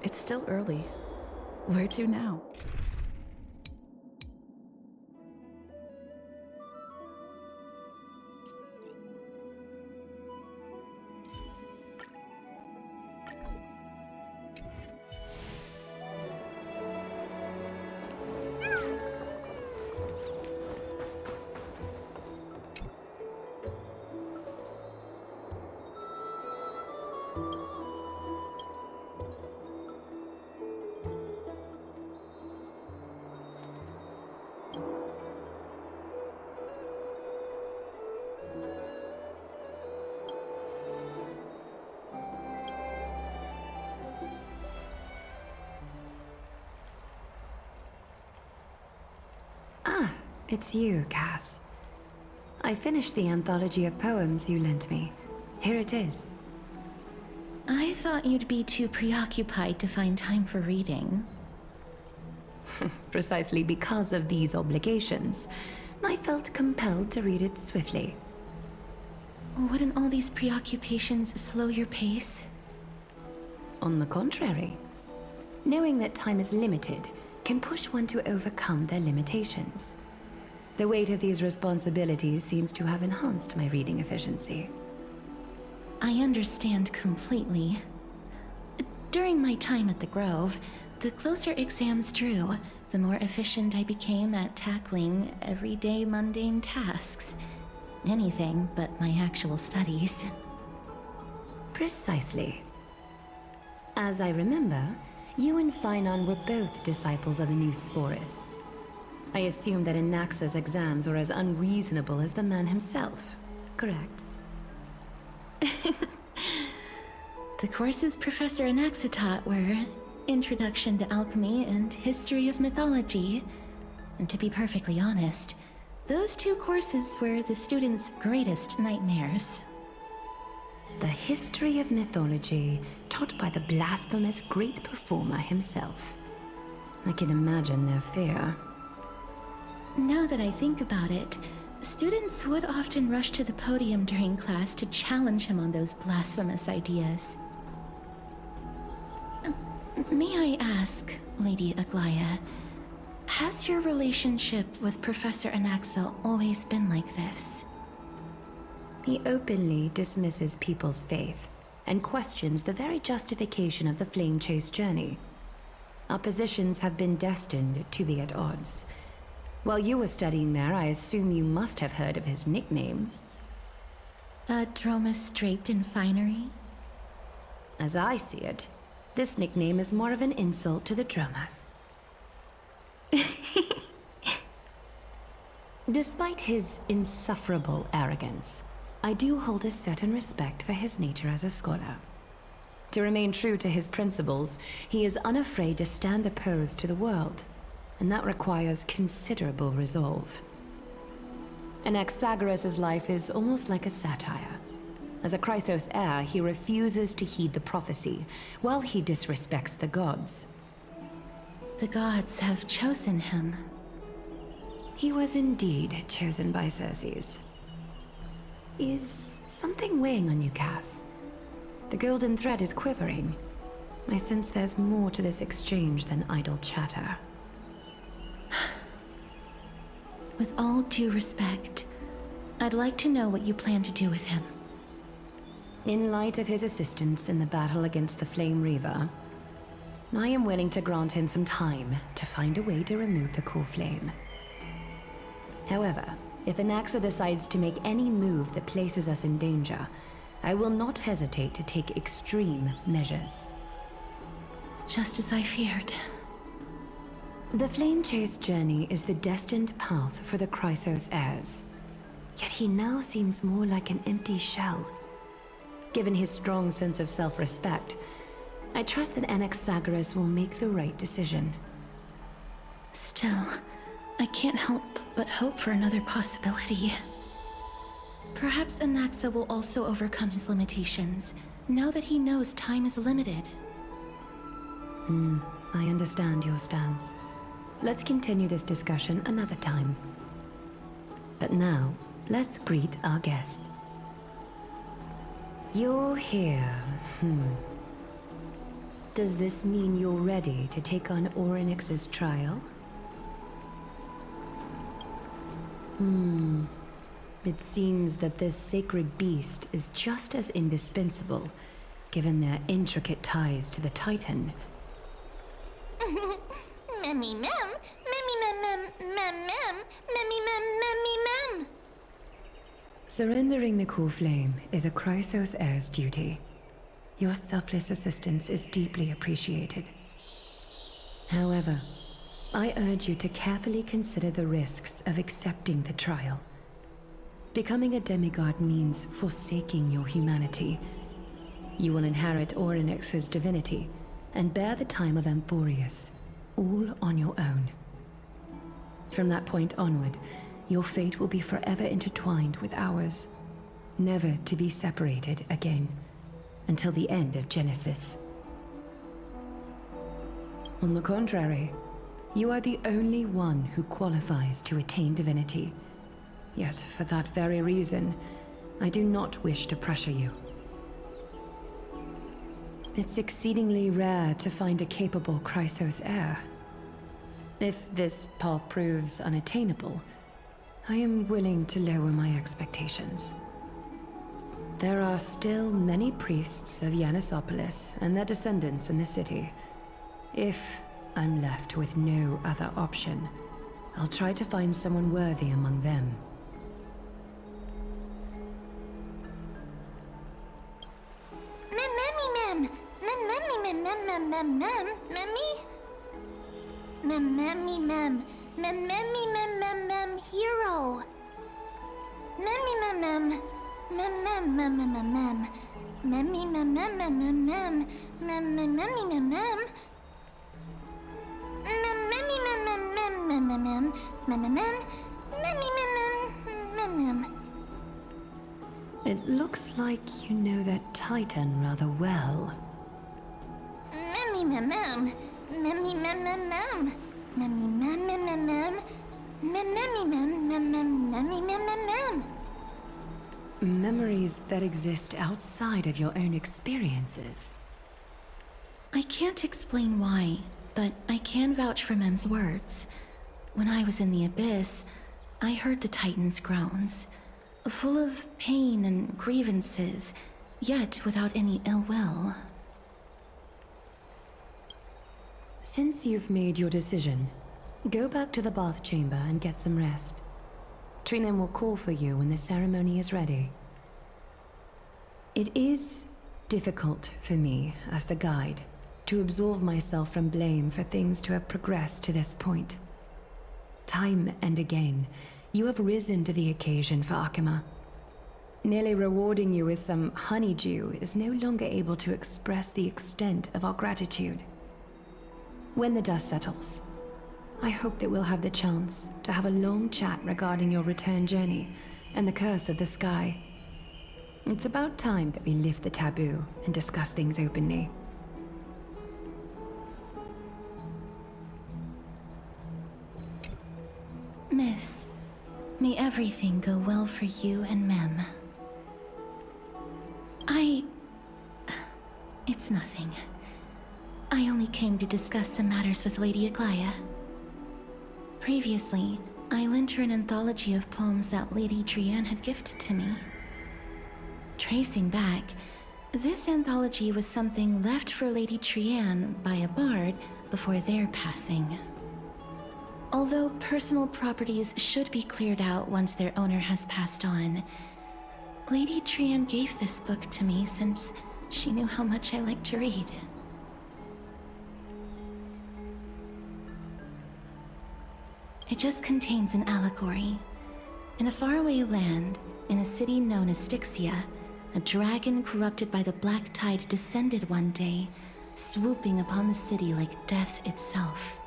It's still early. Where to now? Ah, it's you, Cass. I finished the anthology of poems you lent me. Here it is. I thought you'd be too preoccupied to find time for reading. Precisely because of these obligations, I felt compelled to read it swiftly. Wouldn't all these preoccupations slow your pace? On the contrary, knowing that time is limited can push one to overcome their limitations. The weight of these responsibilities seems to have enhanced my reading efficiency. I understand completely. During my time at the Grove, the closer exams drew, the more efficient I became at tackling everyday mundane tasks. Anything but my actual studies. Precisely. As I remember, you and Phainon were both disciples of the new Sporists. I assume that Anaxa's exams were as unreasonable as the man himself, correct? The courses Professor Anaxa taught were Introduction to Alchemy and History of Mythology. And to be perfectly honest, those two courses were the students' greatest nightmares. The history of mythology, taught by the blasphemous great performer himself. I can imagine their fear. Now that I think about it, students would often rush to the podium during class to challenge him on those blasphemous ideas. May I ask, Lady Aglaya, has your relationship with Professor Anaxa always been like this? He openly dismisses people's faith and questions the very justification of the Flame Chase journey. Our positions have been destined to be at odds. While you were studying there, I assume you must have heard of his nickname. A Dromus draped in finery? As I see it, this nickname is more of an insult to the Dromas. Despite his insufferable arrogance, I do hold a certain respect for his nature as a scholar. To remain true to his principles, he is unafraid to stand opposed to the world, and that requires considerable resolve. Anaxagoras' life is almost like a satire. As a Chrysos heir, he refuses to heed the prophecy, while he disrespects the gods. The gods have chosen him. He was indeed chosen by Circes. Is something weighing on you, Cass? The golden thread is quivering. I sense there's more to this exchange than idle chatter. With all due respect, I'd like to know what you plan to do with him. In light of his assistance in the battle against the Flame Reaver, I am willing to grant him some time to find a way to remove the core flame. However, if Anaxa decides to make any move that places us in danger, I will not hesitate to take extreme measures. Just as I feared. The Flame Chase journey is the destined path for the Chrysos heirs. Yet he now seems more like an empty shell. Given his strong sense of self-respect, I trust that Anaxagoras will make the right decision. Still, I can't help but hope for another possibility. Perhaps Anaxa will also overcome his limitations, now that he knows time is limited. I understand your stance. Let's continue this discussion another time. But now, let's greet our guest. You're here. Does this mean you're ready to take on Orynyx's trial? It seems that this sacred beast is just as indispensable, given their intricate ties to the Titan. Memmy mem, memmy mem mem mem mem, memmy mem memmy mem. Surrendering the core flame is a Chrysos heir's duty. Your selfless assistance is deeply appreciated. However, I urge you to carefully consider the risks of accepting the trial. Becoming a demigod means forsaking your humanity. You will inherit Orynyx's divinity and bear the time of Amphorius, all on your own. From that point onward, your fate will be forever intertwined with ours, never to be separated again, until the end of Genesis. On the contrary, you are the only one who qualifies to attain divinity. Yet, for that very reason, I do not wish to pressure you. It's exceedingly rare to find a capable Chrysos heir. If this path proves unattainable, I am willing to lower my expectations. There are still many priests of Yanissopolis and their descendants in the city. If I'm left with no other option, I'll try to find someone worthy among them. Hero. Memmy mem mem mem mem mem mem mem. Memmy mem mem mem mem mem mem mem memmy mem mem. Memmy mem mem mem mem mem mem mem mem memmy mem mem mem. It looks like you know that Titan rather well. Memmy mem mem memmy mem mem mem memmy mem mem mem mem memmy mem mem mem memmy mem mem mem. Memories that exist outside of your own experiences. I can't explain why, but I can vouch for Mem's words. When I was in the abyss, I heard the Titan's groans, full of pain and grievances, yet without any ill will. Since you've made your decision, go back to the bath chamber and get some rest. Trinem will call for you when the ceremony is ready. It is difficult for me, as the guide, to absolve myself from blame for things to have progressed to this point. Time and again, you have risen to the occasion for Akima. Nearly rewarding you with some honeydew is no longer able to express the extent of our gratitude. When the dust settles, I hope that we'll have the chance to have a long chat regarding your return journey and the curse of the sky. It's about time that we lift the taboo and discuss things openly. Miss, may everything go well for you and Mem. It's nothing. I only came to discuss some matters with Lady Aglaya. Previously, I lent her an anthology of poems that Lady Trianne had gifted to me. Tracing back, this anthology was something left for Lady Trianne by a bard before their passing. Although personal properties should be cleared out once their owner has passed on, Lady Trianne gave this book to me since she knew how much I liked to read. It just contains an allegory. In a faraway land, in a city known as Styxia, a dragon corrupted by the black tide descended one day, swooping upon the city like death itself.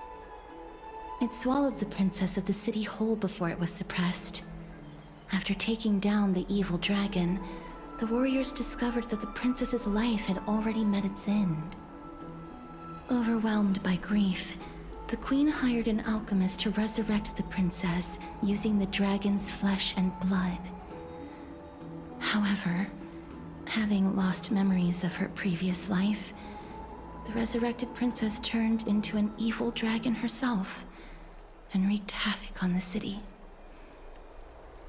It swallowed the princess of the city whole before it was suppressed. After taking down the evil dragon, the warriors discovered that the princess's life had already met its end. Overwhelmed by grief, the queen hired an alchemist to resurrect the princess using the dragon's flesh and blood. However, having lost memories of her previous life, the resurrected princess turned into an evil dragon herself and wreaked havoc on the city.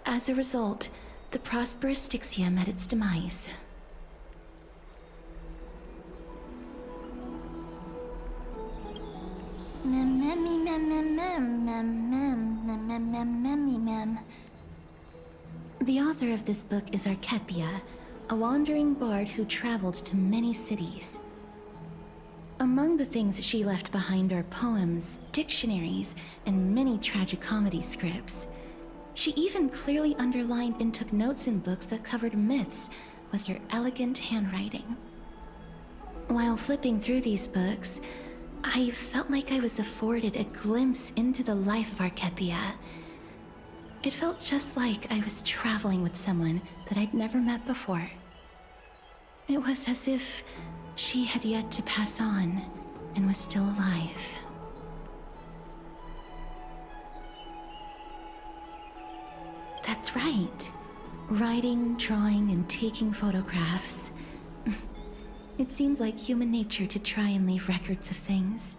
As a result, the prosperous Styxia met its demise. The author of this book is Archepia, a wandering bard who traveled to many cities. Among the things she left behind are poems, dictionaries, and many tragicomedy scripts. She even clearly underlined and took notes in books that covered myths with her elegant handwriting. While flipping through these books, I felt like I was afforded a glimpse into the life of Archepia. It felt just like I was traveling with someone that I'd never met before. It was as if she had yet to pass on and was still alive. That's right. Writing, drawing, and taking photographs. It seems like human nature to try and leave records of things.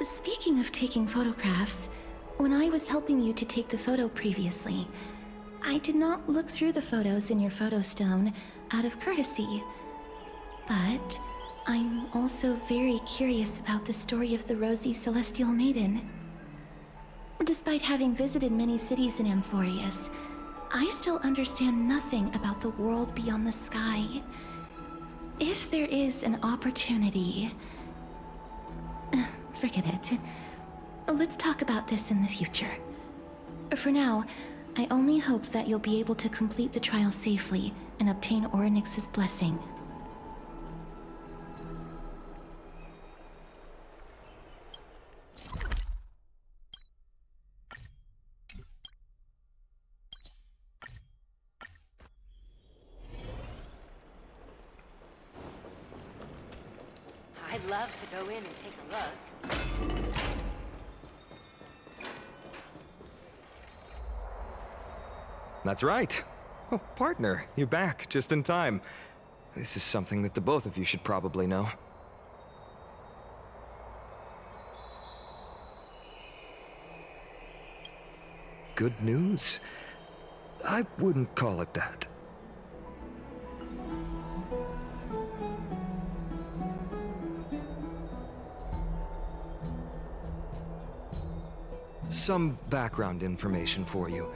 Speaking of taking photographs, when I was helping you to take the photo previously, I did not look through the photos in your photo stone out of courtesy. But I'm also very curious about the story of the Rosy Celestial Maiden. Despite having visited many cities in Amphorius, I still understand nothing about the world beyond the sky. If there is an opportunity... forget it. Let's talk about this in the future. For now, I only hope that you'll be able to complete the trial safely and obtain Orynyx's blessing. I'd love to go in and take a look. That's right. Oh, partner, you're back, just in time. This is something that the both of you should probably know. Good news? I wouldn't call it that. Some background information for you.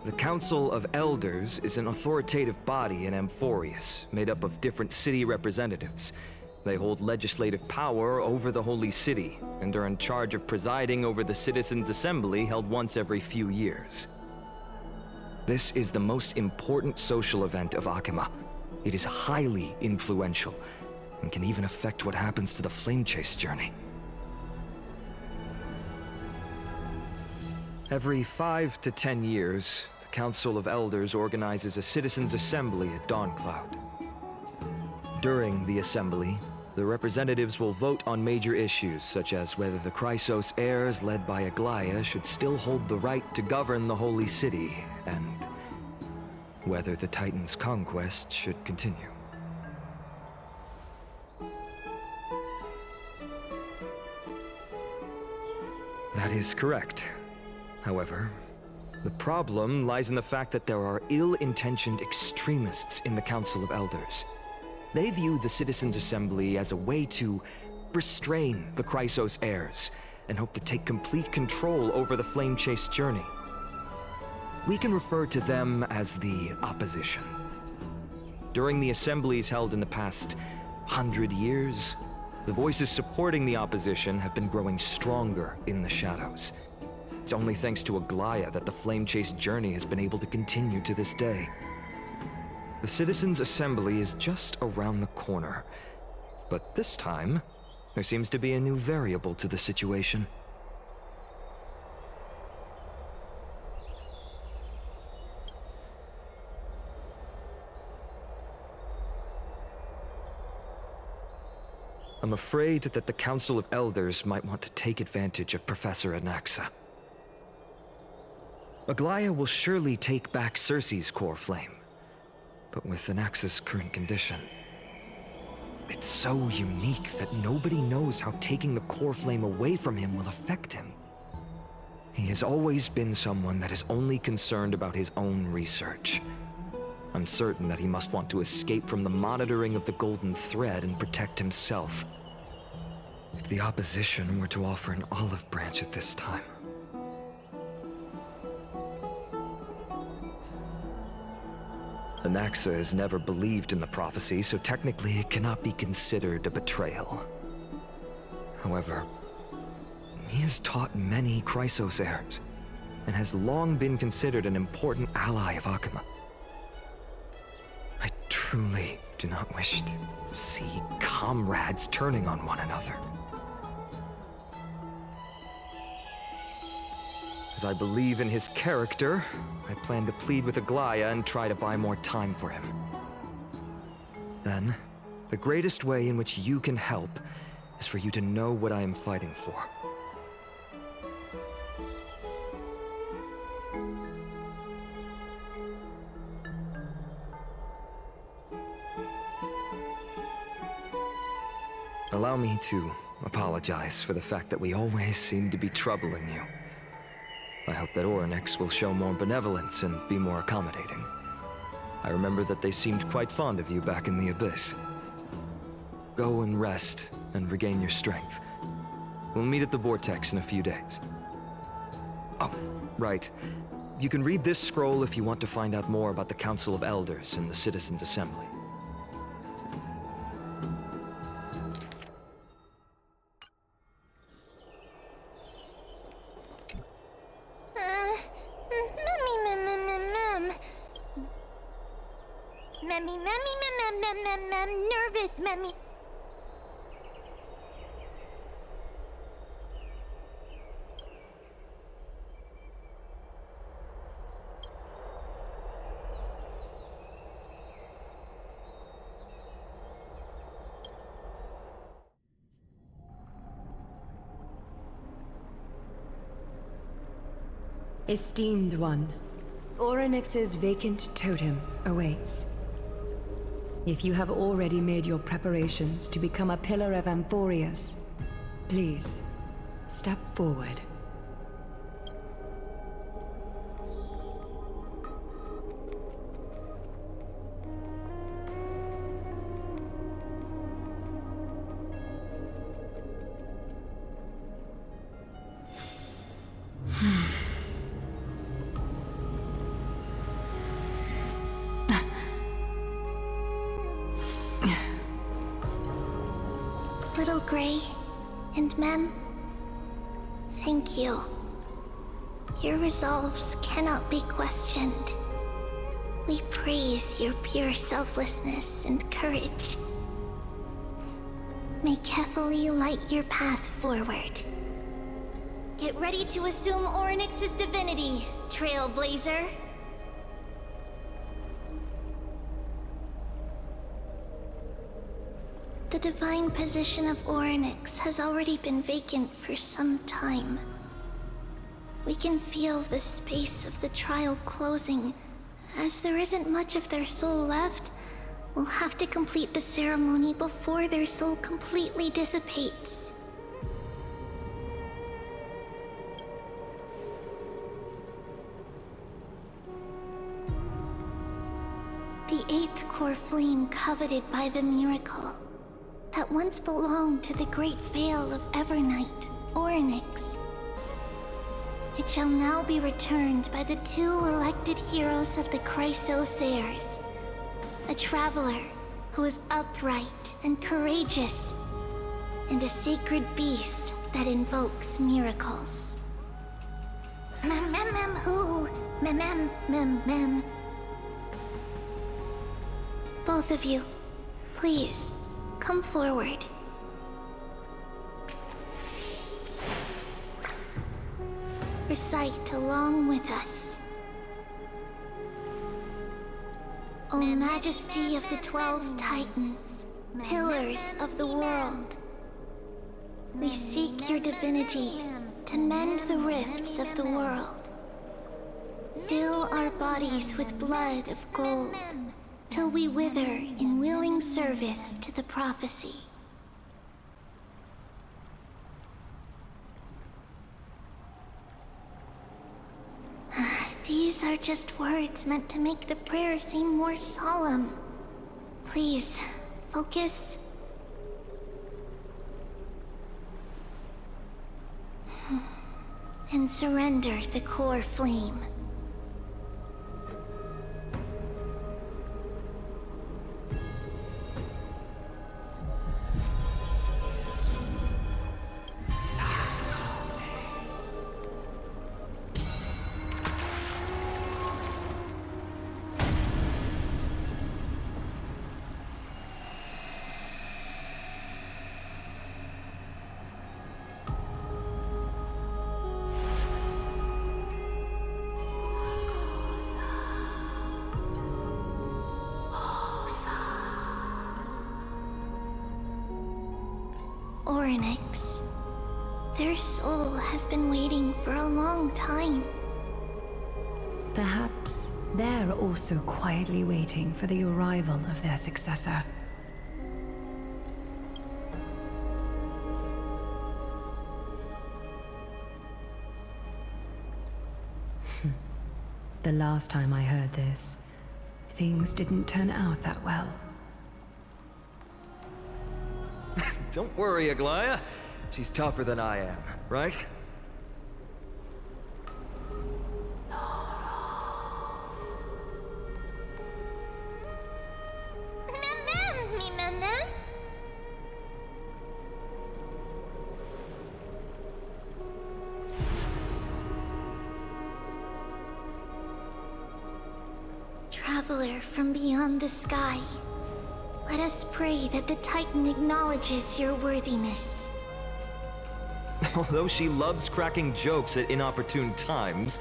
The Council of Elders is an authoritative body in Amphorius, made up of different city representatives. They hold legislative power over the Holy City, and are in charge of presiding over the Citizens' Assembly held once every few years. This is the most important social event of Akima. It is highly influential, and can even affect what happens to the Flame Chase journey. Every 5 to 10 years, the Council of Elders organizes a Citizens' Assembly at Dawncloud. During the assembly, the representatives will vote on major issues, such as whether the Chrysos heirs led by Aglaya should still hold the right to govern the Holy City, and whether the Titan's conquest should continue. That is correct. However, the problem lies in the fact that there are ill-intentioned extremists in the Council of Elders. They view the Citizens' Assembly as a way to restrain the Chrysos heirs, and hope to take complete control over the Flame Chase journey. We can refer to them as the Opposition. During the assemblies held in the past 100 years, the voices supporting the Opposition have been growing stronger in the shadows. It's only thanks to Aglaya that the Flame Chase journey has been able to continue to this day. The Citizens' Assembly is just around the corner, but this time, there seems to be a new variable to the situation. I'm afraid that the Council of Elders might want to take advantage of Professor Anaxa. Aglaya will surely take back Circe's core flame, but with Anaxa's current condition, It's so unique that nobody knows how taking the core flame away from him will affect him. He has always been someone that is only concerned about his own research. I'm certain that he must want to escape from the monitoring of the Golden Thread and protect himself. If the opposition were to offer an olive branch at this time... Anaxa has never believed in the prophecy, so technically it cannot be considered a betrayal. However, he has taught many Chrysos heirs, and has long been considered an important ally of Akuma. I truly do not wish to see comrades turning on one another. As I believe in his character, I plan to plead with Aglaya and try to buy more time for him. Then, the greatest way in which you can help is for you to know what I am fighting for. Allow me to apologize for the fact that we always seem to be troubling you. I hope that Orynyx will show more benevolence and be more accommodating. I remember that they seemed quite fond of you back in the Abyss. Go and rest and regain your strength. We'll meet at the Vortex in a few days. Oh, right. You can read this scroll if you want to find out more about the Council of Elders and the Citizens' Assembly. Nervous, Memmy. Esteemed one, Orynyx's vacant totem awaits. If you have already made your preparations to become a pillar of Amphorius, please, step forward. Little Gray and Mem, thank you. Your resolves cannot be questioned. We praise your pure selflessness and courage. May Kefali light your path forward. Get ready to assume Orynyx's divinity, Trailblazer. The divine position of Orynyx has already been vacant for some time. We can feel the space of the trial closing. As there isn't much of their soul left, we'll have to complete the ceremony before their soul completely dissipates. The eighth core flame coveted by the miracle that once belonged to the great Veil of Evernight, Orynyx. It shall now be returned by the two elected heroes of the Chrysos heirs. A traveler who is upright and courageous, and a sacred beast that invokes miracles. Who? Mem. Both of you, please, come forward. Recite along with us. O Majesty of the 12 Titans, Pillars of the World, we seek your divinity to mend the rifts of the world. Fill our bodies with blood of gold till we wither in willing service to the prophecy. These are just words meant to make the prayer seem more solemn. Please, focus. And surrender the core flame. Oryx. Their soul has been waiting for a long time. Perhaps they're also quietly waiting for the arrival of their successor. The last time I heard this, things didn't turn out that well. Don't worry, Aglaya. She's tougher than I am, right? Traveler from beyond the sky, let us pray that the Titan acknowledges your worthiness. Although she loves cracking jokes at inopportune times,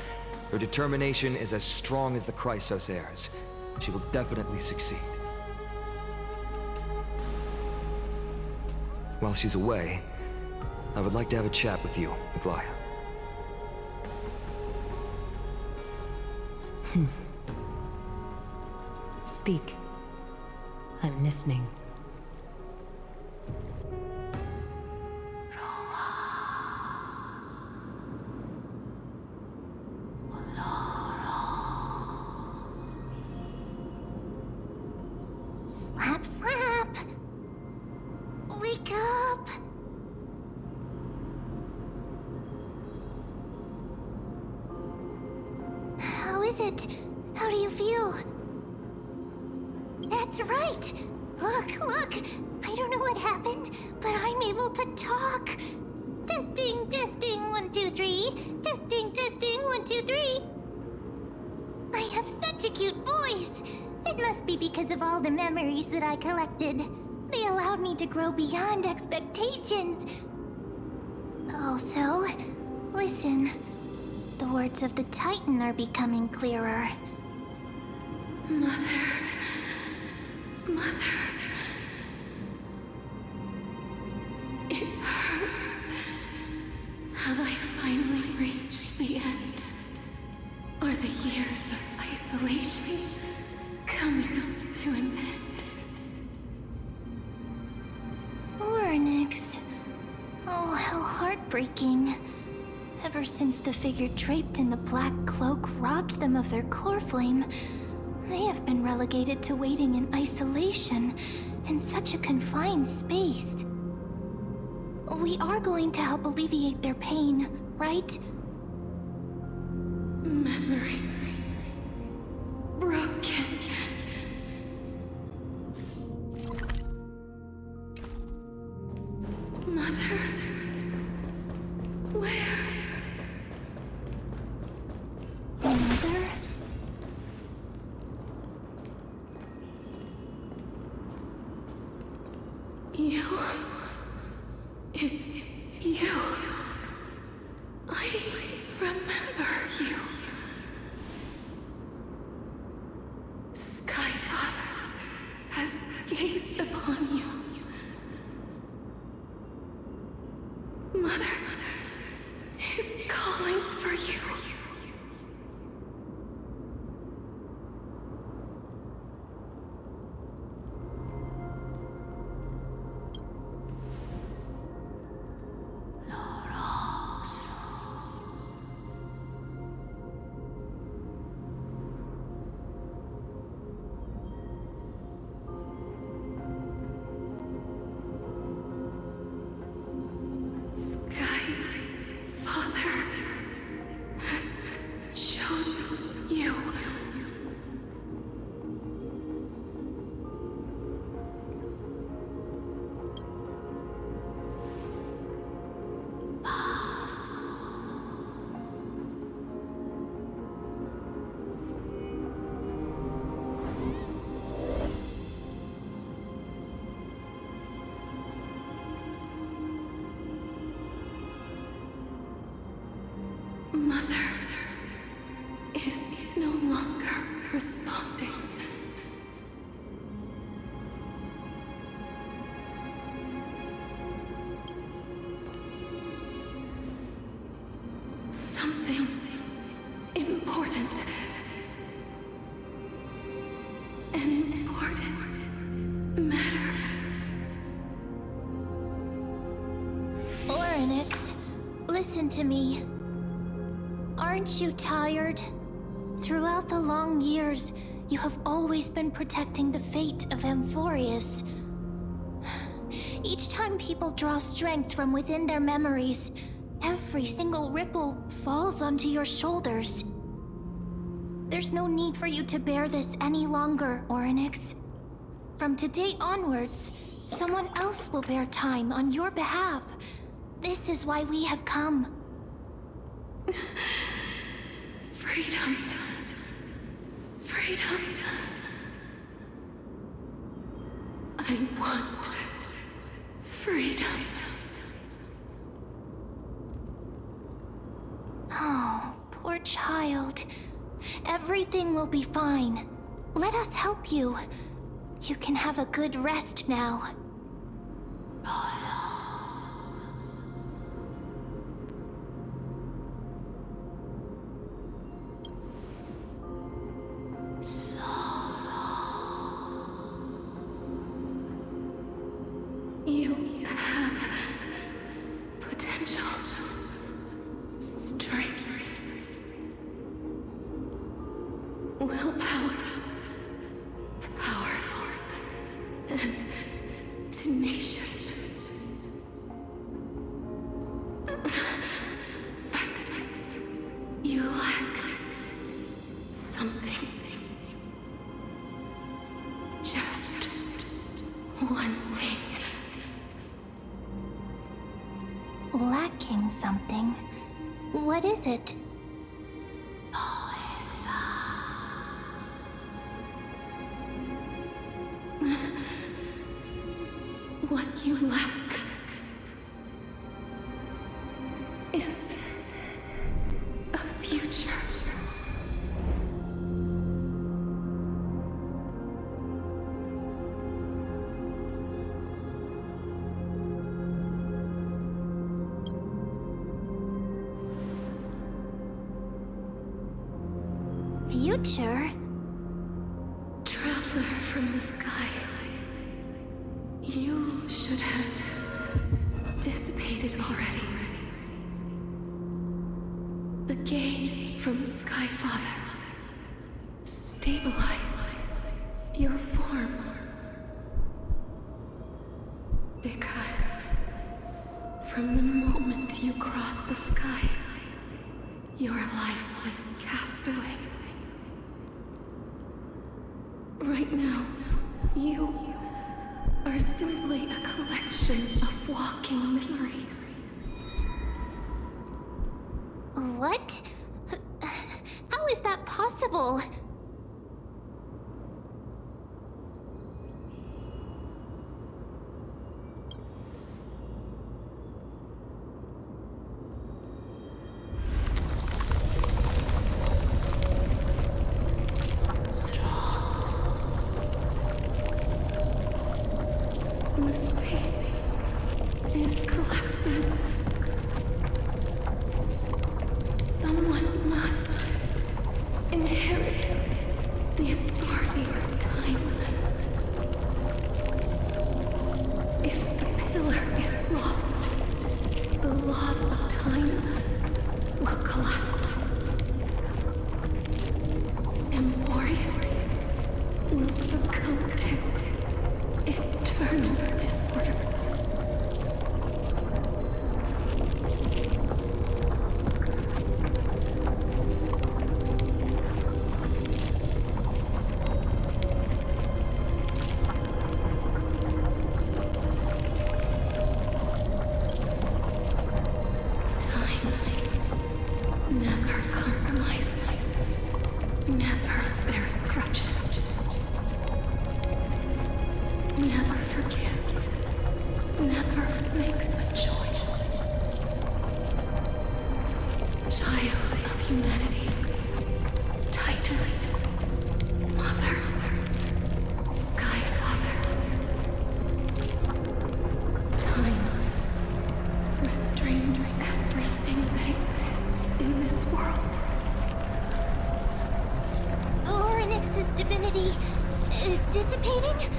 her determination is as strong as the Chrysos heirs. She will definitely succeed. While she's away, I would like to have a chat with you, Aglaya. Speak. I'm listening. Slap, slap! Wake up! How is it? How do you feel? That's right! Look! I don't know what happened, but I'm able to talk! Testing, 1, 2, 3. Testing, 1, 2, 3. I have such a cute voice! It must be because of all the memories that I collected. They allowed me to grow beyond expectations. Also, listen. The words of the Titan are becoming clearer. Mother. It hurts. Have I finally reached the end? Are the years of isolation coming to an end? Oryx. Oh, how heartbreaking. Ever since the figure draped in the black cloak robbed them of their core flame, they have been relegated to waiting in isolation in such a confined space. We are going to help alleviate their pain, right? Memories. Broken. Mother. Where? Mother? You. It's you. I remember you. Skyfather has gazed upon you. Mother is calling for you. longer responding. Something important. An important matter. Oryx, listen to me. Aren't you tired? Throughout the long years, you have always been protecting the fate of Amphorius. Each time people draw strength from within their memories, every single ripple falls onto your shoulders. There's no need for you to bear this any longer, Oryx. From today onwards, someone else will bear time on your behalf. This is why we have come. Freedom. Freedom. I want freedom. Oh, poor child. Everything will be fine. Let us help you. You can have a good rest now. You have potential, strength, willpower, powerful, and tenacious. But you lack something. Just one thing. Lacking something. What is it? What you lack is a future. Future? Traveler from the sky. You should have dissipated already. The gaze from Sky Father. Stabilize your form. Because from the moment you crossed the sky, your life was cast away. Right now, you are simply a collection of walking memories. What? How is that possible? The space is collapsing. Someone must inherit the authority of time. If the pillar is lost, the laws of time will collapse. Amphorius will succumb to eternal disorder. Time never compromises, never bears grudges. Never forgives. Never makes a choice. Child of humanity. Titans anxiety is dissipating?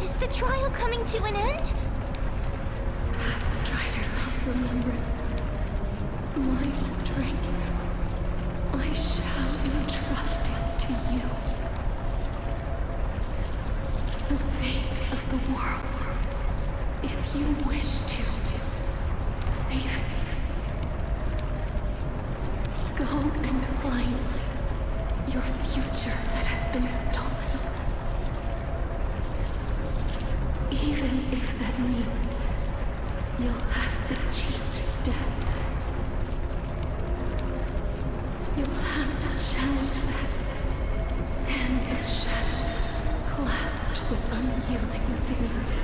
Is the trial coming to an end? Pathstrider of remembrance, my strength, I shall entrust it to you. The fate of the world, if you wish to, save it. Go and find your future that has been stolen. Even if that means you'll have to cheat death. You'll have to challenge that hand of shadow clasped with unyielding fingers.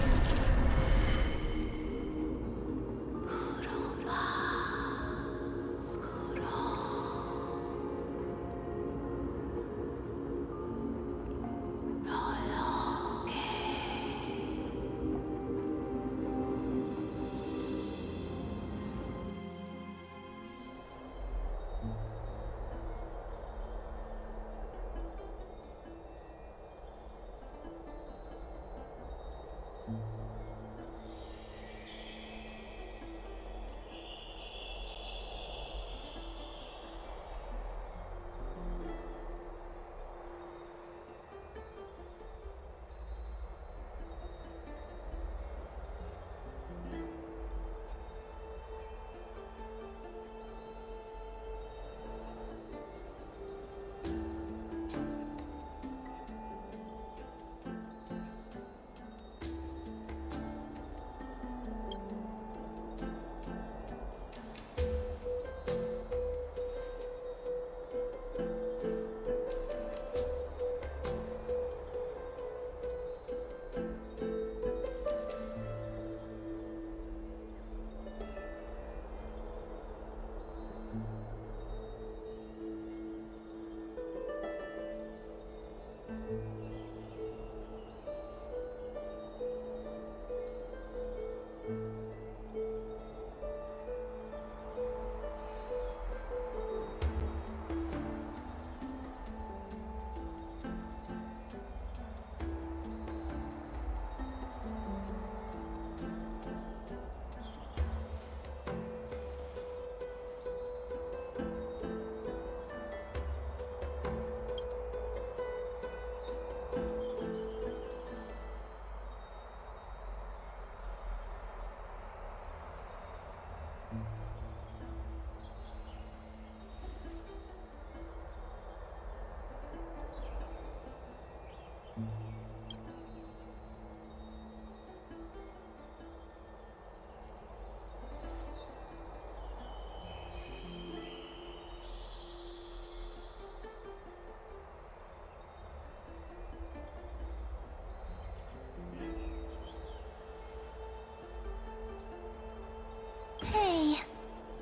Hey,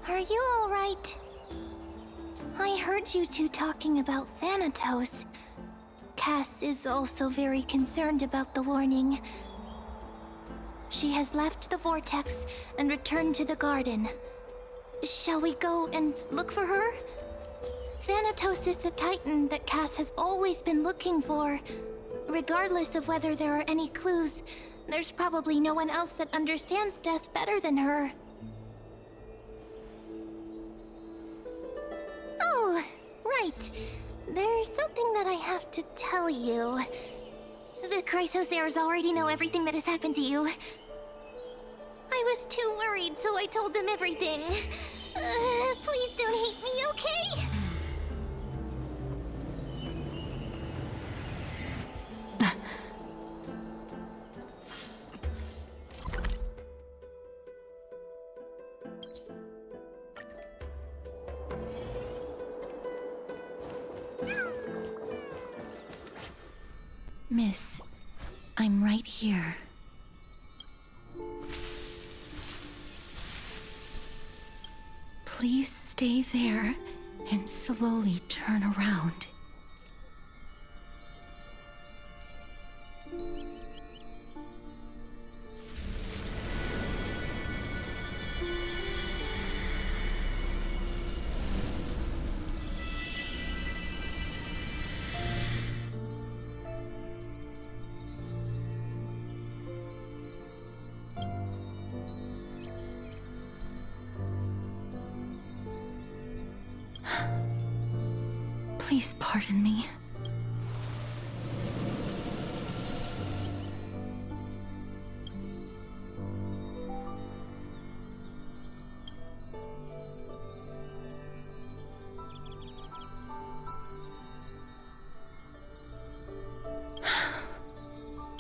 are you alright? I heard you two talking about Thanatos. Cass is also very concerned about the warning. She has left the vortex and returned to the garden. Shall we go and look for her? Thanatos is the Titan that Cass has always been looking for. Regardless of whether there are any clues, there's probably no one else that understands death better than her. Oh, right. There's something that I have to tell you. The Chrysosairs already know everything that has happened to you. I was too worried, so I told them everything. Please don't hate me, okay? Miss, I'm right here. Please stay there and slowly turn around. Please pardon me.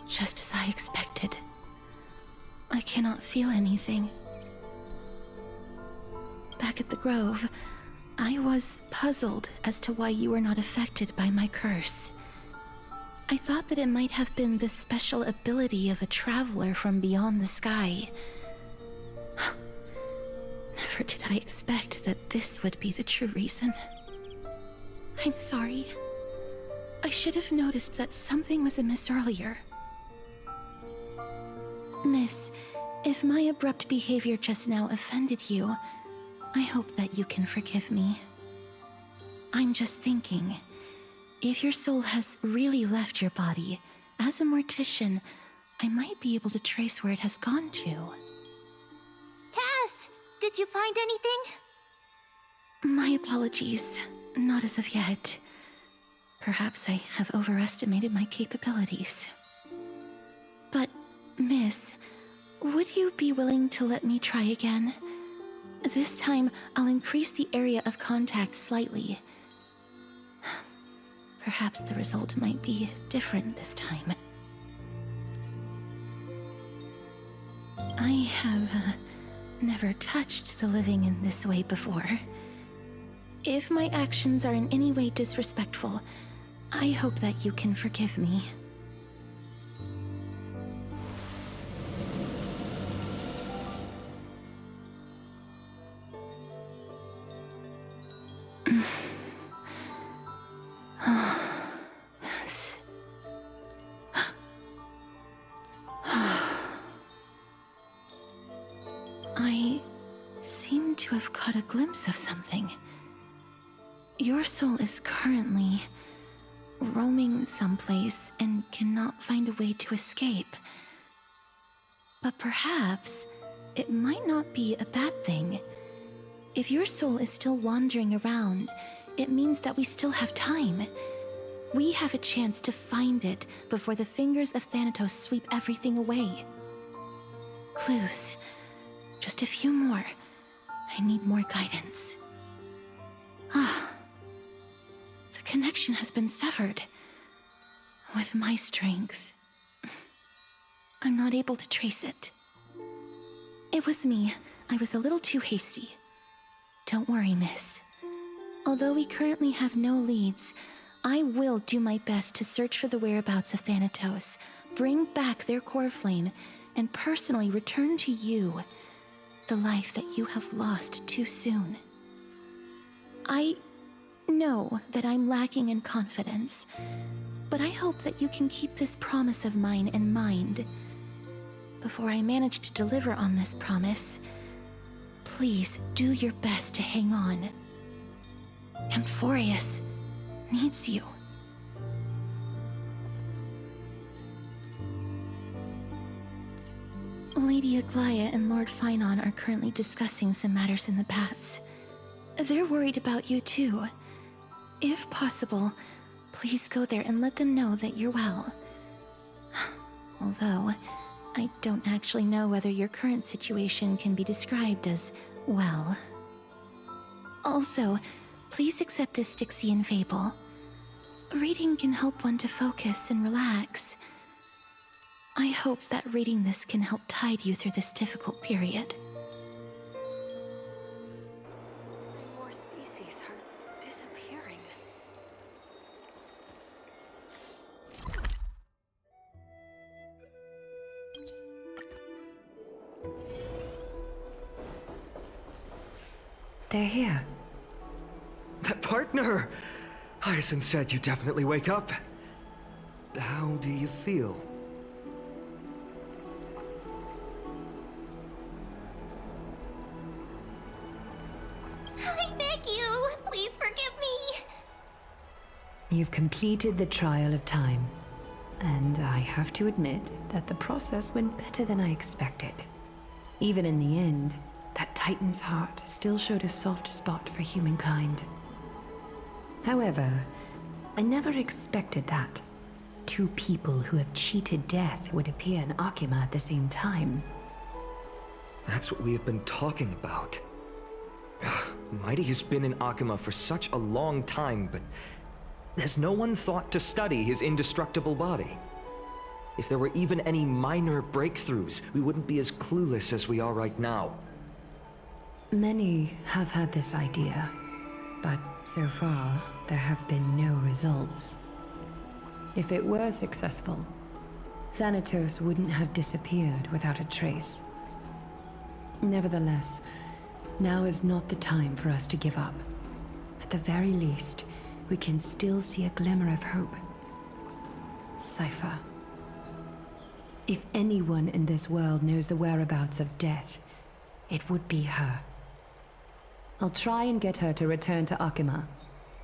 Just as I expected. I cannot feel anything. Back at the Grove, I was puzzled as to why you were not affected by my curse. I thought that it might have been the special ability of a traveler from beyond the sky. Never did I expect that this would be the true reason. I'm sorry. I should have noticed that something was amiss earlier. Miss, if my abrupt behavior just now offended you, I hope that you can forgive me. I'm just thinking, if your soul has really left your body, as a mortician, I might be able to trace where it has gone to. Cass, did you find anything? My apologies. Not as of yet. Perhaps I have overestimated my capabilities. But, Miss, would you be willing to let me try again? This time, I'll increase the area of contact slightly. Perhaps the result might be different this time. I have never touched the living in this way before. If my actions are in any way disrespectful, I hope that you can forgive me. Yes. I seem to have caught a glimpse of something. Your soul is currently roaming someplace and cannot find a way to escape. But perhaps it might not be a bad thing. If your soul is still wandering around, it means that we still have time. We have a chance to find it before the fingers of Thanatos sweep everything away. Clues. Just a few more. I need more guidance. The connection has been severed. With my strength, I'm not able to trace it. It was me. I was a little too hasty. Don't worry, miss. Although we currently have no leads, I will do my best to search for the whereabouts of Thanatos, bring back their core flame, and personally return to you the life that you have lost too soon. I know that I'm lacking in confidence, but I hope that you can keep this promise of mine in mind. Before I manage to deliver on this promise, please do your best to hang on. Amphorius needs you. Lady Aglaia and Lord Finon are currently discussing some matters in the paths. They're worried about you too. If possible, please go there and let them know that you're well. Although, I don't actually know whether your current situation can be described as well. Also, please accept this Styxian fable. Reading can help one to focus and relax. I hope that reading this can help tide you through this difficult period. More species are disappearing. They're here. That partner! Hyacinth said you definitely wake up. How do you feel? I beg you, please forgive me. You've completed the trial of time, and I have to admit that the process went better than I expected. Even in the end, that Titan's heart still showed a soft spot for humankind. However, I never expected that. Two people who have cheated death would appear in Akima at the same time. That's what we have been talking about. Mighty has been in Akima for such a long time, but has no one thought to study his indestructible body? If there were even any minor breakthroughs, we wouldn't be as clueless as we are right now. Many have had this idea, but so far, there have been no results. If it were successful, Thanatos wouldn't have disappeared without a trace. Nevertheless, now is not the time for us to give up. At the very least, we can still see a glimmer of hope. Cypher. If anyone in this world knows the whereabouts of death, it would be her. I'll try and get her to return to Akima,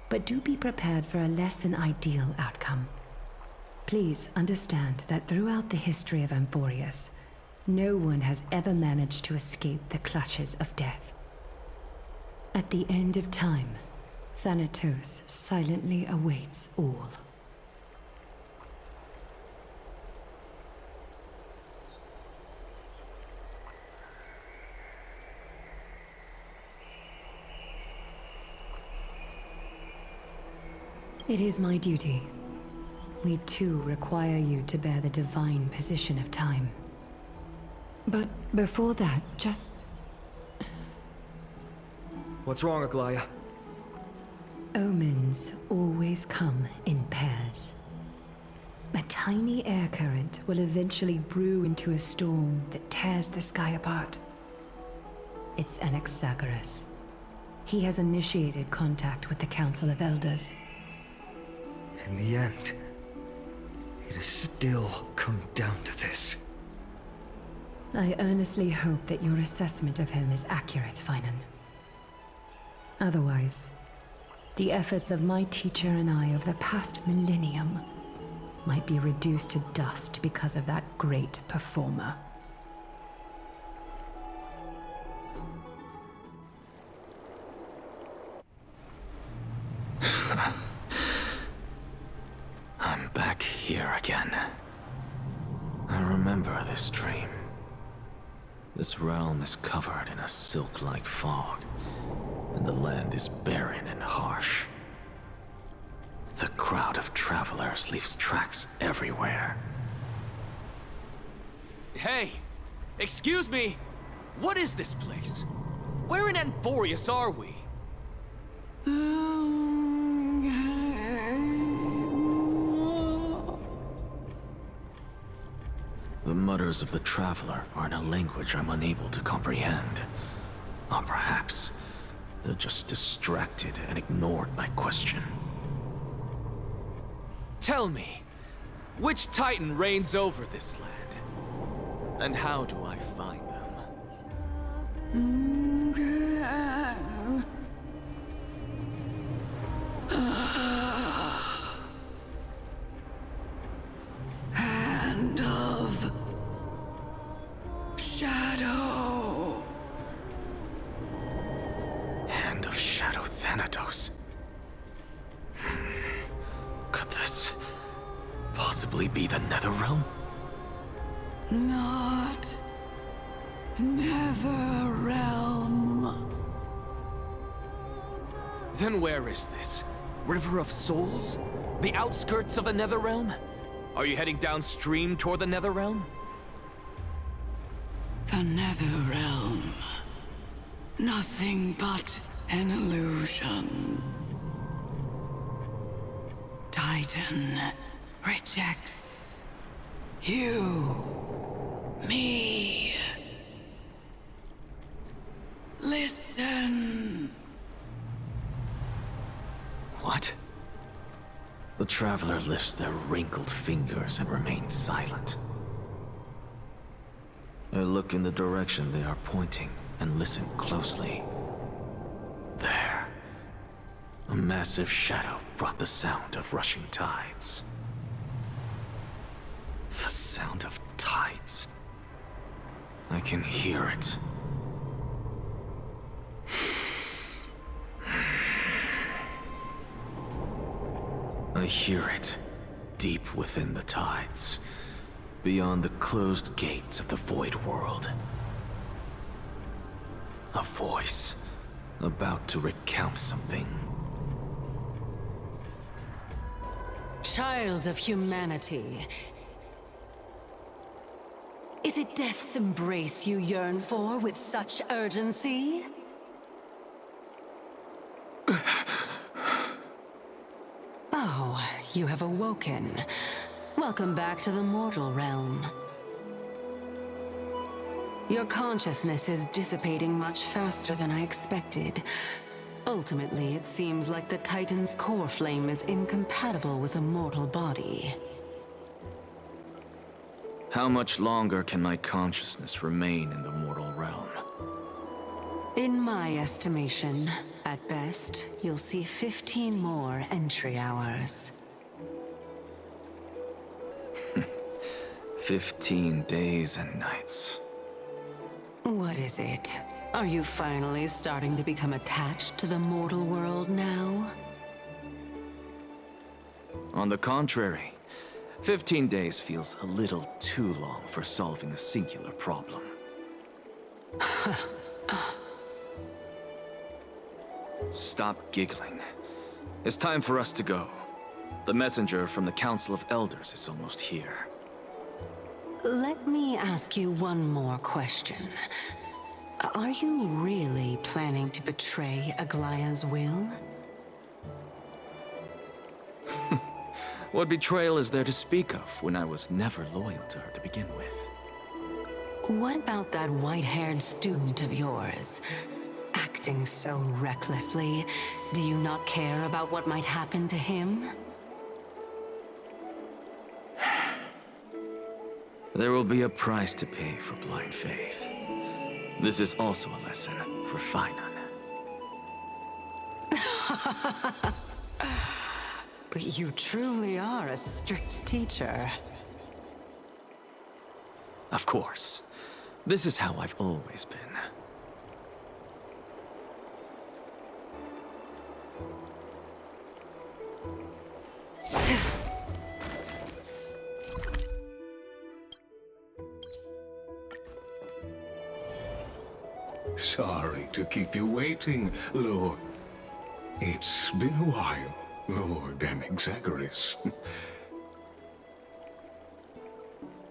but do be prepared for a less than ideal outcome. Please understand that throughout the history of Amphorius, no one has ever managed to escape the clutches of death. At the end of time, Thanatos silently awaits all. It is my duty. We too require you to bear the divine position of time. But before that, just... What's wrong, Aglaya? Omens always come in pairs. A tiny air current will eventually brew into a storm that tears the sky apart. It's Anaxagoras. He has initiated contact with the Council of Elders. In the end, it has still come down to this. I earnestly hope that your assessment of him is accurate, Finan. Otherwise, the efforts of my teacher and I of the past millennium might be reduced to dust because of that great performer. I'm back here again. I remember this dream. This realm is covered in a silk-like fog, and the land is barren and harsh. The crowd of travelers leaves tracks everywhere. Hey! Excuse me! What is this place? Where in Amphorius are we? The mutters of the traveler are in a language I'm unable to comprehend. Or perhaps they're just distracted and ignored my question. Tell me, which Titan reigns over this land? And how do I find them? Hand of Shadow. Hand of Shadow Thanatos. Could this possibly be the Netherrealm? Not Netherrealm. Then where is this? River of Souls? The outskirts of the Netherrealm? Are you heading downstream toward the Netherrealm? The Netherrealm. Nothing but an illusion. Titan rejects you, me. Listen. What? The traveler lifts their wrinkled fingers and remains silent. I look in the direction they are pointing and listen closely. There. A massive shadow brought the sound of rushing tides. The sound of tides. I can hear it. I hear it, deep within the tides, beyond the closed gates of the Void World. A voice, about to recount something. Child of humanity. Is it death's embrace you yearn for with such urgency? Oh, you have awoken. Welcome back to the mortal realm. Your consciousness is dissipating much faster than I expected. Ultimately, it seems like the Titan's core flame is incompatible with a mortal body. How much longer can my consciousness remain in the mortal realm? In my estimation, at best, you'll see 15 more entry hours. 15 days and nights. What is it? Are you finally starting to become attached to the mortal world now? On the contrary, 15 days feels a little too long for solving a singular problem. Stop giggling. It's time for us to go. The messenger from the Council of Elders is almost here. Let me ask you one more question. Are you really planning to betray Aglaya's will? What betrayal is there to speak of when I was never loyal to her to begin with? What about that white-haired student of yours? Acting so recklessly, do you not care about what might happen to him? There will be a price to pay for blind faith. This is also a lesson for Finan. You truly are a strict teacher. Of course. This is how I've always been. Sorry to keep you waiting, Lord. It's been a while, Lord Anaxagoras.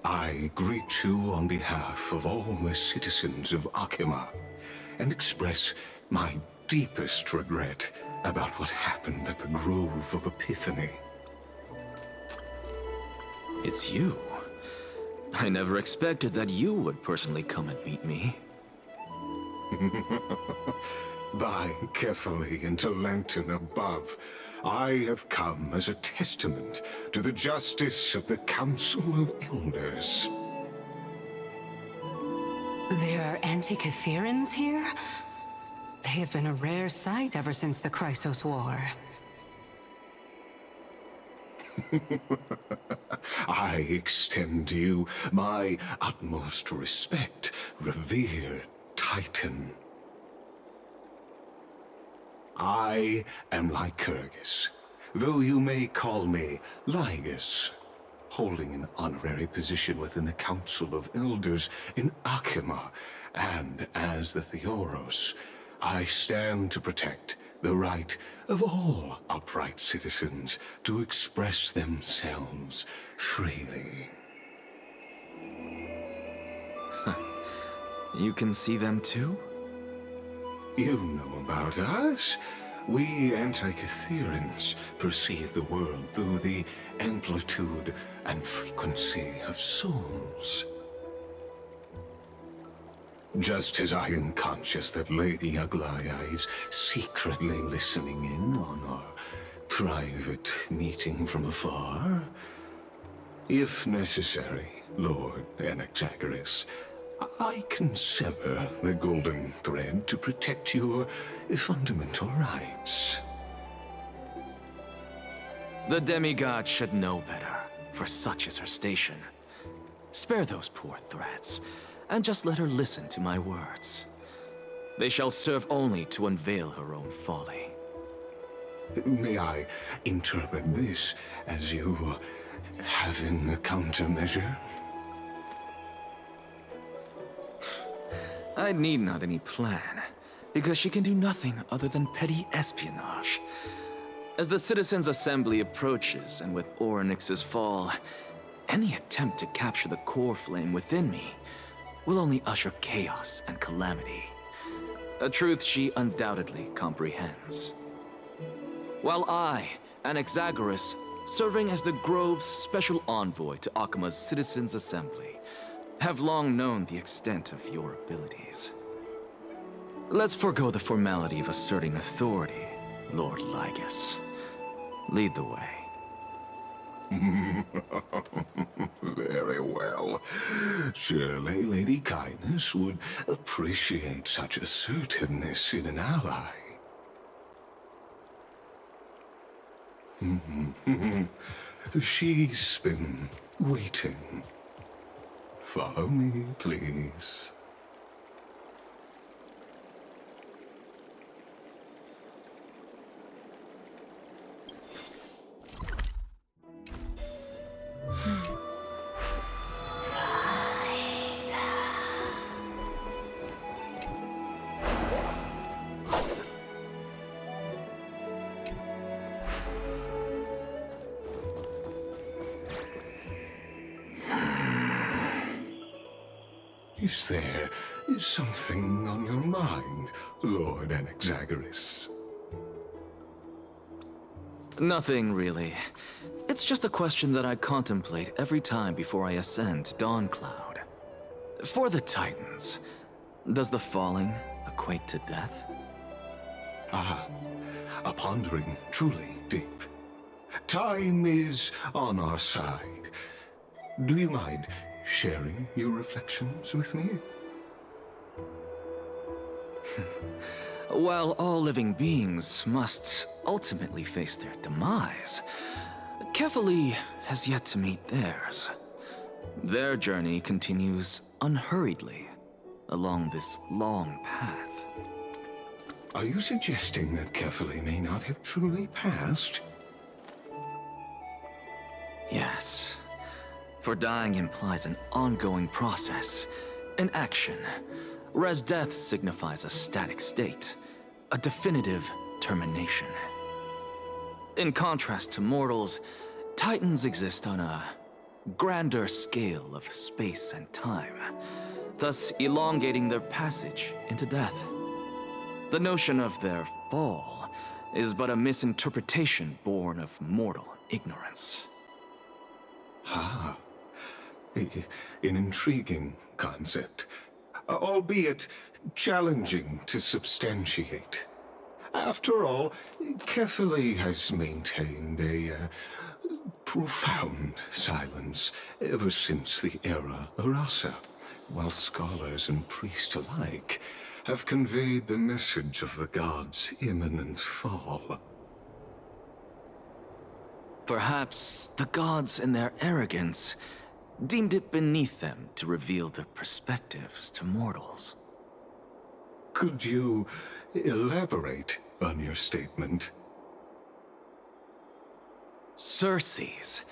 I greet you on behalf of all the citizens of Akima, and express my deepest regret about what happened at the Grove of Epiphany. It's you. I never expected that you would personally come and meet me. By carefully into Lantern above, I have come as a testament to the justice of the Council of Elders. There are Antikytherans here? They have been a rare sight ever since the Chrysos War. I extend to you my utmost respect, revered Titan. I am Lycurgus, though you may call me Lygus, holding an honorary position within the Council of Elders in Akima, and as the Theoros, I stand to protect the right of all upright citizens to express themselves freely. You can see them too? You know about us. We Antikytherans perceive the world through the amplitude and frequency of souls. Just as I am conscious that Lady Aglaya is secretly listening in on our private meeting from afar, if necessary, Lord Anaxagoras, I can sever the golden thread to protect your fundamental rights. The demigod should know better, for such is her station. Spare those poor threats, and just let her listen to my words. They shall serve only to unveil her own folly. May I interpret this as you having a countermeasure? I need not any plan, because she can do nothing other than petty espionage. As the Citizens' Assembly approaches, and with Orynyx's fall, any attempt to capture the core flame within me will only usher chaos and calamity. A truth she undoubtedly comprehends. While I, Anaxagoras, serving as the Grove's special envoy to Akima's Citizens' Assembly, have long known the extent of your abilities. Let's forego the formality of asserting authority, Lord Lygus. Lead the way. Very well. Surely Lady Kindness would appreciate such assertiveness in an ally. She's been waiting. Follow me, please. Is there something on your mind, Lord Anaxagoras? Nothing, really. It's just a question that I contemplate every time before I ascend to Dawncloud. For the Titans, does the falling equate to death? Ah, a pondering truly deep. Time is on our side. Do you mind sharing your reflections with me? While all living beings must ultimately face their demise, Kefali has yet to meet theirs. Their journey continues unhurriedly along this long path. Are you suggesting that Kefali may not have truly passed? Yes. For dying implies an ongoing process, an action, whereas death signifies a static state, a definitive termination. In contrast to mortals, Titans exist on a grander scale of space and time, thus elongating their passage into death. The notion of their fall is but a misinterpretation born of mortal ignorance. Ah. An intriguing concept, albeit challenging to substantiate. After all, Kefali has maintained a profound silence ever since the era of Rasa, while scholars and priests alike have conveyed the message of the gods' imminent fall. Perhaps the gods, in their arrogance, deemed it beneath them to reveal their perspectives to mortals. Could you elaborate on your statement? Circes,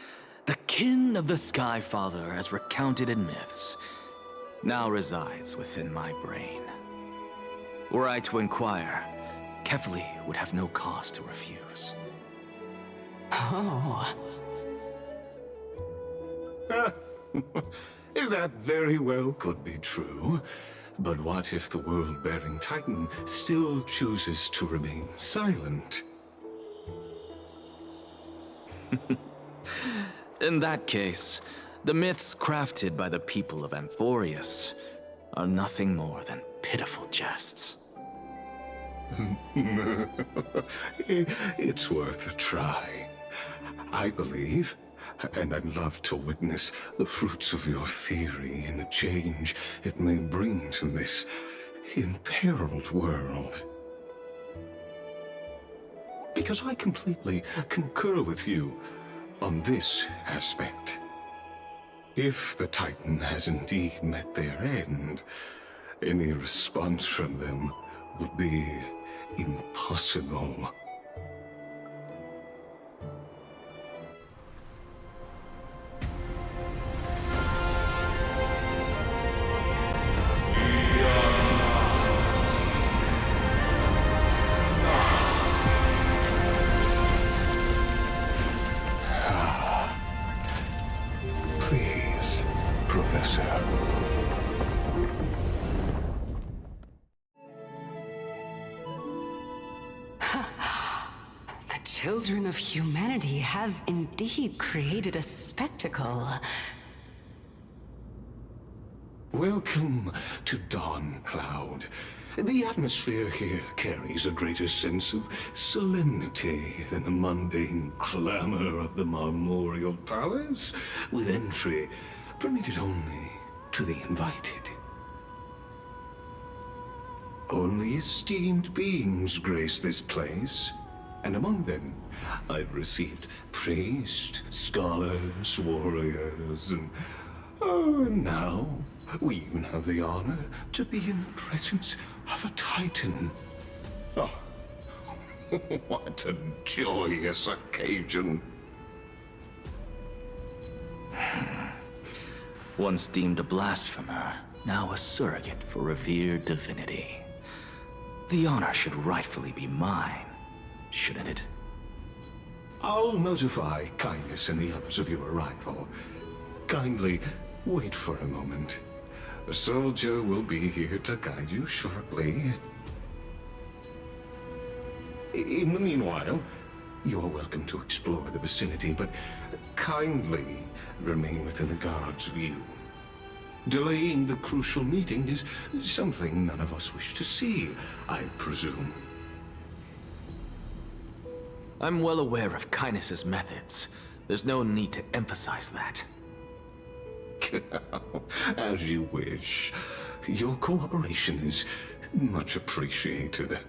the kin of the Sky Father as recounted in myths, now resides within my brain. Were I to inquire, Kefali would have no cause to refuse. Oh. That very well could be true. But what if the world-bearing Titan still chooses to remain silent? In that case, the myths crafted by the people of Amphorius are nothing more than pitiful jests. It's worth a try. I believe, and I'd love to witness the fruits of your theory and the change it may bring to this imperiled world. Because I completely concur with you on this aspect. If the Titan has indeed met their end, any response from them would be impossible. Professor. The children of humanity have indeed created a spectacle. Welcome to Dawn Cloud. The atmosphere here carries a greater sense of solemnity than the mundane clamor of the Memorial Palace, with entry permitted only to the invited. Only esteemed beings grace this place, and among them I've received priests, scholars, warriors, and now we even have the honor to be in the presence of a Titan. Oh, what a joyous occasion. Once deemed a blasphemer, now a surrogate for revered divinity. The honor should rightfully be mine, shouldn't it? I'll notify Kindness and the others of your arrival. Kindly wait for a moment. A soldier will be here to guide you shortly. In the meanwhile, you are welcome to explore the vicinity, but kindly remain within the guard's view. Delaying the crucial meeting is something none of us wish to see, I presume. I'm well aware of Kindness's methods. There's no need to emphasize that. As you wish. Your cooperation is much appreciated.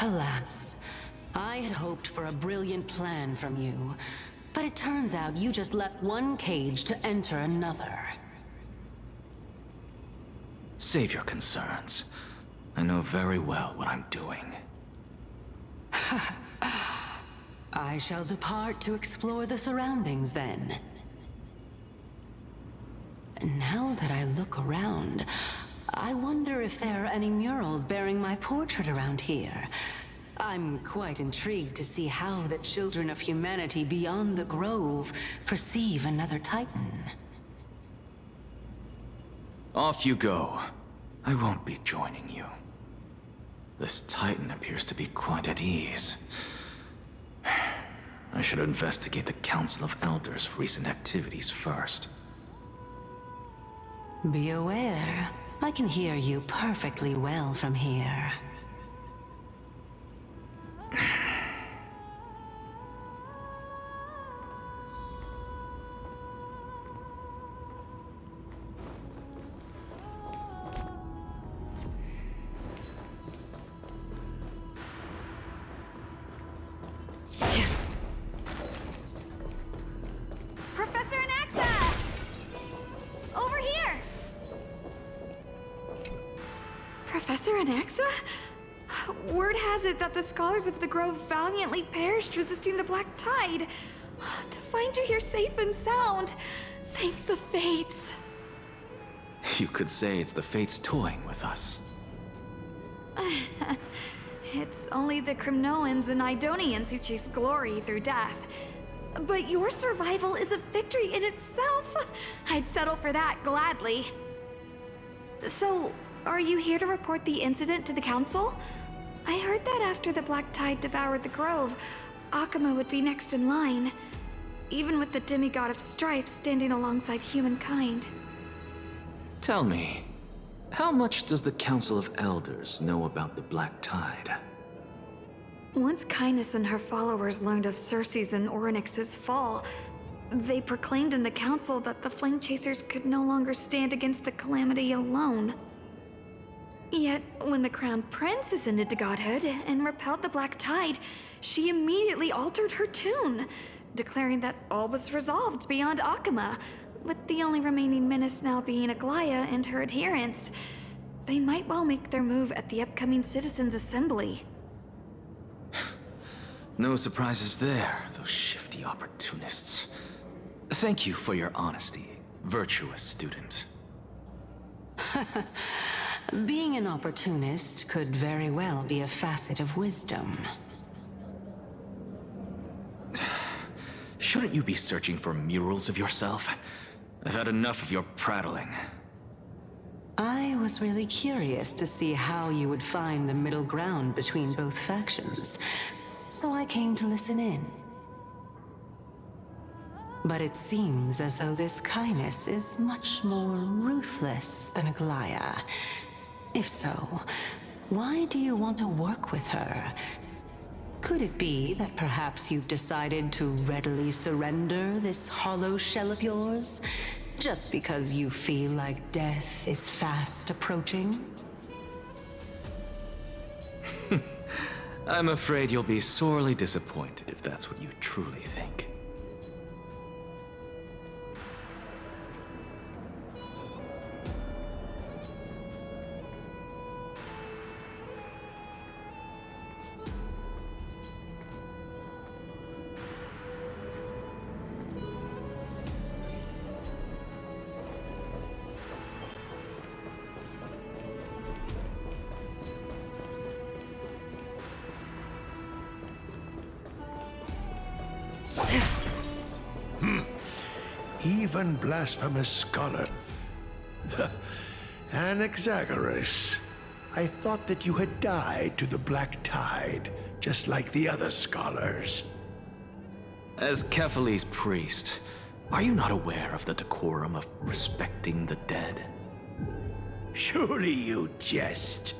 Alas, I had hoped for a brilliant plan from you, but it turns out you just left one cage to enter another. Save your concerns. I know very well what I'm doing. I shall depart to explore the surroundings then. Now that I look around, I wonder if there are any murals bearing my portrait around here. I'm quite intrigued to see how the children of humanity beyond the grove perceive another Titan. Off you go. I won't be joining you. This Titan appears to be quite at ease. I should investigate the Council of Elders' recent activities first. Be aware, I can hear you perfectly well from here. Professor Anaxa! Over here! Professor Anaxa? Word has it that the scholars of the Grove valiantly perished resisting the Black Tide. To find you here safe and sound, thank the Fates. You could say it's the Fates toying with us. It's only the Kremnoans and Idonians who chase glory through death. But your survival is a victory in itself. I'd settle for that gladly. So, are you here to report the incident to the Council? I heard that after the Black Tide devoured the Grove, Akuma would be next in line, even with the demigod of strife standing alongside humankind. Tell me, how much does the Council of Elders know about the Black Tide? Once Kindness and her followers learned of Circe's and Orynyx's fall, they proclaimed in the council that the Flame Chasers could no longer stand against the calamity alone. Yet, when the Crown Prince ascended to godhood and repelled the Black Tide, she immediately altered her tune, declaring that all was resolved beyond Akuma, with the only remaining menace now being Aglaya and her adherents. They might well make their move at the upcoming Citizens' Assembly. No surprises there, those shifty opportunists. Thank you for your honesty, virtuous student. Being an opportunist could very well be a facet of wisdom. shouldn't you be searching for murals of yourself? I've had enough of your prattling. I was really curious to see how you would find the middle ground between both factions, so I came to listen in. But it seems as though this Kindness is much more ruthless than Aglaya. If so, why do you want to work with her? Could it be that perhaps you've decided to readily surrender this hollow shell of yours, just because you feel like death is fast approaching? I'm afraid you'll be sorely disappointed if that's what you truly think. Even blasphemous scholar. Anaxagoras. I thought that you had died to the Black Tide, just like the other scholars. As Kephales's priest, are you not aware of the decorum of respecting the dead? Surely you jest.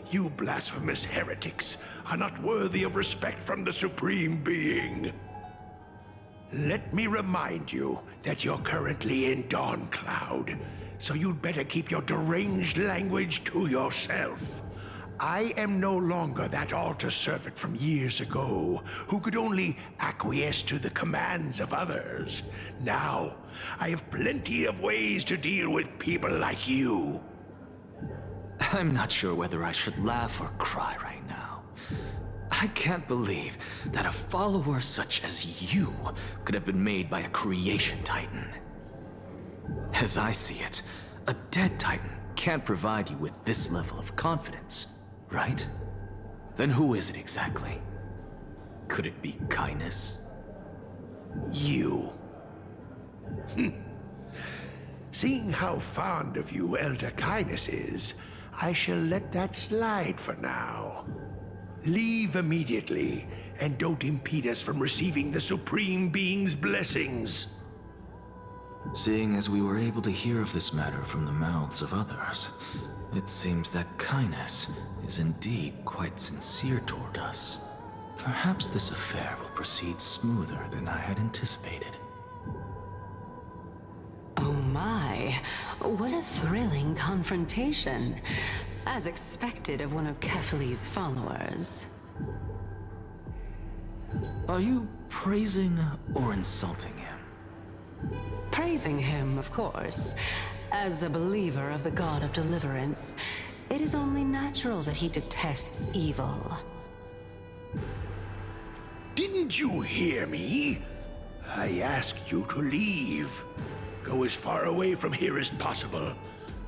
You blasphemous heretics are not worthy of respect from the Supreme Being. Let me remind you that you're currently in Dawn Cloud, so you'd better keep your deranged language to yourself. I am no longer that altar servant from years ago, who could only acquiesce to the commands of others. Now, I have plenty of ways to deal with people like you. I'm not sure whether I should laugh or cry right now. I can't believe that a follower such as you could have been made by a creation titan. As I see it, a dead titan can't provide you with this level of confidence, right? Then who is it exactly? Could it be Kindness? You. Seeing how fond of you Elder Kindness is, I shall let that slide for now. Leave immediately, and don't impede us from receiving the Supreme Being's blessings. Seeing as we were able to hear of this matter from the mouths of others, it seems that Kindness is indeed quite sincere toward us. Perhaps this affair will proceed smoother than I had anticipated. Oh my, what a thrilling confrontation. As expected of one of Kephales's followers. Are you praising or insulting him? Praising him, of course. As a believer of the God of Deliverance, it is only natural that he detests evil. Didn't you hear me? I asked you to leave. Go as far away from here as possible.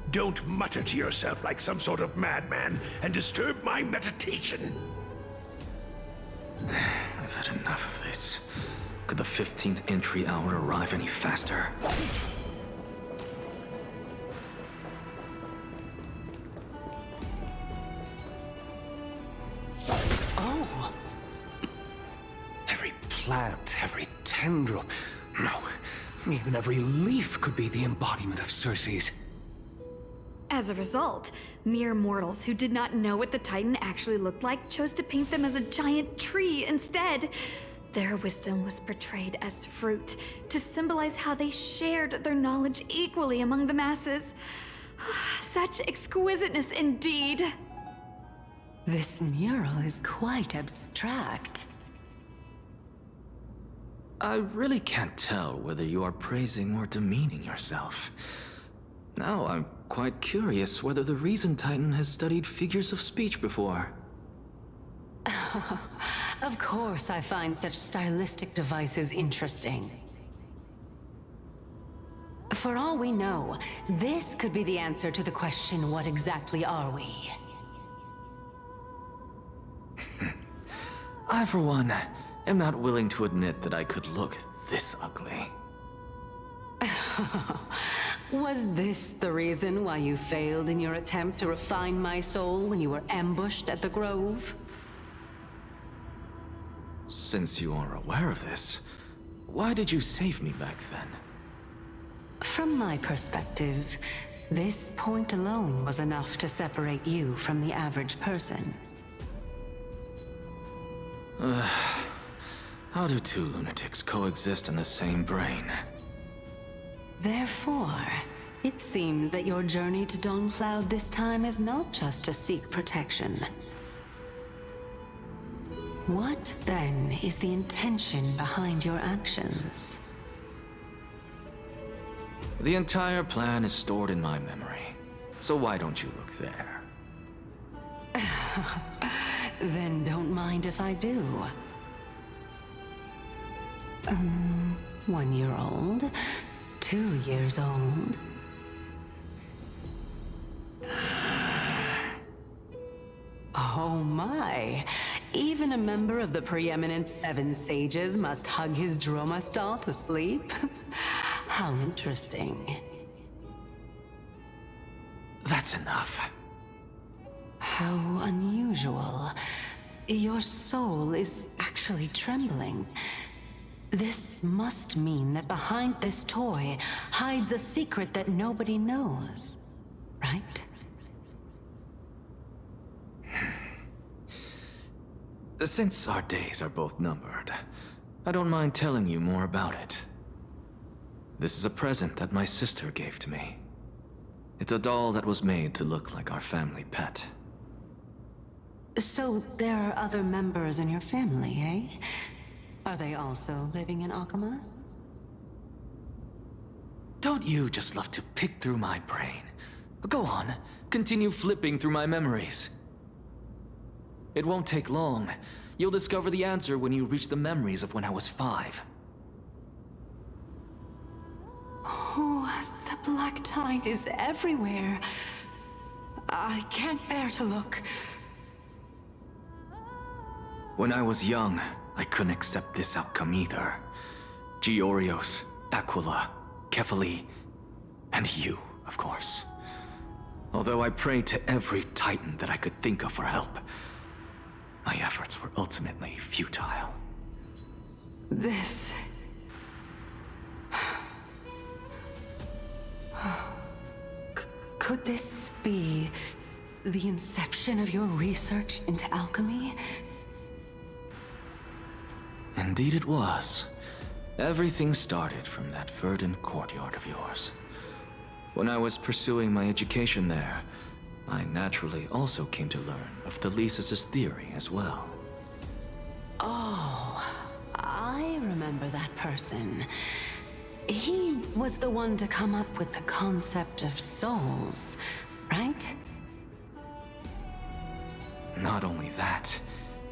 Don't mutter to yourself like some sort of madman and disturb my meditation. I've had enough of this. Could the 15th entry hour arrive any faster? Oh! Every plant, every tendril, no, even every leaf could be the embodiment of Circe's. As a result, mere mortals who did not know what the Titan actually looked like chose to paint them as a giant tree instead. Their wisdom was portrayed as fruit, to symbolize how they shared their knowledge equally among the masses. Such exquisiteness indeed. This mural is quite abstract. I really can't tell whether you are praising or demeaning yourself. Now I'm quite curious whether the Reason Titan has studied figures of speech before. Of course I find such stylistic devices interesting. For all we know, this could be the answer to the question, what exactly are we? I, for one, am not willing to admit that I could look this ugly. Was this the reason why you failed in your attempt to refine my soul when you were ambushed at the Grove? Since you are aware of this, why did you save me back then? From my perspective, this point alone was enough to separate you from the average person. How do two lunatics coexist in the same brain? Therefore, it seems that your journey to Dawnfloud this time is not just to seek protection. What, then, is the intention behind your actions? The entire plan is stored in my memory, so why don't you look there? Then don't mind if I do. 1 year old, 2 years old. Oh my! Even a member of the preeminent Seven Sages must hug his Dromastal to sleep? How interesting. That's enough. How unusual. Your soul is actually trembling. This must mean that behind this toy hides a secret that nobody knows, right? Since our days are both numbered, I don't mind telling you more about it. This is a present that my sister gave to me. It's a doll that was made to look like our family pet. So there are other members in your family, eh? Are they also living in Akama? Don't you just love to pick through my brain? Go on, continue flipping through my memories. It won't take long. You'll discover the answer when you reach the memories of when I was 5. Oh, the black tide is everywhere. I can't bear to look. When I was young, I couldn't accept this outcome either. Georios, Aquila, Kefali, and you, of course. Although I prayed to every titan that I could think of for help, my efforts were ultimately futile. This... Could this be the inception of your research into alchemy? Indeed it was. Everything started from that verdant courtyard of yours. When I was pursuing my education there, I naturally also came to learn of the Thesis' theory as well. Oh, I remember that person. He was the one to come up with the concept of souls, right? Not only that,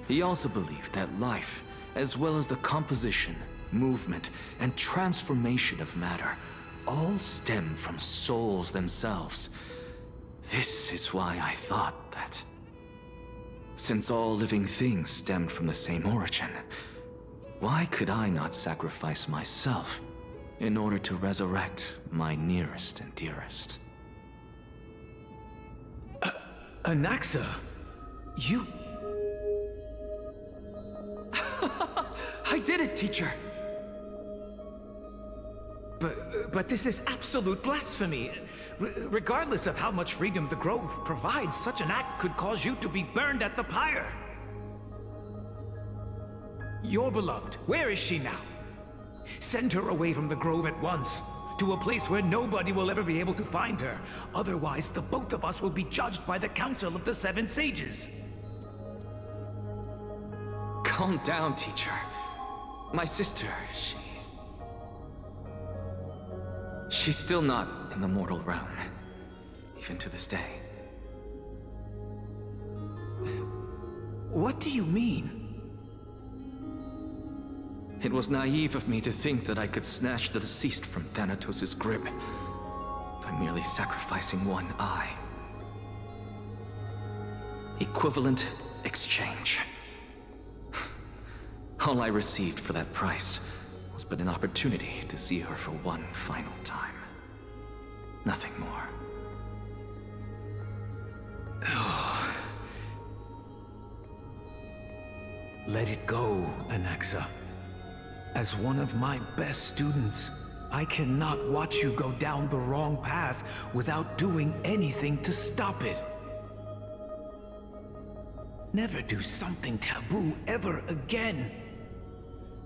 he also believed that life, as well as the composition, movement, and transformation of matter, all stem from souls themselves. This is why I thought that, since all living things stemmed from the same origin, why could I not sacrifice myself in order to resurrect my nearest and dearest? Anaxa, you... I did it, teacher! But this is absolute blasphemy. Regardless of how much freedom the Grove provides, such an act could cause you to be burned at the pyre. Your beloved, where is she now? Send her away from the Grove at once, to a place where nobody will ever be able to find her. Otherwise, the both of us will be judged by the Council of the Seven Sages. Calm down, teacher. My sister, she's still not in the mortal realm, even to this day. What do you mean? It was naive of me to think that I could snatch the deceased from Thanatos' grip by merely sacrificing one eye. Equivalent exchange. All I received for that price was but an opportunity to see her for one final time. Nothing more. Oh. Let it go, Anaxa. As one of my best students, I cannot watch you go down the wrong path without doing anything to stop it. Never do something taboo ever again.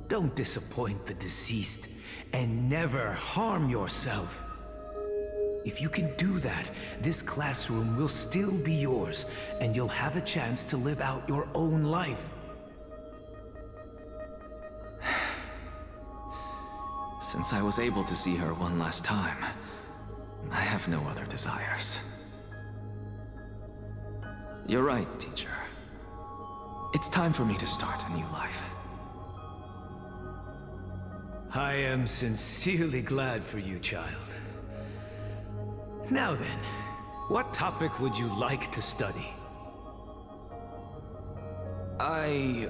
Don't disappoint the deceased, and never harm yourself. If you can do that, this classroom will still be yours, and you'll have a chance to live out your own life. Since I was able to see her one last time, I have no other desires. You're right, teacher. It's time for me to start a new life. I am sincerely glad for you, child. Now then, what topic would you like to study? I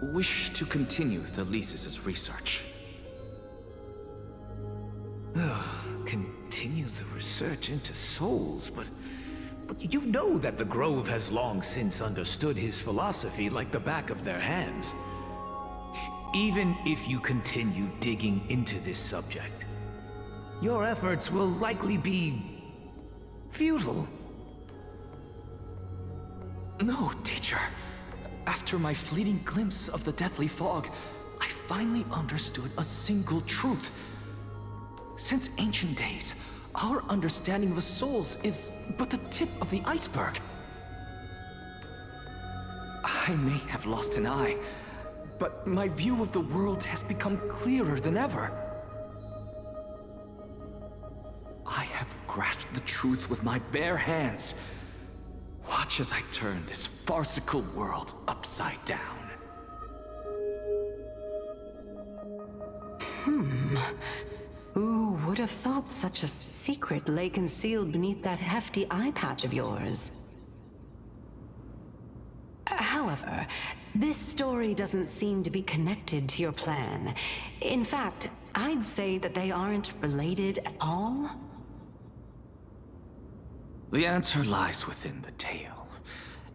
wish to continue Thalesis' research. Continue the research into souls, but you know that the Grove has long since understood his philosophy like the back of their hands. Even if you continue digging into this subject, your efforts will likely be futile. No, teacher. After my fleeting glimpse of the deathly fog, I finally understood a single truth. Since ancient days, our understanding of the souls is but the tip of the iceberg. I may have lost an eye, but my view of the world has become clearer than ever. I have grasped the truth with my bare hands. Watch as I turn this farcical world upside down. Who would have thought such a secret lay concealed beneath that hefty eye patch of yours? However, this story doesn't seem to be connected to your plan. In fact, I'd say that they aren't related at all. The answer lies within the tale.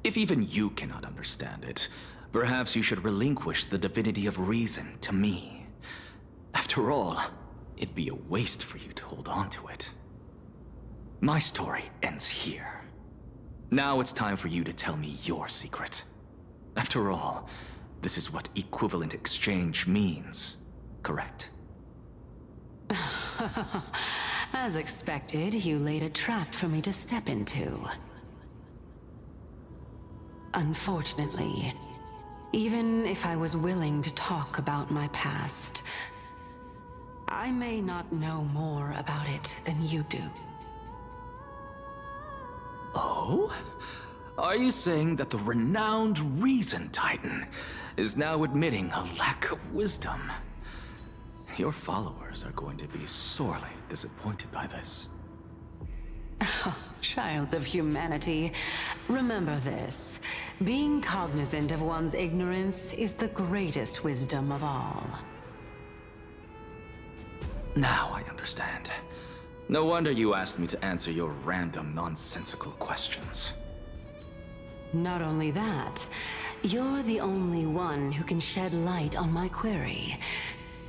If even you cannot understand it, perhaps you should relinquish the divinity of reason to me. After all, it'd be a waste for you to hold on to it. My story ends here. Now it's time for you to tell me your secret. After all, this is what equivalent exchange means, correct? As expected, you laid a trap for me to step into. Unfortunately, even if I was willing to talk about my past, I may not know more about it than you do. Oh? Are you saying that the renowned Reason Titan is now admitting a lack of wisdom? Your followers are going to be sorely disappointed by this. Child of humanity, remember this. Being cognizant of one's ignorance is the greatest wisdom of all. Now I understand. No wonder you asked me to answer your random, nonsensical questions. Not only that, you're the only one who can shed light on my query.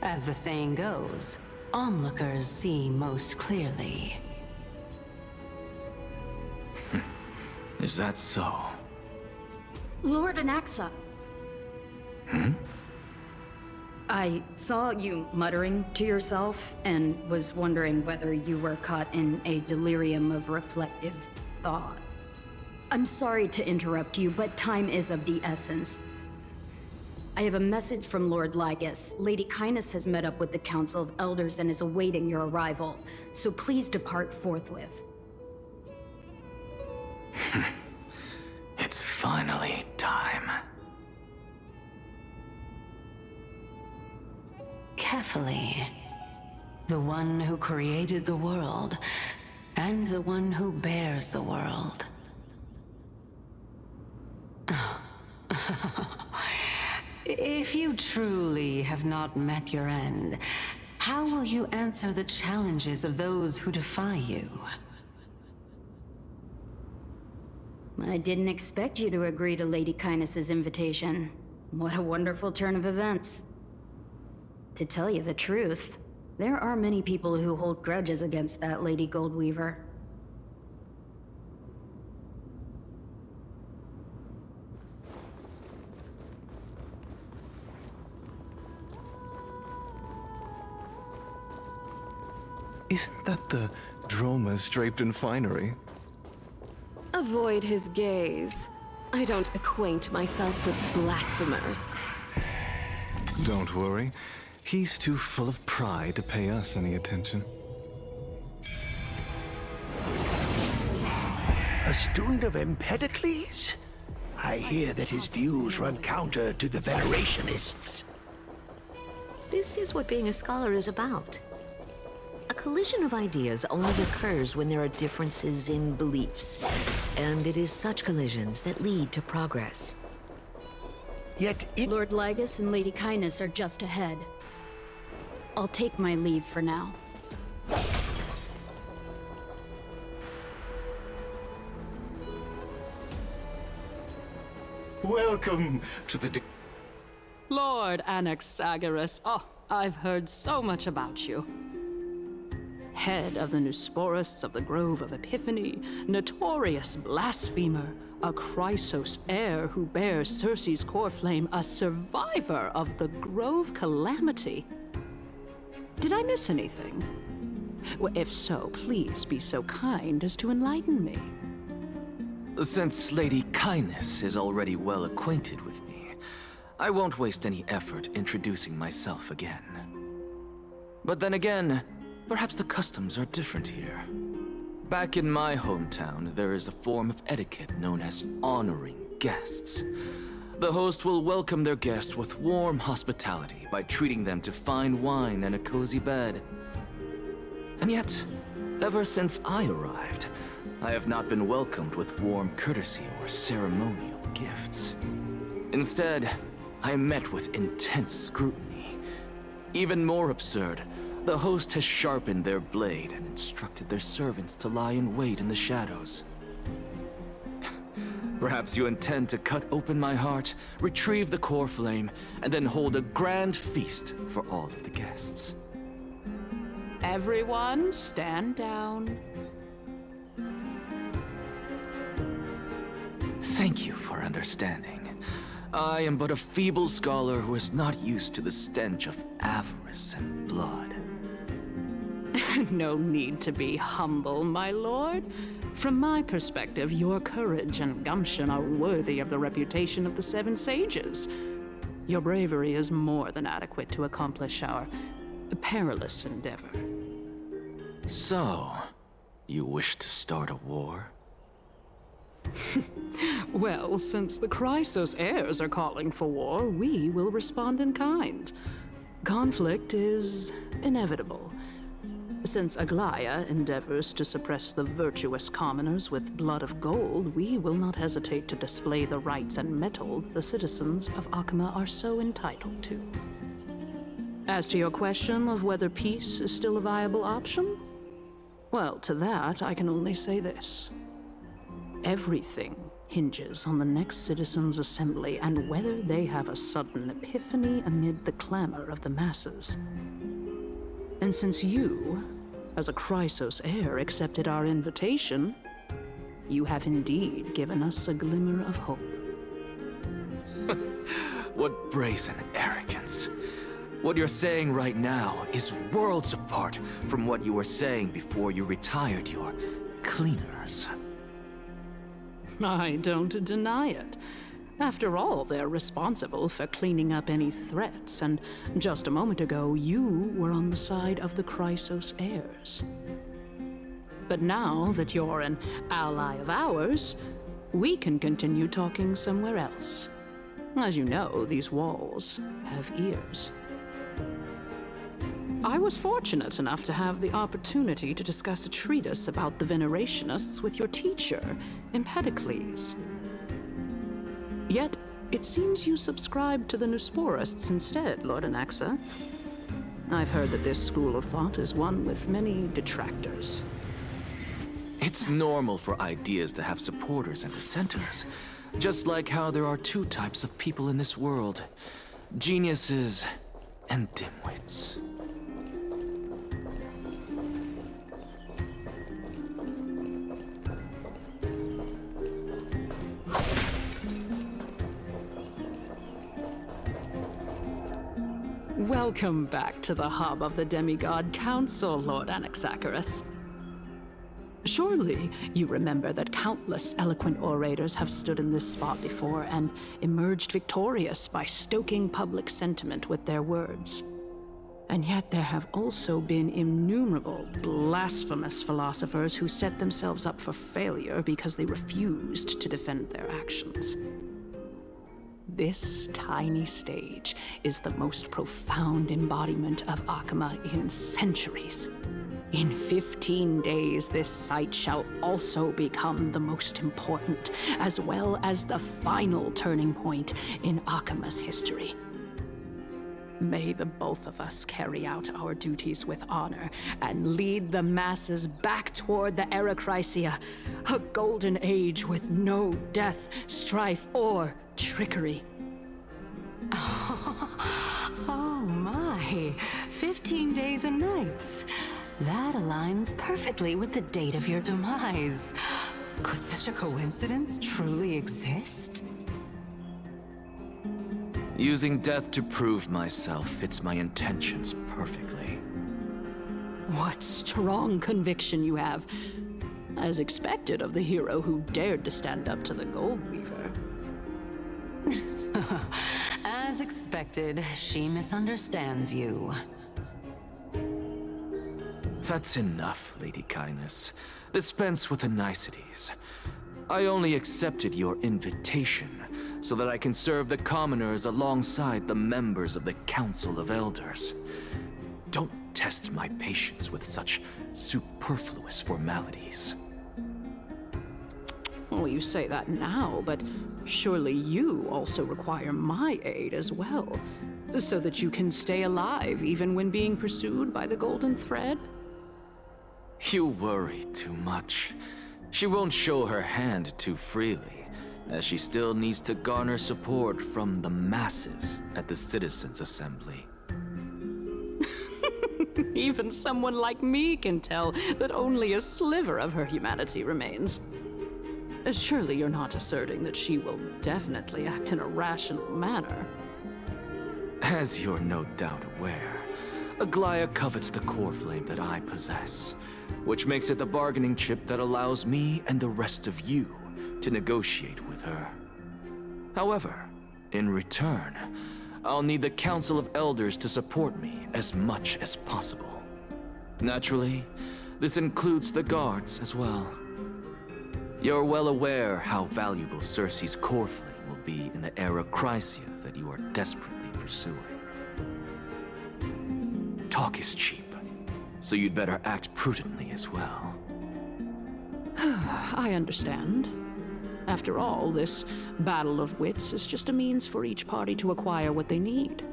As the saying goes, onlookers see most clearly. Is that so? Lord Anaxa. I saw you muttering to yourself and was wondering whether you were caught in a delirium of reflective thought. I'm sorry to interrupt you, but time is of the essence. I have a message from Lord Lygus. Lady Kindness has met up with the Council of Elders and is awaiting your arrival, so please depart forthwith. It's finally time. Carefully. The one who created the world, and the one who bears the world. If you truly have not met your end, how will you answer the challenges of those who defy you? I didn't expect you to agree to Lady Kindness's invitation. What a wonderful turn of events. To tell you the truth, there are many people who hold grudges against that Lady Goldweaver. Isn't that the dromas draped in finery? Avoid his gaze. I don't acquaint myself with blasphemers. Don't worry. He's too full of pride to pay us any attention. A student of Empedocles? I hear that his views run counter to the Venerationists. This is what being a scholar is about. A collision of ideas only occurs when there are differences in beliefs, and it is such collisions that lead to progress. Yet Lord Lygus and Lady Kindness are just ahead. I'll take my leave for now. Welcome to the... Lord Anaxagoras. Oh, I've heard so much about you. Head of the Nusporists of the Grove of Epiphany, notorious blasphemer, a Chrysos heir who bears Circe's core flame, a survivor of the Grove calamity. Did I miss anything? Well, if so, please be so kind as to enlighten me. Since Lady Kindness is already well acquainted with me, I won't waste any effort introducing myself again. But then again, perhaps the customs are different here. Back in my hometown, there is a form of etiquette known as honoring guests. The host will welcome their guest with warm hospitality by treating them to fine wine and a cozy bed. And yet, ever since I arrived, I have not been welcomed with warm courtesy or ceremonial gifts. Instead, I am met with intense scrutiny. Even more absurd, the host has sharpened their blade and instructed their servants to lie in wait in the shadows. Perhaps you intend to cut open my heart, retrieve the core flame, and then hold a grand feast for all of the guests. Everyone, stand down. Thank you for understanding. I am but a feeble scholar who is not used to the stench of avarice and blood. No need to be humble, my lord. From my perspective, your courage and gumption are worthy of the reputation of the Seven Sages. Your bravery is more than adequate to accomplish our perilous endeavor. So, you wish to start a war? Well, since the Chrysos heirs are calling for war, we will respond in kind. Conflict is inevitable. Since Aglaya endeavors to suppress the virtuous commoners with blood of gold, we will not hesitate to display the rights and mettle the citizens of Akama are so entitled to. As to your question of whether peace is still a viable option, well, to that I can only say this. Everything hinges on the next citizens' assembly and whether they have a sudden epiphany amid the clamor of the masses. And since you, as a Chrysos heir, accepted our invitation, you have indeed given us a glimmer of hope. What brazen arrogance. What you're saying right now is worlds apart from what you were saying before you retired your cleaners. I don't deny it. After all, they're responsible for cleaning up any threats, and just a moment ago, you were on the side of the Chrysos heirs. But now that you're an ally of ours, we can continue talking somewhere else. As you know, these walls have ears. I was fortunate enough to have the opportunity to discuss a treatise about the Venerationists with your teacher, Empedocles. Yet, It seems you subscribe to the Nusporists instead, Lord Anaxa. I've heard that this school of thought is one with many detractors. It's normal for ideas to have supporters and dissenters. Just like how there are two types of people in this world. Geniuses and dimwits. Welcome back to the hub of the Demigod Council, Lord Anaxagoras. Surely you remember that countless eloquent orators have stood in this spot before and emerged victorious by stoking public sentiment with their words. And yet there have also been innumerable blasphemous philosophers who set themselves up for failure because they refused to defend their actions. This tiny stage is the most profound embodiment of Akama in centuries. In 15 days, this site shall also become the most important, as well as the final turning point in Akama's history. May the both of us carry out our duties with honor and lead the masses back toward the Erechrysia, a golden age with no death, strife, or trickery. Oh my, 15 days and nights. That aligns perfectly with the date of your demise. Could such a coincidence truly exist? Using death to prove myself fits my intentions perfectly. What strong conviction you have, as expected of the hero who dared to stand up to the Gold Weaver. As expected, she misunderstands you. That's enough, Lady Kindness. Dispense with the niceties. I only accepted your invitation so that I can serve the commoners alongside the members of the Council of Elders. Don't test my patience with such superfluous formalities. Well, you say that now, but surely you also require my aid as well, so that you can stay alive even when being pursued by the Golden Thread? You worry too much. She won't show her hand too freely, as she still needs to garner support from the masses at the Citizens' Assembly. Even someone like me can tell that only a sliver of her humanity remains. Surely you're not asserting that she will definitely act in a rational manner. As you're no doubt aware, Aglaya covets the core flame that I possess, which makes it the bargaining chip that allows me and the rest of you to negotiate with her. However, in return, I'll need the Council of Elders to support me as much as possible. Naturally, this includes the guards as well. You're well aware how valuable Cersei's core flame will be in the Erechrysia that you are desperately pursuing. Talk is cheap, so you'd better act prudently as well. I understand. After all, this battle of wits is just a means for each party to acquire what they need.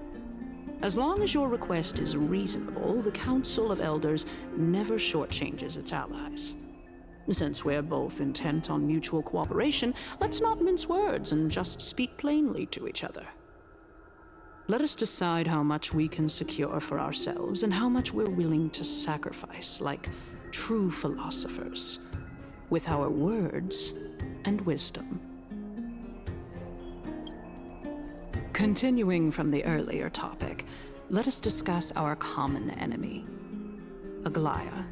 As long as your request is reasonable, the Council of Elders never shortchanges its allies. Since we're both intent on mutual cooperation, let's not mince words and just speak plainly to each other. Let us decide how much we can secure for ourselves and how much we're willing to sacrifice, like true philosophers, with our words and wisdom. Continuing from the earlier topic, let us discuss our common enemy, Aglaya.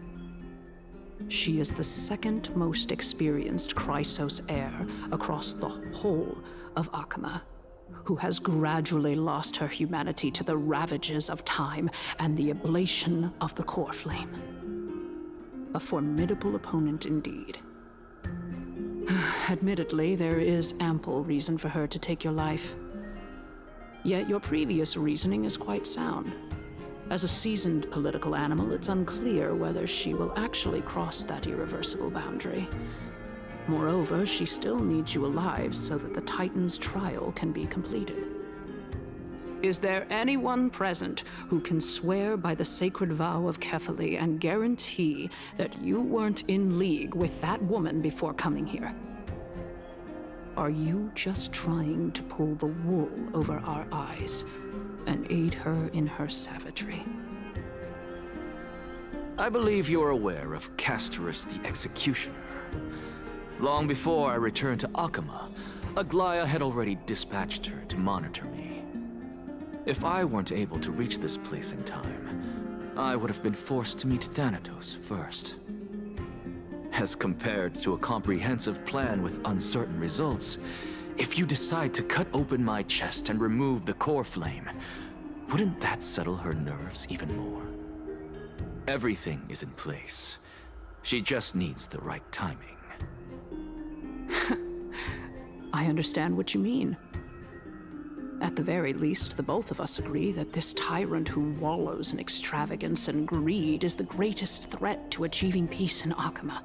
She is the second most experienced Chrysos heir across the whole of Akama, who has gradually lost her humanity to the ravages of time and the ablation of the core flame. A formidable opponent indeed. Admittedly, there is ample reason for her to take your life. Yet your previous reasoning is quite sound. As a seasoned political animal, it's unclear whether she will actually cross that irreversible boundary. Moreover, she still needs you alive so that the Titan's trial can be completed. Is there anyone present who can swear by the sacred vow of Kefali and guarantee that you weren't in league with that woman before coming here? Are you just trying to pull the wool over our eyes and aid her in her savagery? I believe you're aware of Castorus the Executioner. Long before I returned to Akama, Aglaya had already dispatched her to monitor me. If I weren't able to reach this place in time, I would have been forced to meet Thanatos first. As compared to a comprehensive plan with uncertain results, if you decide to cut open my chest and remove the core flame, wouldn't that settle her nerves even more? Everything is in place. She just needs the right timing. I understand what you mean. At the very least, the both of us agree that this tyrant who wallows in extravagance and greed is the greatest threat to achieving peace in Akama.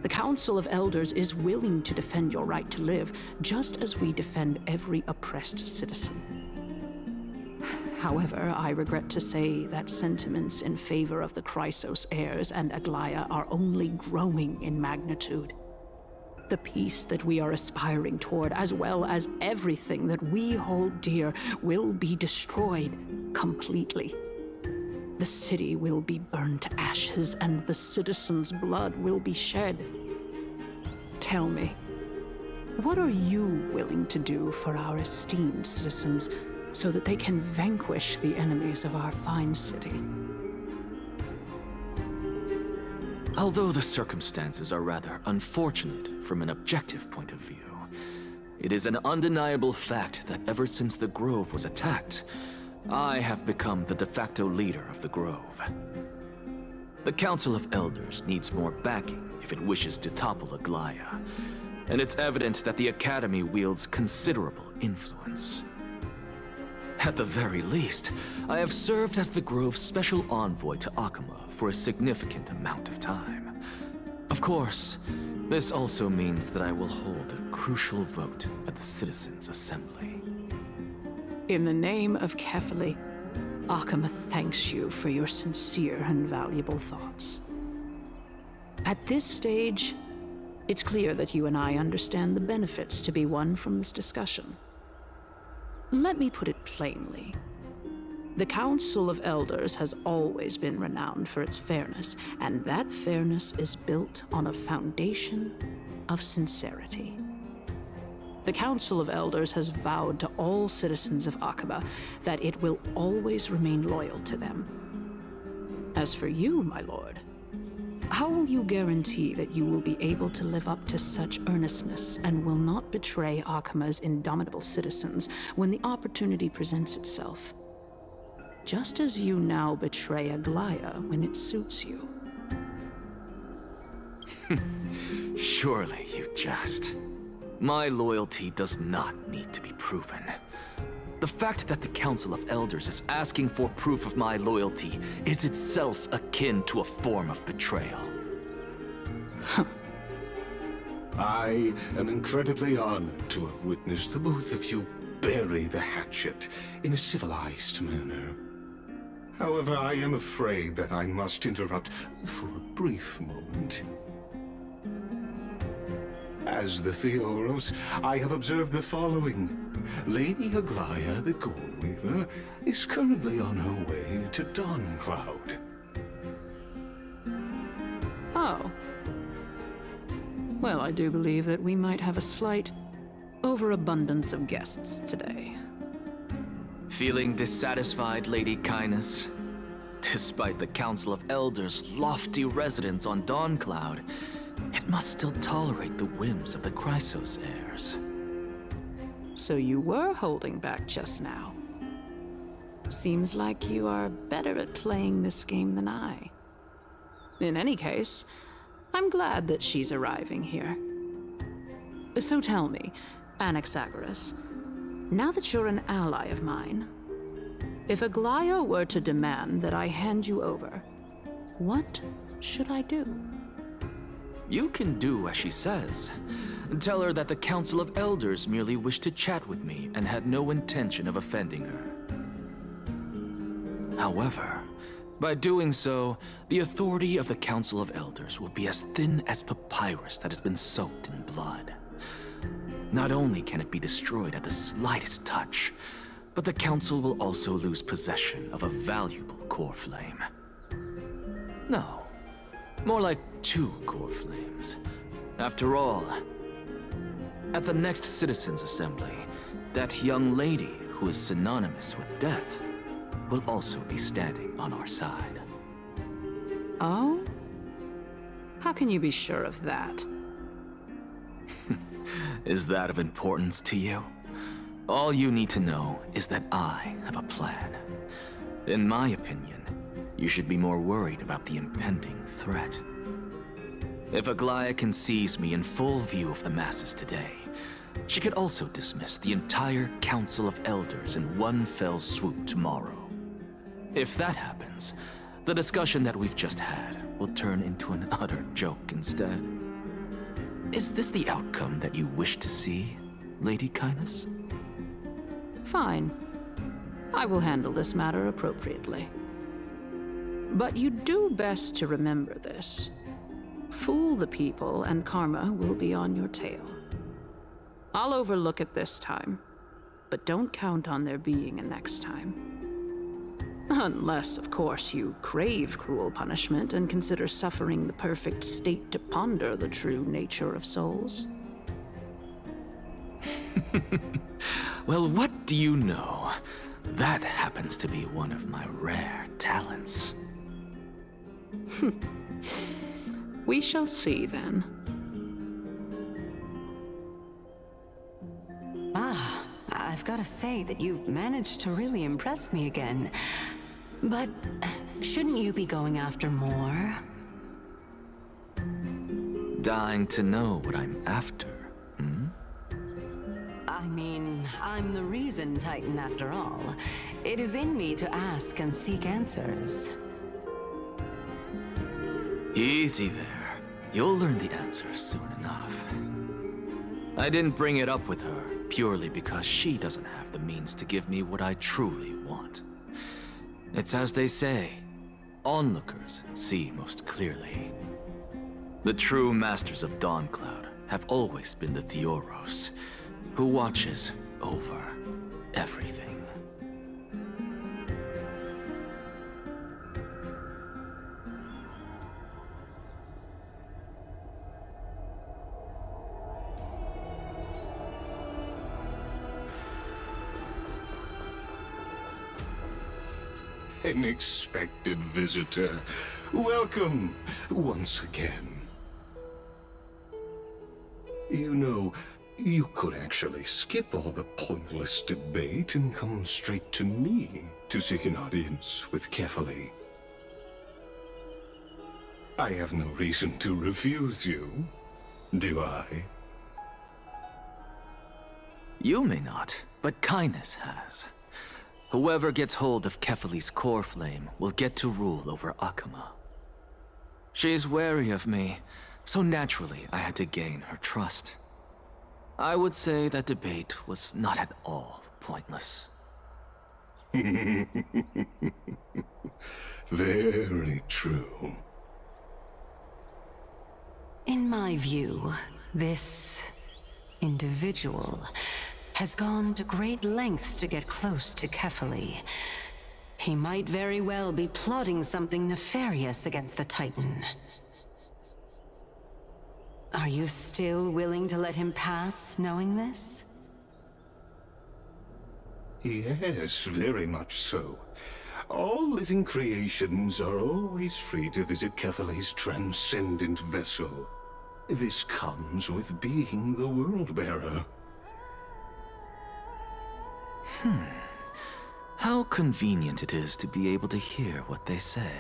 The Council of Elders is willing to defend your right to live, just as we defend every oppressed citizen. However, I regret to say that sentiments in favor of the Chrysos heirs and Aglaya are only growing in magnitude. The peace that we are aspiring toward, as well as everything that we hold dear, will be destroyed completely. The city will be burned to ashes, and the citizens' blood will be shed. Tell me, what are you willing to do for our esteemed citizens so that they can vanquish the enemies of our fine city? Although the circumstances are rather unfortunate from an objective point of view, it is an undeniable fact that ever since the Grove was attacked, I have become the de facto leader of the Grove. The Council of Elders needs more backing if it wishes to topple Aglaya, and it's evident that the Academy wields considerable influence. At the very least, I have served as the Grove's special envoy to Akama for a significant amount of time. Of course, this also means that I will hold a crucial vote at the Citizens' Assembly. In the name of Kefali, Akama thanks you for your sincere and valuable thoughts. At this stage, it's clear that you and I understand the benefits to be won from this discussion. Let me put it plainly. The Council of Elders has always been renowned for its fairness, and that fairness is built on a foundation of sincerity. The Council of Elders has vowed to all citizens of Akaba that it will always remain loyal to them. As for you, my lord, how will you guarantee that you will be able to live up to such earnestness and will not betray Akama's indomitable citizens when the opportunity presents itself? Just as you now betray Aglaya when it suits you. Surely you jest. My loyalty does not need to be proven. The fact that the Council of Elders is asking for proof of my loyalty is itself akin to a form of betrayal. I am incredibly honored to have witnessed the both of you bury the hatchet in a civilized manner. However, I am afraid that I must interrupt for a brief moment. As the Theoros, I have observed the following. Lady Aglaya, the Gold Weaver, is currently on her way to Dawncloud. Oh. Well, I do believe that we might have a slight overabundance of guests today. Feeling dissatisfied, Lady Kindness? Despite the Council of Elders' lofty residence on Dawncloud, it must still tolerate the whims of the Chrysos heirs. So you were holding back just now. Seems like you are better at playing this game than I. In any case, I'm glad that she's arriving here. So tell me, Anaxagoras, now that you're an ally of mine, if Aglaya were to demand that I hand you over, what should I do? You can do as she says. Tell her that the Council of Elders merely wished to chat with me and had no intention of offending her. However, by doing so, the authority of the Council of Elders will be as thin as papyrus that has been soaked in blood. Not only can it be destroyed at the slightest touch, but the Council will also lose possession of a valuable core flame. No, more like 2 core flames. After all, at the next Citizens' Assembly, that young lady who is synonymous with death will also be standing on our side. Oh? How can you be sure of that? Is that of importance to you? All you need to know is that I have a plan. In my opinion, you should be more worried about the impending threat. If Aglaia can seize me in full view of the masses today, she could also dismiss the entire Council of Elders in one fell swoop tomorrow. If that happens, the discussion that we've just had will turn into an utter joke instead. Is this the outcome that you wish to see, Lady Kindness? Fine. I will handle this matter appropriately. But you do best to remember this. Fool the people, and karma will be on your tail. I'll overlook it this time, but don't count on there being a next time. Unless, of course, you crave cruel punishment and consider suffering the perfect state to ponder the true nature of souls. Well, what do you know? That happens to be one of my rare talents. We shall see, then. Ah, I've got to say that you've managed to really impress me again. But shouldn't you be going after more? Dying to know what I'm after, hmm? I mean, I'm the reason Titan after all. It is in me to ask and seek answers. Easy there. You'll learn the answers soon enough. I didn't bring it up with her purely because she doesn't have the means to give me what I truly want. It's as they say, onlookers see most clearly. The true masters of Dawncloud have always been the Theoros, who watches over everything. An expected visitor. Welcome once again. You know, you could actually skip all the pointless debate and come straight to me to seek an audience with Kefali. I have no reason to refuse you, do I? You may not, but Kindness has. Whoever gets hold of Kefali's core flame will get to rule over Akama. She's wary of me, so naturally I had to gain her trust. I would say that debate was not at all pointless. Very true. In my view, this individual has gone to great lengths to get close to Kefali. He might very well be plotting something nefarious against the Titan. Are you still willing to let him pass, knowing this? Yes, very much so. All living creations are always free to visit Kefali's transcendent vessel. This comes with being the World-Bearer. How convenient it is to be able to hear what they say.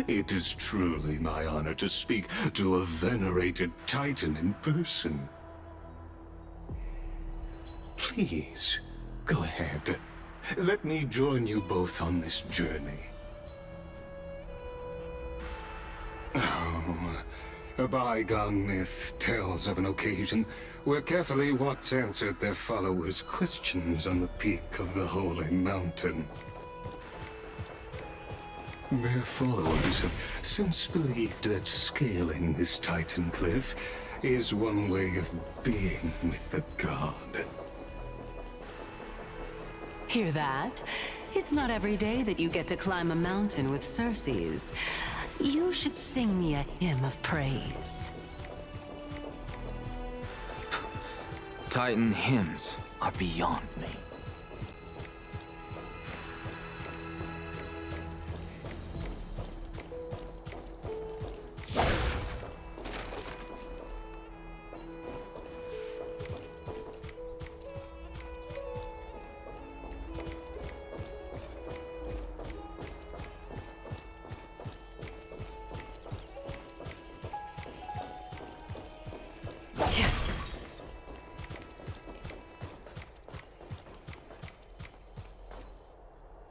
It is truly my honor to speak to a venerated Titan in person. Please, go ahead. Let me join you both on this journey. A bygone myth tells of an occasion where carefully Watts answered their followers' questions on the peak of the Holy Mountain. Their followers have since believed that scaling this Titan cliff is one way of being with the god. Hear that? It's not every day that you get to climb a mountain with Circes. You should sing me a hymn of praise. Titan hymns are beyond me.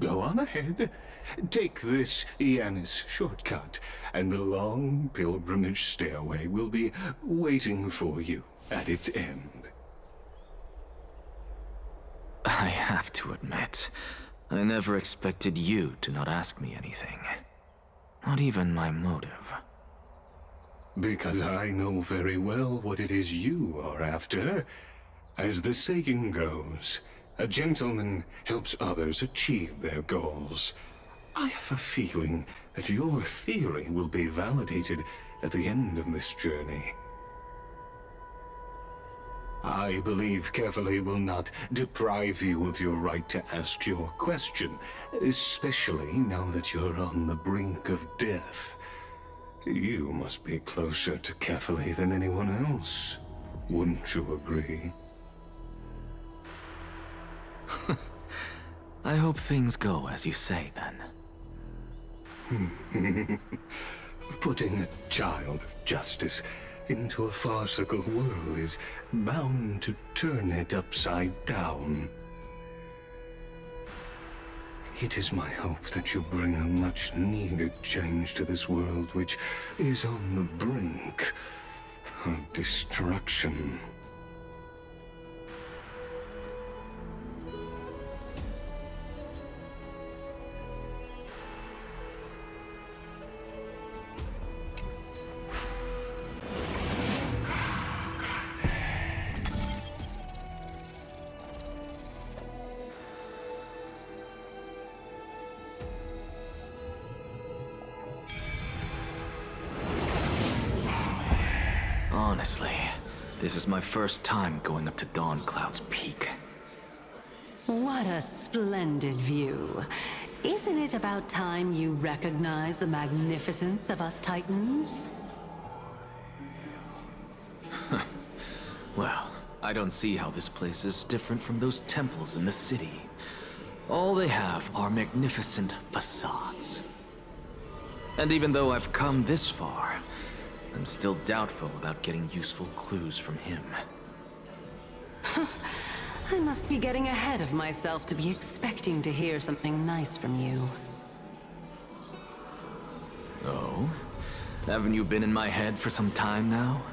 Go on ahead. Take this Yanis shortcut, and the long pilgrimage stairway will be waiting for you at its end. I have to admit, I never expected you to not ask me anything. Not even my motive. Because I know very well what it is you are after. As the saying goes, a gentleman helps others achieve their goals. I have a feeling that your theory will be validated at the end of this journey. I believe Carefully will not deprive you of your right to ask your question, especially now that you're on the brink of death. You must be closer to Carefully than anyone else. Wouldn't you agree? I hope things go as you say, then. Putting a child of justice into a farcical world is bound to turn it upside down. It is my hope that you bring a much-needed change to this world which is on the brink of destruction. Honestly, this is my first time going up to Dawn Cloud's peak. What a splendid view. Isn't it about time you recognize the magnificence of us Titans? Well, I don't see how this place is different from those temples in the city. All they have are magnificent facades. And even though I've come this far, I'm still doubtful about getting useful clues from him. I must be getting ahead of myself to be expecting to hear something nice from you. Oh? Haven't you been in my head for some time now?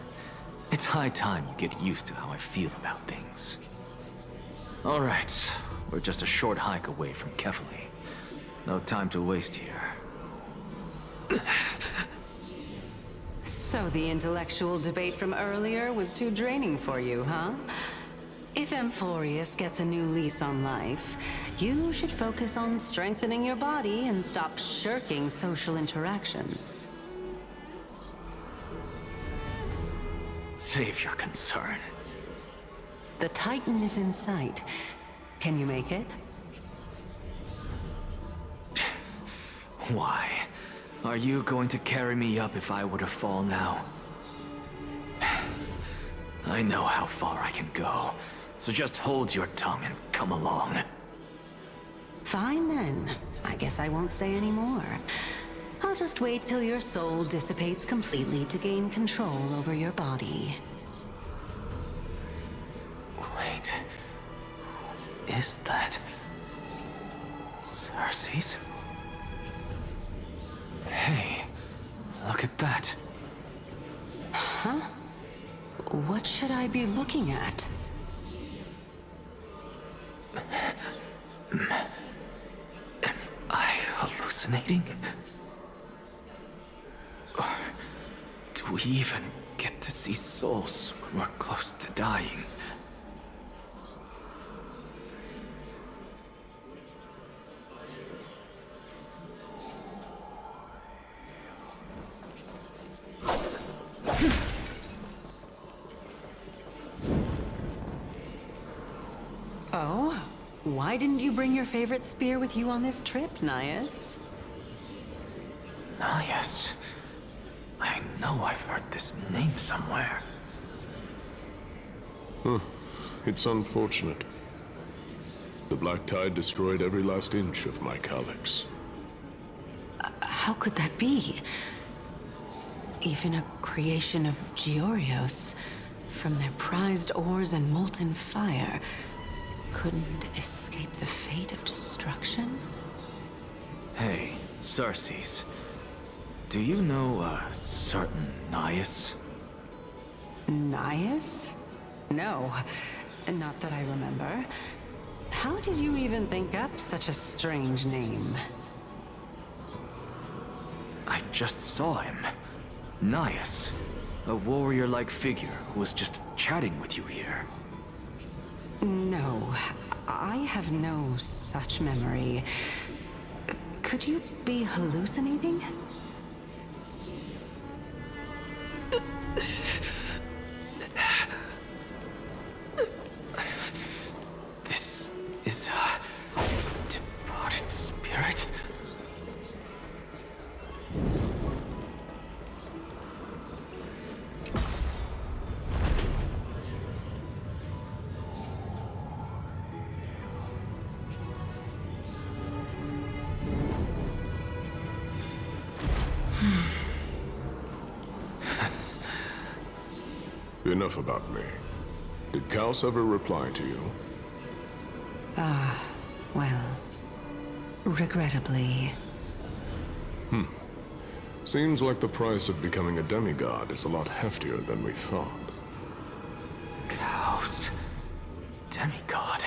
It's high time you get used to how I feel about things. All right, we're just a short hike away from Kefali. No time to waste here. So the intellectual debate from earlier was too draining for you, huh? If Amphorius gets a new lease on life, you should focus on strengthening your body and stop shirking social interactions. Save your concern. The Titan is in sight. Can you make it? Why? Are you going to carry me up if I were to fall now? I know how far I can go, so just hold your tongue and come along. Fine then. I guess I won't say any more. I'll just wait till your soul dissipates completely to gain control over your body. Wait. Is that... Circes? Hey, look at that. Huh? What should I be looking at? Am I hallucinating? Or do we even get to see souls when we're close to dying? Oh? Why didn't you bring your favorite spear with you on this trip, Nias? Nias. I know I've heard this name somewhere. It's unfortunate. The Black Tide destroyed every last inch of my calyx. How could that be? Even a creation of Georios, from their prized ores and molten fire, couldn't escape the fate of destruction? Hey, Sarces. Do you know a certain Nias? Nias? No, not that I remember. How did you even think up such a strange name? I just saw him. Nias. A warrior-like figure who was just chatting with you here. No, I have no such memory. Could you be hallucinating? This is a departed spirit. Enough about me. Did Kaos ever reply to you? Well, regrettably. Seems like the price of becoming a demigod is a lot heftier than we thought. Kaos. Demigod.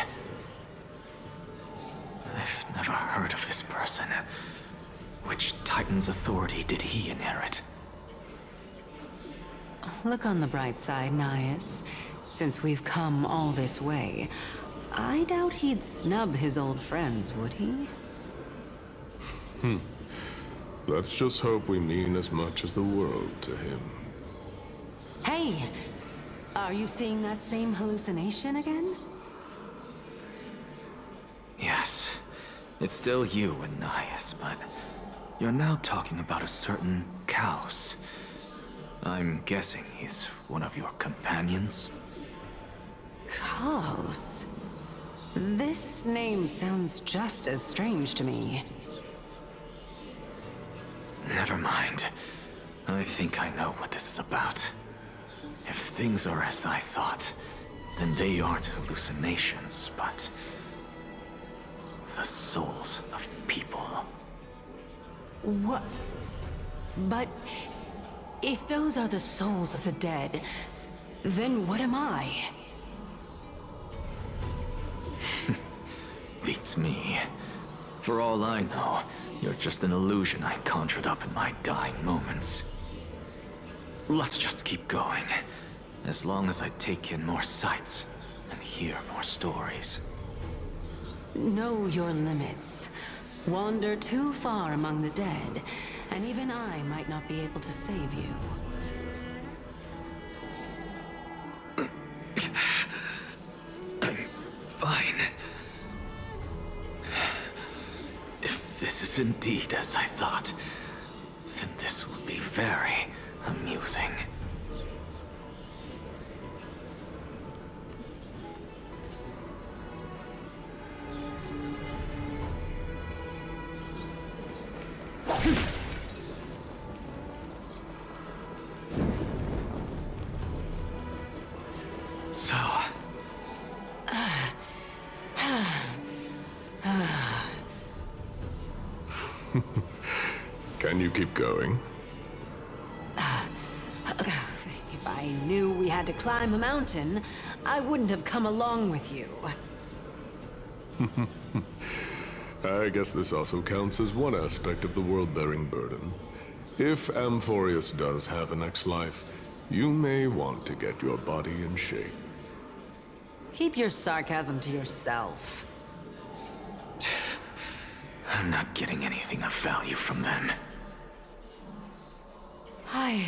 I've never heard of this person. Which Titan's authority did he inherit? Look on the bright side, Nias. Since we've come all this way, I doubt he'd snub his old friends, would he? Let's just hope we mean as much as the world to him. Hey! Are you seeing that same hallucination again? Yes. It's still you and Nias, but you're now talking about a certain Kaos. I'm guessing he's one of your companions? Kaos? This name sounds just as strange to me. Never mind. I think I know what this is about. If things are as I thought, then they aren't hallucinations, but the souls of people. What? But if those are the souls of the dead, then what am I? Beats me. For all I know, you're just an illusion I conjured up in my dying moments. Let's just keep going. As long as I take in more sights and hear more stories. Know your limits. Wander too far among the dead, and even I might not be able to save you. I'm fine. If this is indeed as I thought, then this will be very amusing. So... Can you keep going? If I knew we had to climb a mountain, I wouldn't have come along with you. I guess this also counts as one aspect of the world-bearing burden. If Amphorius does have a next life, you may want to get your body in shape. Keep your sarcasm to yourself. I'm not getting anything of value from them. I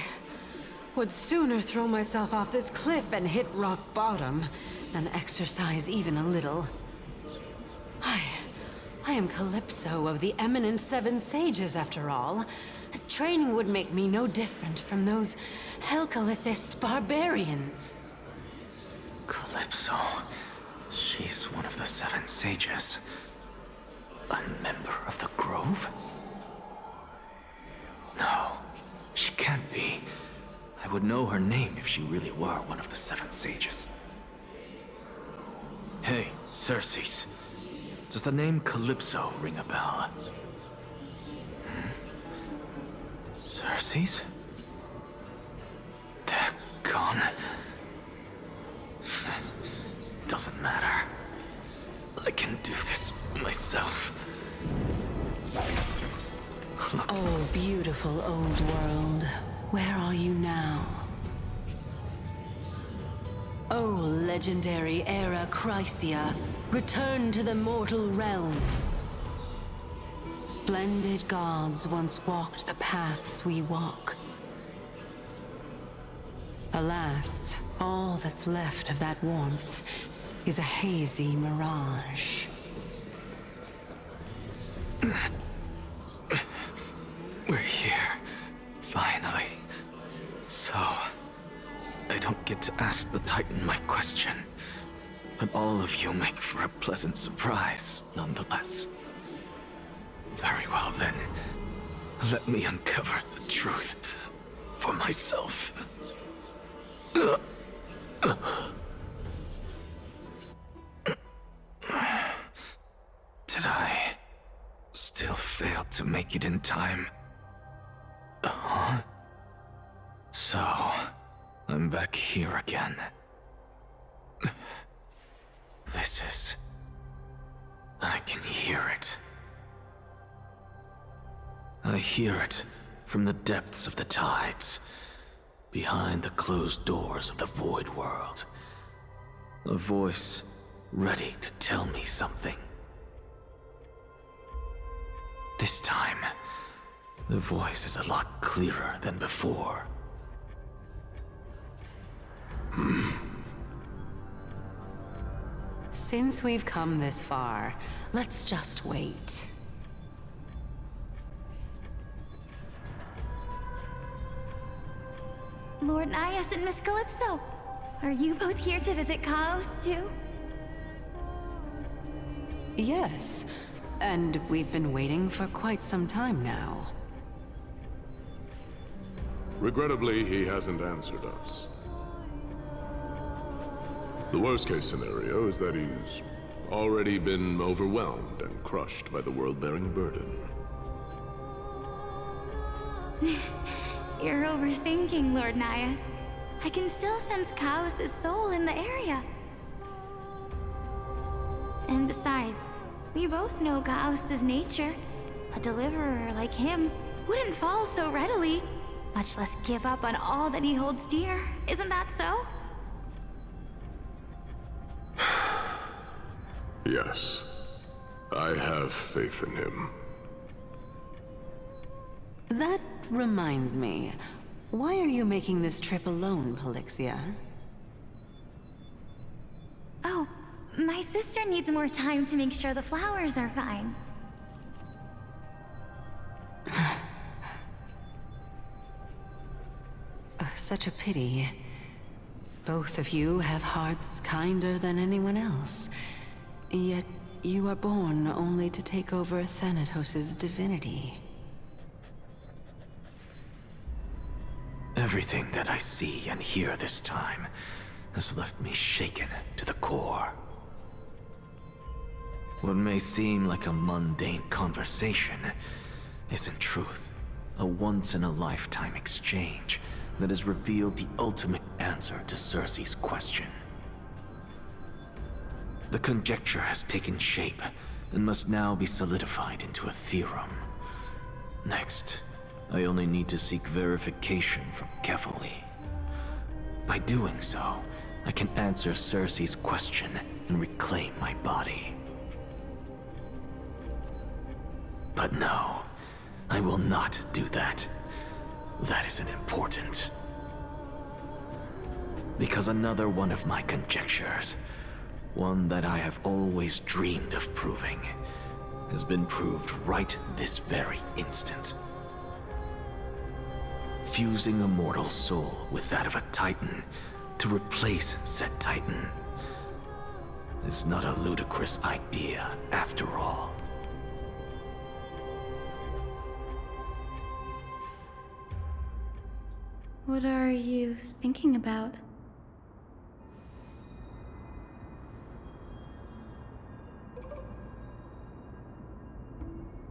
would sooner throw myself off this cliff and hit rock bottom than exercise even a little. I am Calypso of the eminent Seven Sages, after all. Training would make me no different from those Helcalithist barbarians. Calypso. She's one of the Seven Sages. A member of the Grove? No, she can't be. I would know her name if she really were one of the Seven Sages. Hey, Circes. Does the name Calypso ring a bell? Circes? Daggone. Doesn't matter. I can do this myself. Oh, beautiful old world. Where are you now? Oh, legendary era Chrysia, return to the mortal realm. Splendid gods once walked the paths we walk. Alas, all that's left of that warmth is a hazy mirage. We're here, finally. So, I don't get to ask the Titan my question, but all of you make for a pleasant surprise, nonetheless. Very well then, let me uncover the truth for myself. Did I still fail to make it in time? Huh? So, I'm back here again. This is... I can hear it. I hear it from the depths of the tides, behind the closed doors of the Void World. A voice ready to tell me something. This time, the voice is a lot clearer than before. Since we've come this far, let's just wait. Lord Nias and Miss Calypso, are you both here to visit Chaos too? Yes, and we've been waiting for quite some time now. Regrettably, he hasn't answered us. The worst-case scenario is that he's already been overwhelmed and crushed by the world-bearing burden. You're overthinking, Lord Nias. I can still sense Chaos' soul in the area. And besides, we both know Chaos' nature. A deliverer like him wouldn't fall so readily, much less give up on all that he holds dear. Isn't that so? Yes. I have faith in him. That reminds me. Why are you making this trip alone, Polixia? Oh, my sister needs more time to make sure the flowers are fine. Such a pity. Both of you have hearts kinder than anyone else. Yet you are born only to take over Thanatos' divinity. Everything that I see and hear this time has left me shaken to the core. What may seem like a mundane conversation is in truth a once-in-a-lifetime exchange that has revealed the ultimate answer to Cersei's question. The conjecture has taken shape and must now be solidified into a theorem. Next, I only need to seek verification from Kefali. By doing so, I can answer Cersei's question and reclaim my body. But no, I will not do that. That isn't important. Because another one of my conjectures, one that I have always dreamed of proving, has been proved right this very instant. Fusing a mortal soul with that of a Titan to replace said Titan is not a ludicrous idea after all. What are you thinking about?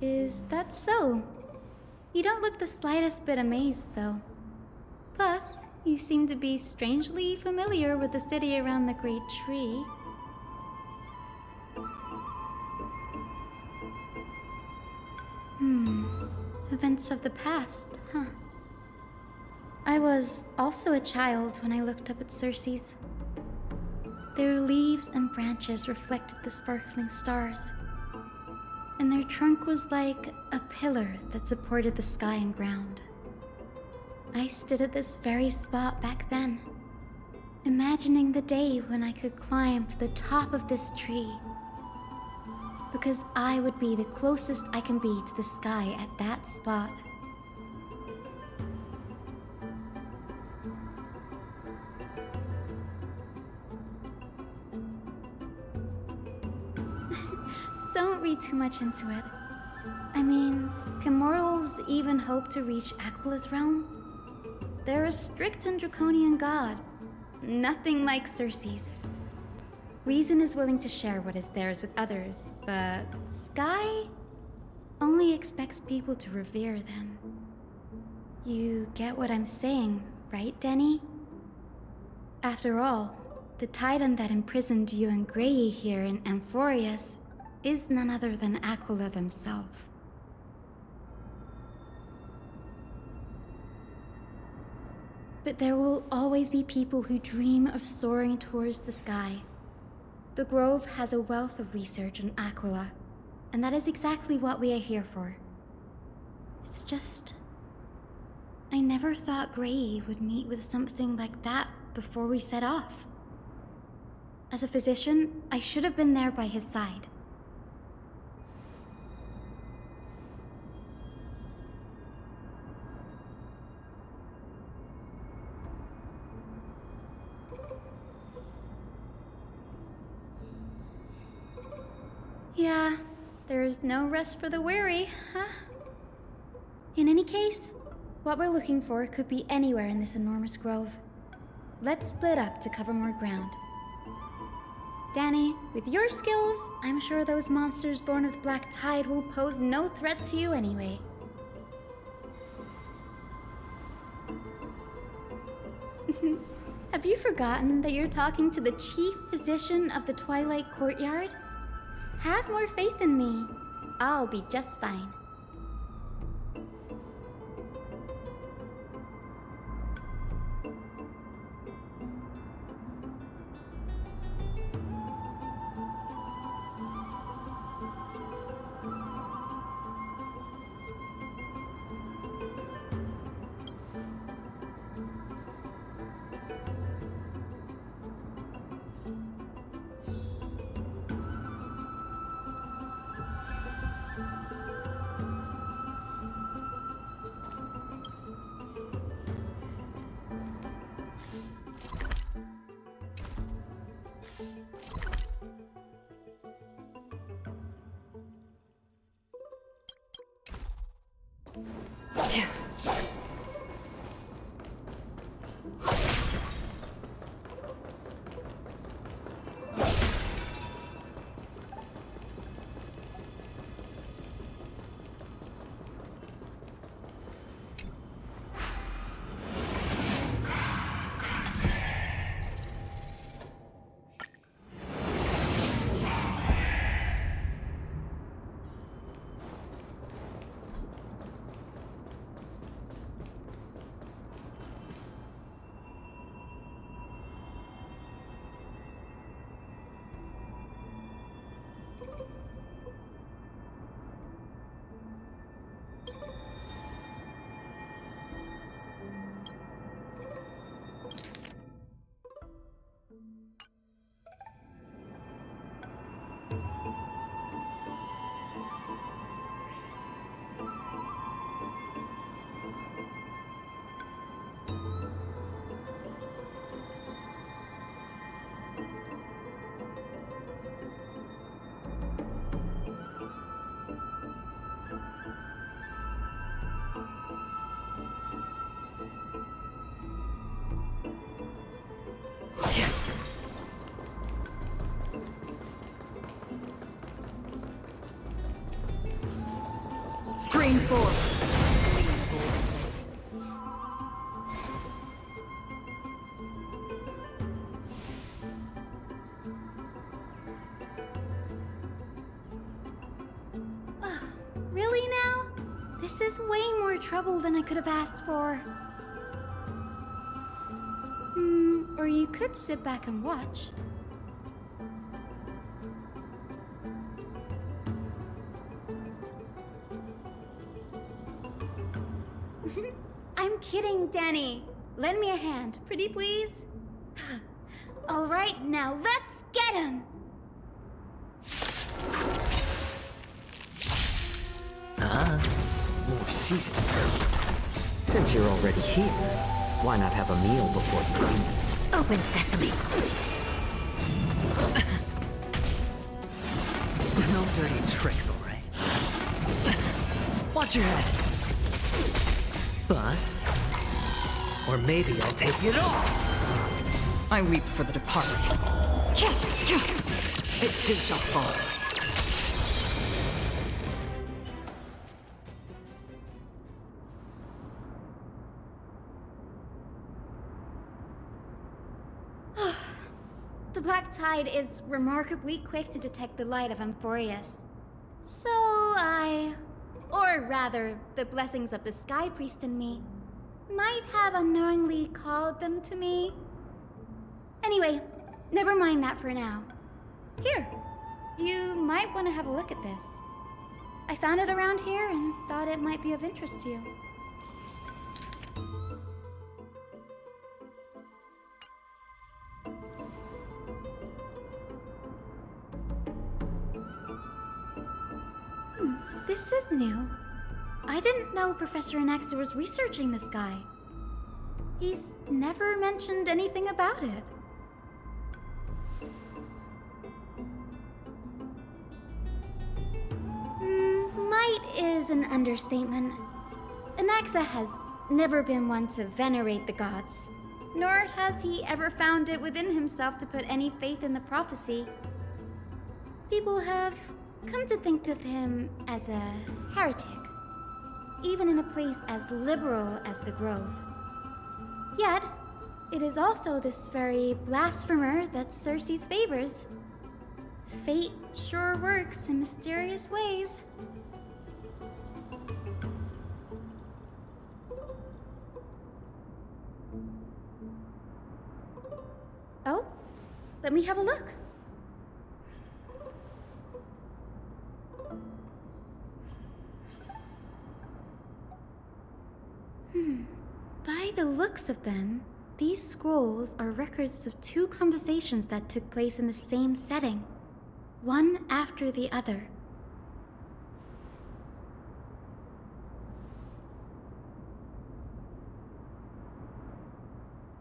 Is that so? You don't look the slightest bit amazed, though. Plus, you seem to be strangely familiar with the city around the Great Tree. Events of the past, huh? I was also a child when I looked up at Cersei's. Their leaves and branches reflected the sparkling stars, and their trunk was like a pillar that supported the sky and ground. I stood at this very spot back then, imagining the day when I could climb to the top of this tree, because I would be the closest I can be to the sky at that spot. Don't read too much into it. I mean, can mortals even hope to reach Aquila's realm? They're a strict and draconian god. Nothing like Cersei's. Reason is willing to share what is theirs with others, but Sky only expects people to revere them. You get what I'm saying, right, Denny? After all, the Titan that imprisoned you and Grey here in Amphorius is none other than Aquila themselves. But there will always be people who dream of soaring towards the sky. The Grove has a wealth of research on Aquila, and that is exactly what we are here for. It's just, I never thought Grey would meet with something like that before we set off. As a physician, I should have been there by his side. Yeah, there's no rest for the weary, huh? In any case, what we're looking for could be anywhere in this enormous grove. Let's split up to cover more ground. Danny, with your skills, I'm sure those monsters born of the Black Tide will pose no threat to you anyway. Have you forgotten that you're talking to the chief physician of the Twilight Courtyard? Have more faith in me. I'll be just fine. Screen 4. Really now? This is way more trouble than I could have asked for. Or you could sit back and watch. I'm kidding, Danny. Lend me a hand, pretty please? All right, now let's get him! More seasoned. Since you're already here, why not have a meal before you leave? Open sesame. No dirty tricks, all right? Watch your head. Bust. Or maybe I'll take it off. I weep for the departed. It too shall fall. The Black Tide is remarkably quick to detect the light of Amphorius. So or rather, the blessings of the Sky Priest in me, might have unknowingly called them to me. Anyway, never mind that for now. Here, you might want to have a look at this. I found it around here and thought it might be of interest to you. This is new. I didn't know Professor Anaxa was researching the sky. He's never mentioned anything about it. Might is an understatement. Anaxa has never been one to venerate the gods, nor has he ever found it within himself to put any faith in the prophecy. People have come to think of him as a heretic, even in a place as liberal as the Grove. Yet, it is also this very blasphemer that Cersei's favors. Fate sure works in mysterious ways. Oh, let me have a look. By the looks of them, these scrolls are records of two conversations that took place in the same setting, one after the other.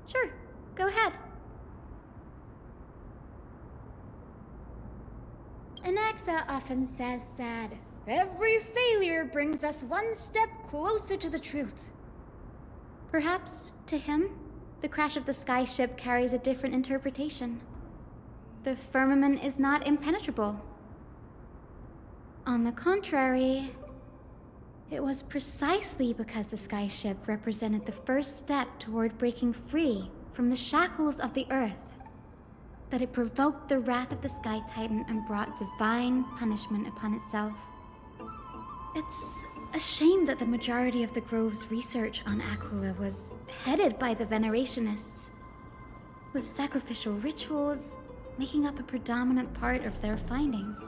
Sure, go ahead. Anaxa often says that every failure brings us one step closer to the truth. Perhaps, to him, the crash of the sky ship carries a different interpretation. The firmament is not impenetrable. On the contrary, it was precisely because the sky ship represented the first step toward breaking free from the shackles of the earth that it provoked the wrath of the Sky Titan and brought divine punishment upon itself. It's a shame that the majority of the Grove's research on Aquila was headed by the Venerationists, with sacrificial rituals making up a predominant part of their findings.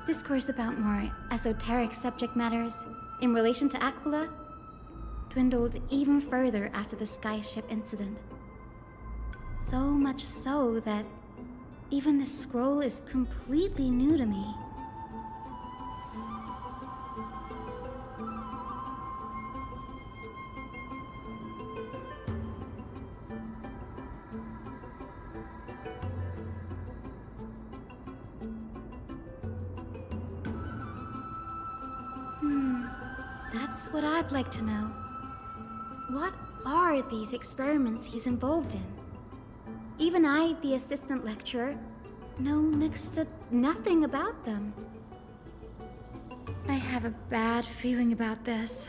Discourse about more esoteric subject matters in relation to Aquila dwindled even further after the skyship incident. So much so that even this scroll is completely new to me. That's what I'd like to know. What are these experiments he's involved in? Even I, the assistant lecturer, know next to nothing about them. I have a bad feeling about this.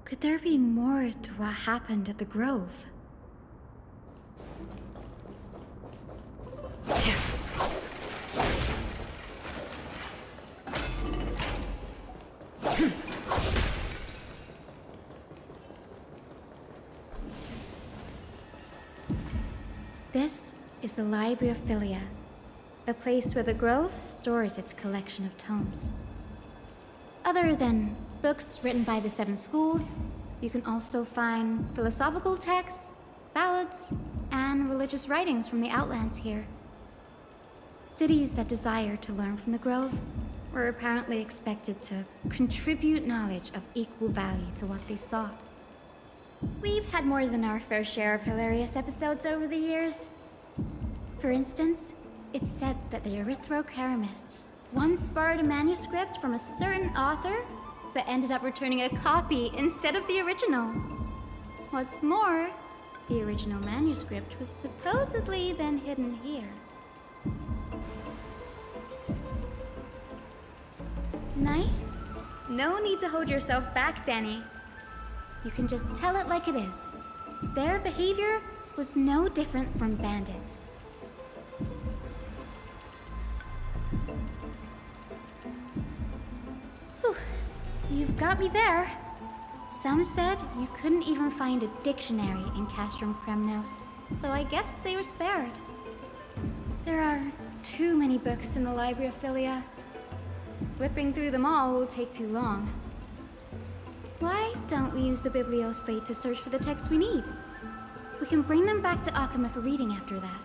Could there be more to what happened at the Grove? This is the Library of Philia, a place where the Grove stores its collection of tomes. Other than books written by the 7 schools, you can also find philosophical texts, ballads, and religious writings from the Outlands here. Cities that desire to learn from the Grove were apparently expected to contribute knowledge of equal value to what they sought. We've had more than our fair share of hilarious episodes over the years. For instance, it's said that the Erythrocheramists once borrowed a manuscript from a certain author, but ended up returning a copy instead of the original. What's more, the original manuscript was supposedly then hidden here. Nice? No need to hold yourself back, Danny. You can just tell it like it is. Their behavior was no different from bandits. Whew. You've got me there. Some said you couldn't even find a dictionary in Castrum Kremnos, so I guess they were spared. There are too many books in the Library of Philia. Flipping through them all will take too long. Why don't we use the Biblioslate to search for the texts we need? We can bring them back to Akama for reading after that.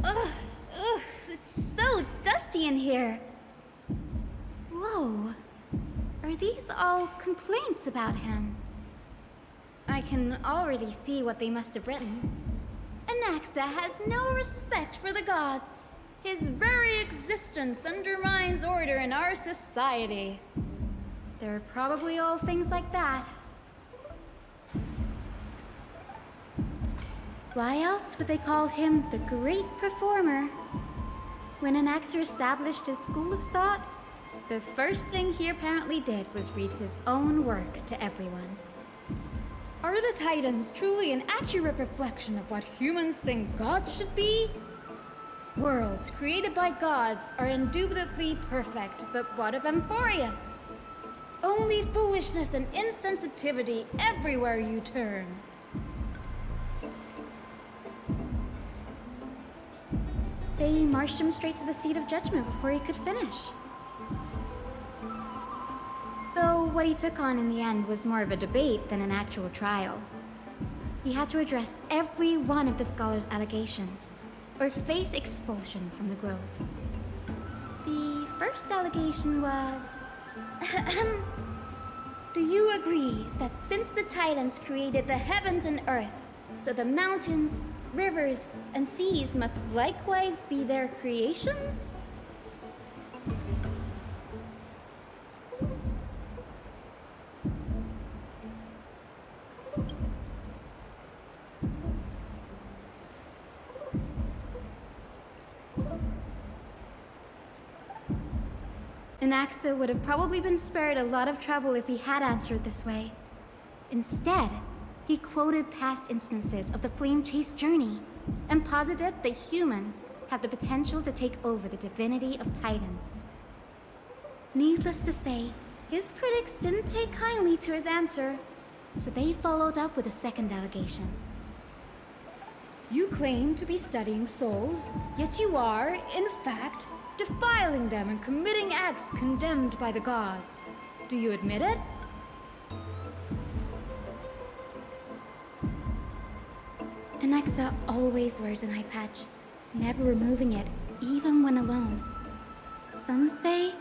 Ugh, it's so dusty in here. Whoa. Are these all complaints about him? I can already see what they must have written. Anaxa has no respect for the gods. His very existence undermines order in our society. They're probably all things like that. Why else would they call him the Great Performer? When Anaxer established his school of thought, the first thing he apparently did was read his own work to everyone. Are the Titans truly an accurate reflection of what humans think gods should be? Worlds created by gods are indubitably perfect, but what of Amphorius? Only foolishness and insensitivity everywhere you turn. They marched him straight to the seat of judgment before he could finish. Though what he took on in the end was more of a debate than an actual trial. He had to address every one of the scholar's allegations, or face expulsion from the Grove. The first allegation was... Do you agree that since the Titans created the heavens and earth, so the mountains, rivers, and seas must likewise be their creations? Anaxa would have probably been spared a lot of trouble if he had answered this way. Instead, he quoted past instances of the Flame Chase journey and posited that humans have the potential to take over the divinity of Titans. Needless to say, his critics didn't take kindly to his answer, so they followed up with a second allegation. You claim to be studying souls, yet you are, in fact, defiling them and committing acts condemned by the gods. Do you admit it? Anaxa always wears an eye patch, never removing it, even when alone. Some say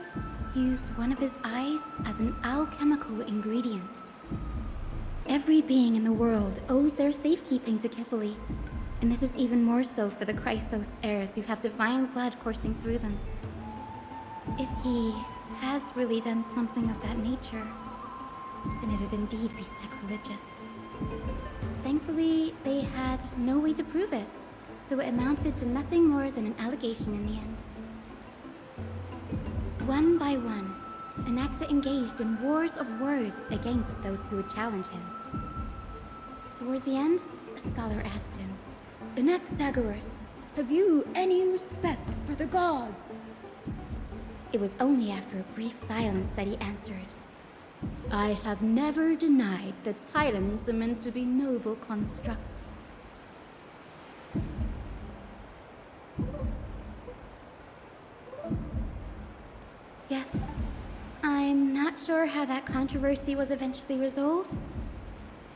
he used one of his eyes as an alchemical ingredient. Every being in the world owes their safekeeping to Kifili, and this is even more so for the Chrysos heirs who have divine blood coursing through them. If he has really done something of that nature, then it'd indeed be sacrilegious. Thankfully, they had no way to prove it, so it amounted to nothing more than an allegation in the end. One by one, Anaxa engaged in wars of words against those who would challenge him. Toward the end, a scholar asked him, Anaxagoras, have you any respect for the gods? It was only after a brief silence that he answered, I have never denied that Titans are meant to be noble constructs. Yes, I'm not sure how that controversy was eventually resolved,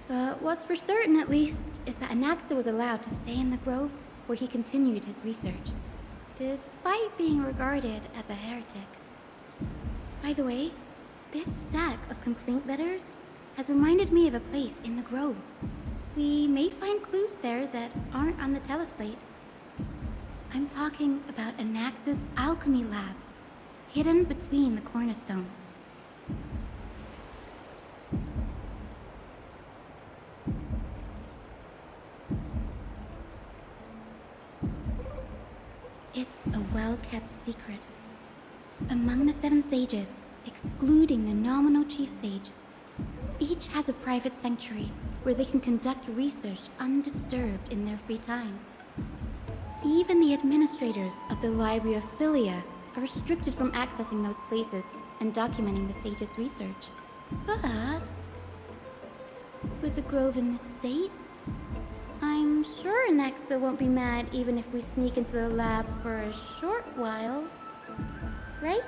but what's for certain at least is that Anaxa was allowed to stay in the grove where he continued his research, despite being regarded as a heretic. By the way, this stack of complaint letters has reminded me of a place in the grove. We may find clues there that aren't on the teleslate. I'm talking about Anaxa's alchemy lab, hidden between the cornerstones. It's a well-kept secret. Among the 7 sages, excluding the nominal chief sage, each has a private sanctuary where they can conduct research undisturbed in their free time. Even the administrators of the Library of Philia are restricted from accessing those places and documenting the sage's research. But with the grove in this state, I'm sure Anaxa won't be mad even if we sneak into the lab for a short while, right?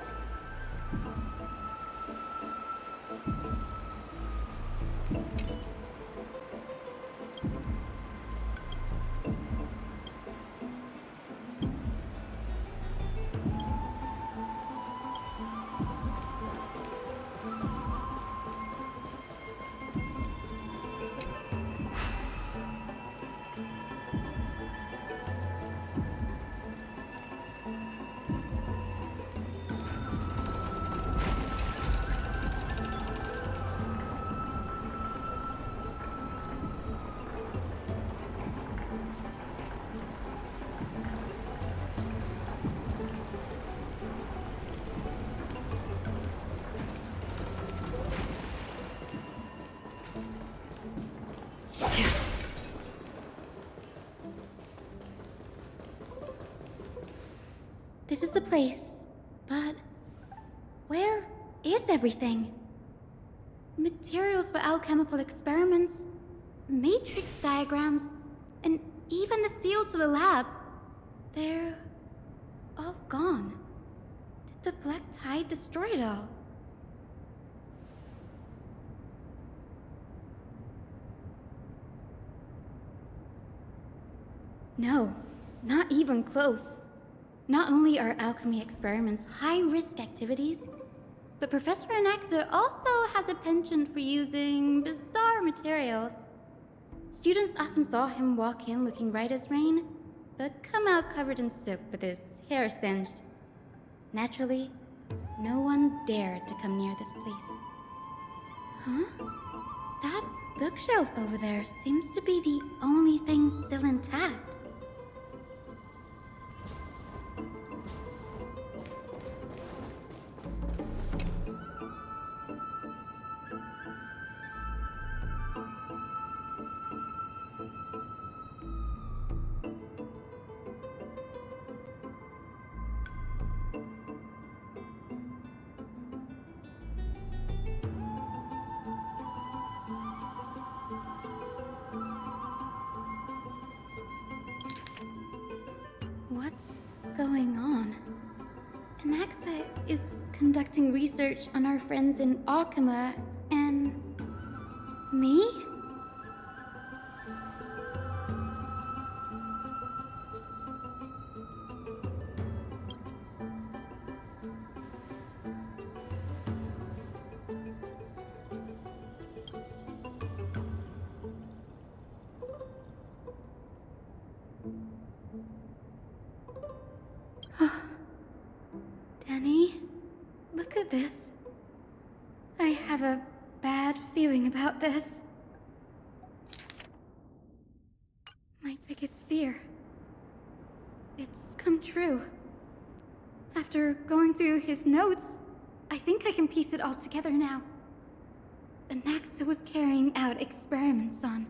This is the place, but where is everything? Materials for alchemical experiments, matrix diagrams, and even the seal to the lab. They're all gone. Did the Black Tide destroy it all? No, not even close. Not only are alchemy experiments high-risk activities, but Professor Anaxa also has a penchant for using bizarre materials. Students often saw him walk in looking right as rain, but come out covered in soot with his hair singed. Naturally, no one dared to come near this place. Huh? That bookshelf over there seems to be the only thing still intact. going on? Anaxa is conducting research on our friends in Akama and... me? Danny, look at this. I have a bad feeling about this. My biggest fear. It's come true. After going through his notes, I think I can piece it all together now. Anaxa was carrying out experiments on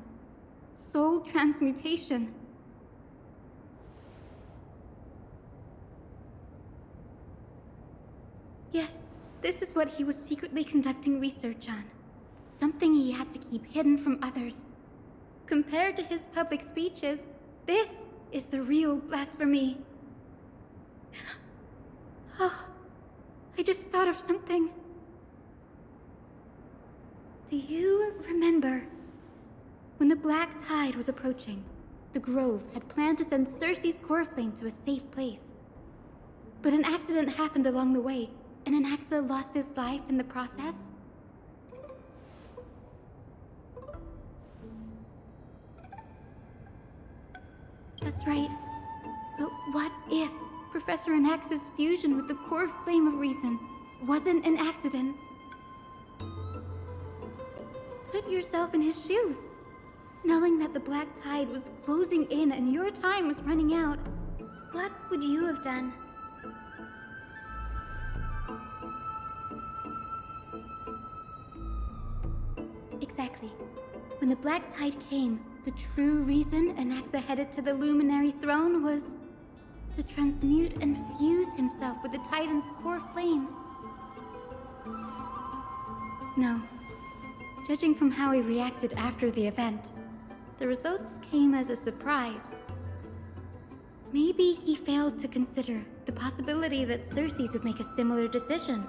soul transmutation. Yes, this is what he was secretly conducting research on. Something he had to keep hidden from others. Compared to his public speeches, this is the real blasphemy. Oh, I just thought of something. Do you remember when the Black Tide was approaching? The Grove had planned to send Cersei's core flame to a safe place. But an accident happened along the way, and Anaxa lost his life in the process? That's right. But what if Professor Anaxa's fusion with the core flame of reason wasn't an accident? Put yourself in his shoes. Knowing that the Black Tide was closing in and your time was running out, what would you have done? Exactly. When the Black Tide came, the true reason Anaxa headed to the Luminary Throne was to transmute and fuse himself with the Titan's core flame. No. Judging from how he reacted after the event, the results came as a surprise. Maybe he failed to consider the possibility that Cersei's would make a similar decision.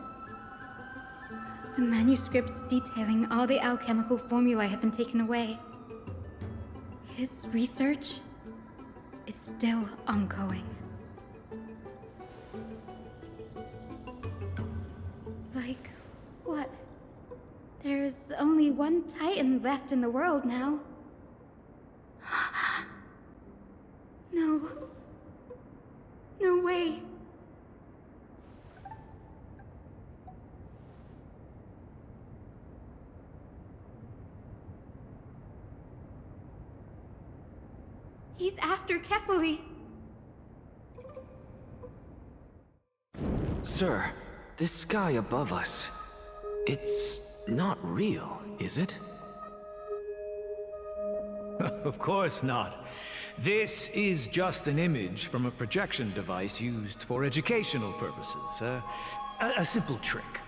The manuscripts detailing all the alchemical formulae have been taken away. His research is still ongoing. Like, what? There's only one Titan left in the world now. No. No way. He's after Kefali. Sir, this sky above us, it's not real, is it? Of course not. This is just an image from a projection device used for educational purposes. A simple trick.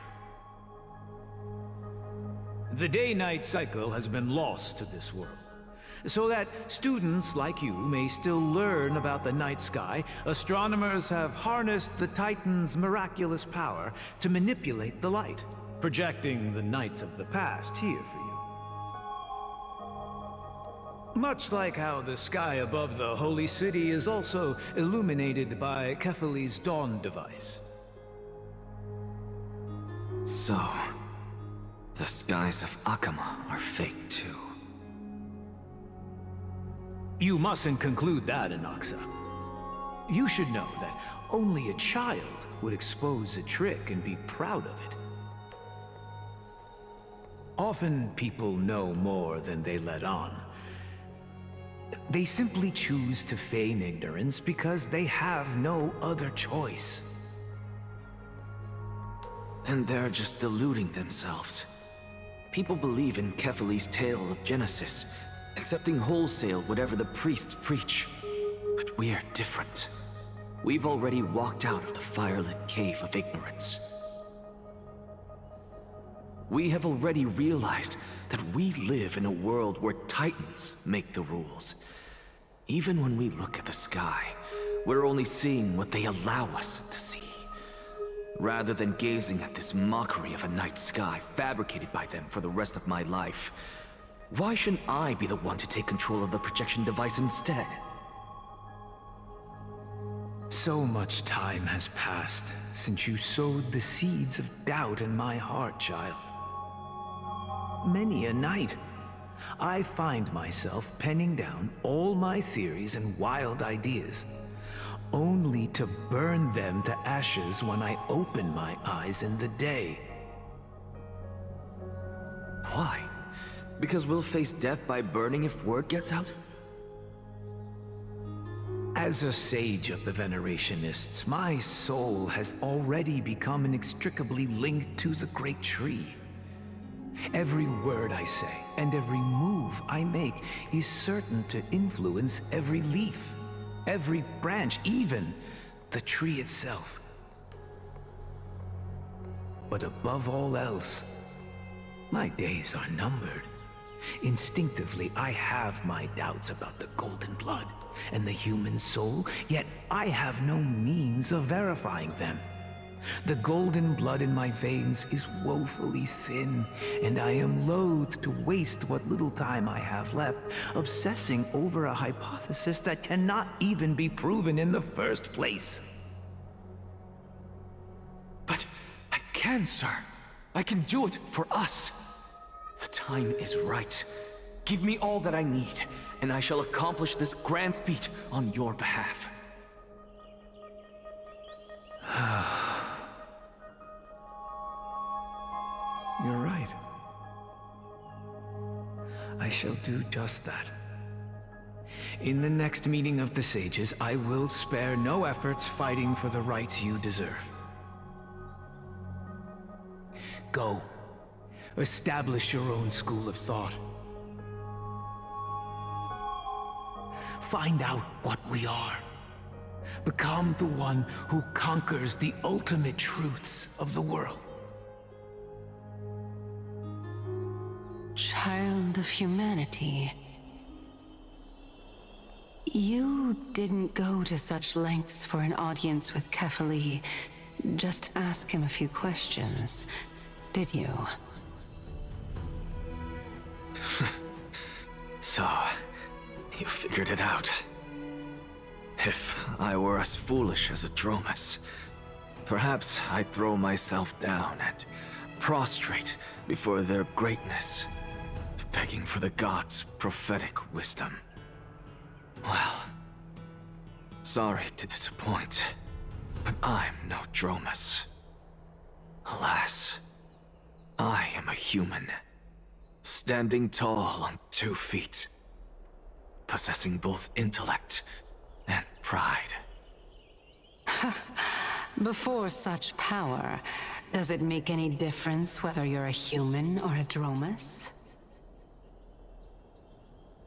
The day-night cycle has been lost to this world. So that students like you may still learn about the night sky, astronomers have harnessed the Titan's miraculous power to manipulate the light, projecting the nights of the past here for you. Much like how the sky above the Holy City is also illuminated by Kefali's dawn device. So, the skies of Akama are fake too. You mustn't conclude that, Anaxa. You should know that only a child would expose a trick and be proud of it. Often people know more than they let on. They simply choose to feign ignorance because they have no other choice. Then they're just deluding themselves. People believe in Kefali's tale of Genesis, accepting wholesale whatever the priests preach. But we're different. We've already walked out of the firelit cave of ignorance. We have already realized that we live in a world where Titans make the rules. Even when we look at the sky, we're only seeing what they allow us to see. Rather than gazing at this mockery of a night sky fabricated by them for the rest of my life, why shouldn't I be the one to take control of the projection device instead? So much time has passed since you sowed the seeds of doubt in my heart, child. Many a night, I find myself penning down all my theories and wild ideas, only to burn them to ashes when I open my eyes in the day. Why? Because we'll face death by burning if word gets out? As a sage of the Venerationists, my soul has already become inextricably linked to the great tree. Every word I say and every move I make is certain to influence every leaf, every branch, even the tree itself. But above all else, my days are numbered. Instinctively, I have my doubts about the golden blood and the human soul, yet I have no means of verifying them. The golden blood in my veins is woefully thin, and I am loath to waste what little time I have left obsessing over a hypothesis that cannot even be proven in the first place. But I can, sir. I can do it for us. The time is right. Give me all that I need, and I shall accomplish this grand feat on your behalf. You're right. I shall do just that. In the next meeting of the sages, I will spare no efforts fighting for the rights you deserve. Go. Establish your own school of thought. Find out what we are. Become the one who conquers the ultimate truths of the world. Child of humanity. You didn't go to such lengths for an audience with Kefali. Just ask him a few questions, did you? So, you figured it out. If I were as foolish as Adromus, perhaps I'd throw myself down and prostrate before their greatness, begging for the gods' prophetic wisdom. Well, sorry to disappoint, but I'm no Dromus. Alas, I am a human, standing tall on 2 feet, possessing both intellect and pride. Before such power, does it make any difference whether you're a human or a Dromus?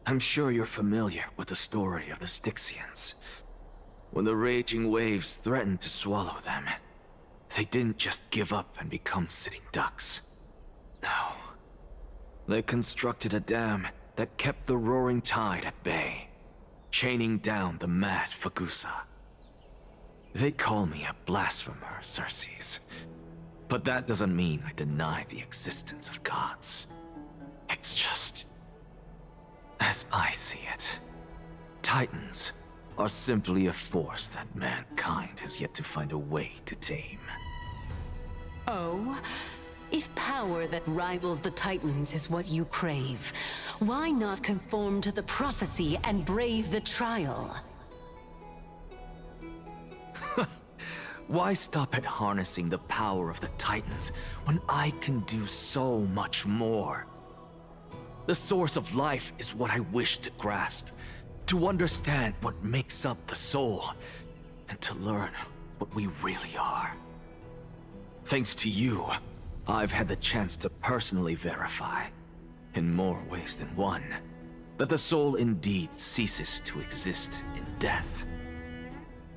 I'm sure you're familiar with the story of the Styxians. When the raging waves threatened to swallow them, they didn't just give up and become sitting ducks. No. They constructed a dam that kept the roaring tide at bay, chaining down the mad Fagusa. They call me a blasphemer, Xerxes. But that doesn't mean I deny the existence of gods. It's just, as I see it, Titans are simply a force that mankind has yet to find a way to tame. Oh? If power that rivals the Titans is what you crave, why not conform to the prophecy and brave the trial? Why stop at harnessing the power of the Titans when I can do so much more? The source of life is what I wish to grasp, to understand what makes up the soul, and to learn what we really are. Thanks to you, I've had the chance to personally verify, in more ways than one, that the soul indeed ceases to exist in death.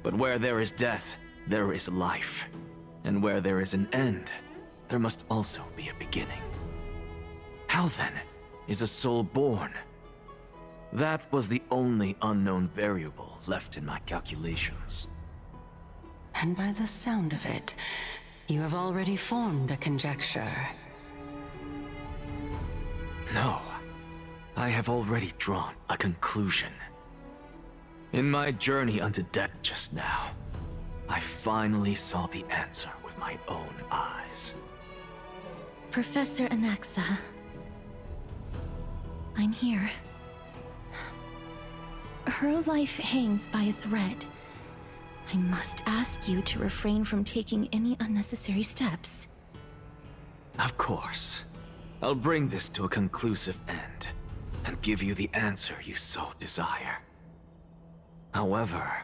But where there is death, there is life. And where there is an end, there must also be a beginning. How then is a soul born? That was the only unknown variable left in my calculations. And by the sound of it, you have already formed a conjecture. No. I have already drawn a conclusion. In my journey unto death just now, I finally saw the answer with my own eyes. Professor Anaxa, I'm here. Her life hangs by a thread. I must ask you to refrain from taking any unnecessary steps. Of course. I'll bring this to a conclusive end, and give you the answer you so desire. However,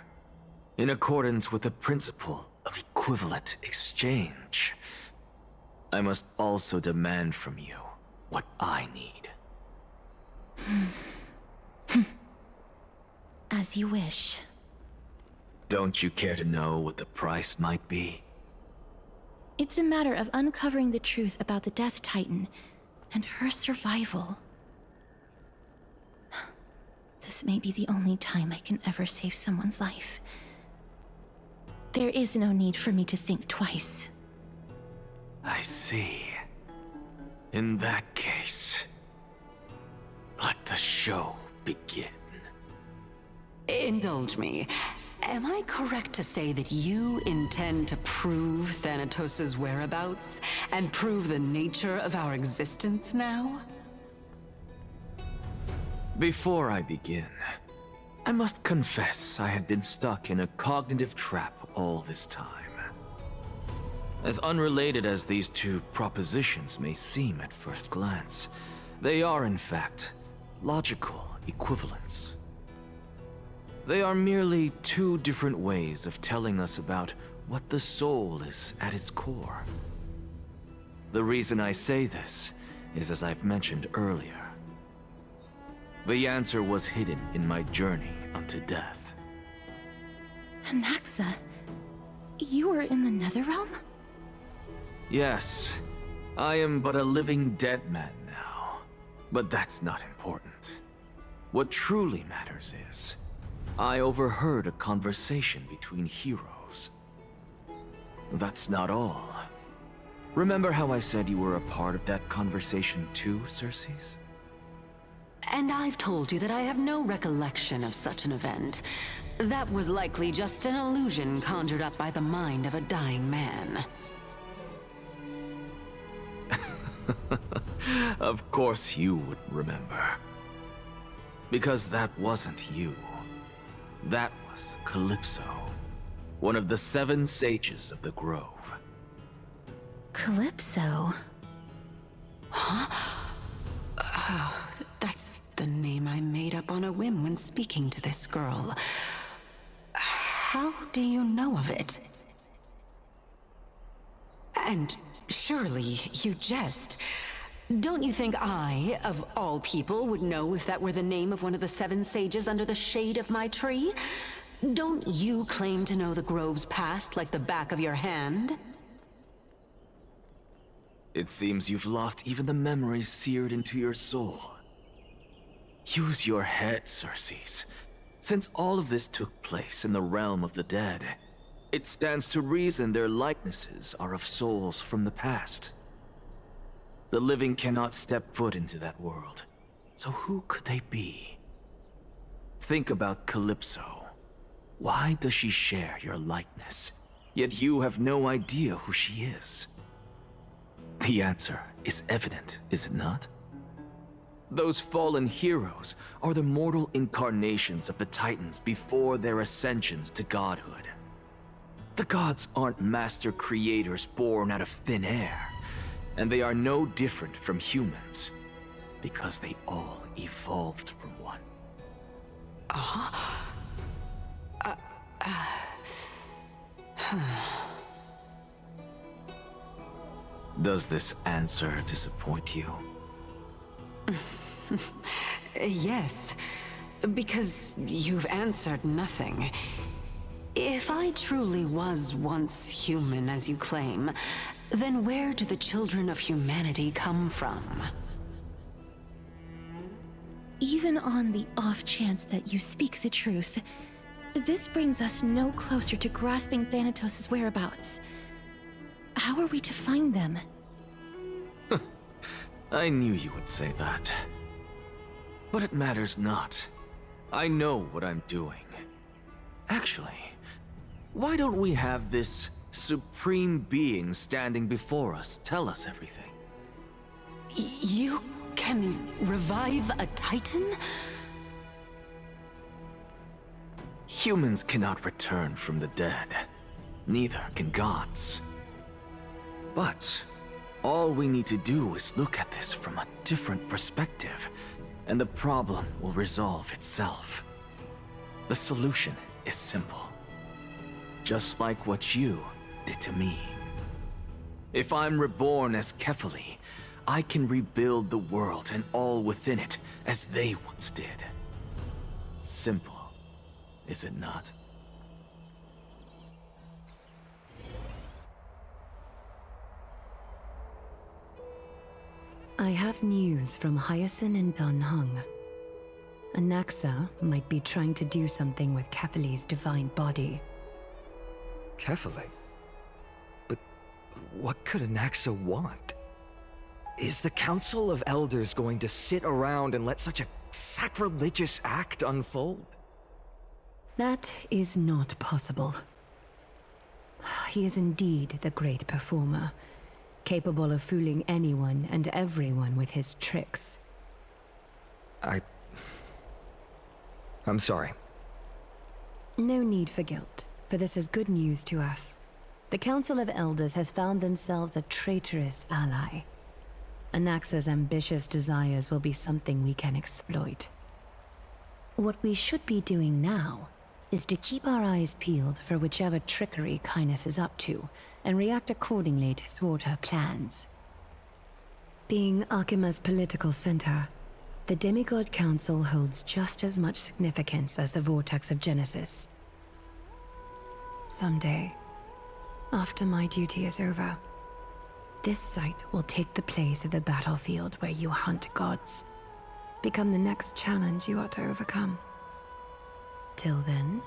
in accordance with the principle of equivalent exchange, I must also demand from you what I need. As you wish. Don't you care to know what the price might be? It's a matter of uncovering the truth about the Death Titan and her survival. This may be the only time I can ever save someone's life. There is no need for me to think twice. I see. In that case, let the show begin. Indulge me. Am I correct to say that you intend to prove Thanatos' whereabouts and prove the nature of our existence now? Before I begin, I must confess I had been stuck in a cognitive trap all this time. As unrelated as these two propositions may seem at first glance, they are in fact logical equivalents. They are merely two different ways of telling us about what the soul is at its core. The reason I say this is as I've mentioned earlier. The answer was hidden in my journey unto death. Anaxa, you were in the Netherrealm? Yes, I am but a living dead man now, but that's not important. What truly matters is, I overheard a conversation between heroes. That's not all. Remember how I said you were a part of that conversation too, Circes? And I've told you that I have no recollection of such an event. That was likely just an illusion conjured up by the mind of a dying man. Of course you would remember. Because that wasn't you. That was Calypso, one of the 7 sages of the Grove. Calypso? Huh? Oh, that's the name I made up on a whim when speaking to this girl. How do you know of it? And surely you jest. Don't you think I, of all people, would know if that were the name of one of the 7 sages under the shade of my tree? Don't you claim to know the Grove's past like the back of your hand? It seems you've lost even the memories seared into your soul. Use your head, Circes. Since all of this took place in the realm of the dead, it stands to reason their likenesses are of souls from the past. The living cannot step foot into that world, so who could they be? Think about Calypso. Why does she share your likeness, yet you have no idea who she is? The answer is evident, is it not? Those fallen heroes are the mortal incarnations of the Titans before their ascensions to godhood. The gods aren't master creators born out of thin air, and they are no different from humans, because they all evolved from one. Does this answer disappoint you? Yes, because you've answered nothing. If I truly was once human, as you claim, then where do the children of humanity come from? even on the off chance that you speak the truth, this brings us no closer to grasping Thanatos' whereabouts. How are we to find them? I knew you would say that. But it matters not. I know what I'm doing. Actually, why don't we have this supreme being standing before us tell us everything? You can revive a Titan? Humans cannot return from the dead. Neither can gods. But all we need to do is look at this from a different perspective, and the problem will resolve itself. The solution is simple. Just like what you did to me. If I'm reborn as Kefali, I can rebuild the world and all within it as they once did. Simple, is it not? I have news from Hyacinth and Dan Heng. Anaxa might be trying to do something with Kefali's divine body. Kefali? But what could Anaxa want? Is the Council of Elders going to sit around and let such a sacrilegious act unfold? That is not possible. He is indeed the great performer, capable of fooling anyone and everyone with his tricks. I'm sorry. No need for guilt, for this is good news to us. The Council of Elders has found themselves a traitorous ally. Anaxa's ambitious desires will be something we can exploit. What we should be doing now is to keep our eyes peeled for whichever trickery Kynus is up to, and react accordingly to thwart her plans. Being Akima's political center, the Demigod Council holds just as much significance as the Vortex of Genesis. Someday, after my duty is over, this site will take the place of the battlefield where you hunt gods, become the next challenge you are to overcome. Till then,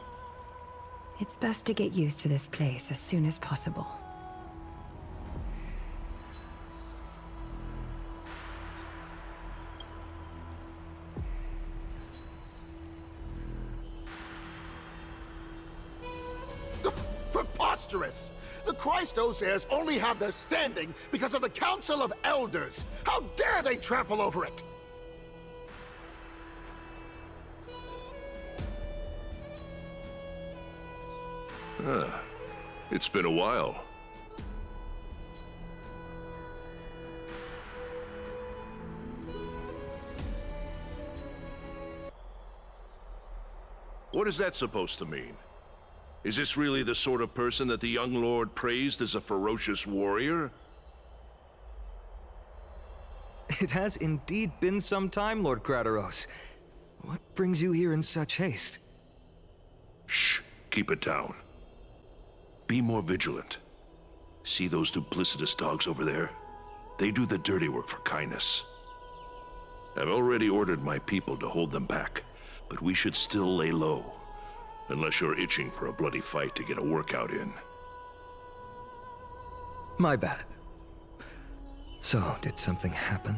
it's best to get used to this place as soon as possible. Preposterous! The Christos heirs only have their standing because of the Council of Elders! How dare they trample over it! It's been a while. What is that supposed to mean? Is this really the sort of person that the young lord praised as a ferocious warrior? It has indeed been some time, Lord Krateros. What brings you here in such haste? Shh, keep it down. Be more vigilant. See those duplicitous dogs over there? They do the dirty work for Kynus. I've already ordered my people to hold them back, but we should still lay low. Unless you're itching for a bloody fight to get a workout in. My bad. So, did something happen?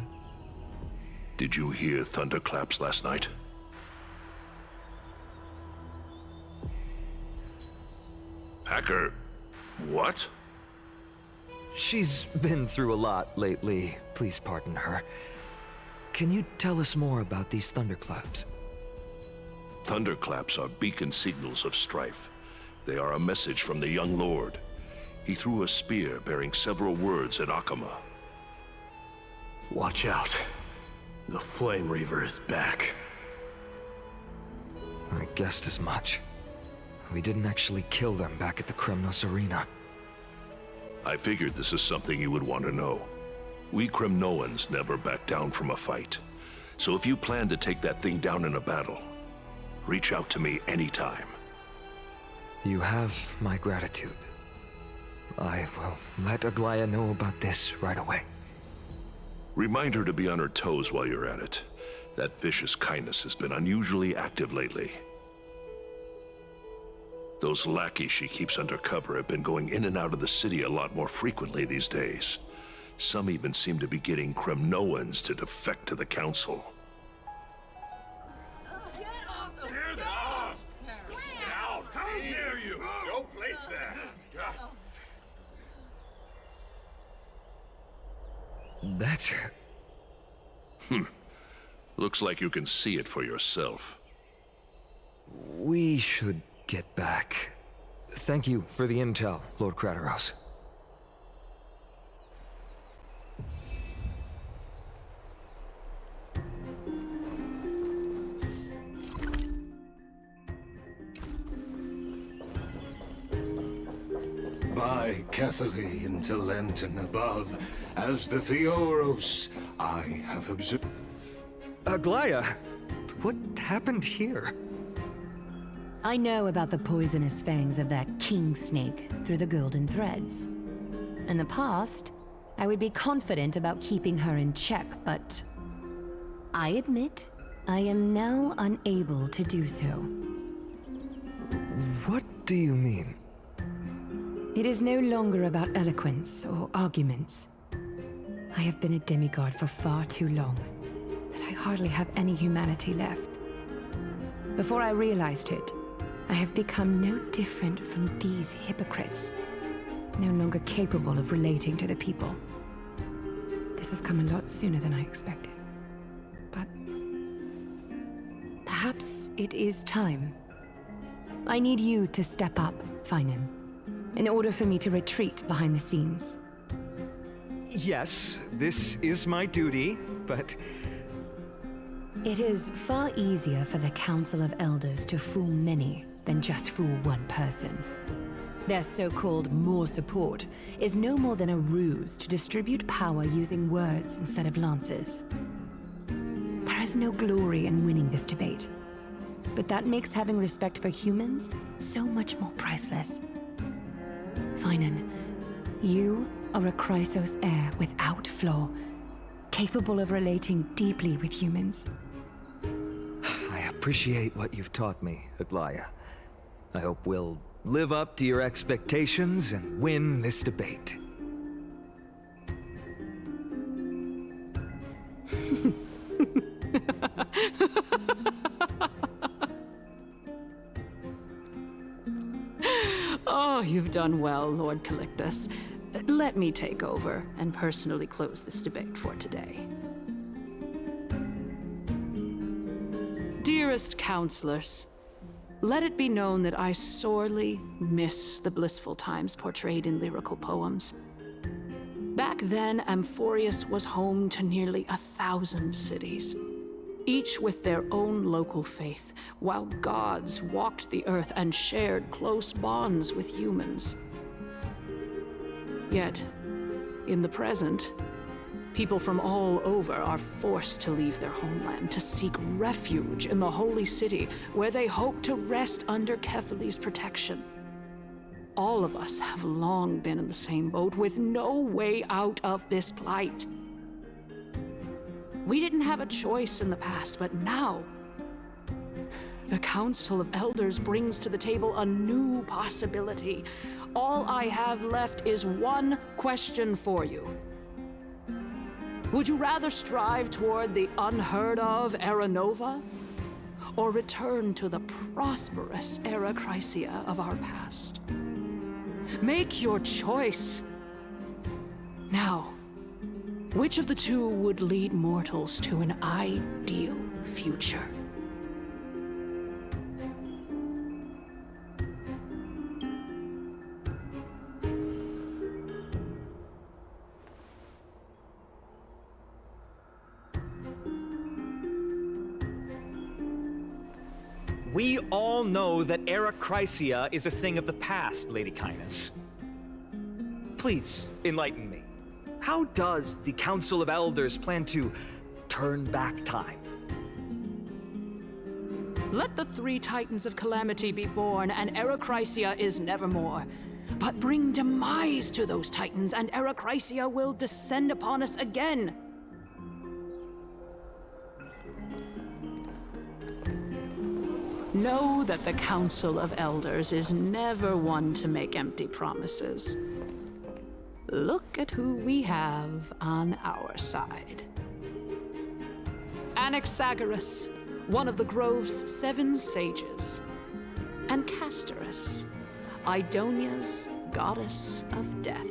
Did you hear thunderclaps last night? Hacker, what? She's been through a lot lately. Please pardon her. Can you tell us more about these thunderclaps? Thunderclaps are beacon signals of strife. They are a message from the young lord. He threw a spear bearing several words at Akama. Watch out. The Flame Reaver is back. I guessed as much. We didn't actually kill them back at the Kremnos Arena. I figured this is something you would want to know. We Kremnoans never back down from a fight. So if you plan to take that thing down in a battle, reach out to me anytime. You have my gratitude. I will let Aglaya know about this right away. Remind her to be on her toes while you're at it. That vicious kindness has been unusually active lately. Those lackeys she keeps undercover have been going in and out of the city a lot more frequently these days. Some even seem to be getting Kremnoans to defect to the Council. How dare you! Don't place that! That's... Looks like you can see it for yourself. We should get back. Thank you for the intel, Lord Crateros. By Catholic to Lenten above, as the Theoros, I have observed... Aglaya, what happened here? I know about the poisonous fangs of that king snake through the golden threads. In the past, I would be confident about keeping her in check, but I admit I am now unable to do so. What do you mean? It is no longer about eloquence or arguments. I have been a demigod for far too long that I hardly have any humanity left. Before I realized it, I have become no different from these hypocrites, no longer capable of relating to the people. This has come a lot sooner than I expected. But perhaps it is time. I need you to step up, Finan, in order for me to retreat behind the scenes. Yes, this is my duty, but... It is far easier for the Council of Elders to fool many than just fool one person. Their so-called more support is no more than a ruse to distribute power using words instead of lances. There is no glory in winning this debate, but that makes having respect for humans so much more priceless. Finan, you are a Chrysos heir without flaw, capable of relating deeply with humans. I appreciate what you've taught me, Aglaya. I hope we'll live up to your expectations and win this debate. Oh, you've done well, Lord Calictus. Let me take over and personally close this debate for today. Dearest counselors, let it be known that I sorely miss the blissful times portrayed in lyrical poems. Back then, Amphorius was home to nearly 1,000 cities, each with their own local faith, while gods walked the earth and shared close bonds with humans. Yet, in the present, people from all over are forced to leave their homeland to seek refuge in the holy city, where they hope to rest under Kefali's protection. All of us have long been in the same boat, with no way out of this plight. We didn't have a choice in the past, but now, the Council of Elders brings to the table a new possibility. All I have left is one question for you. Would you rather strive toward the unheard of Era Nova, or return to the prosperous Era Chrysia of our past? Make your choice. Now, which of the two would lead mortals to an ideal future? We all know that Era Chrysia is a thing of the past, Lady Cainus. Please, enlighten me. How does the Council of Elders plan to turn back time? Let the 3 Titans of Calamity be born, and Era Chrysia is nevermore. But bring demise to those Titans, and Era Chrysia will descend upon us again. know that the Council of Elders is never one to make empty promises. Look at who we have on our side. Anaxagoras, one of the Grove's 7 sages, and Castorus, Idonia's goddess of death.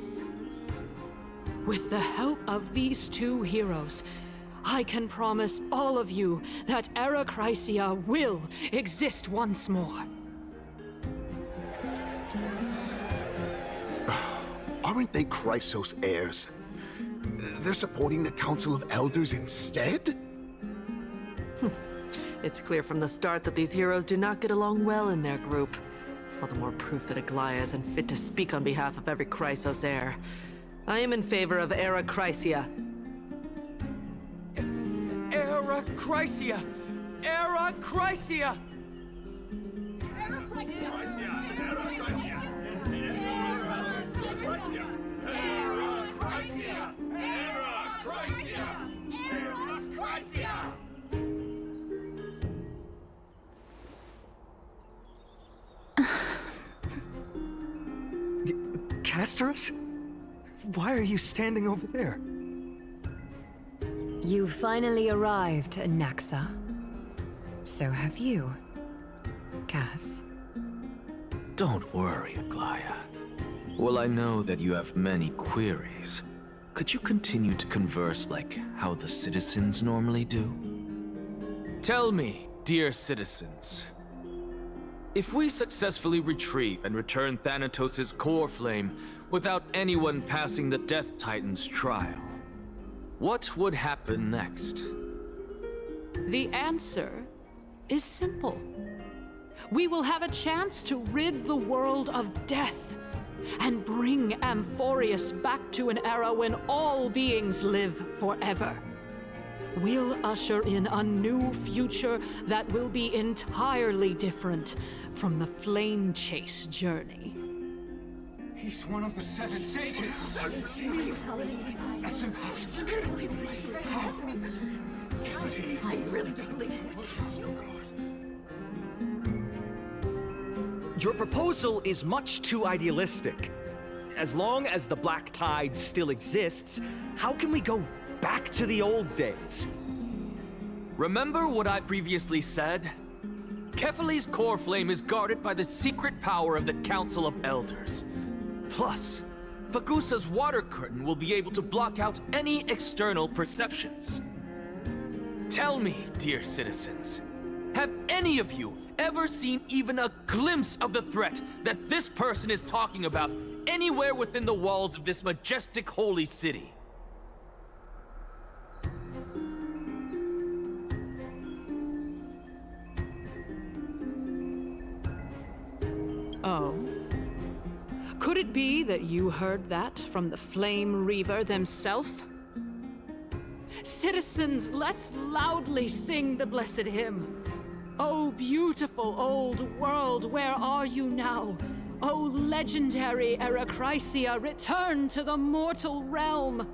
With the help of these 2 heroes, I can promise all of you that Era Chrysia will exist once more. Aren't they Chrysos heirs? They're supporting the Council of Elders instead? It's clear from the start that these heroes do not get along well in their group. All the more proof that Aglaya isn't fit to speak on behalf of every Chrysos heir. I am in favor of Era Chrysia. Era Chrysia! Era Chrysia! Castorus? Why are you standing over there? You finally arrived, Anaxa. So have you, Cass. Don't worry, Aglaya. Well, I know that you have many queries. Could you continue to converse like how the citizens normally do? Tell me, dear citizens, if we successfully retrieve and return Thanatos' core flame without anyone passing the Death Titan's trial, what would happen next? The answer is simple. We will have a chance to rid the world of death and bring Amphorius back to an era when all beings live forever. We'll usher in a new future that will be entirely different from the Flame Chase journey. He's one of the 7 sages. That's impossible. I really believe this. Your proposal is much too idealistic. As long as the Black Tide still exists, how can we go back to the old days? Remember what I previously said? Kefali's core flame is guarded by the secret power of the Council of Elders. Plus, Pagusa's water curtain will be able to block out any external perceptions. Tell me, dear citizens, have any of you ever seen even a glimpse of the threat that this person is talking about anywhere within the walls of this majestic holy city? Oh. Could it be that you heard that from the Flame Reaver themselves? Citizens, let's loudly sing the blessed hymn. Oh, beautiful old world, where are you now? Oh, legendary Era Chrysia, return to the mortal realm.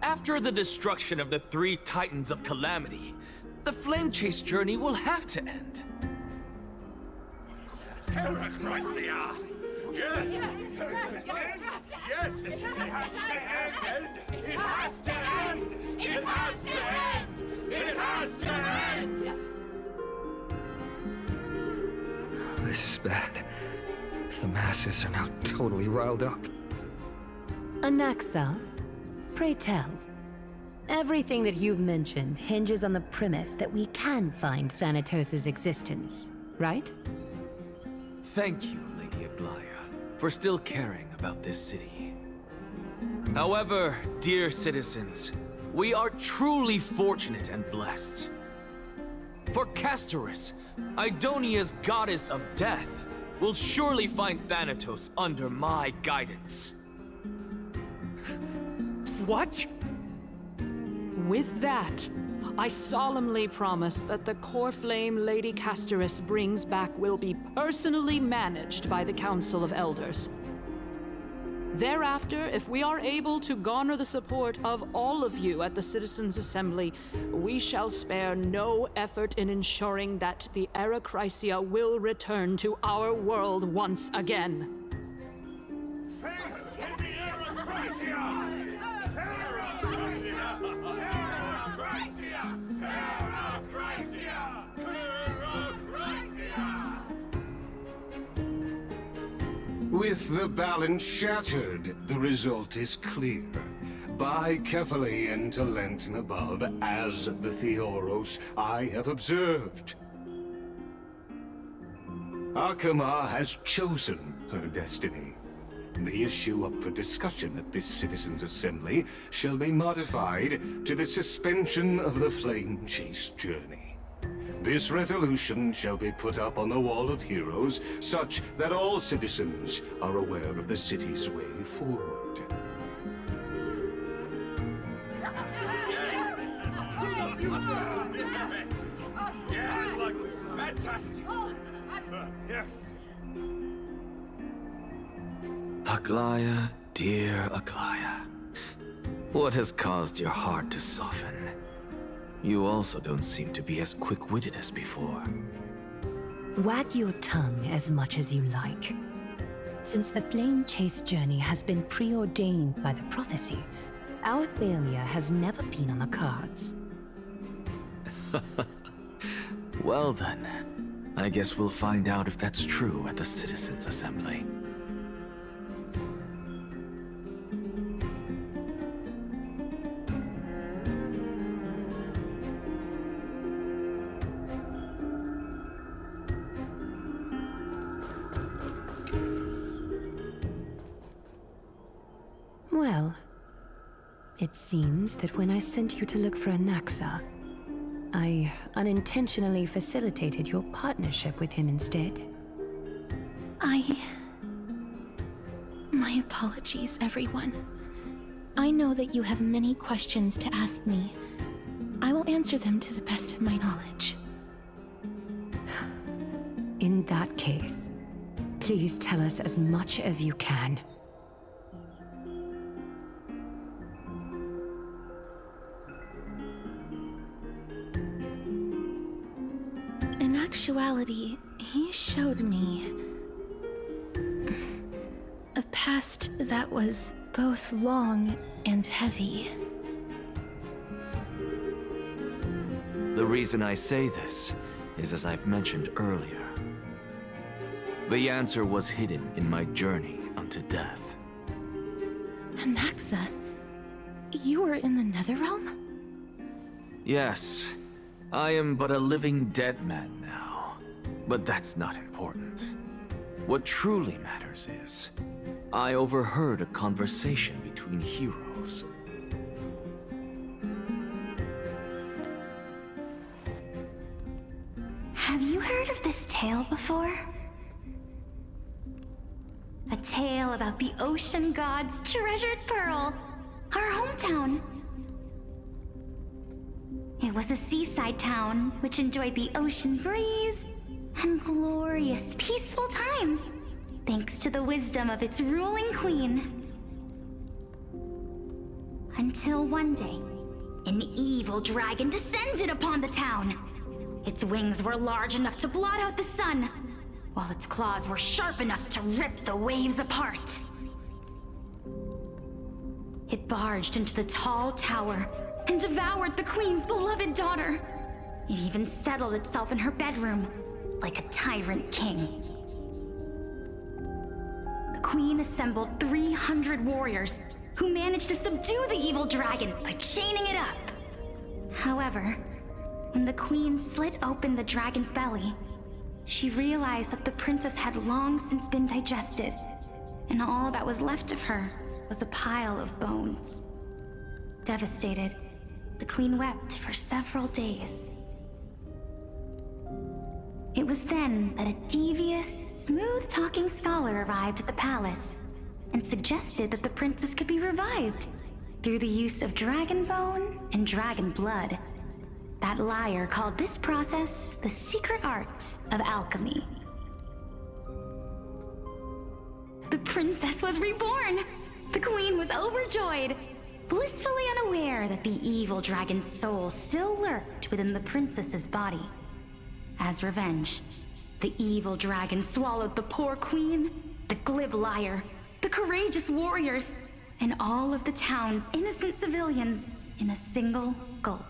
After the destruction of the 3 Titans of Calamity, the Flame Chase journey will have to end. Era Chrysia! Yes! Yes! It has to end! It has to end! It has to end! It has to end! This is bad. The masses are now totally riled up. Anaxa, pray tell. Everything that you've mentioned hinges on the premise that we can find Thanatos' existence, right? Thank you, Lady Aglaya, for still caring about this city. However, dear citizens, we are truly fortunate and blessed. For Castorus, Idonia's goddess of death, will surely find Thanatos under my guidance. What? With that, I solemnly promise that the core flame Lady Castorus brings back will be personally managed by the Council of Elders. Thereafter, if we are able to garner the support of all of you at the Citizens' Assembly, we shall spare no effort in ensuring that the Era Chrysia will return to our world once again. With the balance shattered, the result is clear. Buy carefully into Lenten above, as the Theoros I have observed. Akama has chosen her destiny. The issue up for discussion at this Citizens' Assembly shall be modified to the suspension of the Flame Chase journey. This resolution shall be put up on the Wall of Heroes, such that all citizens are aware of the city's way forward. Fantastic! Yes! Aglaya, dear Aglaya. What has caused your heart to soften? You also don't seem to be as quick-witted as before. Wag your tongue as much as you like. Since the Flame Chase journey has been preordained by the prophecy, our failure has never been on the cards. Well then, I guess we'll find out if that's true at the Citizens' Assembly. Well, it seems that when I sent you to look for Anaxa, I unintentionally facilitated your partnership with him instead. My apologies, everyone. I know that you have many questions to ask me. I will answer them to the best of my knowledge. In that case, please tell us as much as you can. In actuality, he showed me a past that was both long and heavy. The reason I say this is as I've mentioned earlier. The answer was hidden in my journey unto death. Anaxa, you were in the Netherrealm? Yes, I am but a living dead man now. But that's not important. What truly matters is, I overheard a conversation between heroes. Have you heard of this tale before? A tale about the ocean god's treasured pearl, our hometown. It was a seaside town which enjoyed the ocean breeze and glorious, peaceful times, thanks to the wisdom of its ruling queen. Until one day, an evil dragon descended upon the town. Its wings were large enough to blot out the sun, while its claws were sharp enough to rip the waves apart. It barged into the tall tower and devoured the queen's beloved daughter. It even settled itself in her bedroom, like a tyrant king. The queen assembled 300 warriors who managed to subdue the evil dragon by chaining it up. However, when the queen slit open the dragon's belly, she realized that the princess had long since been digested, and all that was left of her was a pile of bones. Devastated, the queen wept for several days. It was then that a devious, smooth-talking scholar arrived at the palace and suggested that the princess could be revived through the use of dragon bone and dragon blood. That liar called this process the secret art of alchemy. The princess was reborn, The queen was overjoyed, blissfully unaware that the evil dragon's soul still lurked within the princess's body. As revenge, the evil dragon swallowed the poor queen, the glib liar, the courageous warriors, and all of the town's innocent civilians in a single gulp.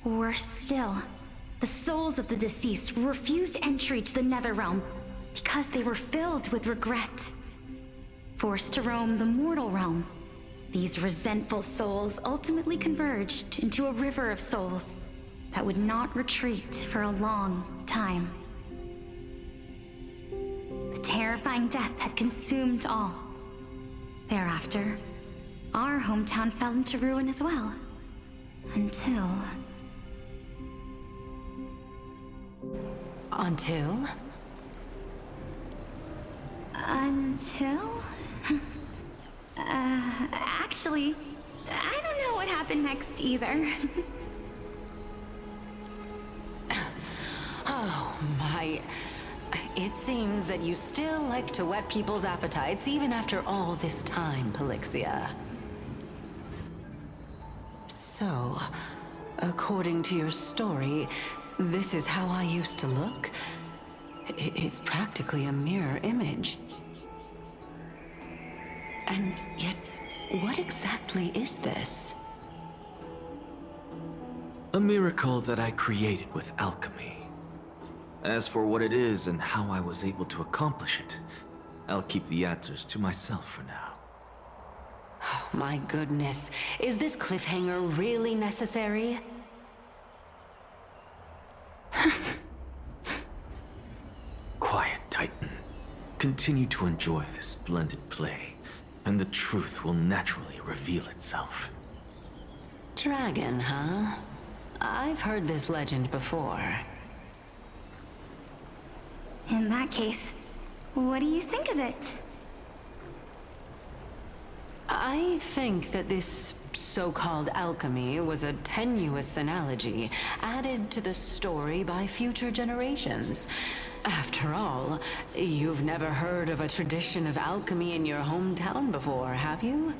Worse still, the souls of the deceased refused entry to the Netherrealm because they were filled with regret. Forced to roam the mortal realm, these resentful souls ultimately converged into a river of souls that would not retreat for a long time. The terrifying death had consumed all. Thereafter, our hometown fell into ruin as well. Until... Until? Actually, I don't know what happened next either. Oh, my... It seems that you still like to whet people's appetites even after all this time, Pelixia. So, according to your story, this is how I used to look? It's practically a mirror image. And yet, what exactly is this? A miracle that I created with alchemy. As for what it is and how I was able to accomplish it, I'll keep the answers to myself for now. Oh, my goodness. Is this cliffhanger really necessary? Quiet, Titan. Continue to enjoy this splendid play, and the truth will naturally reveal itself. Dragon, huh? I've heard this legend before. In that case, what do you think of it? I think that this so-called alchemy was a tenuous analogy added to the story by future generations. After all, you've never heard of a tradition of alchemy in your hometown before, have you?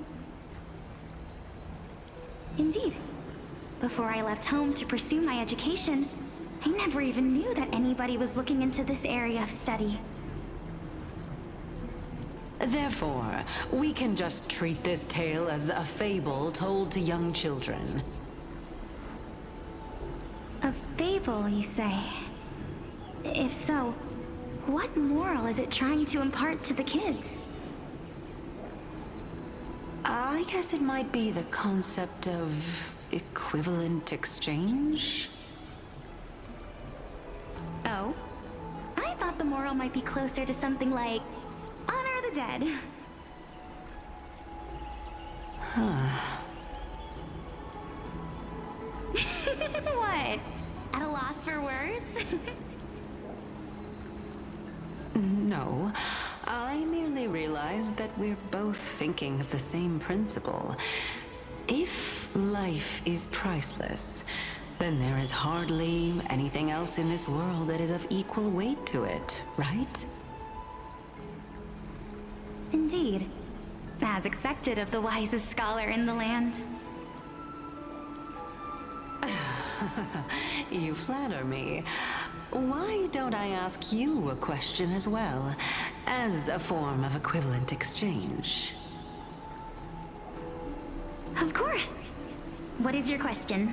Indeed. Before I left home to pursue my education, I never even knew that anybody was looking into this area of study. Therefore, we can just treat this tale as a fable told to young children. A fable, you say? If so, what moral is it trying to impart to the kids? I guess it might be the concept of equivalent exchange? Oh? I thought the moral might be closer to something like honor the dead. Huh. What? At a loss for words? No, I merely realized that we're both thinking of the same principle. If life is priceless, then there is hardly anything else in this world that is of equal weight to it, right? Indeed. As expected of the wisest scholar in the land. You flatter me. Why don't I ask you a question as well, as a form of equivalent exchange? Of course. What is your question?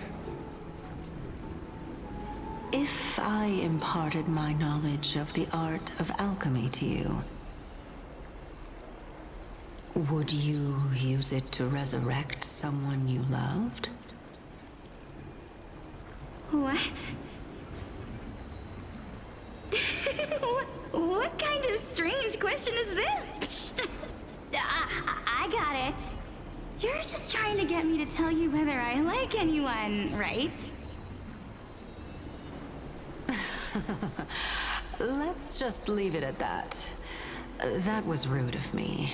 If I imparted my knowledge of the art of alchemy to you, would you use it to resurrect someone you loved? What? What kind of strange question is this? I got it. You're just trying to get me to tell you whether I like anyone, right? Let's just leave it at that. That was rude of me.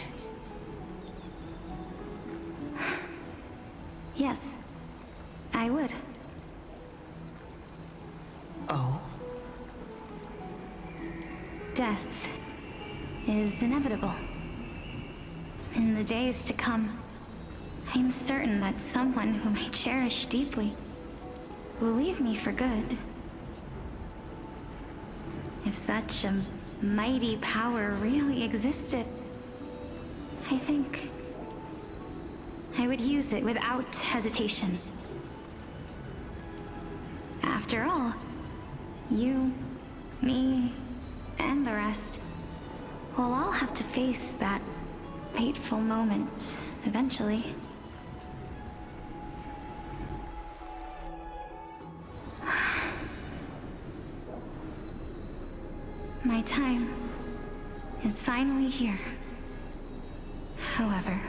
Yes, I would. Oh? Death is inevitable. In the days to come, I'm certain that someone whom I cherish deeply will leave me for good. If such a mighty power really existed, I think I would use it without hesitation. After all, you, me, and the rest will all have to face that fateful moment eventually. My time is finally here. However,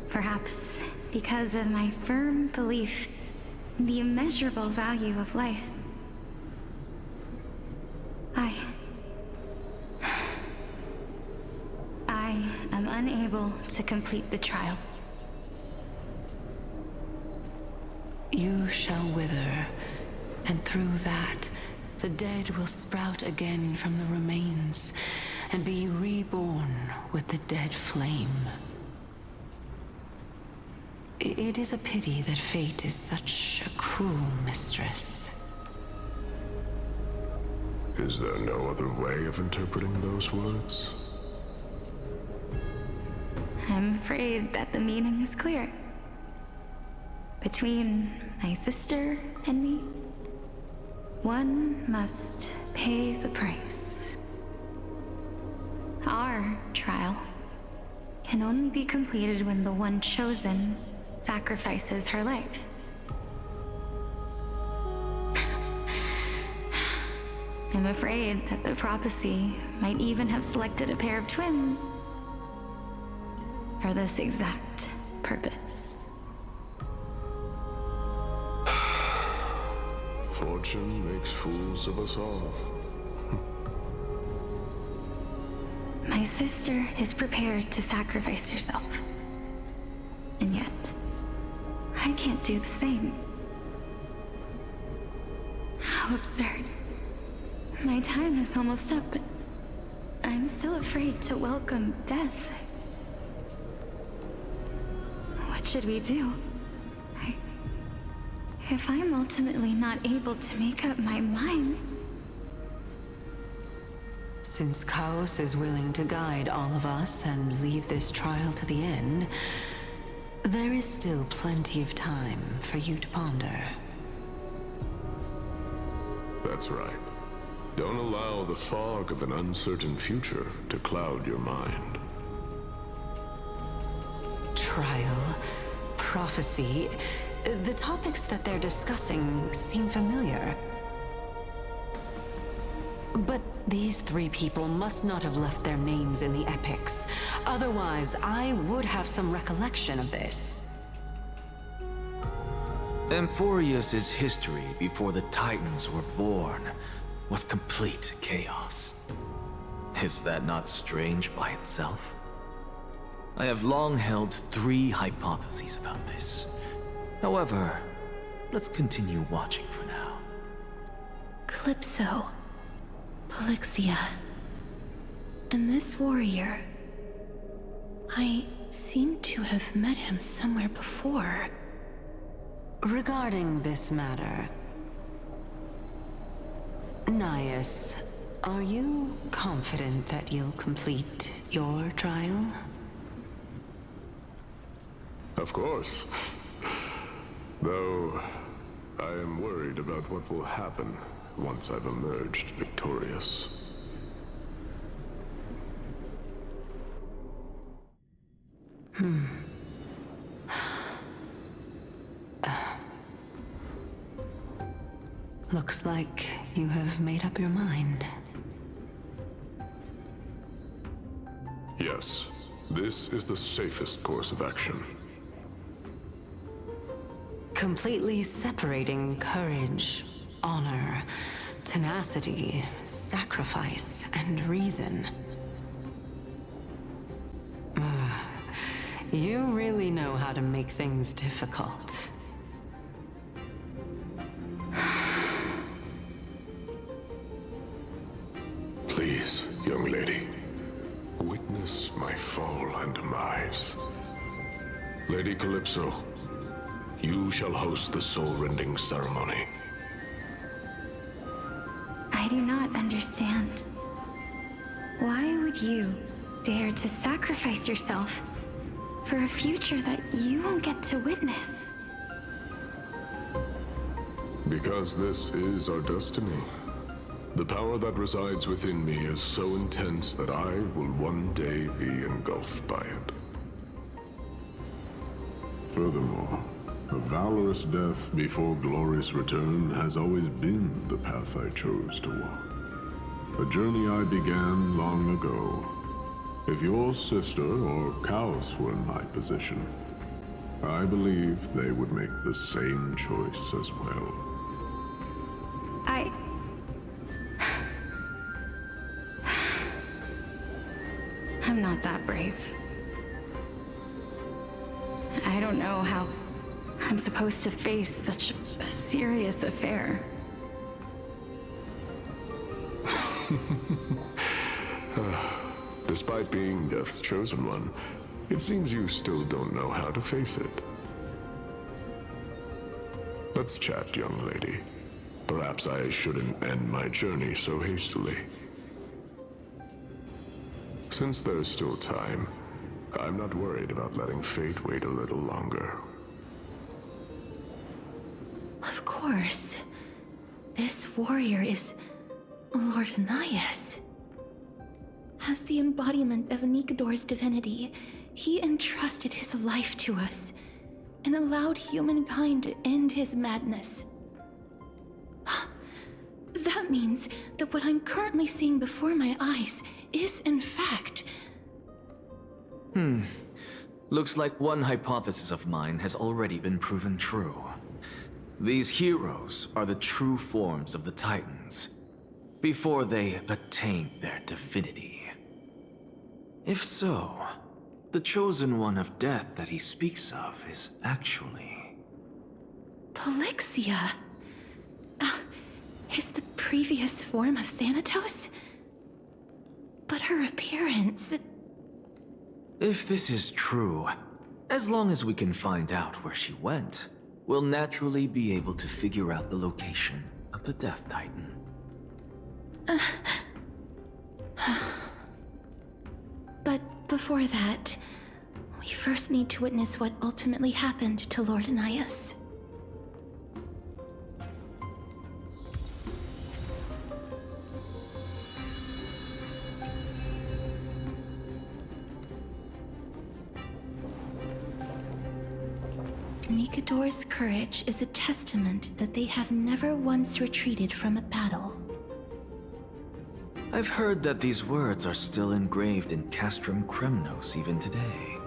perhaps because of my firm belief in the immeasurable value of life, I am unable to complete the trial. You shall wither, and through that, the dead will sprout again from the remains, and be reborn with the dead flame. It is a pity that fate is such a cruel mistress. Is there no other way of interpreting those words? I'm afraid that the meaning is clear. Between my sister and me, one must pay the price. Our trial can only be completed when the one chosen sacrifices her life. I'm afraid that the prophecy might even have selected a pair of twins for this exact purpose. Fortune makes fools of us all. My sister is prepared to sacrifice herself. And yet, I can't do the same. How absurd. My time is almost up, but I'm still afraid to welcome death. What should we do? If I'm ultimately not able to make up my mind... Since Chaos is willing to guide all of us and leave this trial to the end, there is still plenty of time for you to ponder. That's right. Don't allow the fog of an uncertain future to cloud your mind. Trial, prophecy, the topics that they're discussing seem familiar. But these three people must not have left their names in the epics. Otherwise, I would have some recollection of this. Amphorius's history before the Titans were born was complete chaos. Is that not strange by itself? I have long held three hypotheses about this. However, let's continue watching for now. Calypso, Polixia, and this warrior. I seem to have met him somewhere before. Regarding this matter, Nias, are you confident that you'll complete your trial? Of course. Though, I am worried about what will happen once I've emerged victorious. Looks like you have made up your mind. Yes, this is the safest course of action. Completely separating courage, honor, tenacity, sacrifice, and reason. You really know how to make things difficult. Please, young lady, witness my fall and demise. Lady Calypso, you shall host the soul-rending ceremony. I do not understand. Why would you dare to sacrifice yourself for a future that you won't get to witness? Because this is our destiny. The power that resides within me is so intense that I will one day be engulfed by it. Furthermore, a valorous death before glorious return has always been the path I chose to walk. A journey I began long ago. If your sister or Kaos were in my position, I believe they would make the same choice as well. I'm not that brave. I don't know how I'm supposed to face such a serious affair. Despite being Death's chosen one, it seems you still don't know how to face it. Let's chat, young lady. Perhaps I shouldn't end my journey so hastily. Since there's still time, I'm not worried about letting fate wait a little longer. Of course. This warrior is Lord Anias. As the embodiment of Nikador's divinity, he entrusted his life to us and allowed humankind to end his madness. That means that what I'm currently seeing before my eyes is, in fact... Looks like one hypothesis of mine has already been proven true. These heroes are the true forms of the Titans, before they attained their divinity. If so, the chosen one of death that he speaks of is actually... Polixia? Is the previous form of Thanatos? But her appearance... If this is true, as long as we can find out where she went, we'll naturally be able to figure out the location of the Death Titan. But before that, we first need to witness what ultimately happened to Lord Anias. Nikador's courage is a testament that they have never once retreated from a battle. I've heard that these words are still engraved in Castrum Kremnos even today.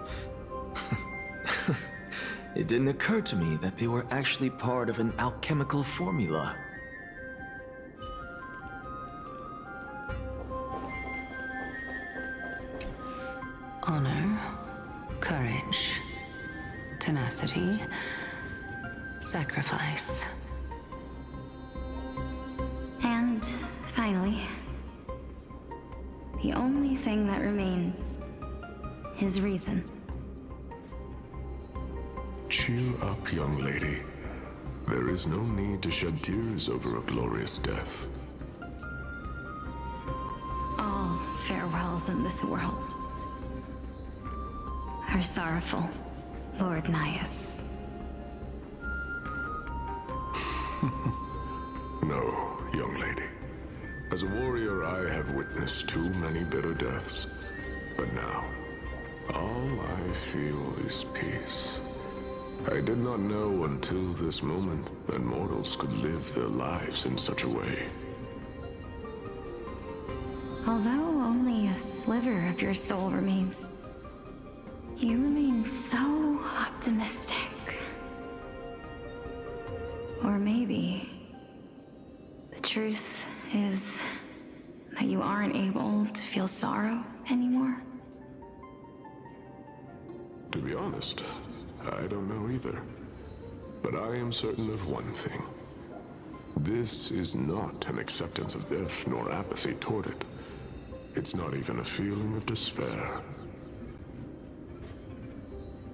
It didn't occur to me that they were actually part of an alchemical formula. Honor, courage, tenacity, sacrifice. And finally, the only thing that remains is reason. Cheer up, young lady. There is no need to shed tears over a glorious death. All farewells in this world are sorrowful, Lord Nias. No, young lady. As a warrior, I have witnessed too many bitter deaths. But now, all I feel is peace. I did not know until this moment that mortals could live their lives in such a way. Although only a sliver of your soul remains, you remain so optimistic. Or maybe the truth is that you aren't able to feel sorrow anymore. To be honest, I don't know either. But I am certain of one thing. This is not an acceptance of death nor apathy toward it. It's not even a feeling of despair.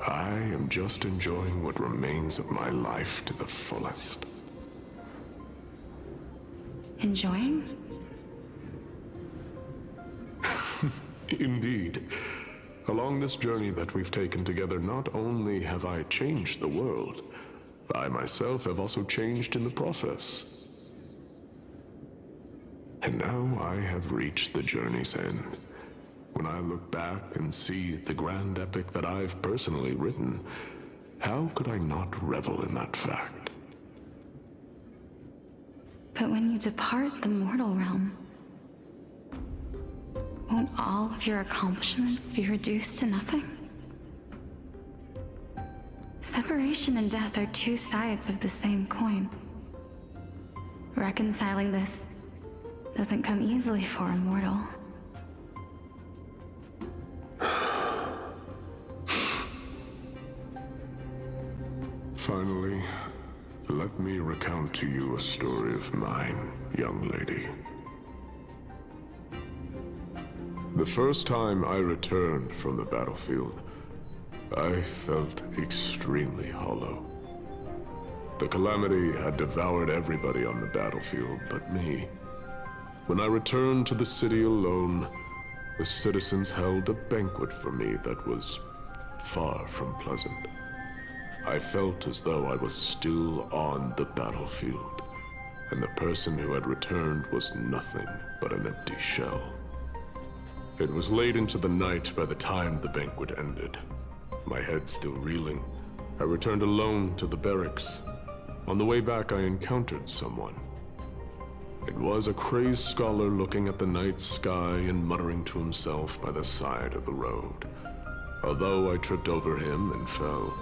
I am just enjoying what remains of my life to the fullest. Enjoying? Indeed. Along this journey that we've taken together, not only have I changed the world, I myself have also changed in the process. And now I have reached the journey's end. When I look back and see the grand epic that I've personally written, how could I not revel in that fact? But when you depart the mortal realm, won't all of your accomplishments be reduced to nothing? Separation and death are two sides of the same coin. Reconciling this doesn't come easily for a mortal. Finally, let me recount to you a story of mine, young lady. The first time I returned from the battlefield, I felt extremely hollow. The calamity had devoured everybody on the battlefield but me. When I returned to the city alone, the citizens held a banquet for me that was far from pleasant. I felt as though I was still on the battlefield, and the person who had returned was nothing but an empty shell. It was late into the night by the time the banquet ended. My head still reeling, I returned alone to the barracks. On the way back, I encountered someone. It was a crazed scholar looking at the night sky and muttering to himself by the side of the road. Although I tripped over him and fell,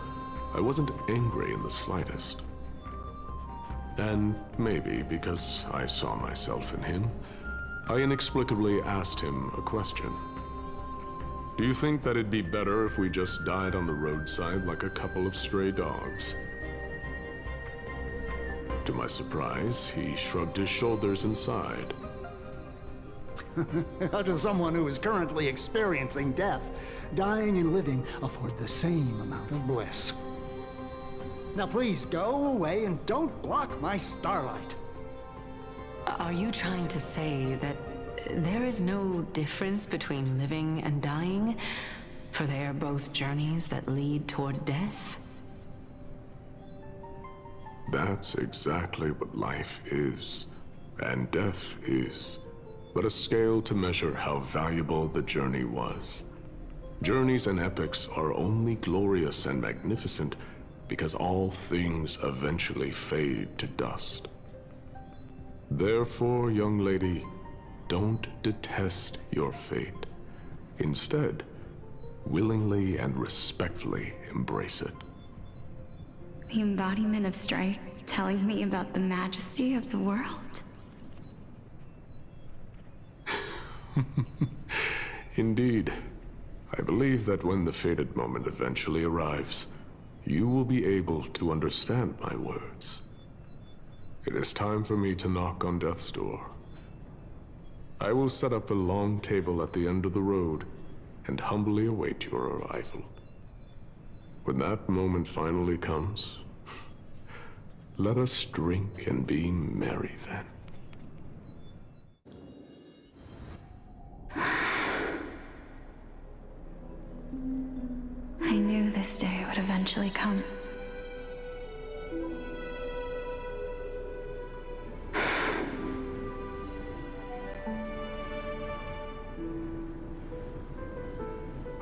I wasn't angry in the slightest. And maybe because I saw myself in him, I inexplicably asked him a question. Do you think that it'd be better if we just died on the roadside like a couple of stray dogs? To my surprise, he shrugged his shoulders and sighed. How does someone who is currently experiencing death, dying and living, afford the same amount of bliss? Now please go away and don't block my starlight. Are you trying to say that there is no difference between living and dying? For they are both journeys that lead toward death? That's exactly what life is, and death is, but a scale to measure how valuable the journey was. Journeys and epics are only glorious and magnificent because all things eventually fade to dust. Therefore, young lady, don't detest your fate. Instead, willingly and respectfully embrace it. The embodiment of strife telling me about the majesty of the world. Indeed. I believe that when the fated moment eventually arrives, you will be able to understand my words. It is time for me to knock on death's door. I will set up a long table at the end of the road and humbly await your arrival. When that moment finally comes, let us drink and be merry then. I knew this day would eventually come.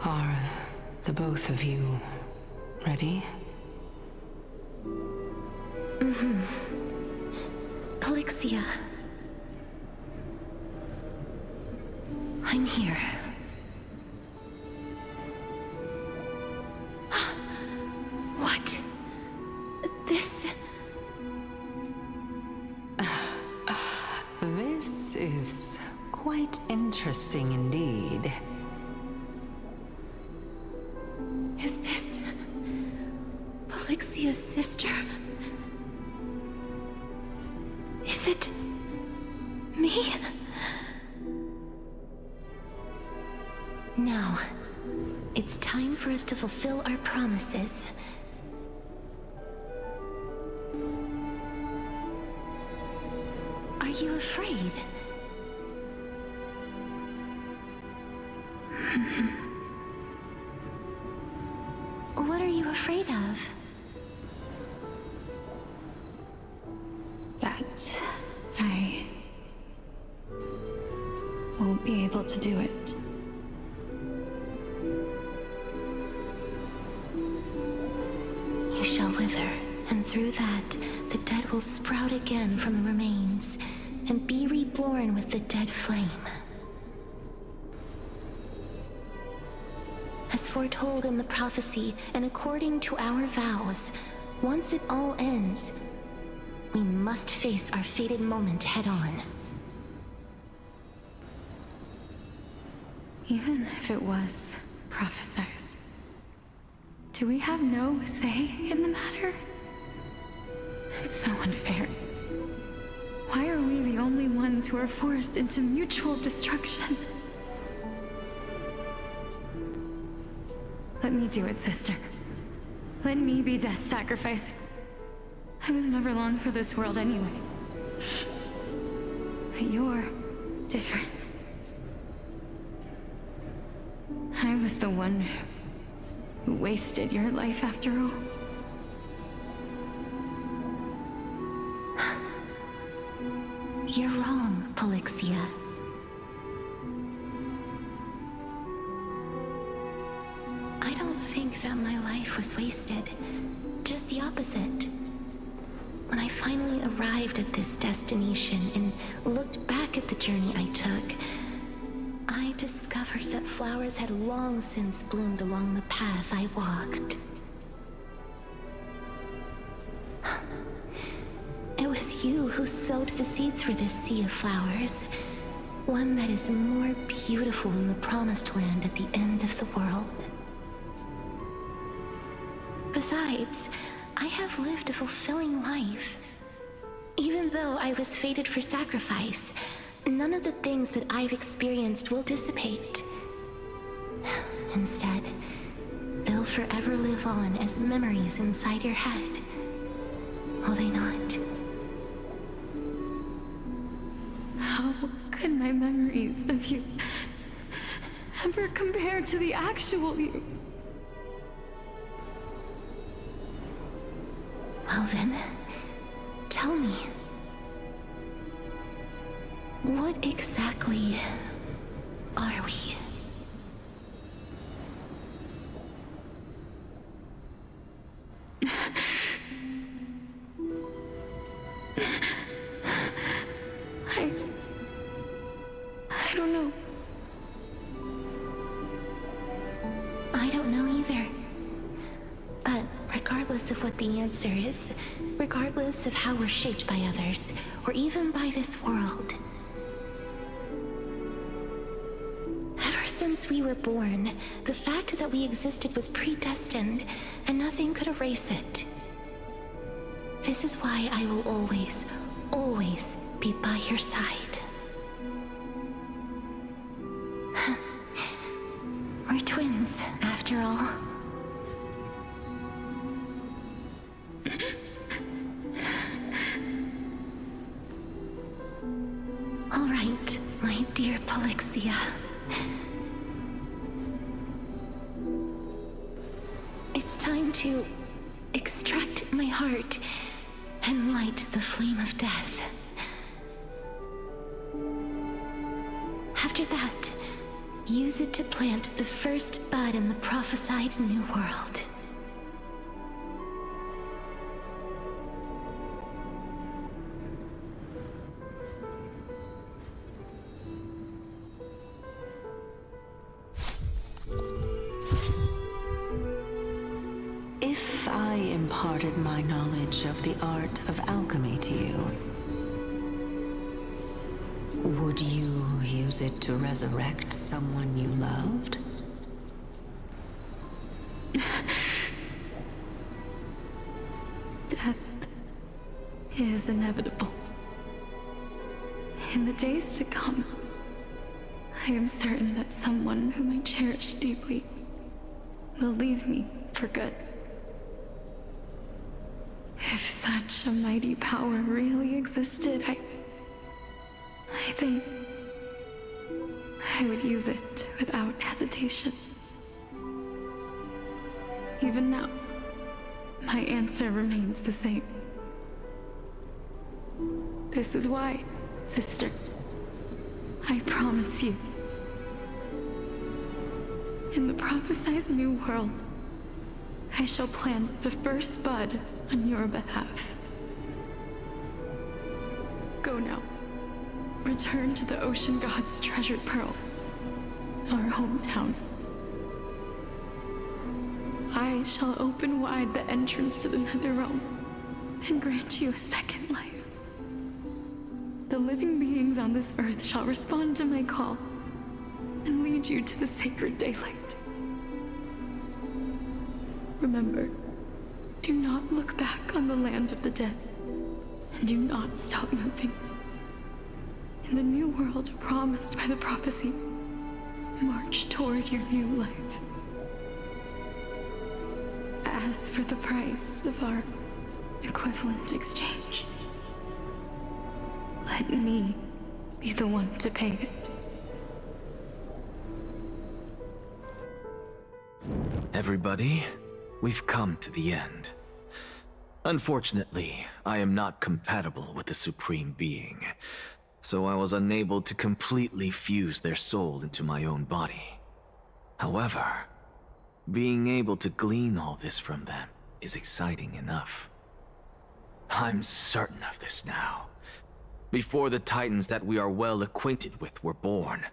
Are the both of you ready? Mm-hmm. Calixia. I'm here. What? This... This is quite interesting indeed. Is this... Calixia's sister? Is it... me? Now, It's time for us to fulfill our promises. Are you afraid? What are you afraid of? That I won't be able to do it. You shall wither, and through that, the dead will sprout again from the remains, and be reborn with the dead flame. As foretold in the prophecy, and according to our vows, once it all ends, we must face our fated moment head-on. Even if it was prophesized, do we have no say in the matter? It's so unfair. Why are we the only ones who are forced into mutual destruction? Let me do it, sister. Let me be death's sacrifice. I was never long for this world anyway. But you're different. I was the one who wasted your life after all. You're wrong, Polixia. I don't think that my life was wasted. Just the opposite. When I finally arrived at this destination and looked back at the journey I took, I discovered that flowers had long since bloomed along the path I walked. It was you who sowed the seeds for this sea of flowers, one that is more beautiful than the promised land at the end of the world. Besides, I have lived a fulfilling life. Even though I was fated for sacrifice, none of the things that I've experienced will dissipate. Instead, they'll forever live on as memories inside your head. Will they not? How could my memories of you ever compare to the actual you? Well then, tell me. What exactly are we? I don't know. I don't know either. But regardless of what the answer is, regardless of how we're shaped by others, or even by this world, ever since we were born, the fact that we existed was predestined, and nothing could erase it. This is why I will always, always be by your side. We're twins, after all. All right, my dear Polixia. It's time to extract my heart and light the flame of death. After that, use it to plant the first bud in the prophesied new world. If I imparted my knowledge of the art of alchemy to you, would you use it to resurrect someone you loved? Death is inevitable. In the days to come, I am certain that someone whom I cherish deeply will leave me for good. If such a mighty power really existed, I think I would use it without hesitation. Even now, my answer remains the same. This is why, sister, I promise you, in the prophesized new world, I shall plant the first bud on your behalf. Go now. Return to the Ocean God's treasured pearl, our hometown. I shall open wide the entrance to the Netherrealm and grant you a second life. The living beings on this earth shall respond to my call and lead you to the sacred daylight. Remember, do not look back on the land of the dead, and do not stop moving. In the new world promised by the prophecy, march toward your new life. As for the price of our equivalent exchange, let me be the one to pay it. Everybody, we've come to the end. Unfortunately, I am not compatible with the Supreme Being, so I was unable to completely fuse their soul into my own body. However, being able to glean all this from them is exciting enough. I'm certain of this now. Before the Titans that we are well acquainted with were born,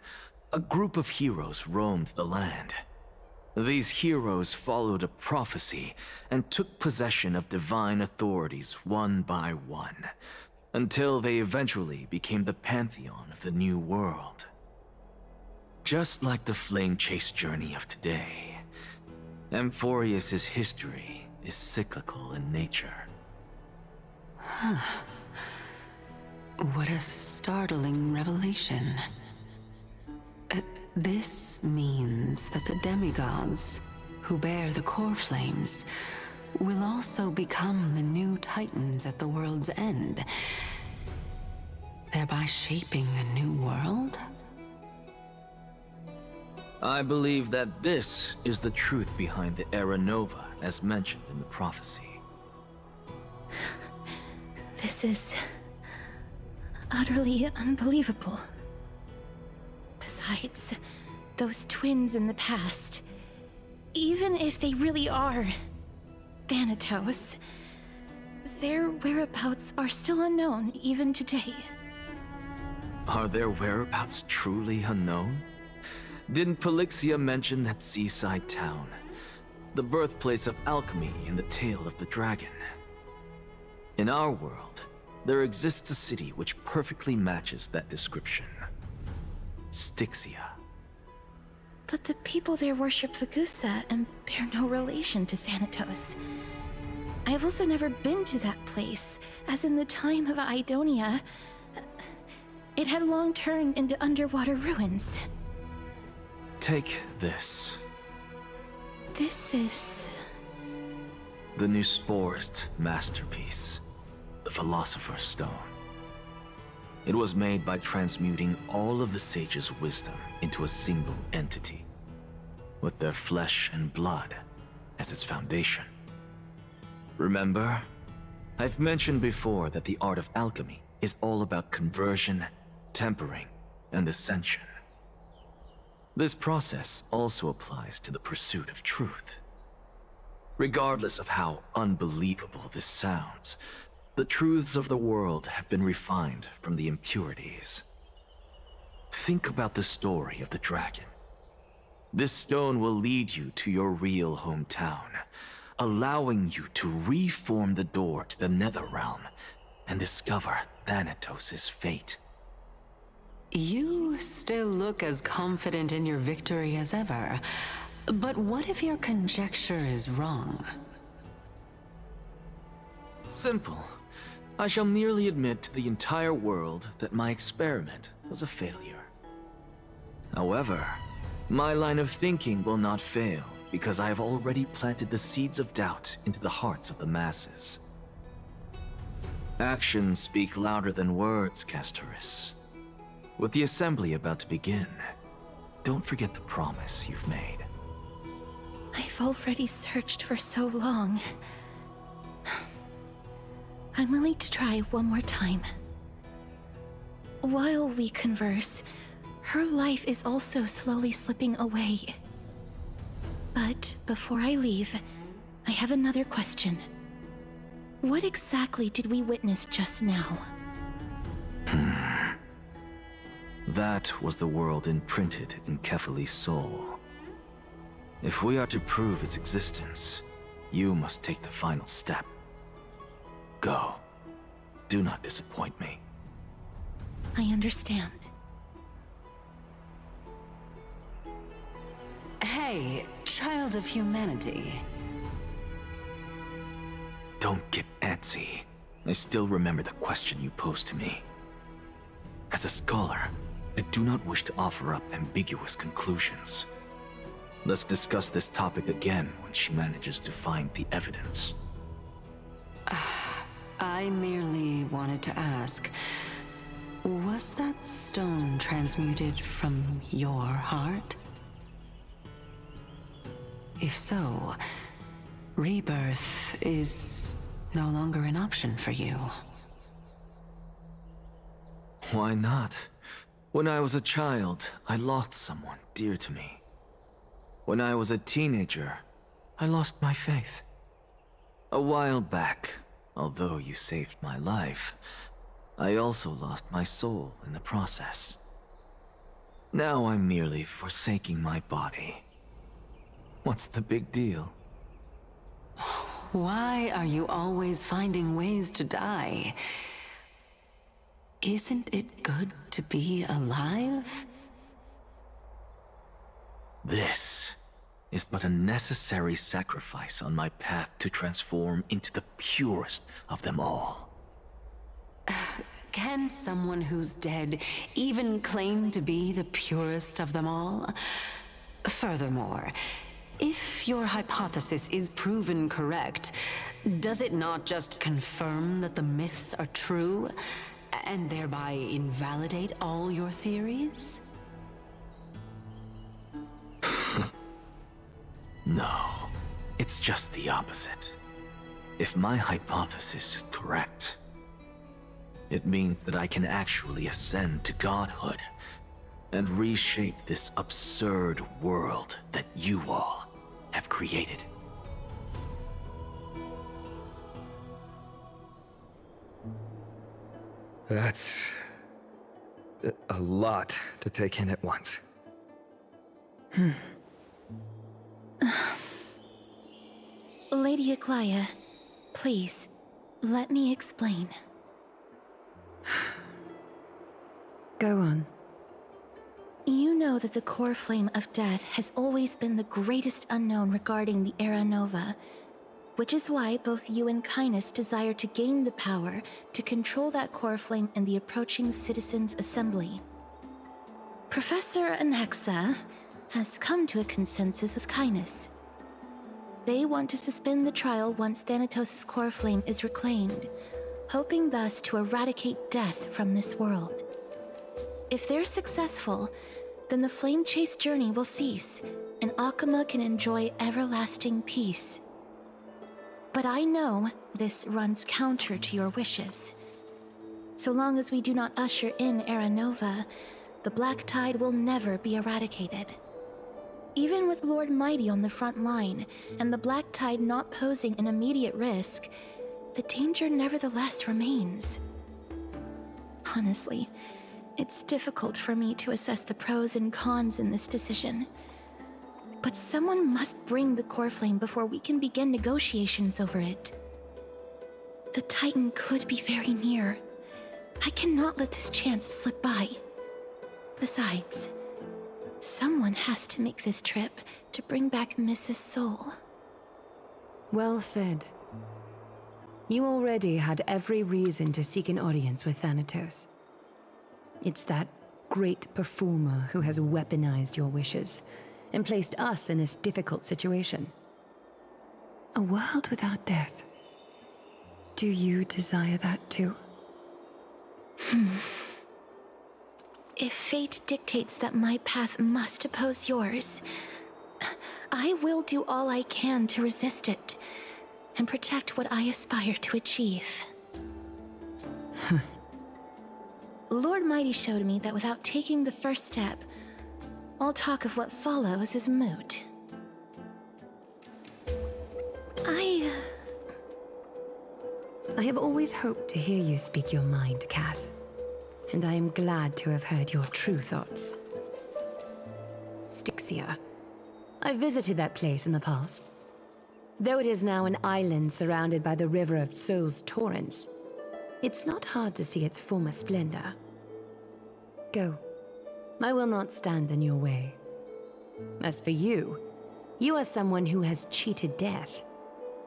a group of heroes roamed the land. These heroes followed a prophecy and took possession of divine authorities one by one, until they eventually became the pantheon of the new world. Just like the flame chase journey of today, Amphorius's history is cyclical in nature. Huh. What a startling revelation. This means that the demigods, who bear the core flames, will also become the new Titans at the world's end, thereby shaping a new world? I believe that this is the truth behind the Era Nova, as mentioned in the prophecy. This is utterly unbelievable. Besides, those twins in the past, even if they really are Thanatos, their whereabouts are still unknown even today. Are their whereabouts truly unknown? Didn't Polixia mention that seaside town, the birthplace of alchemy in the Tale of the Dragon? In our world, there exists a city which perfectly matches that description. Styxia. But the people there worship Vagusa and bear no relation to Thanatos. I've also never been to that place, as in the time of Idonia, it had long turned into underwater ruins. Take this. This is... the new Sporist masterpiece, the Philosopher's Stone. It was made by transmuting all of the sages' wisdom into a single entity, with their flesh and blood as its foundation. Remember, I've mentioned before that the art of alchemy is all about conversion, tempering, and ascension. This process also applies to the pursuit of truth. Regardless of how unbelievable this sounds, the truths of the world have been refined from the impurities. Think about the story of the dragon. This stone will lead you to your real hometown, allowing you to reform the door to the Netherrealm and discover Thanatos' fate. You still look as confident in your victory as ever, but what if your conjecture is wrong? Simple. I shall merely admit to the entire world that my experiment was a failure. However, my line of thinking will not fail because I have already planted the seeds of doubt into the hearts of the masses. Actions speak louder than words, Castoris. With the assembly about to begin, don't forget the promise you've made. I've already searched for so long. I'm willing to try one more time. While we converse, her life is also slowly slipping away. But before I leave, I have another question. What exactly did we witness just now? That was the world imprinted in Kefali's soul. If we are to prove its existence, you must take the final step. Go. Do not disappoint me. I understand. Hey, child of humanity. Don't get antsy. I still remember the question you posed to me. As a scholar, I do not wish to offer up ambiguous conclusions. Let's discuss this topic again when she manages to find the evidence. I merely wanted to ask, was that stone transmuted from your heart? If so, rebirth is no longer an option for you. Why not? When I was a child, I lost someone dear to me. When I was a teenager, I lost my faith. A while back, although you saved my life, I also lost my soul in the process. Now I'm merely forsaking my body. What's the big deal? Why are you always finding ways to die? Isn't it good to be alive? This is but a necessary sacrifice on my path to transform into the purest of them all. Can someone who's dead even claim to be the purest of them all? Furthermore, if your hypothesis is proven correct, does it not just confirm that the myths are true, and thereby invalidate all your theories? No, it's just the opposite. If my hypothesis is correct, it means that I can actually ascend to godhood and reshape this absurd world that you all have created. That's a lot to take in at once. Lady Aglaya, please, let me explain. Go on. You know that the core flame of death has always been the greatest unknown regarding the Era Nova, which is why both you and Kindness desire to gain the power to control that core flame in the approaching Citizens' Assembly. Professor Anaxa has come to a consensus with Kindness. They want to suspend the trial once Thanatos' core flame is reclaimed, hoping thus to eradicate death from this world. If they're successful, then the flame chase journey will cease, and Akama can enjoy everlasting peace. But I know this runs counter to your wishes. So long as we do not usher in Era Nova, the Black Tide will never be eradicated. Even with Lord Mighty on the front line, and the Black Tide not posing an immediate risk, the danger nevertheless remains. Honestly, it's difficult for me to assess the pros and cons in this decision. But someone must bring the core flame before we can begin negotiations over it. The Titan could be very near. I cannot let this chance slip by. Besides, someone has to make this trip to bring back Mrs. Soul. Well said. You already had every reason to seek an audience with Thanatos. It's that great performer who has weaponized your wishes, and placed us in this difficult situation. A world without death. Do you desire that too? If fate dictates that my path must oppose yours, I will do all I can to resist it and protect what I aspire to achieve. Lord Mighty showed me that without taking the first step, all talk of what follows is moot. I have always hoped to hear you speak your mind, Cass. And I am glad to have heard your true thoughts. Styxia. I visited that place in the past. Though it is now an island surrounded by the river of Souls Torrents, it's not hard to see its former splendor. Go. I will not stand in your way. As for you, you are someone who has cheated death.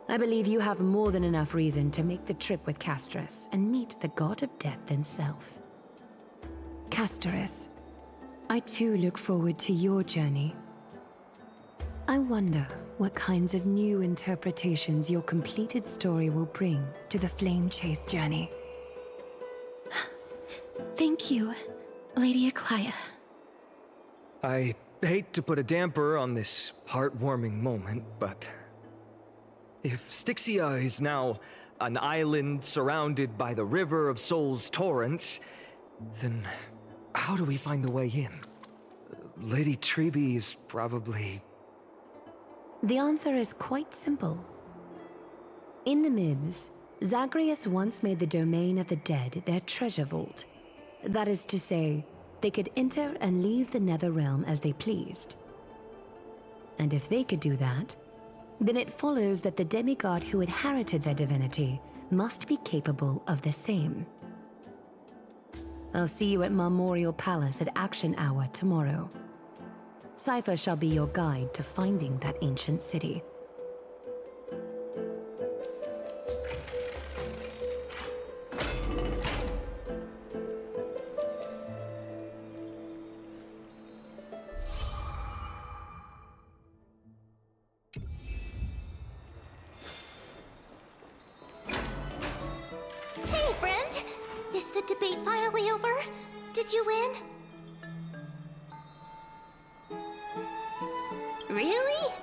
I believe you have more than enough reason to make the trip with Casterus and meet the god of death himself. Casterus, I too look forward to your journey. I wonder what kinds of new interpretations your completed story will bring to the Flame Chase journey. Thank you, Lady Aglaia. I hate to put a damper on this heartwarming moment, but if Styxia is now an island surrounded by the river of Souls Torrents, then how do we find a way in? Lady Treby is probably... The answer is quite simple. In the myths, Zagreus once made the domain of the dead their treasure vault. That is to say, they could enter and leave the Netherrealm as they pleased. And if they could do that, then it follows that the demigod who inherited their divinity must be capable of the same. I'll see you at Marmorial Palace at Action Hour tomorrow. Cypher shall be your guide to finding that ancient city. Hey, friend! Is the debate finally over? Did you win? Really?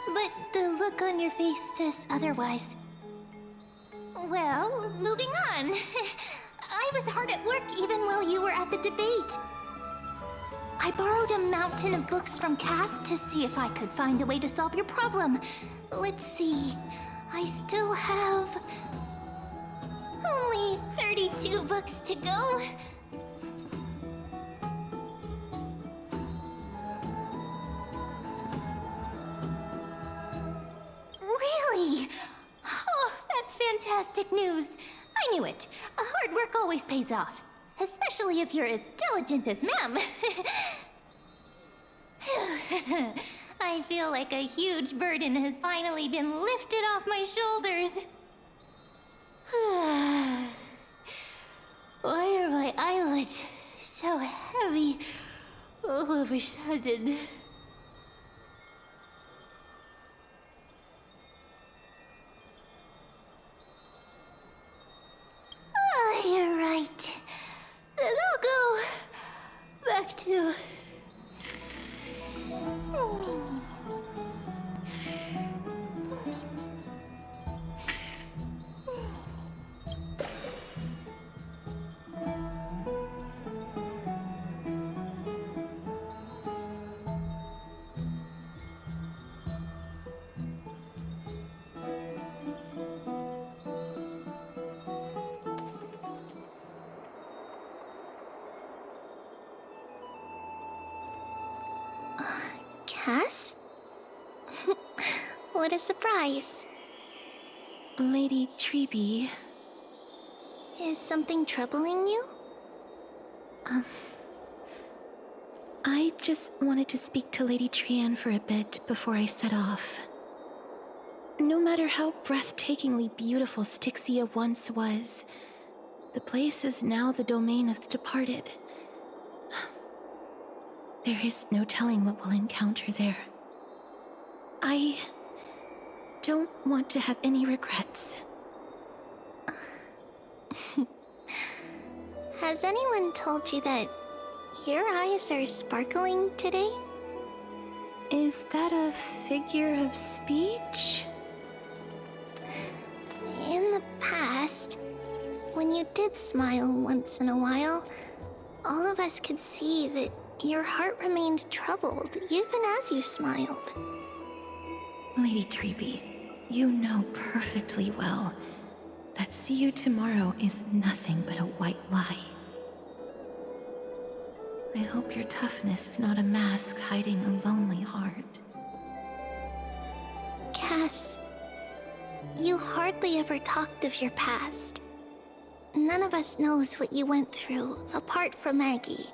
But the look on your face says otherwise. Well, moving on. I was hard at work even while you were at the debate. I borrowed a mountain of books from Cass to see if I could find a way to solve your problem. Let's see. I still have... only 32 books to go. Really? Oh, that's fantastic news. I knew it. Hard work always pays off. Especially if you're as diligent as Ma'am. I feel like a huge burden has finally been lifted off my shoulders. Why are my eyelids so heavy all of a sudden? You're right. Then I'll go back to... Cass? What a surprise. Lady Treby... Is something troubling you? I just wanted to speak to Lady Trian for a bit before I set off. No matter how breathtakingly beautiful Styxia once was, the place is now the domain of the departed. There is no telling what we'll encounter there. I don't want to have any regrets. Has anyone told you that your eyes are sparkling today? Is that a figure of speech? In the past, when you did smile once in a while, all of us could see that your heart remained troubled even as you smiled. Lady Treeby, you know perfectly well that see you tomorrow is nothing but a white lie. I hope your toughness is not a mask hiding a lonely heart. Cass, you hardly ever talked of your past. None of us knows what you went through, apart from Maggie.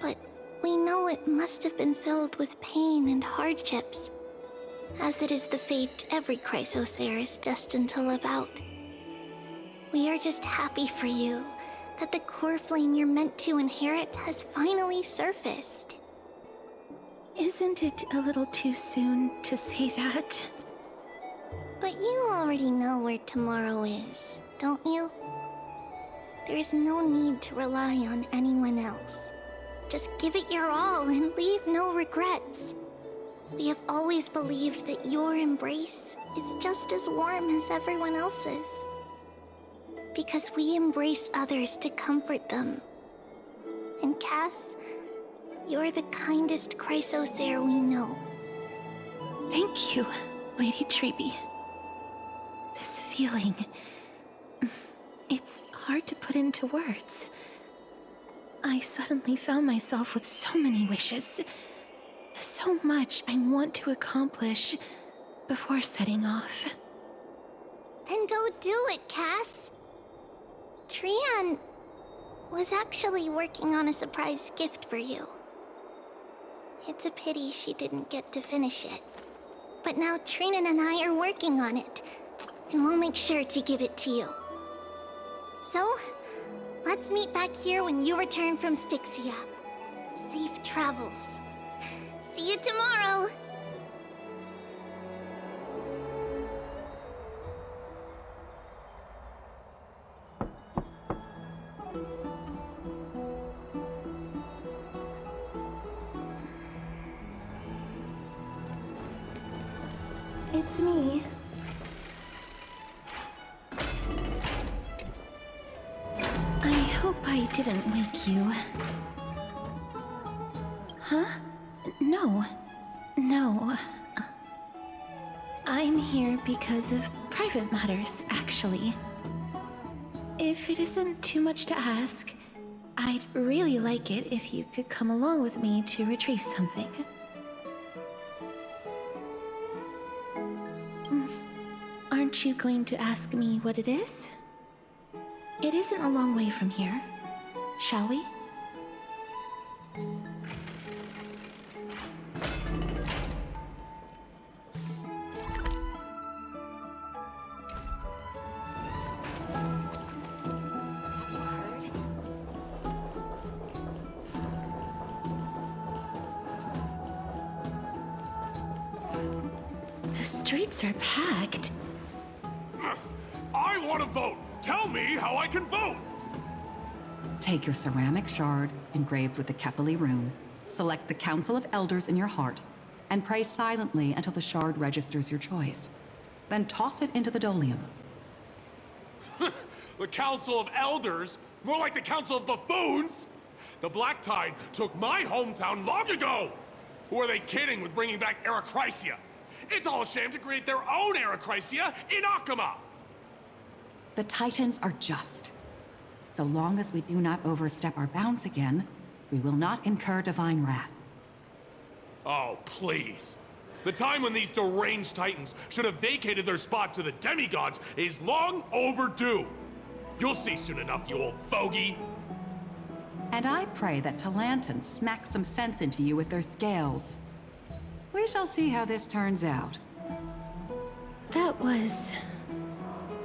But we know it must have been filled with pain and hardships, as it is the fate every Chrysos heir is destined to live out. We are just happy for you that the core flame you're meant to inherit has finally surfaced. Isn't it a little too soon to say that? But you already know where tomorrow is, don't you? There's no need to rely on anyone else. Just give it your all and leave no regrets. We have always believed that your embrace is just as warm as everyone else's. Because we embrace others to comfort them. And Cass, you're the kindest Chrysos heir we know. Thank you, Lady Treeby. This feeling... it's hard to put into words. I suddenly found myself with so many wishes. So much I want to accomplish before setting off. Then go do it, Cass. Trian was actually working on a surprise gift for you. It's a pity she didn't get to finish it. But now Trinan and I are working on it, and we'll make sure to give it to you. So, let's meet back here when you return from Styxia. Safe travels. See you tomorrow! It's me. I hope I didn't wake you. Huh? No. No. I'm here because of private matters, actually. If it isn't too much to ask, I'd really like it if you could come along with me to retrieve something. Aren't you going to ask me what it is? It isn't a long way from here. Shall we? The streets are packed. I want to vote! Tell me how I can vote! Take your ceramic shard, engraved with the Kefali rune, select the Council of Elders in your heart, and pray silently until the shard registers your choice. Then toss it into the Dolium. The Council of Elders? More like the Council of Buffoons! The Black Tide took my hometown long ago! Who are they kidding with bringing back Eracrysia? It's all a sham to create their own Eracrysia in Akama! The Titans are just. So long as we do not overstep our bounds again, we will not incur divine wrath. Oh, please. The time when these deranged Titans should have vacated their spot to the demigods is long overdue. You'll see soon enough, you old fogey. And I pray that Talanton smacks some sense into you with their scales. We shall see how this turns out. That was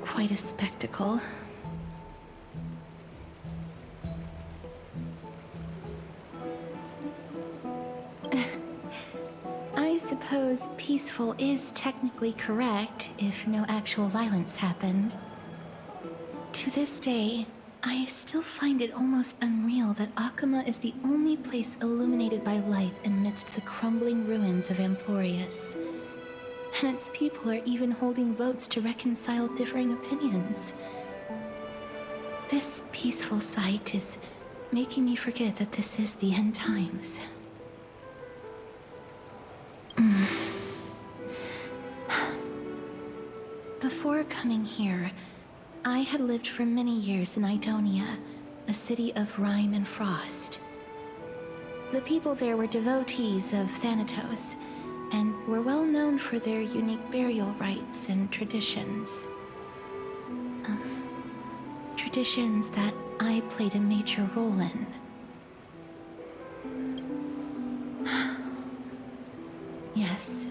quite a spectacle. suppose peaceful is technically correct if no actual violence happened. To this day, I still find it almost unreal that Akama is the only place illuminated by light amidst the crumbling ruins of Amphorius. And its people are even holding votes to reconcile differing opinions. This peaceful sight is making me forget that this is the end times. Before coming here, I had lived for many years in Idonia, a city of rime and frost. The people there were devotees of Thanatos, and were well known for their unique burial rites and traditions. Traditions that I played a major role in. Yes.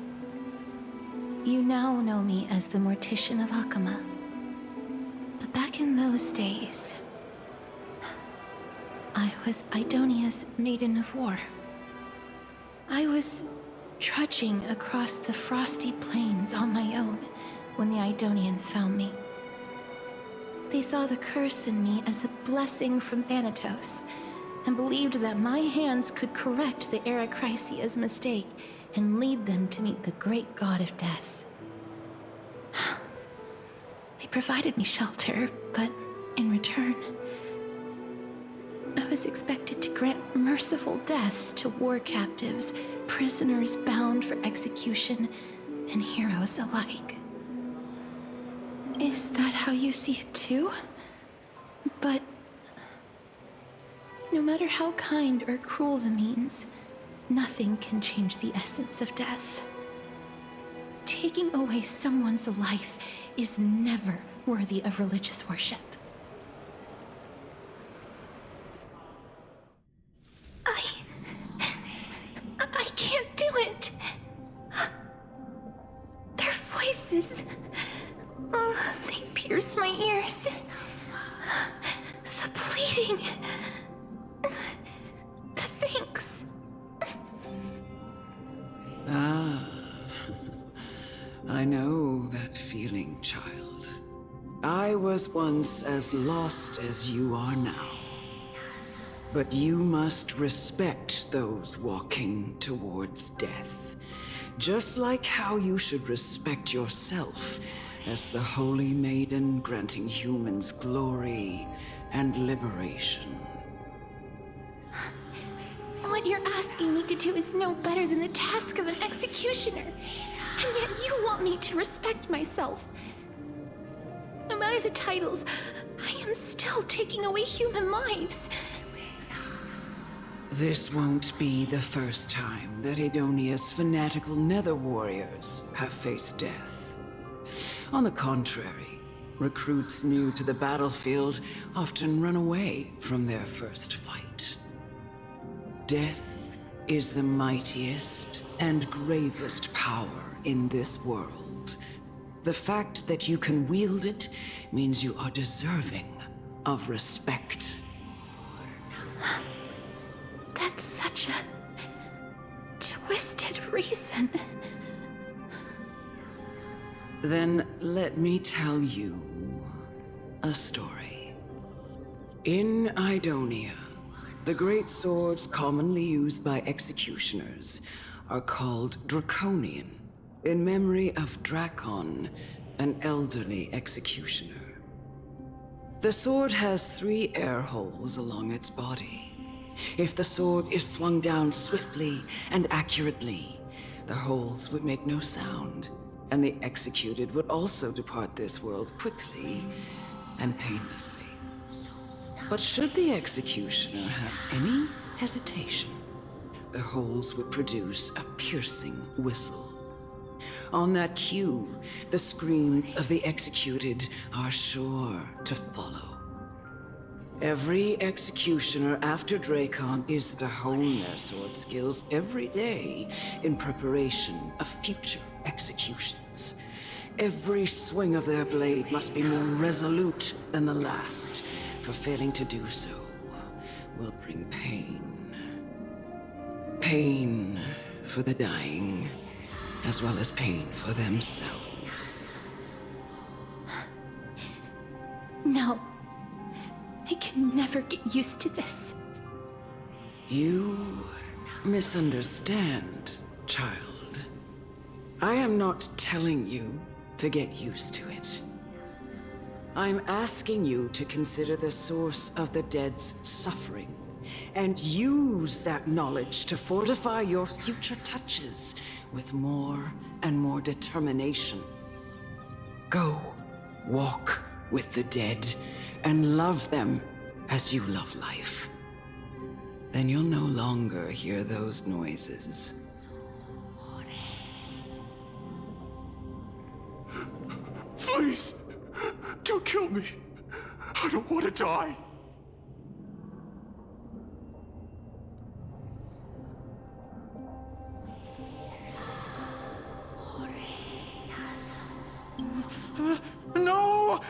You now know me as the Mortician of Akama. But back in those days, I was Idonia's Maiden of War. I was trudging across the frosty plains on my own when the Idonians found me. They saw the curse in me as a blessing from Thanatos, and believed that my hands could correct the Arachrysia's mistake and lead them to meet the great god of death. They provided me shelter, but in return, I was expected to grant merciful deaths to war captives, prisoners bound for execution, and heroes alike. Is that how you see it too? But no matter how kind or cruel the means, nothing can change the essence of death. Taking away someone's life is never worthy of religious worship. I can't do it. Their voices, they pierce my ears. The pleading, the thanks. I know that feeling, child. I was once as lost as you are now. But you must respect those walking towards death. Just like how you should respect yourself as the Holy Maiden granting humans glory and liberation. What you're asking me to do is no better than the task of an executioner. And yet you want me to respect myself. No matter the titles, I am still taking away human lives. This won't be the first time that Idonia's fanatical nether warriors have faced death. On the contrary, recruits new to the battlefield often run away from their first fight. Death is the mightiest and gravest power in this world. The fact that you can wield it means you are deserving of respect. That's such a twisted reason. Then let me tell you a story. In Idonia, the great swords commonly used by executioners are called Draconian, in memory of Drakon, an elderly executioner. The sword has 3 air holes along its body. If the sword is swung down swiftly and accurately, the holes would make no sound, and the executed would also depart this world quickly and painlessly. But should the executioner have any hesitation, the holes would produce a piercing whistle. On that cue, the screams of the executed are sure to follow. Every executioner after Drakon is to hone their sword skills every day in preparation of future executions. Every swing of their blade must be more resolute than the last, for failing to do so will bring pain. Pain for the dying, as well as pain for themselves. No. I can never get used to this. You misunderstand, child. I am not telling you to get used to it. I'm asking you to consider the source of the dead's suffering, and use that knowledge to fortify your future touches with more and more determination. Go, walk with the dead, and love them as you love life. Then you'll no longer hear those noises. Please, don't kill me. I don't want to die. No!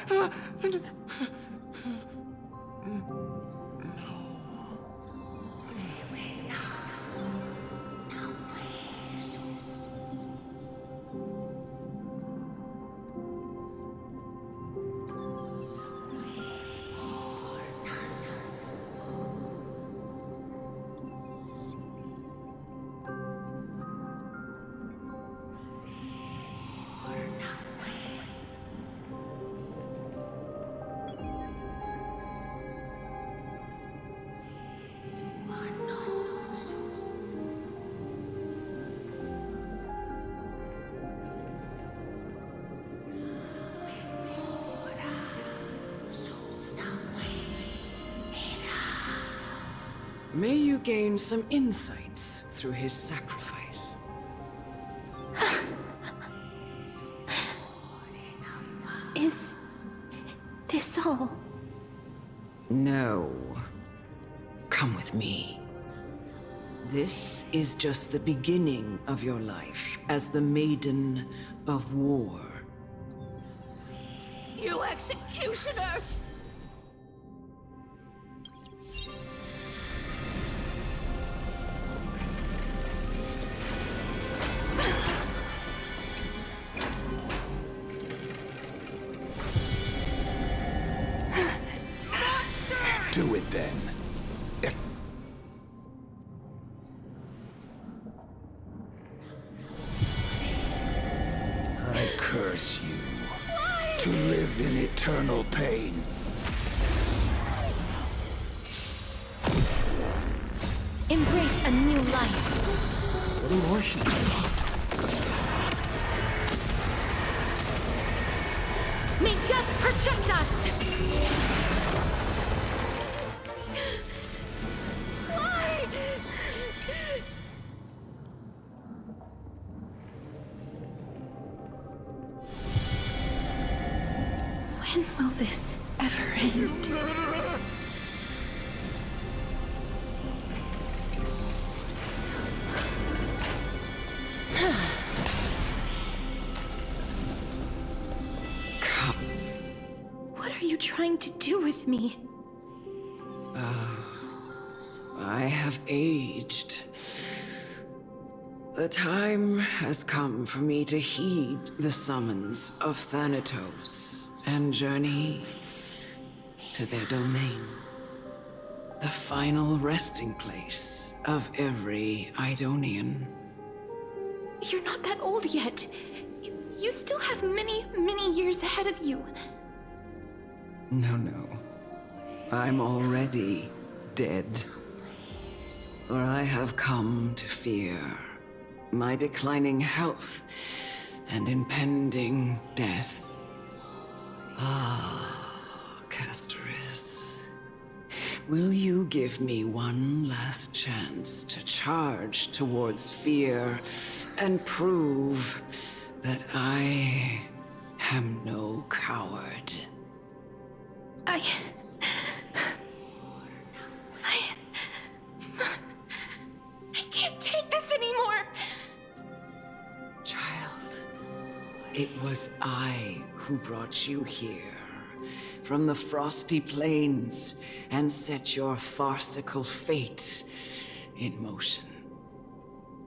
May you gain some insights through his sacrifice. Is this all? No. Come with me. This is just the beginning of your life as the Maiden of War. You executioner! Do it then. I curse you to live in eternal pain. Embrace a new life. A little more heat. May death protect us! When will this ever end? Come. What are you trying to do with me? I have aged. The time has come for me to heed the summons of Thanatos and journey to their domain. The final resting place of every Idonian. You're not that old yet. You still have many, many years ahead of you. No. I'm already dead. For I have come to fear my declining health and impending death. Ah, Castoris. Will you give me one last chance to charge towards fear and prove that I am no coward? I can't take this anymore! Child, it was I who brought you here, from the frosty plains, and set your farcical fate in motion.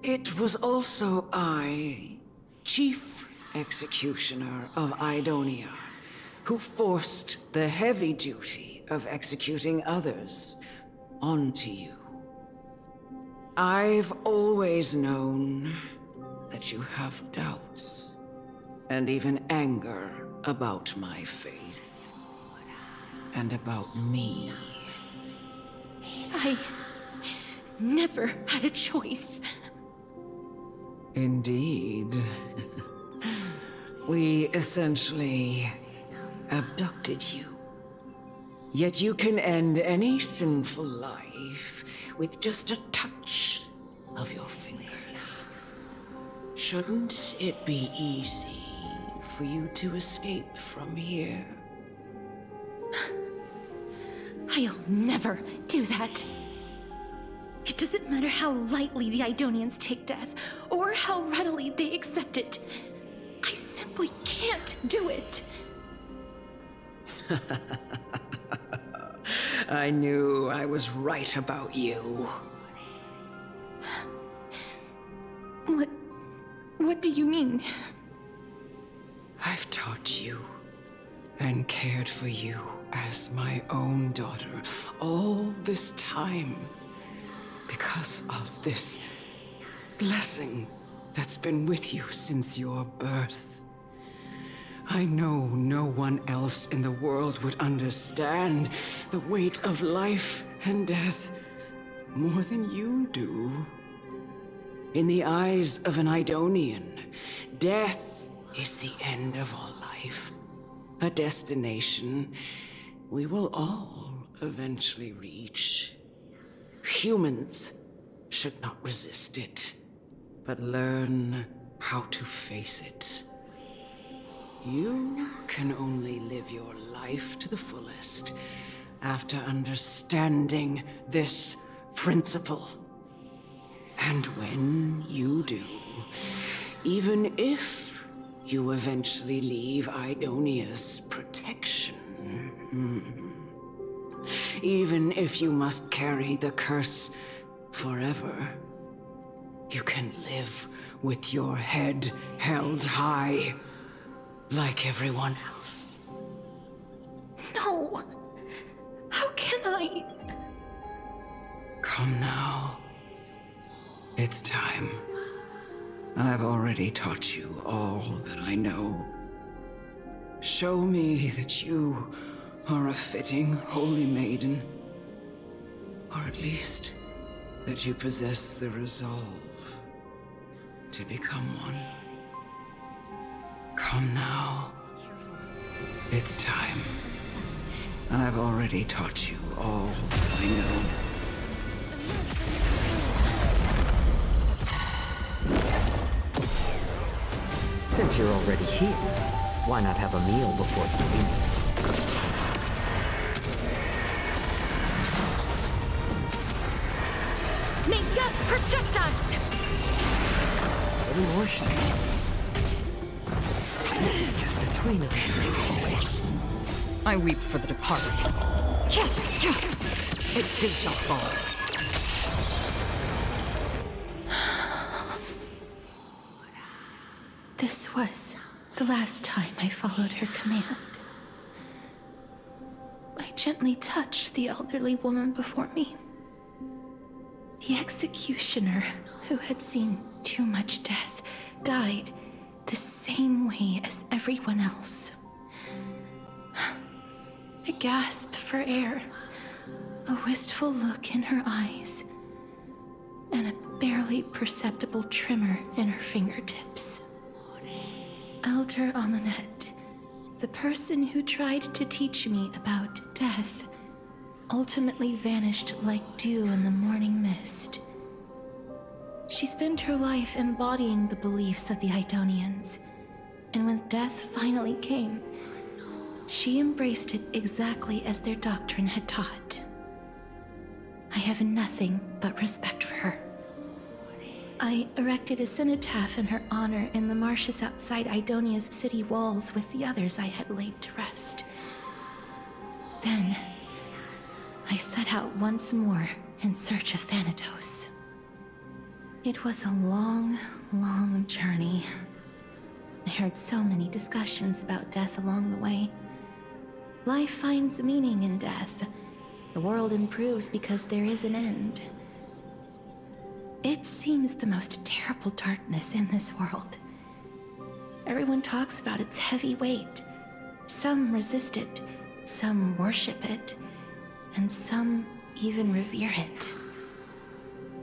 It was also I chief executioner of Idonia, who forced the heavy duty of executing others onto you. I've always known that you have doubts and even anger about my faith and about me. I never had a choice. Indeed. We essentially abducted you. Yet you can end any sinful life with just a touch of your fingers. Shouldn't it be easy for you to escape from here? I'll never do that. It doesn't matter how lightly the Idonians take death, or how readily they accept it. I simply can't do it. I knew I was right about you. What do you mean? I've taught you and cared for you as my own daughter all this time because of this blessing that's been with you since your birth. I know no one else in the world would understand the weight of life and death more than you do. In the eyes of an Idonian, death is the end of all life. A destination we will all eventually reach. Humans should not resist it, but learn how to face it. You can only live your life to the fullest after understanding this principle. And when you do, even if you eventually leave Idonia's protection, even if you must carry the curse forever, you can live with your head held high, like everyone else. No! How can I? Come now. It's time. I've already taught you all that I know. Show me that you are a fitting holy maiden. Or at least, that you possess the resolve to become one. Come now. It's time. I've already taught you all that I know. Since you're already here, why not have a meal before you leave? May death protect us! A little more heat. It's just a twin of us. I weep for the departed. It too shall fall. This was the last time I followed her command. I gently touched the elderly woman before me. The executioner, who had seen too much death, died the same way as everyone else. A gasp for air, a wistful look in her eyes, and a barely perceptible tremor in her fingertips. Elder Amunet, the person who tried to teach me about death, ultimately vanished like dew in the morning mist. She spent her life embodying the beliefs of the Idonians, and when death finally came, she embraced it exactly as their doctrine had taught. I have nothing but respect for her. I erected a cenotaph in her honor in the marshes outside Idonia's city walls with the others I had laid to rest. Then, I set out once more in search of Thanatos. It was a long, long journey, heard so many discussions about death along the way. Life finds meaning in death. The world improves because there is an end. It seems the most terrible darkness in this world. Everyone talks about its heavy weight. Some resist it, some worship it, and some even revere it.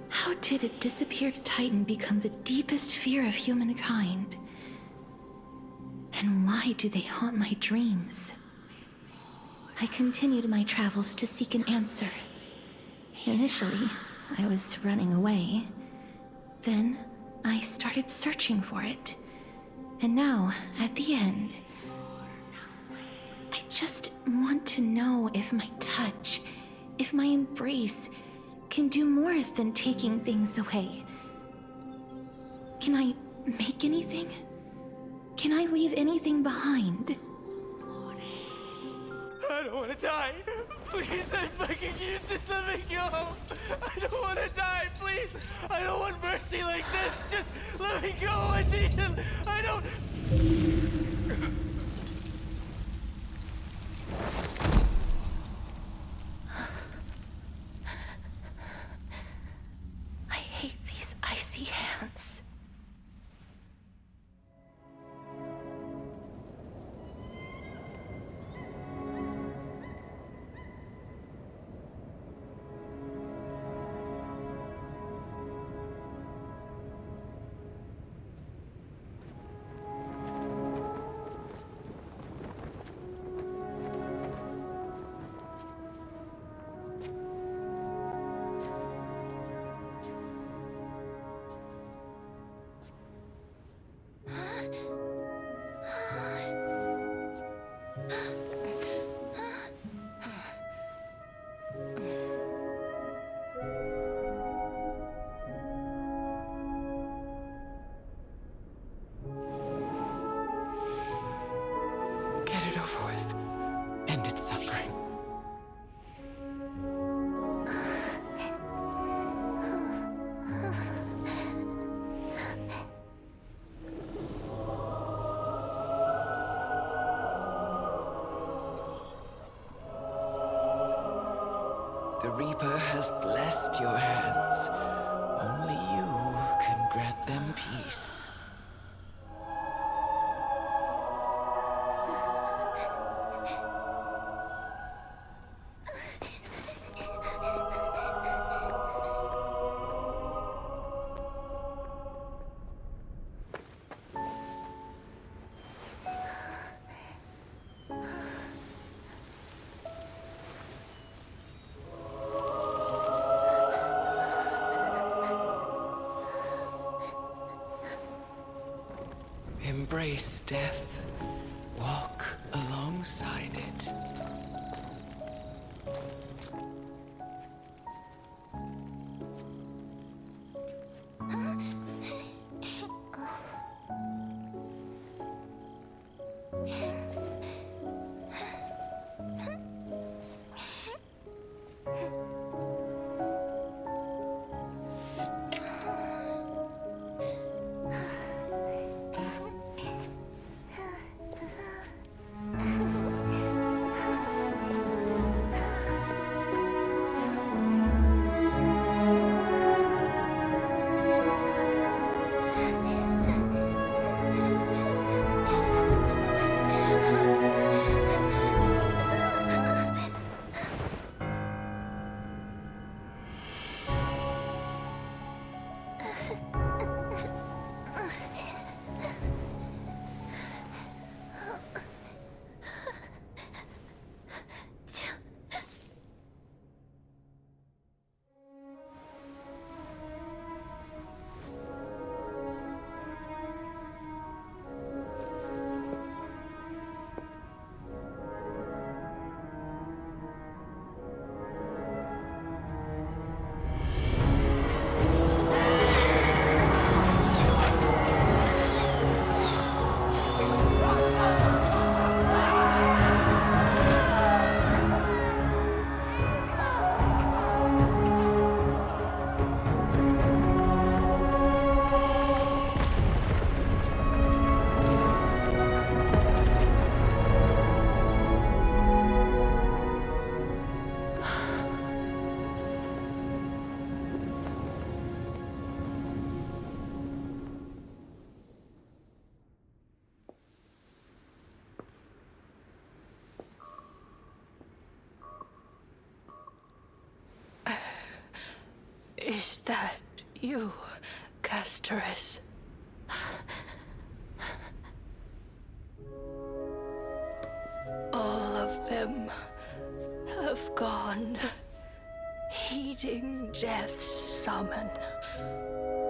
How did a disappeared Titan become the deepest fear of humankind? And why do they haunt my dreams? I continued my travels to seek an answer. Initially, I was running away. Then, I started searching for it. And now, at the end, I just want to know if my touch, if my embrace, can do more than taking things away. Can I make anything? Can I leave anything behind? I don't want to die. Please, I fucking you just let me go. I don't want to die, please. I don't want mercy like this. Just let me go. I need him. I don't. I hate these icy hands. Get it over with. End its suffering. The Reaper has blessed your hands. Only you can grant them peace. Embrace death. Walk alongside it. that you, Castoris? All of them have gone, heeding death's summon,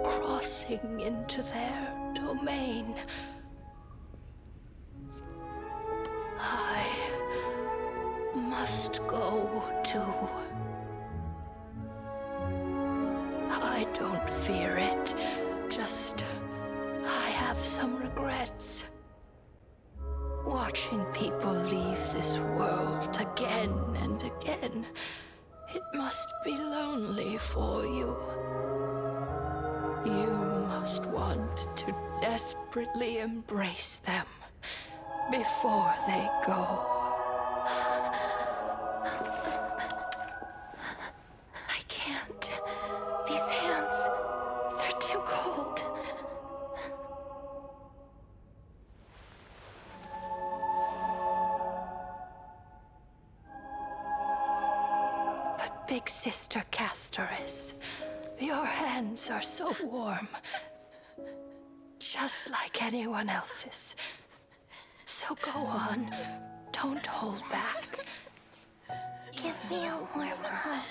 crossing into their domain. I must go too. I don't fear it, just I have some regrets. Watching people leave this world again and again, it must be lonely for you. You must want to desperately embrace them before they go. I can't. These hands, they're too cold. But Big Sister Castoris, your hands are so warm. Just like anyone else's. So go on. Don't hold back. Give me a warm hug.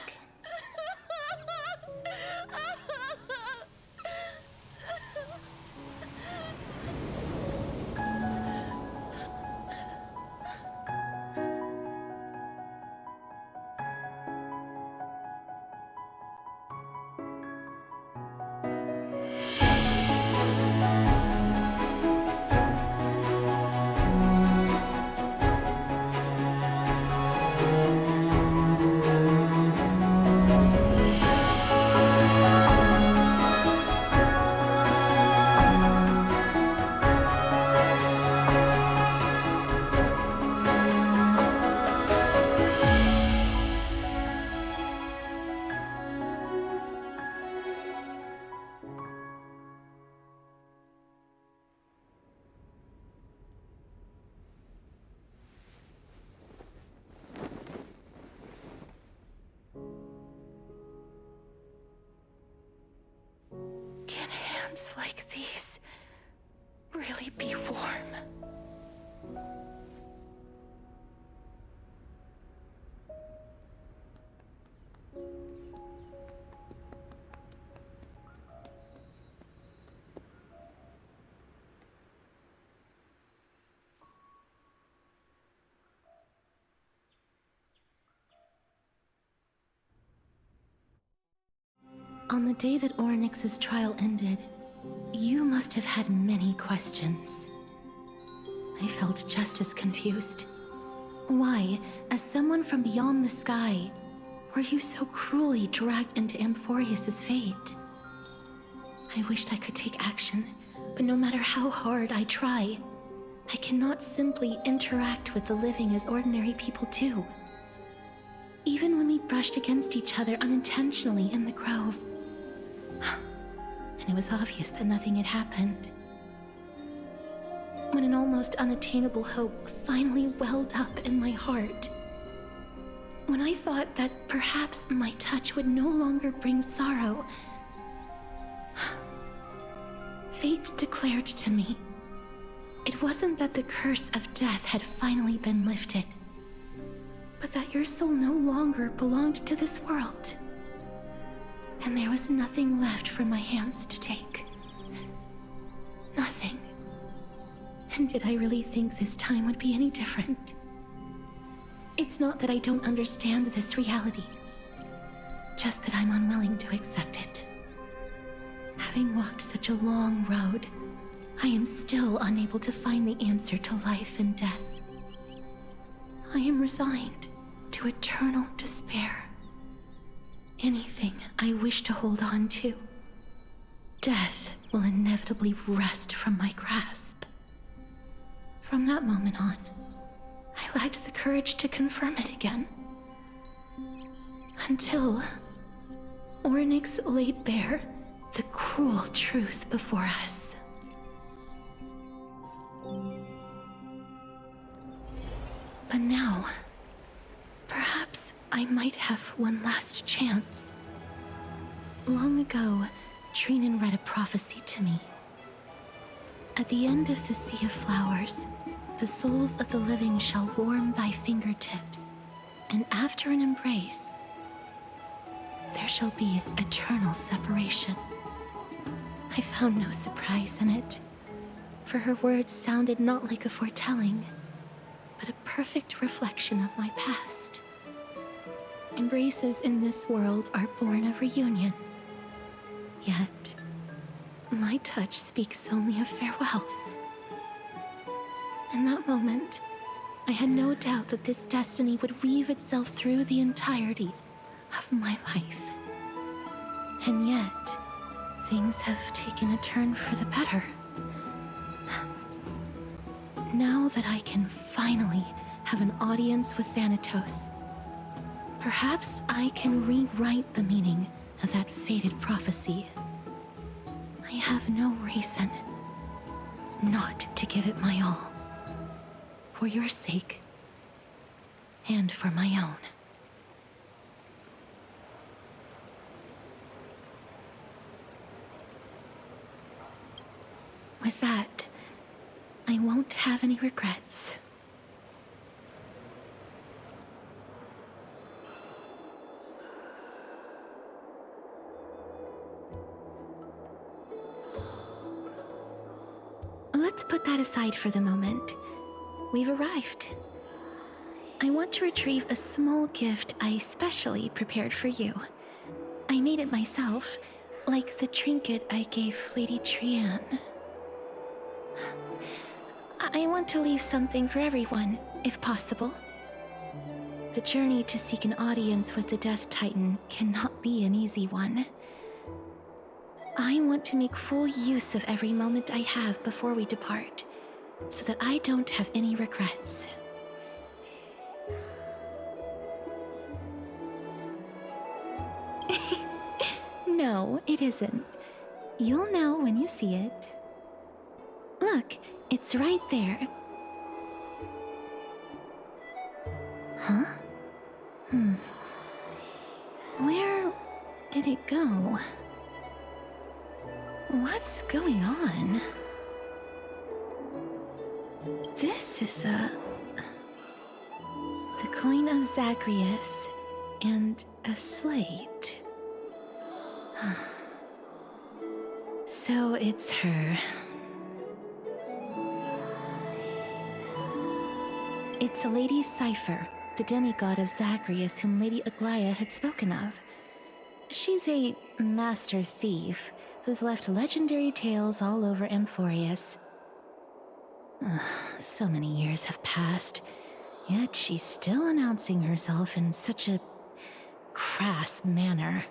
Can hands like these really be warm? On the day that Oryx's trial ended, you must have had many questions. I felt just as confused. Why, as someone from beyond the sky, were you so cruelly dragged into Amphorius's fate? I wished I could take action, but no matter how hard I try, I cannot simply interact with the living as ordinary people do. Even when we brushed against each other unintentionally in the grove, and it was obvious that nothing had happened. When an almost unattainable hope finally welled up in my heart. When I thought that perhaps my touch would no longer bring sorrow, fate declared to me, it wasn't that the curse of death had finally been lifted, but that your soul no longer belonged to this world. And there was nothing left for my hands to take. Nothing. And did I really think this time would be any different? It's not that I don't understand this reality, just that I'm unwilling to accept it. Having walked such a long road, I am still unable to find the answer to life and death. I am resigned to eternal despair. Anything I wish to hold on to, death will inevitably wrest from my grasp. From that moment on, I lacked the courage to confirm it again. Until Oryx laid bare the cruel truth before us. But now, perhaps I might have one last chance. Long ago, Trinan read a prophecy to me. At the end of the Sea of Flowers, the souls of the living shall warm thy fingertips, and after an embrace, there shall be eternal separation. I found no surprise in it, for her words sounded not like a foretelling, but a perfect reflection of my past. Embraces in this world are born of reunions, yet my touch speaks only of farewells. In that moment, I had no doubt that this destiny would weave itself through the entirety of my life. And yet, things have taken a turn for the better. Now that I can finally have an audience with Thanatos, perhaps I can rewrite the meaning of that fated prophecy. I have no reason not to give it my all. For your sake, and for my own. With that, I won't have any regrets. Let's put that aside for the moment. We've arrived. I want to retrieve a small gift I specially prepared for you. I made it myself, like the trinket I gave Lady Trian. I want to leave something for everyone, if possible. The journey to seek an audience with the Death Titan cannot be an easy one. I want to make full use of every moment I have before we depart, so that I don't have any regrets. No, it isn't. You'll know when you see it. Look, it's right there. Huh? Where did it go? What's going on? This is the coin of Zagreus and a slate. So it's her. It's Lady Cypher, the demigod of Zagreus whom Lady Aglaia had spoken of. She's a master thief who's left legendary tales all over Amphorius. So many years have passed, yet she's still announcing herself in such a crass manner.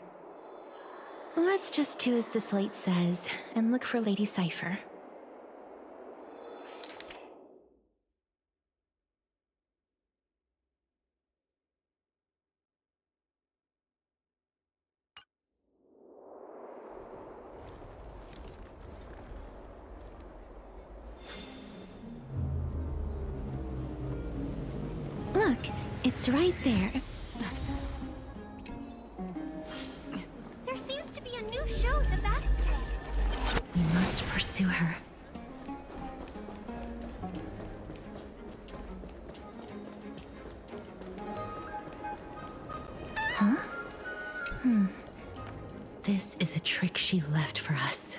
Let's just do as the slate says and look for Lady Cypher. Look, it's right there. There seems to be a new show at the backstage. We must pursue her. Huh? This is a trick she left for us.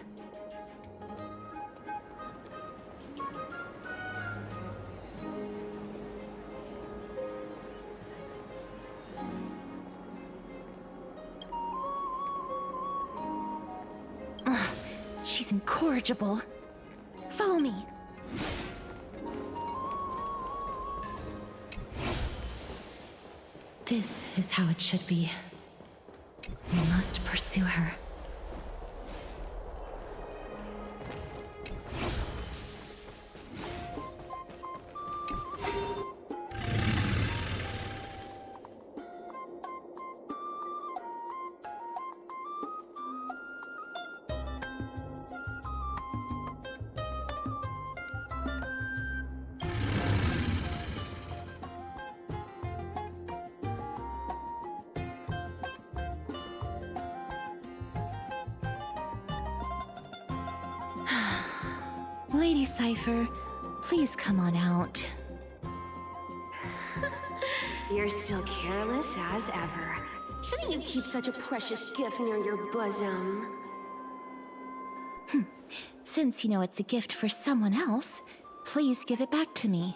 She's incorrigible. Follow me. This is how it should be. We must pursue her. Lady Cypher, please come on out. You're still careless as ever. Shouldn't you keep such a precious gift near your bosom? Since you know it's a gift for someone else, please give it back to me.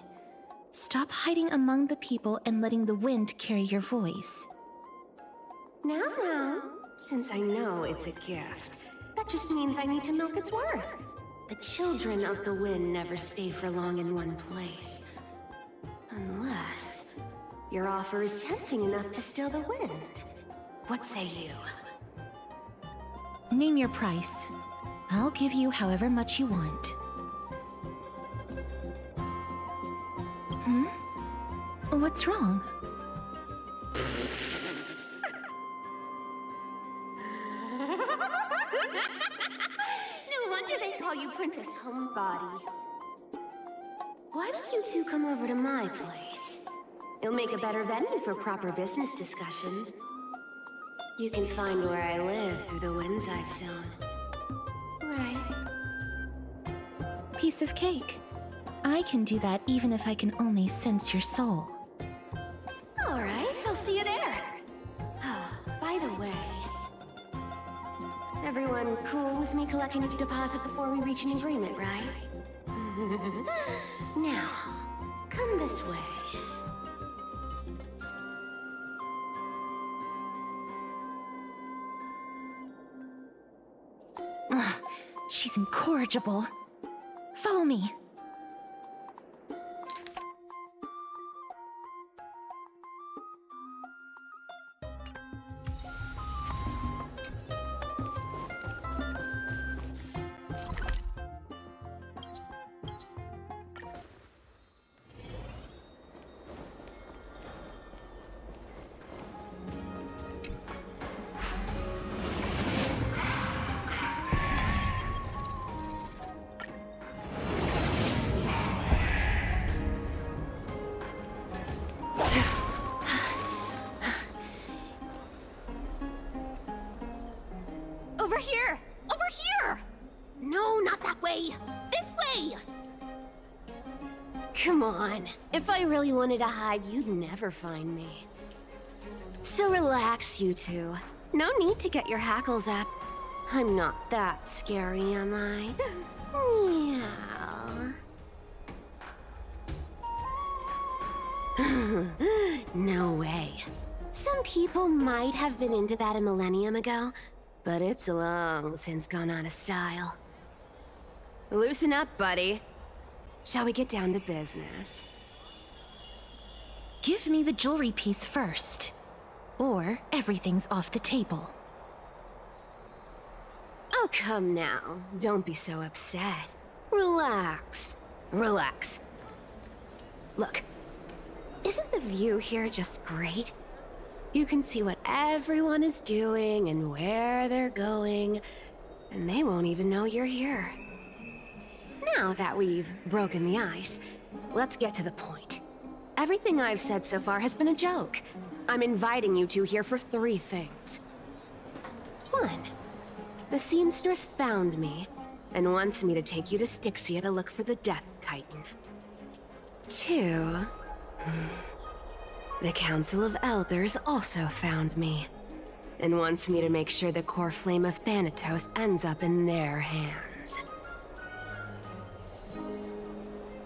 Stop hiding among the people and letting the wind carry your voice. Now, since I know it's a gift, that just means I need to milk its worth. The children of the wind never stay for long in one place. Unless your offer is tempting enough to steal the wind. What say you? Name your price. I'll give you however much you want. What's wrong? No wonder they call you Princess Homebody. Why don't you two come over to my place? It'll make a better venue for proper business discussions. You can find where I live through the winds I've sown. Right. Piece of cake. I can do that even if I can only sense your soul. All right, I'll see you there. Oh, by the way, everyone cool with me collecting a deposit before we reach an agreement, right? Now, come this way. She's incorrigible. Follow me. Over here! Over here! No, not that way! This way! Come on. If I really wanted to hide, you'd never find me. So relax, you two. No need to get your hackles up. I'm not that scary, am I? Meow. No way. Some people might have been into that a millennium ago, but it's long since gone out of style. Loosen up, buddy. Shall we get down to business? Give me the jewelry piece first, or everything's off the table. Oh, come now. Don't be so upset. Relax. Relax. Look, isn't the view here just great? You can see what everyone is doing and where they're going, and they won't even know you're here. Now that we've broken the ice, let's get to the point. Everything I've said so far has been a joke. I'm inviting you two here for 3 things. 1, the seamstress found me and wants me to take you to Styxia to look for the Death Titan. 2, the Council of Elders also found me and wants me to make sure the core flame of Thanatos ends up in their hands.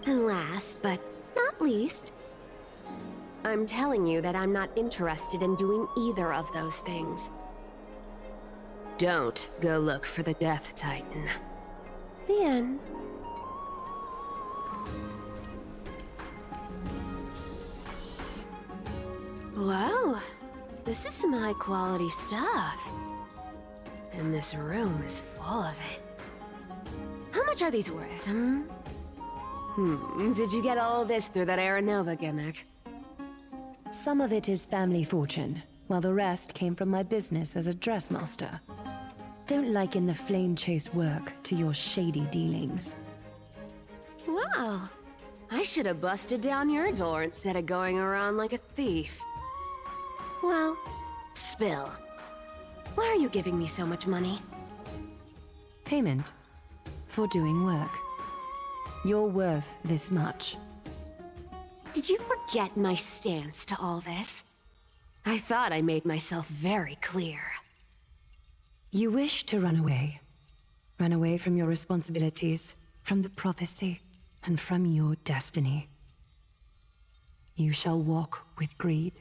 And last, but not least, I'm telling you that I'm not interested in doing either of those things. Don't go look for the Death Titan. The end. Whoa, this is some high-quality stuff. And this room is full of it. How much are these worth, Did you get all this through that Aranova gimmick? Some of it is family fortune, while the rest came from my business as a dressmaster. Don't liken the flame-chased work to your shady dealings. Wow, I should have busted down your door instead of going around like a thief. Well, spill. Why are you giving me so much money? Payment for doing work. You're worth this much. Did you forget my stance to all this? I thought I made myself very clear. You wish to run away. Run away from your responsibilities, from the prophecy, and from your destiny. You shall walk with greed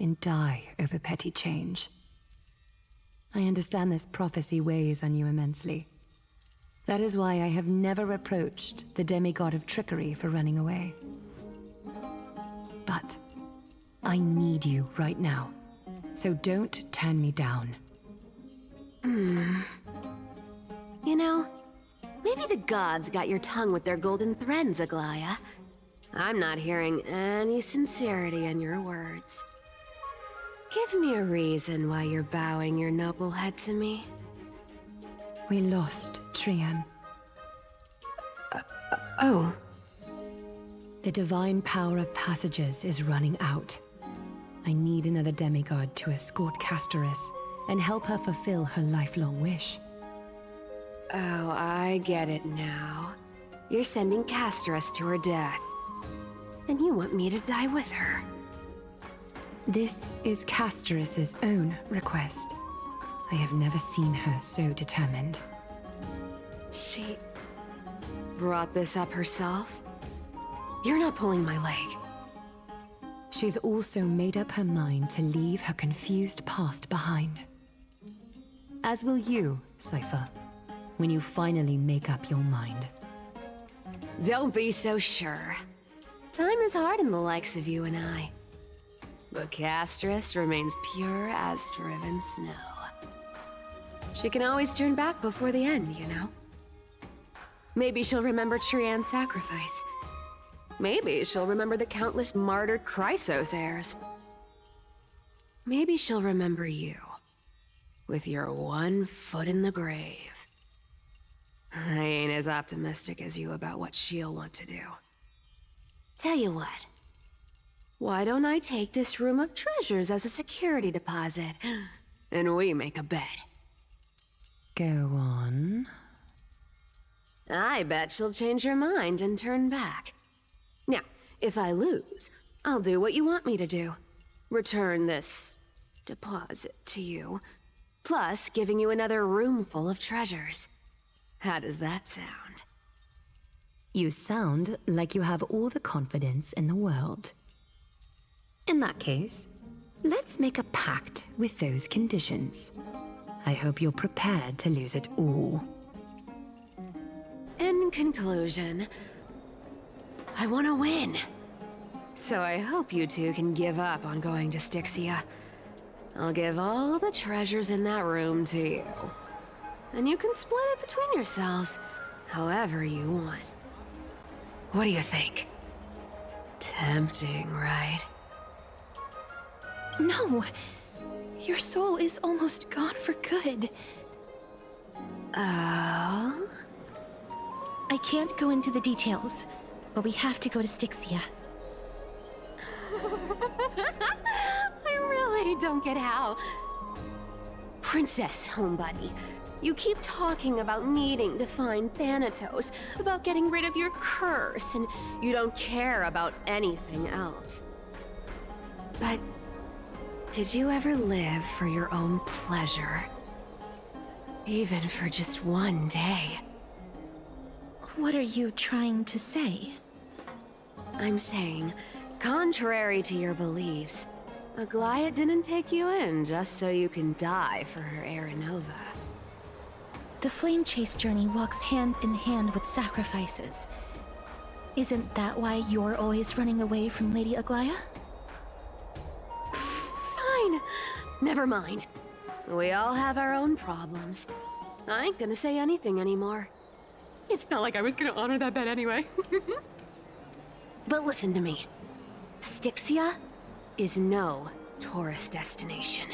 and die over petty change. I understand this prophecy weighs on you immensely. That is why I have never reproached the demigod of trickery for running away. But I need you right now, so don't turn me down. You know, maybe the gods got your tongue with their golden threads, Aglaya. I'm not hearing any sincerity in your words. Give me a reason why you're bowing your noble head to me. We lost Trian. Oh. The divine power of passages is running out. I need another demigod to escort Castoris and help her fulfill her lifelong wish. Oh, I get it now. You're sending Castoris to her death. And you want me to die with her. This is Castoris' own request. I have never seen her so determined. She brought this up herself? You're not pulling my leg. She's also made up her mind to leave her confused past behind. As will you, Cypher, when you finally make up your mind. Don't be so sure. Time is hard in the likes of you and I. But Castoris remains pure as driven snow. She can always turn back before the end, you know? Maybe she'll remember Trian's sacrifice. Maybe she'll remember the countless martyred Chrysos heirs. Maybe she'll remember you, with your one foot in the grave. I ain't as optimistic as you about what she'll want to do. Tell you what. Why don't I take this room of treasures as a security deposit, and we make a bet? Go on. I bet she'll change her mind and turn back. Now, if I lose, I'll do what you want me to do. Return this deposit to you, plus giving you another room full of treasures. How does that sound? You sound like you have all the confidence in the world. In that case, let's make a pact with those conditions. I hope you're prepared to lose it all. In conclusion, I want to win. So I hope you two can give up on going to Styxia. I'll give all the treasures in that room to you. And you can split it between yourselves, however you want. What do you think? Tempting, right? No! Your soul is almost gone for good. Oh? I can't go into the details, but we have to go to Styxia. I really don't get how. Princess, homebuddy, you keep talking about needing to find Thanatos, about getting rid of your curse, and you don't care about anything else. But did you ever live for your own pleasure? Even for just one day? What are you trying to say? I'm saying, contrary to your beliefs, Aglaya didn't take you in just so you can die for her Aranova. The Flame Chase journey walks hand in hand with sacrifices. Isn't that why you're always running away from Lady Aglaya? Fine. Never mind. We all have our own problems. I ain't gonna say anything anymore. It's not like I was gonna honor that bet anyway. But listen to me. Styxia is no tourist destination.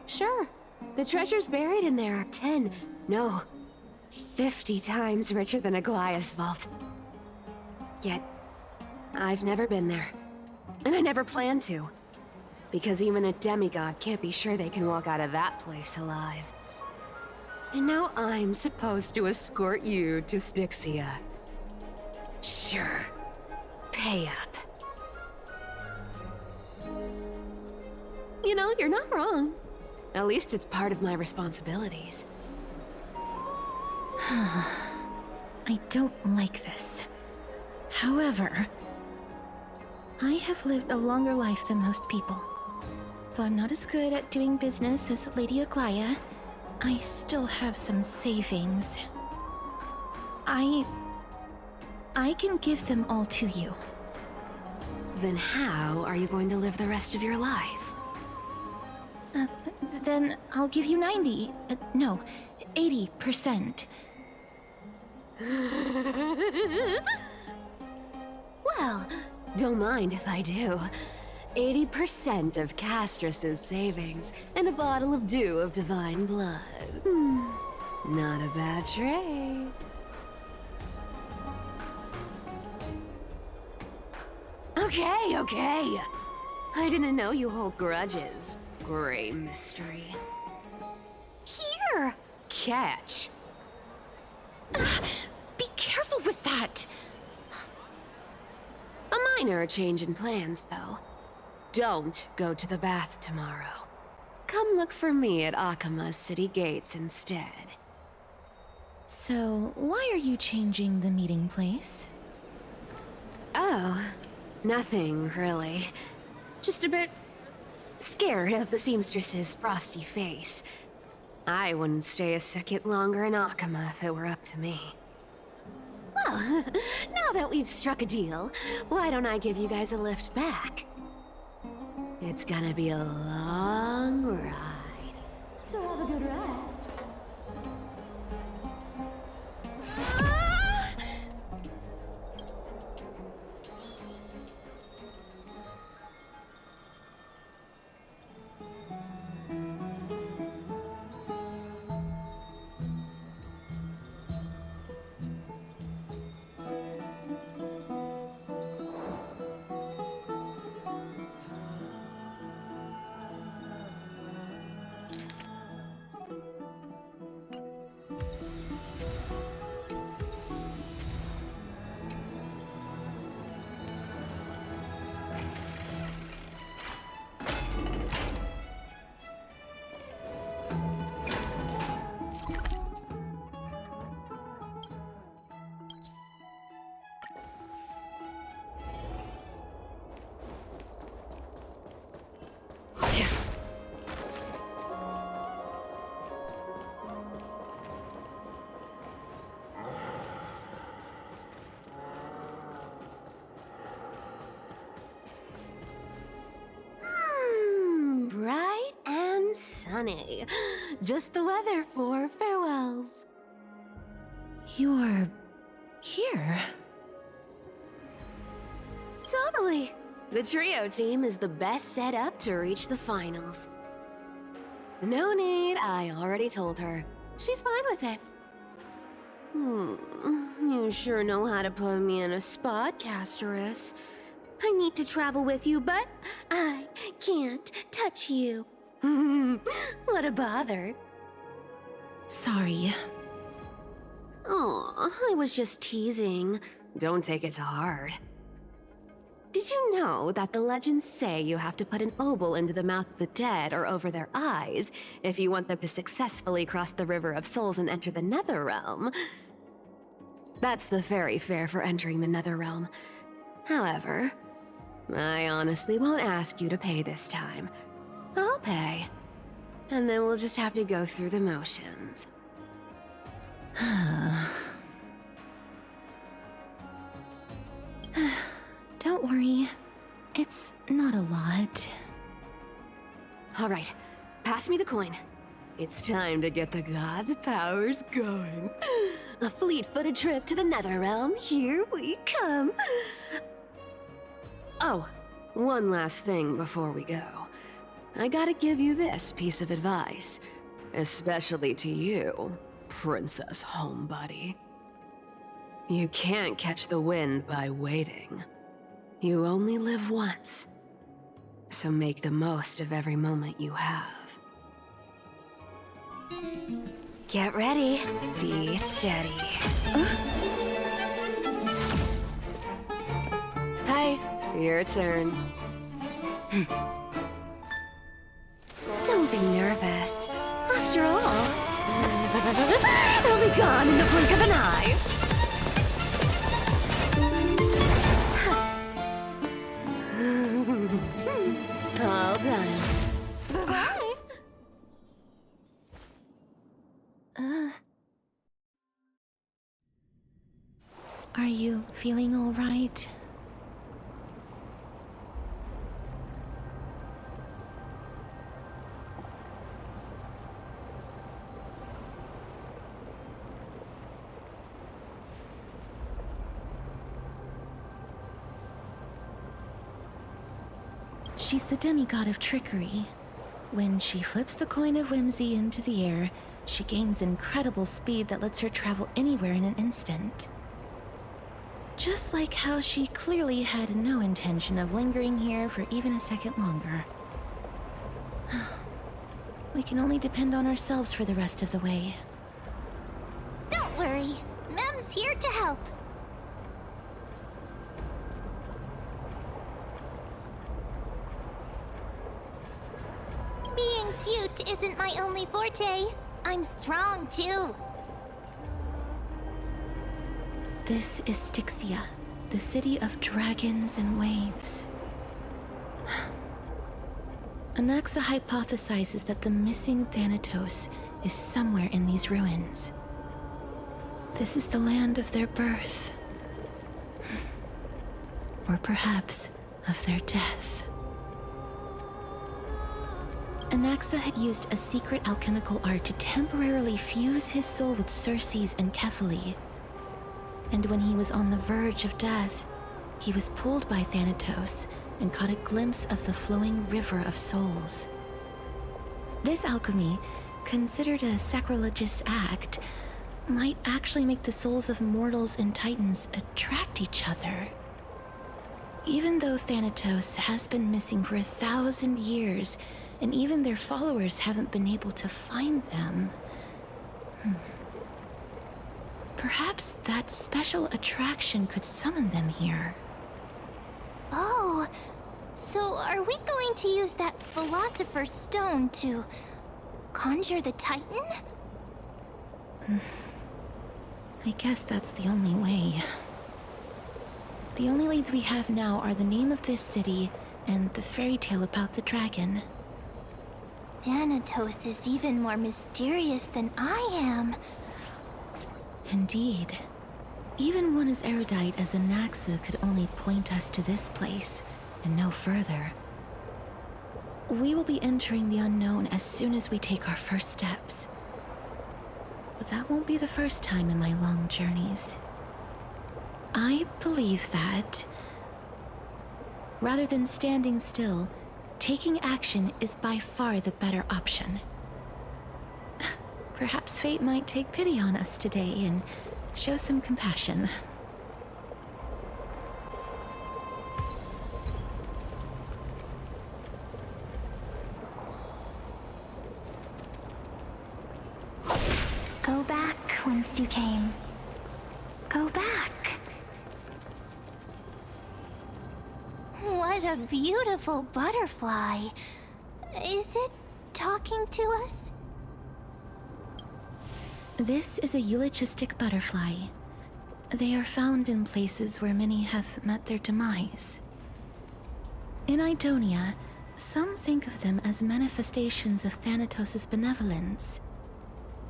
Sure, the treasures buried in there are 10, no, 50 times richer than Aglaya's vault. Yet, I've never been there. And I never plan to. Because even a demigod can't be sure they can walk out of that place alive. And now I'm supposed to escort you to Styxia. Sure. Pay up. You know, you're not wrong. At least it's part of my responsibilities. I don't like this. However, I have lived a longer life than most people. Though I'm not as good at doing business as Lady Aglaya, I still have some savings. I can give them all to you. Then how are you going to live the rest of your life? Then I'll give you 90. No, 80%. Well, don't mind if I do. 80% of Castrus's savings and a bottle of dew of divine blood. Not a bad trade. Okay. I didn't know you hold grudges. Gray mystery. Here! Catch. Be careful with that! A minor change in plans, though. Don't go to the bath tomorrow. Come look for me at Akima's city gates instead. So, why are you changing the meeting place? Oh, nothing really. Just a bit scared of the seamstress's frosty face. I wouldn't stay a second longer in Akima if it were up to me. Well, now that we've struck a deal, why don't I give you guys a lift back? It's gonna be a long ride. So have a good rest. Bright and sunny. Just the weather for farewells. You're here? Totally. The trio team is the best set up to reach the finals. No need, I already told her. She's fine with it. You sure know how to put me in a spot, Casterus. I need to travel with you, but I can't touch you. What a bother. Sorry. Aw, I was just teasing. Don't take it to heart. Did you know that the legends say you have to put an obol into the mouth of the dead or over their eyes if you want them to successfully cross the River of Souls and enter the Netherrealm? That's the fairy fare for entering the Netherrealm. However, I honestly won't ask you to pay this time. I'll pay. And then we'll just have to go through the motions. Don't worry. It's not a lot. All right, pass me the coin. It's time to get the gods' powers going. A fleet-footed trip to the Netherrealm. Here we come. Oh, one last thing before we go. I gotta give you this piece of advice. Especially to you, Princess Homebody. You can't catch the wind by waiting. You only live once. So make the most of every moment you have. Get ready. Be steady. Your turn. Don't be nervous. After all, it'll be gone in the blink of an eye. All done. Bye. Are you feeling all right? She's the demigod of trickery. When she flips the coin of whimsy into the air, she gains incredible speed that lets her travel anywhere in an instant. Just like how she clearly had no intention of lingering here for even a second longer. We can only depend on ourselves for the rest of the way. Don't worry. Mem's here to help. Being cute isn't my only forte. I'm strong, too. This is Styxia, the city of dragons and waves. Anaxa hypothesizes that the missing Thanatos is somewhere in these ruins. This is the land of their birth. Or perhaps of their death. Anaxa had used a secret alchemical art to temporarily fuse his soul with Circe's and Kephae. And when he was on the verge of death, he was pulled by Thanatos and caught a glimpse of the flowing river of souls. This alchemy, considered a sacrilegious act, might actually make the souls of mortals and titans attract each other. Even though Thanatos has been missing for 1,000 years, and even their followers haven't been able to find them, perhaps that special attraction could summon them here. Oh, so are we going to use that Philosopher's Stone to conjure the Titan? I guess that's the only way. The only leads we have now are the name of this city and the fairy tale about the dragon. Thanatos is even more mysterious than I am. Indeed. Even one as erudite as Anaxa could only point us to this place, and no further. We will be entering the unknown as soon as we take our first steps. But that won't be the first time in my long journeys. I believe that, rather than standing still, taking action is by far the better option. Perhaps fate might take pity on us today and show some compassion. Go back whence you came. Go back. What a beautiful butterfly. Is it talking to us? This is a eulogistic butterfly. They are found in places where many have met their demise. In Idonia, some think of them as manifestations of Thanatos' benevolence.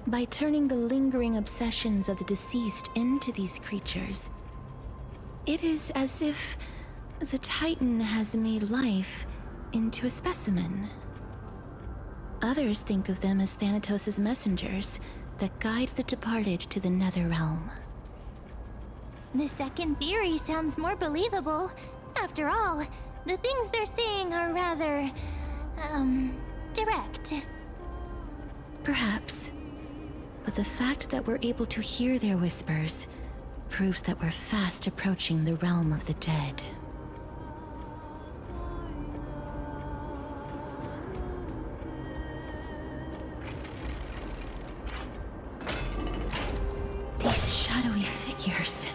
By turning the lingering obsessions of the deceased into these creatures, it is as if the Titan has made life into a specimen. Others think of them as Thanatos' messengers that guide the departed to the nether realm. The second theory sounds more believable. After all, the things they're saying are rather, direct. Perhaps. But the fact that we're able to hear their whispers proves that we're fast approaching the realm of the dead. These shadowy figures.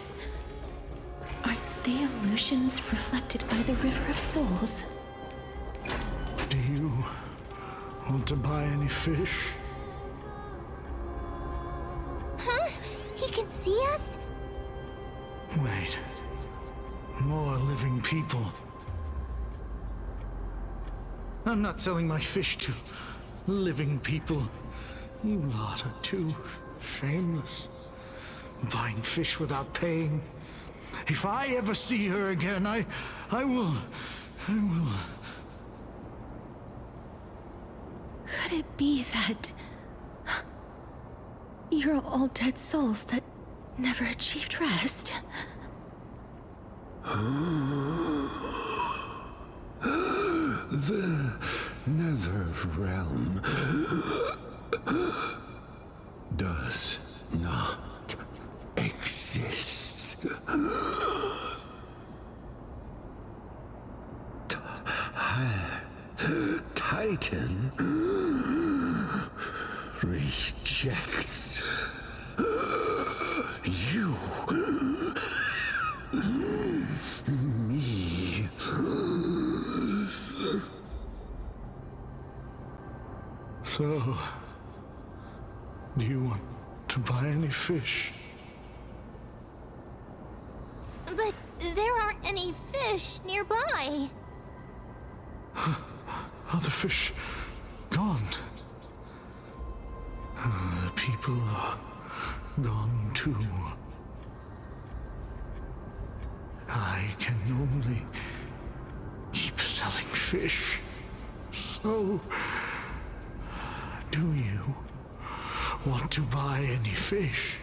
Are they illusions? emotions reflected by the River of Souls. Do you want to buy any fish? Huh? He can see us? Wait. More living people. I'm not selling my fish to living people. You lot are too shameless. Buying fish without paying. If I ever see her again, I will... Could it be that you're all dead souls that never achieved rest? The Nether Realm does not exist. Titan rejects you. Me. So, do you want to buy any fish? But there aren't any fish nearby. Other fish gone. The people are gone too. I can only keep selling fish. So, do you want to buy any fish?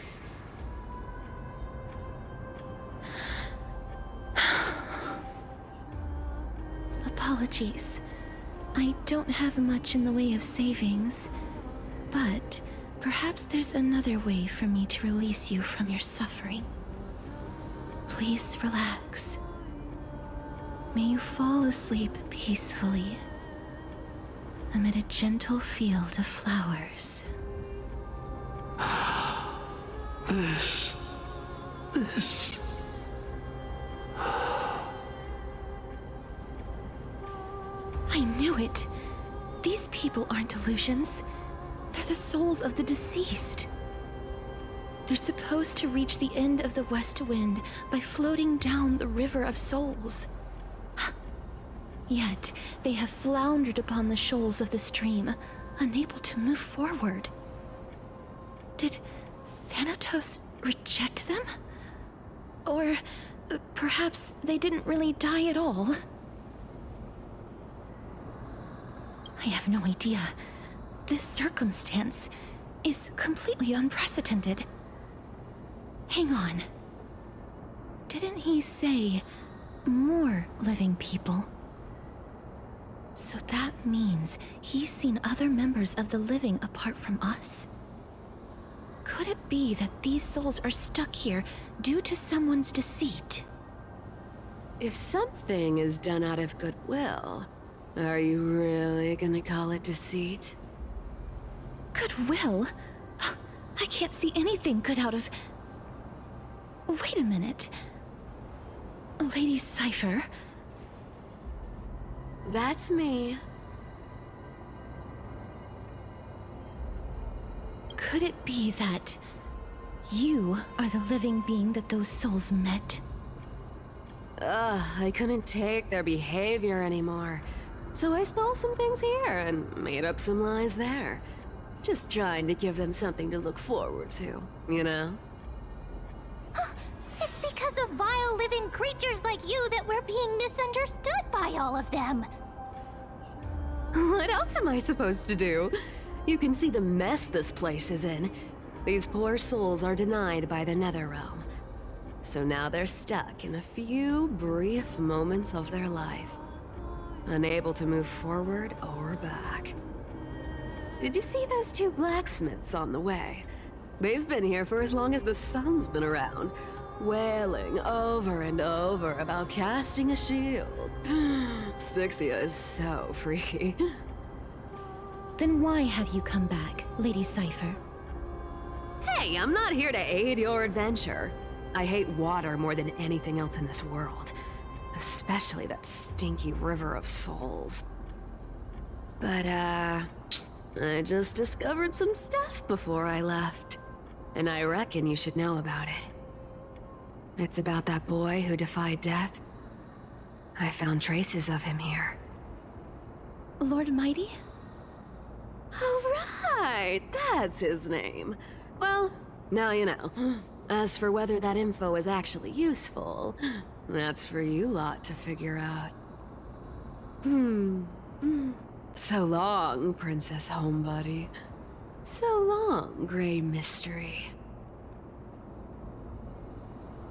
Apologies. I don't have much in the way of savings, but perhaps there's another way for me to release you from your suffering. Please relax. May you fall asleep peacefully amid a gentle field of flowers. This... I knew it. These people aren't illusions. They're the souls of the deceased. They're supposed to reach the end of the West Wind by floating down the River of Souls. Yet, they have floundered upon the shoals of the stream, unable to move forward. Did Thanatos reject them? Or perhaps they didn't really die at all? I have no idea. This circumstance is completely unprecedented. Hang on. Didn't he say more living people? So that means he's seen other members of the living apart from us? Could it be that these souls are stuck here due to someone's deceit? If something is done out of goodwill, are you really gonna call it deceit? Goodwill? I can't see anything good out of... Wait a minute. Lady Cypher? That's me. Could it be that you are the living being that those souls met? Ugh, I couldn't take their behavior anymore. So I stole some things here and made up some lies there. Just trying to give them something to look forward to, you know? It's because of vile living creatures like you that we're being misunderstood by all of them. What else am I supposed to do? You can see the mess this place is in. These poor souls are denied by the Netherrealm. So now they're stuck in a few brief moments of their life. Unable to move forward or back. Did you see those two blacksmiths on the way? They've been here for as long as the sun's been around, wailing over and over about casting a shield. Styxia is so freaky. Then why have you come back, Lady Cypher? Hey, I'm not here to aid your adventure. I hate water more than anything else in this world. Especially that stinky river of souls. But, I just discovered some stuff before I left. And I reckon you should know about it. It's about that boy who defied death. I found traces of him here. Lord Mighty? Oh, right! That's his name. Well, now you know. As for whether that info is actually useful, that's for you lot to figure out. So long, Princess Homebody. So long, Grey Mystery.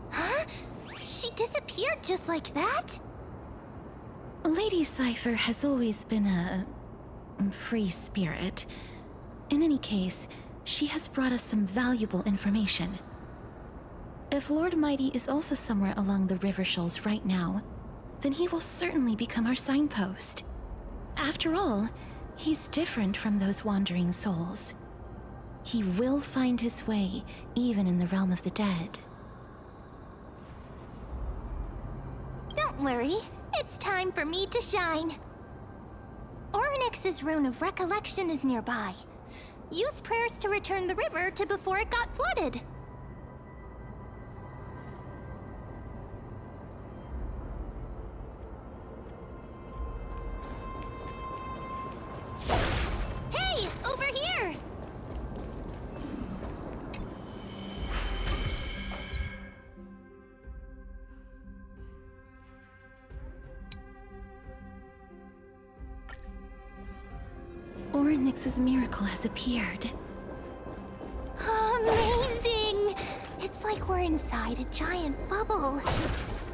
Huh? She disappeared just like that? Lady Cypher has always been a free spirit. In any case, she has brought us some valuable information. If Lord Mighty is also somewhere along the river shoals right now, then he will certainly become our signpost. After all, he's different from those wandering souls. He will find his way, even in the realm of the dead. Don't worry, it's time for me to shine. Orynyx's rune of recollection is nearby. Use prayers to return the river to before it got flooded. Hey, over here! Orynyx's miracle has appeared. Amazing! It's like we're inside a giant bubble.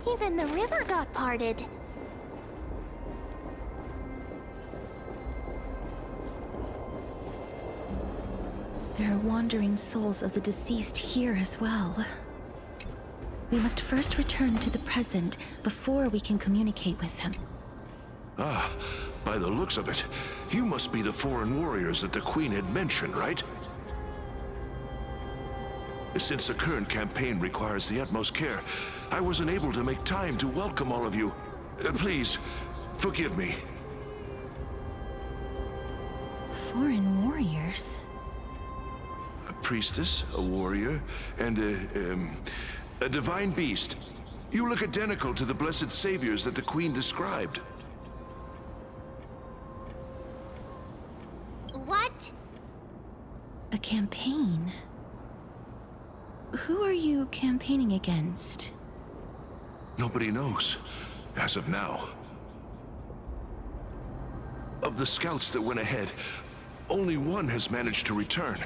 Even the river got parted. There are wandering souls of the deceased here as well. We must first return to the present before we can communicate with them. Ah, by the looks of it, you must be the foreign warriors that the Queen had mentioned, right? Since the current campaign requires the utmost care, I wasn't able to make time to welcome all of you. Please, forgive me. Foreign warriors? A priestess, a warrior, and a divine beast. You look identical to the blessed saviors that the Queen described. What? A campaign? Who are you campaigning against? Nobody knows, as of now. Of the scouts that went ahead, only one has managed to return.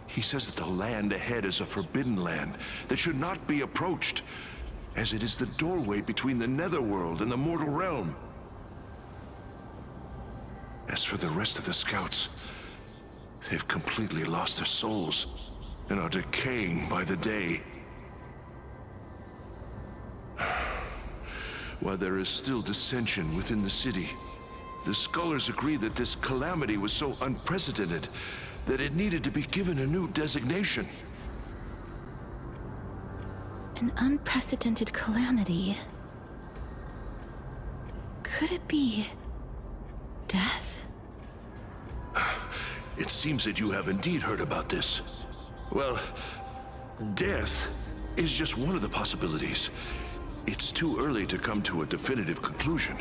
He says that the land ahead is a forbidden land that should not be approached, as it is the doorway between the netherworld and the mortal realm. As for the rest of the scouts, they've completely lost their souls and are decaying by the day. While there is still dissension within the city, the scholars agree that this calamity was so unprecedented that it needed to be given a new designation. An unprecedented calamity. Could it be death? It seems that you have indeed heard about this. Well, death is just one of the possibilities. It's too early to come to a definitive conclusion.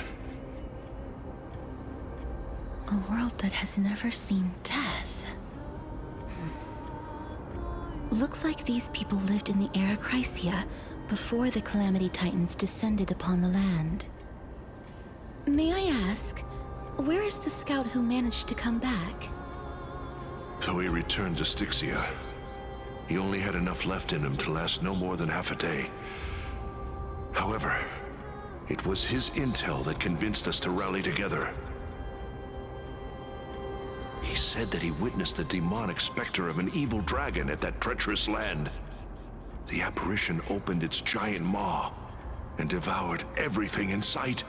A world that has never seen death. Looks like these people lived in the Era Chrysia before the Calamity Titans descended upon the land. May I ask, where is the scout who managed to come back? So he returned to Styxia. He only had enough left in him to last no more than half a day. However, it was his intel that convinced us to rally together. He said that he witnessed the demonic specter of an evil dragon at that treacherous land. The apparition opened its giant maw and devoured everything in sight,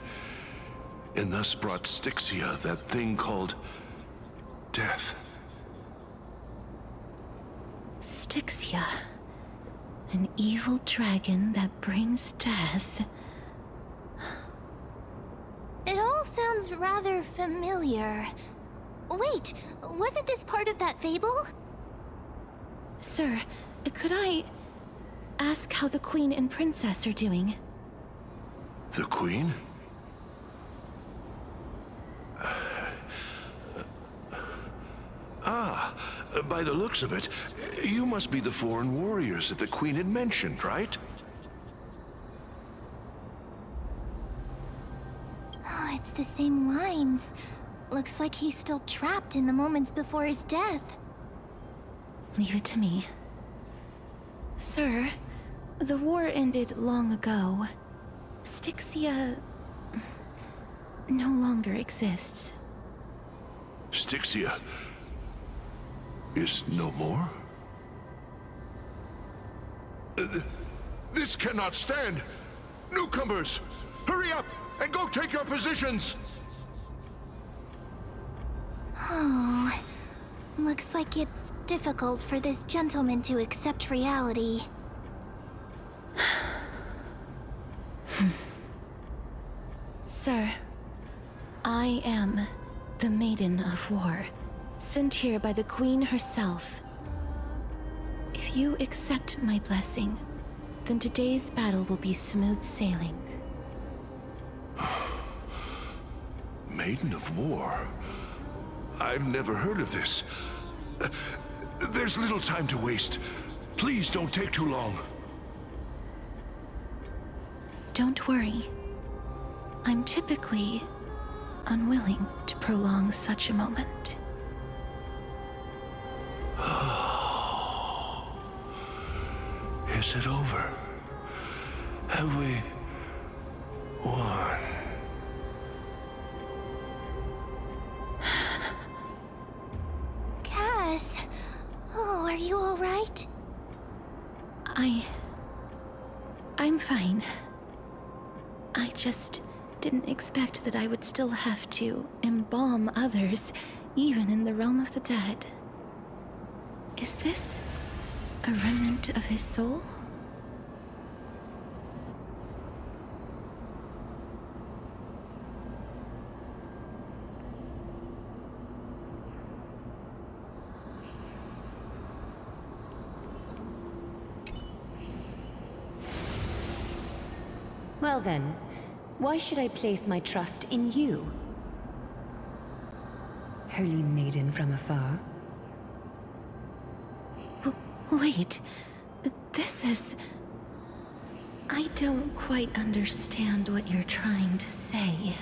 and thus brought Styxia that thing called death. Styxia. An evil dragon that brings death. sounds rather familiar. Wait, wasn't this part of that fable? Sir, could I ask how the Queen and Princess are doing? The Queen? By the looks of it, you must be the foreign warriors that the Queen had mentioned, right? Oh, it's the same lines. Looks like he's still trapped in the moments before his death. Leave it to me. Sir, the war ended long ago. Styxia no longer exists. Styxia is no more? This cannot stand! Newcomers, hurry up and go take your positions! Oh, looks like it's difficult for this gentleman to accept reality. Sir, I am the Maiden of War, sent here by the Queen herself. If you accept my blessing, then today's battle will be smooth sailing. Maiden of War? I've never heard of this. There's little time to waste. Please don't take too long. Don't worry. I'm typically unwilling to prolong such a moment. Is it over? Have we won? Cass, oh, are you all right? I'm fine. I just didn't expect that I would still have to embalm others, even in the realm of the dead. Is this a remnant of his soul? Well then, why should I place my trust in you? Holy maiden from afar. Wait, this is... I don't quite understand what you're trying to say.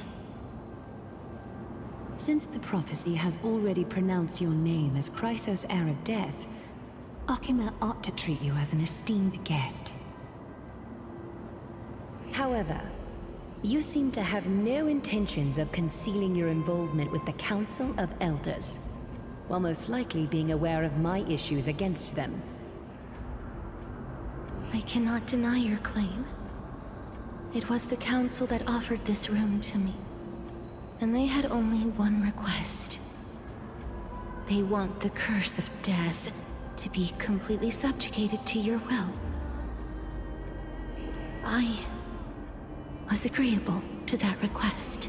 Since the prophecy has already pronounced your name as Chrysos' heir of death, Akima ought to treat you as an esteemed guest. However, you seem to have no intentions of concealing your involvement with the Council of Elders, while most likely being aware of my issues against them. I cannot deny your claim. It was the Council that offered this room to me, and they had only one request. They want the curse of death to be completely subjugated to your will. I was agreeable to that request.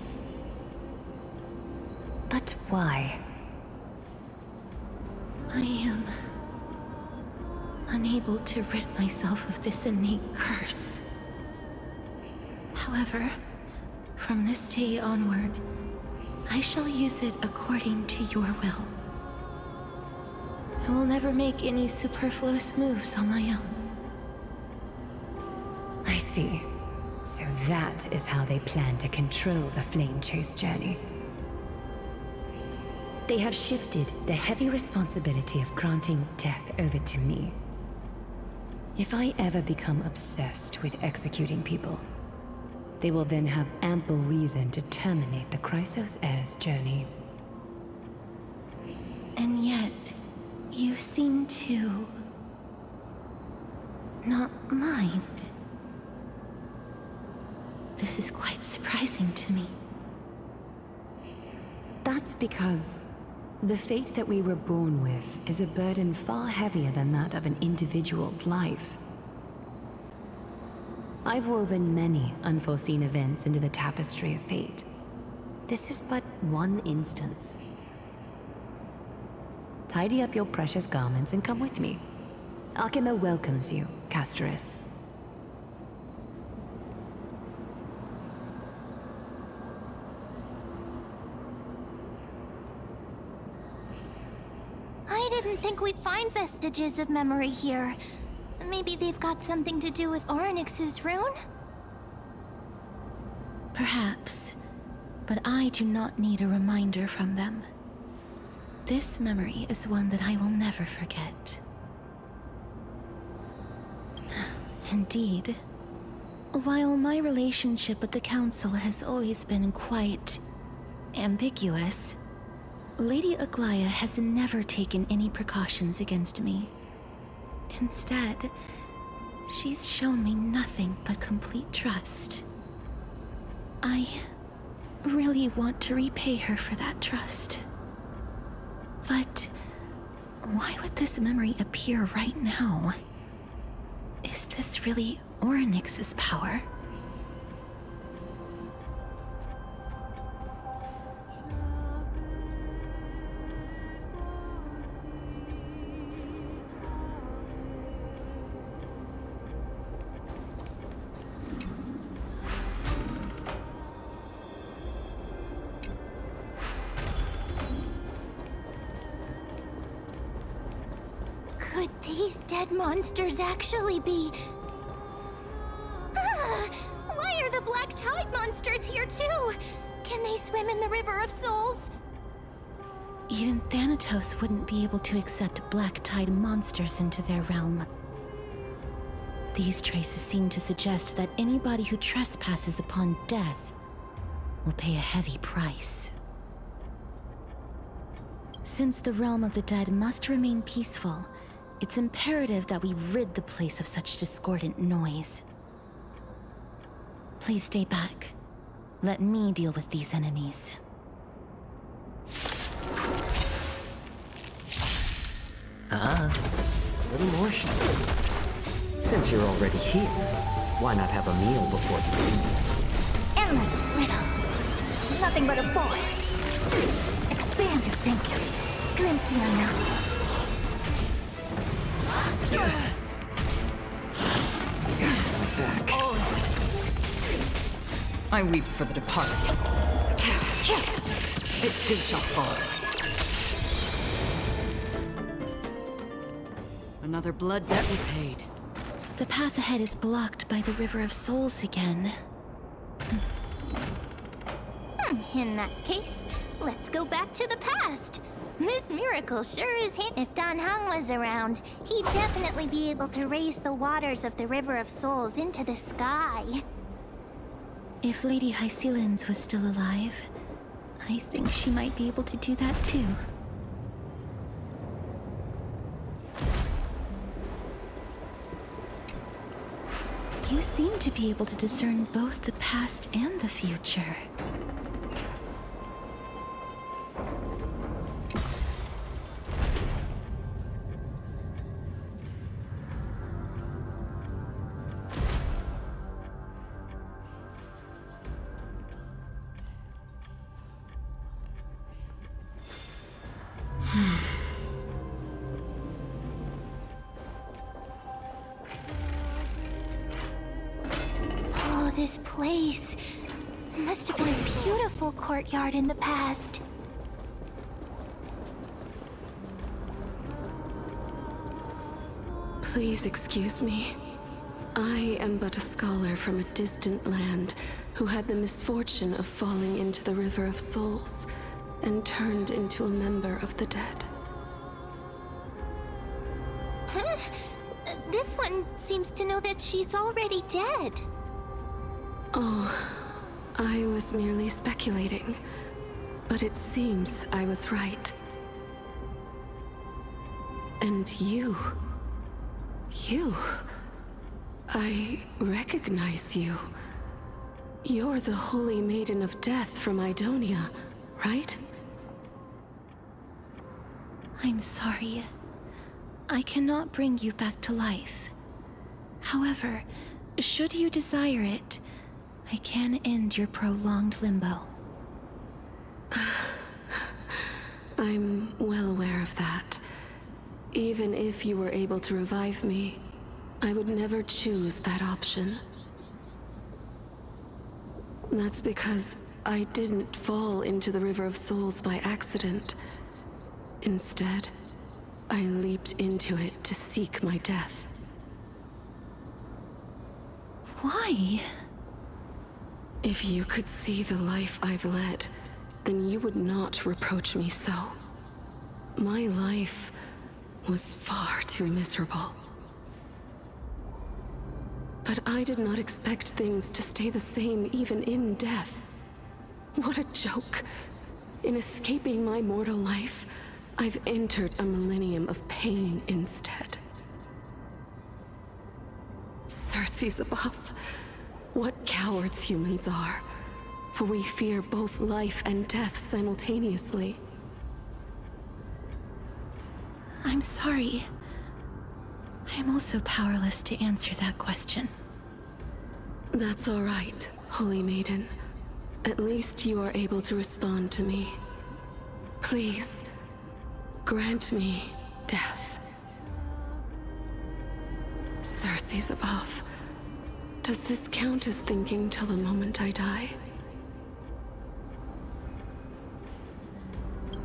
But why? I am unable to rid myself of this innate curse. However, from this day onward, I shall use it according to your will. I will never make any superfluous moves on my own. I see. So that is how they plan to control the Flame Chase journey. They have shifted the heavy responsibility of granting death over to me. If I ever become obsessed with executing people, they will then have ample reason to terminate the Chrysos heir's journey. And yet, you seem to not mind. This is quite surprising to me. That's because the fate that we were born with is a burden far heavier than that of an individual's life. I've woven many unforeseen events into the tapestry of fate. This is but one instance. Tidy up your precious garments and come with me. Akima welcomes you, Castoris. I didn't think we'd find vestiges of memory here. Maybe they've got something to do with Orynyx's rune? Perhaps, but I do not need a reminder from them. This memory is one that I will never forget. Indeed, while my relationship with the Council has always been quite ambiguous, Lady Aglaya has never taken any precautions against me. Instead, she's shown me nothing but complete trust. I really want to repay her for that trust. But why would this memory appear right now? Is this really Orynyx's power? Could these dead monsters actually be... Why are the Black Tide monsters here too? Can they swim in the River of Souls? Even Thanatos wouldn't be able to accept Black Tide monsters into their realm. These traces seem to suggest that anybody who trespasses upon death will pay a heavy price. Since the realm of the dead must remain peaceful, it's imperative that we rid the place of such discordant noise. Please stay back. Let me deal with these enemies. A little more heat. Since you're already here, why not have a meal before you leave? Endless riddles. Nothing but a void. Expand your thinking. Glimpse the unknown. Back. I weep for the departed. It too shall fall. Another blood debt repaid. The path ahead is blocked by the River of Souls again. In that case, let's go back to the past. This miracle sure is hint. If Dan Heng was around, he'd definitely be able to raise the waters of the River of Souls into the sky. If Lady Hycelens was still alive, I think she might be able to do that too. You seem to be able to discern both the past and the future. Oh, this place must have been a beautiful courtyard in the past. Please excuse me. I am but a scholar from a distant land who had the misfortune of falling into the River of Souls and turned into a member of the dead. Huh? This one seems to know that she's already dead. Oh, I was merely speculating, but it seems I was right. And you... I recognize you. You're the Holy Maiden of Death from Idonia, right? I'm sorry. I cannot bring you back to life. However, should you desire it, I can end your prolonged limbo. I'm well aware of that. Even if you were able to revive me, I would never choose that option. That's because I didn't fall into the River of Souls by accident. Instead, I leaped into it to seek my death. Why? If you could see the life I've led, then you would not reproach me so. My life was far too miserable. But I did not expect things to stay the same even in death. What a joke. In escaping my mortal life, I've entered a millennium of pain instead. Circes above. What cowards humans are. For we fear both life and death simultaneously. I'm sorry. I'm also powerless to answer that question. That's all right, Holy Maiden. At least you are able to respond to me. Please, grant me death. Circes above. Does this count as thinking till the moment I die?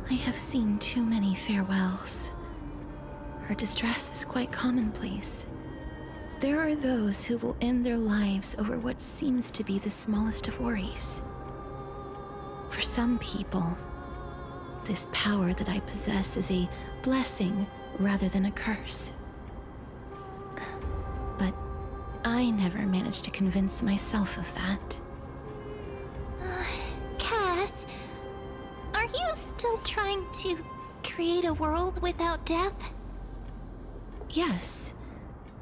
I have seen too many farewells. Her distress is quite commonplace. There are those who will end their lives over what seems to be the smallest of worries. For some people, this power that I possess is a blessing rather than a curse. But I never managed to convince myself of that. Cass, are you still trying to create a world without death? Yes,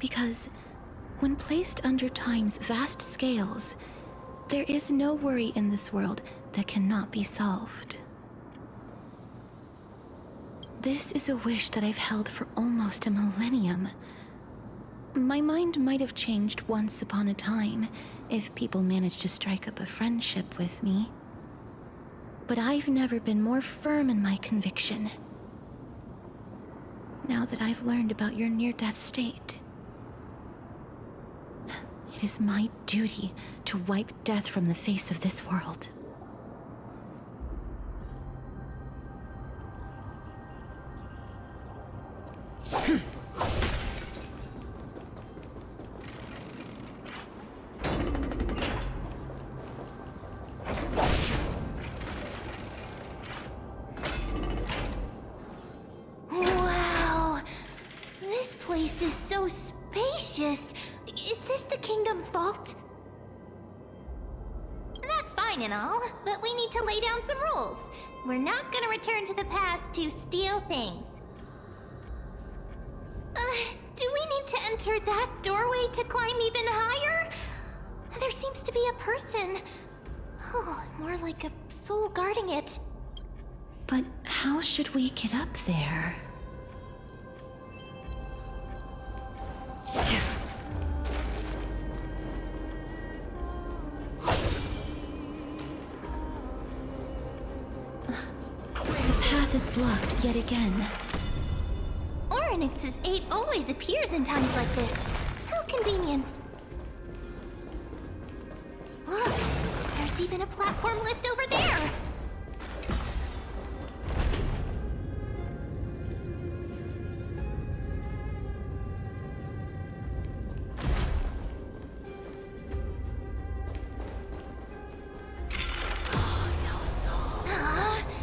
because when placed under time's vast scales, there is no worry in this world that cannot be solved. This is a wish that I've held for almost a millennium. My mind might have changed once upon a time if people managed to strike up a friendship with me. But I've never been more firm in my conviction. Now that I've learned about your near-death state, it is my duty to wipe death from the face of this world. Wow! This place is so spacious. Is this the kingdom's vault? That's fine and all, but we need to lay down some rules. We're not gonna return to the past to steal things. Do we need to enter that doorway to climb even higher? There seems to be a person. Oh, more like a soul guarding it. But how should we get up there? The path is blocked yet again. Orynyx's 8 always appears in times like this. How convenient. Look, there's even a platform lift over there.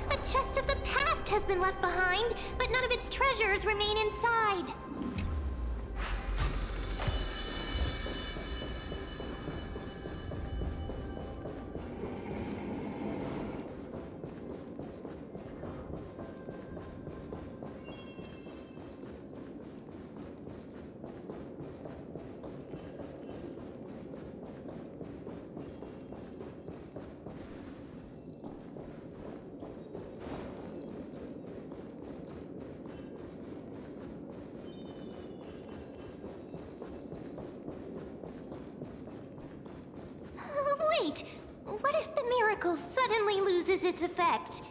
A chest of the past has been left behind, but none of its treasures remain inside. Wait, what if the miracle suddenly loses its effect?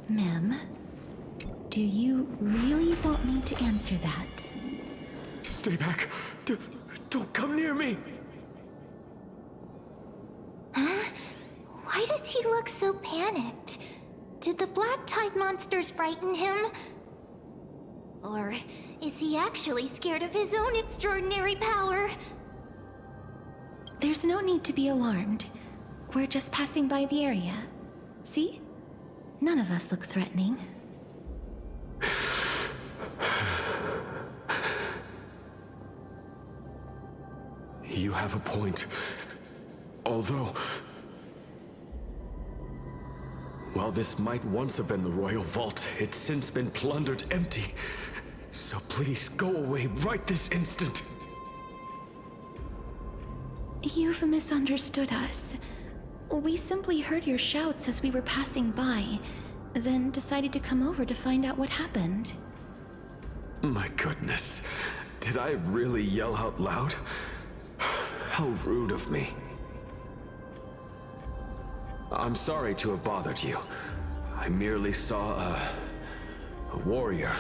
Mem, do you really want me to answer that? Stay back. Don't come near me. Huh? Why does he look so panicked? Did the black tide monsters frighten him? Or is he actually scared of his own extraordinary power? There's no need to be alarmed. We're just passing by the area. See? None of us look threatening. You have a point. Although, while this might once have been the royal vault, it's since been plundered empty. So please go away right this instant. You've misunderstood us. We simply heard your shouts as we were passing by, then decided to come over to find out what happened. My goodness. Did I really yell out loud? How rude of me. I'm sorry to have bothered you. I merely saw a warrior.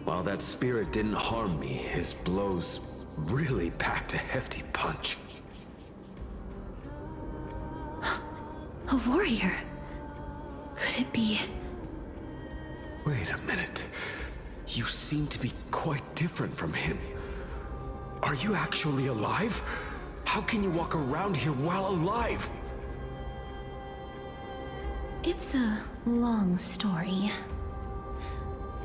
While that spirit didn't harm me, his blows really packed a hefty punch. A warrior? Could it be? Wait a minute. You seem to be quite different from him. Are you actually alive? How can you walk around here while alive? It's a long story.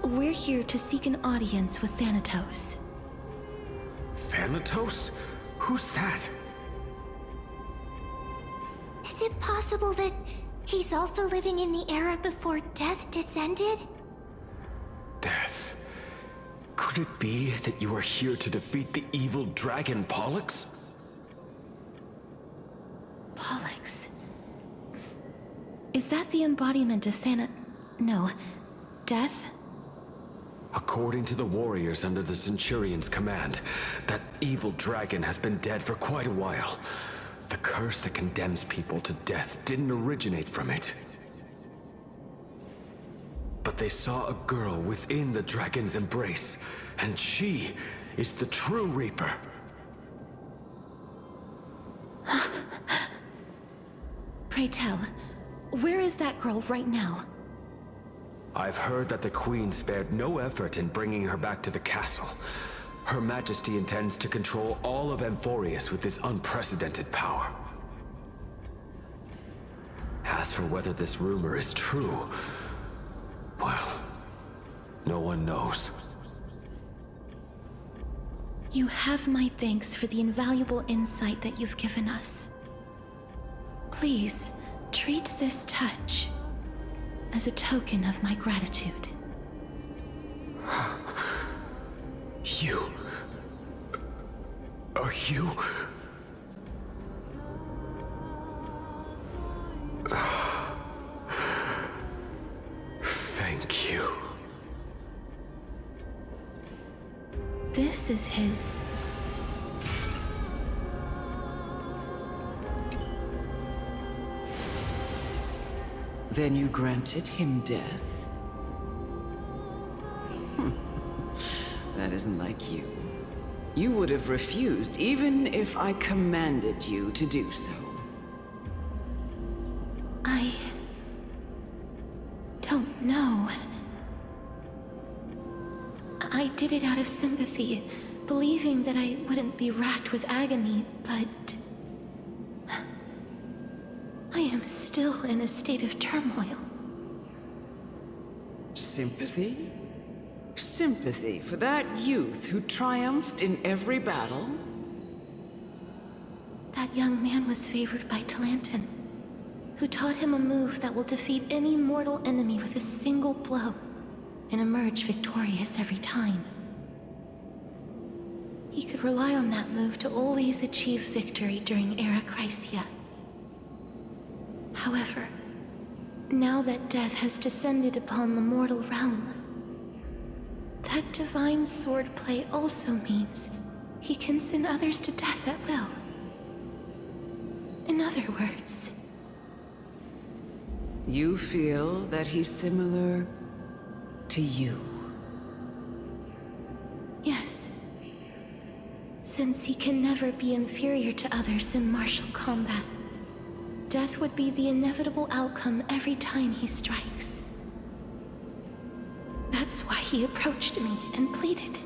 We're here to seek an audience with Thanatos. Thanatos? Who's that? Is it possible that he's also living in the era before death descended? Death? Could it be that you are here to defeat the evil dragon Pollux? Pollux? Is that the embodiment of No. Death? According to the warriors under the Centurion's command, that evil dragon has been dead for quite a while. The curse that condemns people to death didn't originate from it. But they saw a girl within the dragon's embrace, and she is the true Reaper. Pray tell, where is that girl right now? I've heard that the Queen spared no effort in bringing her back to the castle. Her Majesty intends to control all of Amphorius with this unprecedented power. As for whether this rumor is true, well, no one knows. You have my thanks for the invaluable insight that you've given us. Please, treat this touch as a token of my gratitude. You... Are you... Thank you. This is his... Then you granted him death? That isn't like you. You would have refused even if I commanded you to do so. I... don't know. I did it out of sympathy, believing that I wouldn't be racked with agony, but... I am still in a state of turmoil. Sympathy? Sympathy for that youth who triumphed in every battle? That young man was favored by Talantin, who taught him a move that will defeat any mortal enemy with a single blow and emerge victorious every time. He could rely on that move to always achieve victory during Era Chrysia. However, now that death has descended upon the mortal realm, that divine swordplay also means he can send others to death at will. In other words, You feel that he's similar to you? Yes. Since he can never be inferior to others in martial combat, death would be the inevitable outcome every time he strikes. That's why he approached me and pleaded.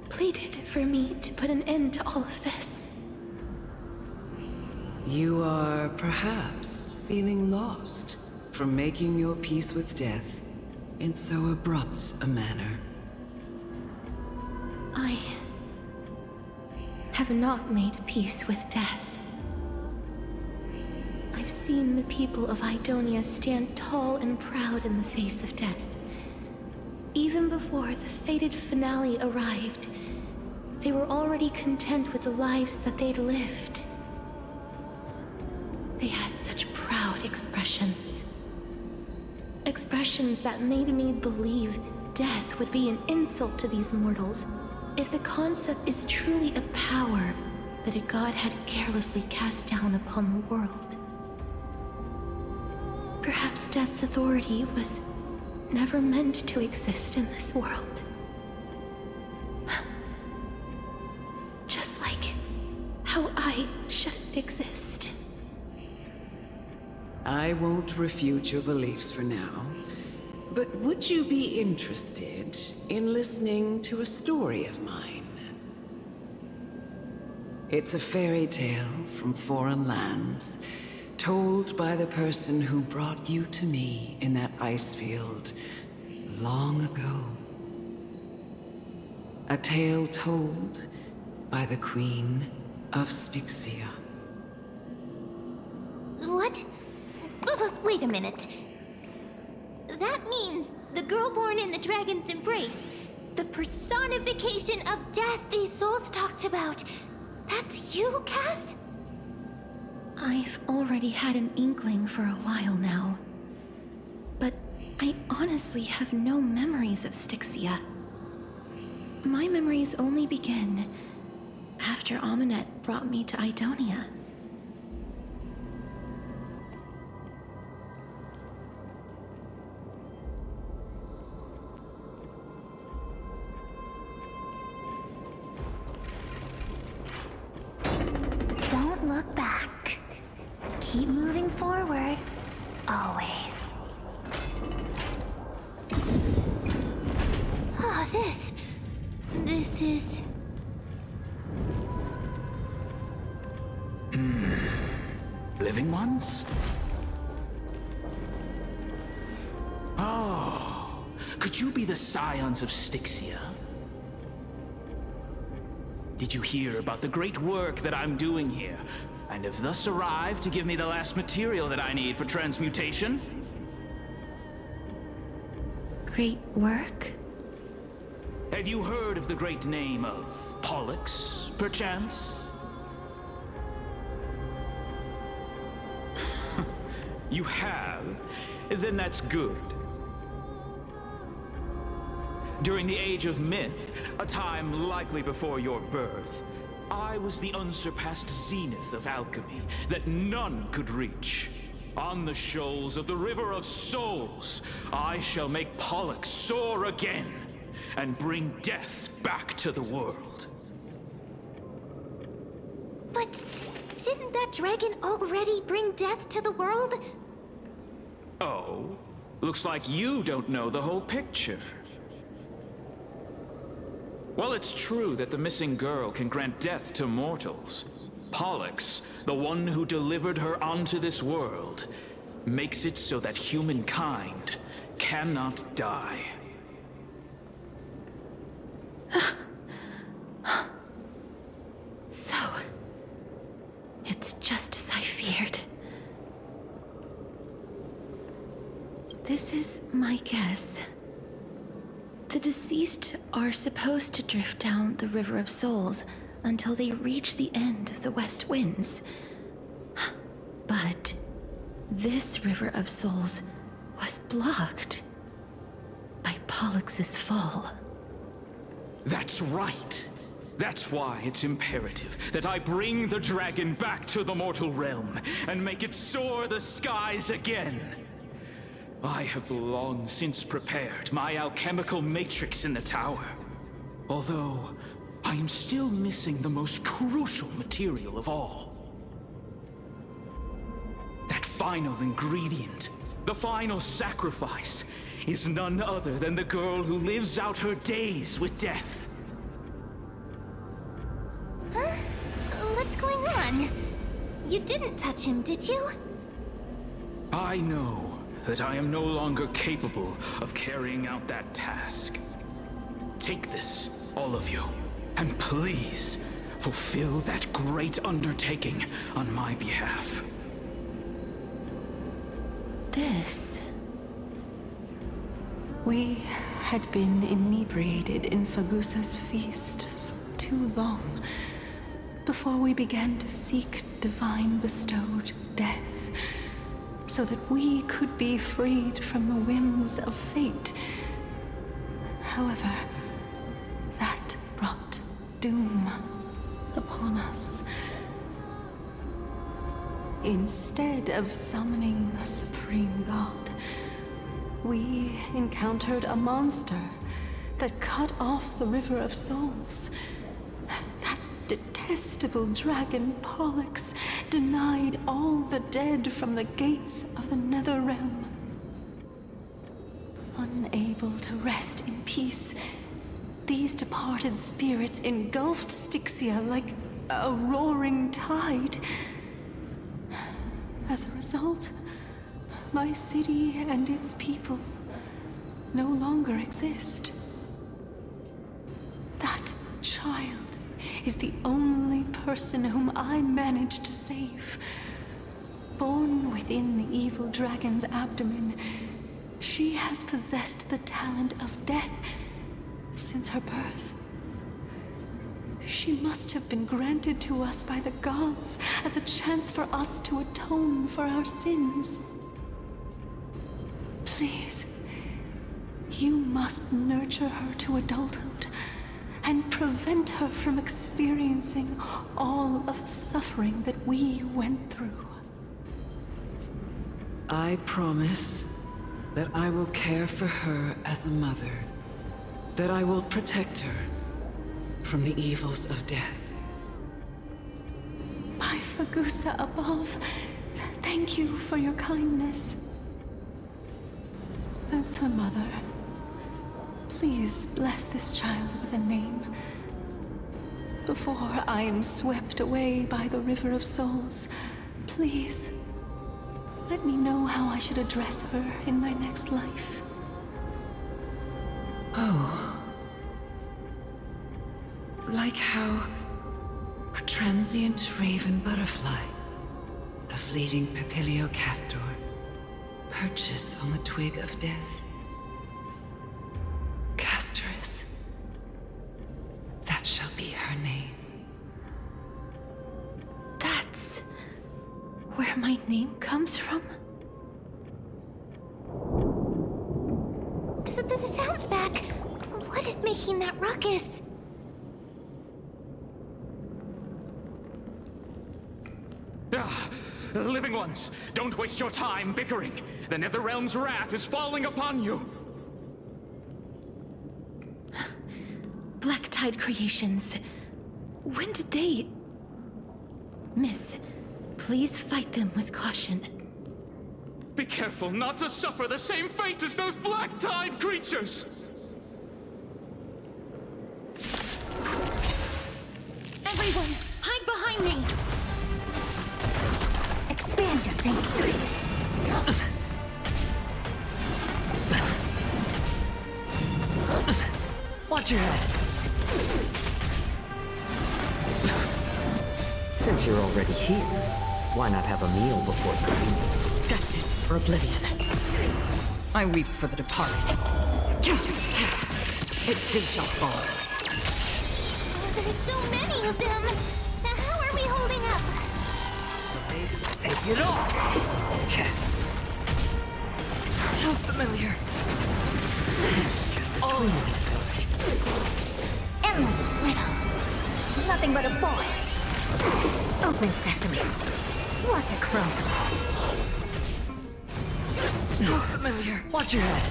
Pleaded for me to put an end to all of this. You are perhaps feeling lost from making your peace with death in so abrupt a manner. I have not made peace with death. I've seen the people of Idonia stand tall and proud in the face of death. Even before the fated finale arrived, they were already content with the lives that they'd lived. They had such proud expressions. Expressions that made me believe death would be an insult to these mortals if the concept is truly a power that a god had carelessly cast down upon the world. Perhaps death's authority was never meant to exist in this world. Just like how I shouldn't exist. I won't refute your beliefs for now, but would you be interested in listening to a story of mine? It's a fairy tale from foreign lands, told by the person who brought you to me in that ice field long ago. A tale told by the Queen of Styxia. What? Wait a minute. That means the girl born in the dragon's embrace, the personification of death these souls talked about. That's you, Cass? I've already had an inkling for a while now. But I honestly have no memories of Styxia. My memories only begin after Amunet brought me to Idonia. Don't look back. Keep moving forward. Always. Oh, this is... Living ones? Oh, could you be the scions of Styxia? Did you hear about the great work that I'm doing here, and have thus arrived to give me the last material that I need for transmutation? Great work? Have you heard of the great name of Pollux, perchance? You have? Then that's good. During the Age of Myth, a time likely before your birth, I was the unsurpassed zenith of alchemy that none could reach. On the shoals of the River of Souls, I shall make Pollux soar again and bring death back to the world. But didn't that dragon already bring death to the world? Oh, looks like you don't know the whole picture. While it's true that the missing girl can grant death to mortals, Pollux, the one who delivered her onto this world, makes it so that humankind cannot die. So, it's just as I feared. This is my guess. The deceased are supposed to drift down the River of Souls until they reach the end of the West Winds. But this River of Souls was blocked by Pollux's fall. That's right. That's why it's imperative that I bring the dragon back to the mortal realm and make it soar the skies again. I have long since prepared my alchemical matrix in the tower. Although, I am still missing the most crucial material of all. That final ingredient, the final sacrifice, is none other than the girl who lives out her days with death. Huh? What's going on? You didn't touch him, did you? I know that I am no longer capable of carrying out that task. Take this, all of you, and please fulfill that great undertaking on my behalf. This... We had been inebriated in Fagusa's feast for too long before we began to seek divine bestowed death, so that we could be freed from the whims of fate. However, that brought doom upon us. Instead of summoning a supreme god, we encountered a monster that cut off the River of Souls. That detestable dragon Pollux denied all the dead from the gates of the Nether Realm. Unable to rest in peace, these departed spirits engulfed Styxia like a roaring tide. As a result, my city and its people no longer exist. That child is the only person whom I managed to save. Born within the evil dragon's abdomen, she has possessed the talent of death since her birth. She must have been granted to us by the gods as a chance for us to atone for our sins. Please, you must nurture her to adulthood and prevent her from experiencing all of the suffering that we went through. I promise that I will care for her as a mother, that I will protect her from the evils of death. By Fagusa above, thank you for your kindness. As her mother, please bless this child with a name. Before I am swept away by the River of Souls, please, let me know how I should address her in my next life. Oh. Like how a transient raven butterfly, a fleeting papilio castor, perches on the twig of death. Castorus. That shall be her name. That's where my name comes from? The sound's back. What is making that ruckus? Living ones, don't waste your time bickering. The Netherrealm's wrath is falling upon you. Black Tide Creations. When did they... Miss, please fight them with caution. Be careful not to suffer the same fate as those Black Tide creatures! Everyone, hide behind me! Expand your thinking. Watch your head. Since you're already here, why not have a meal before you leave? Destined for oblivion. I weep for the departed. It too shall fall. Oh, there's so many of them. Now how are we holding up? Take it off! How familiar. It's just a twin sword. Endless riddles. nothing but a boy. Open sesame. What a crumb. So familiar. Watch your head.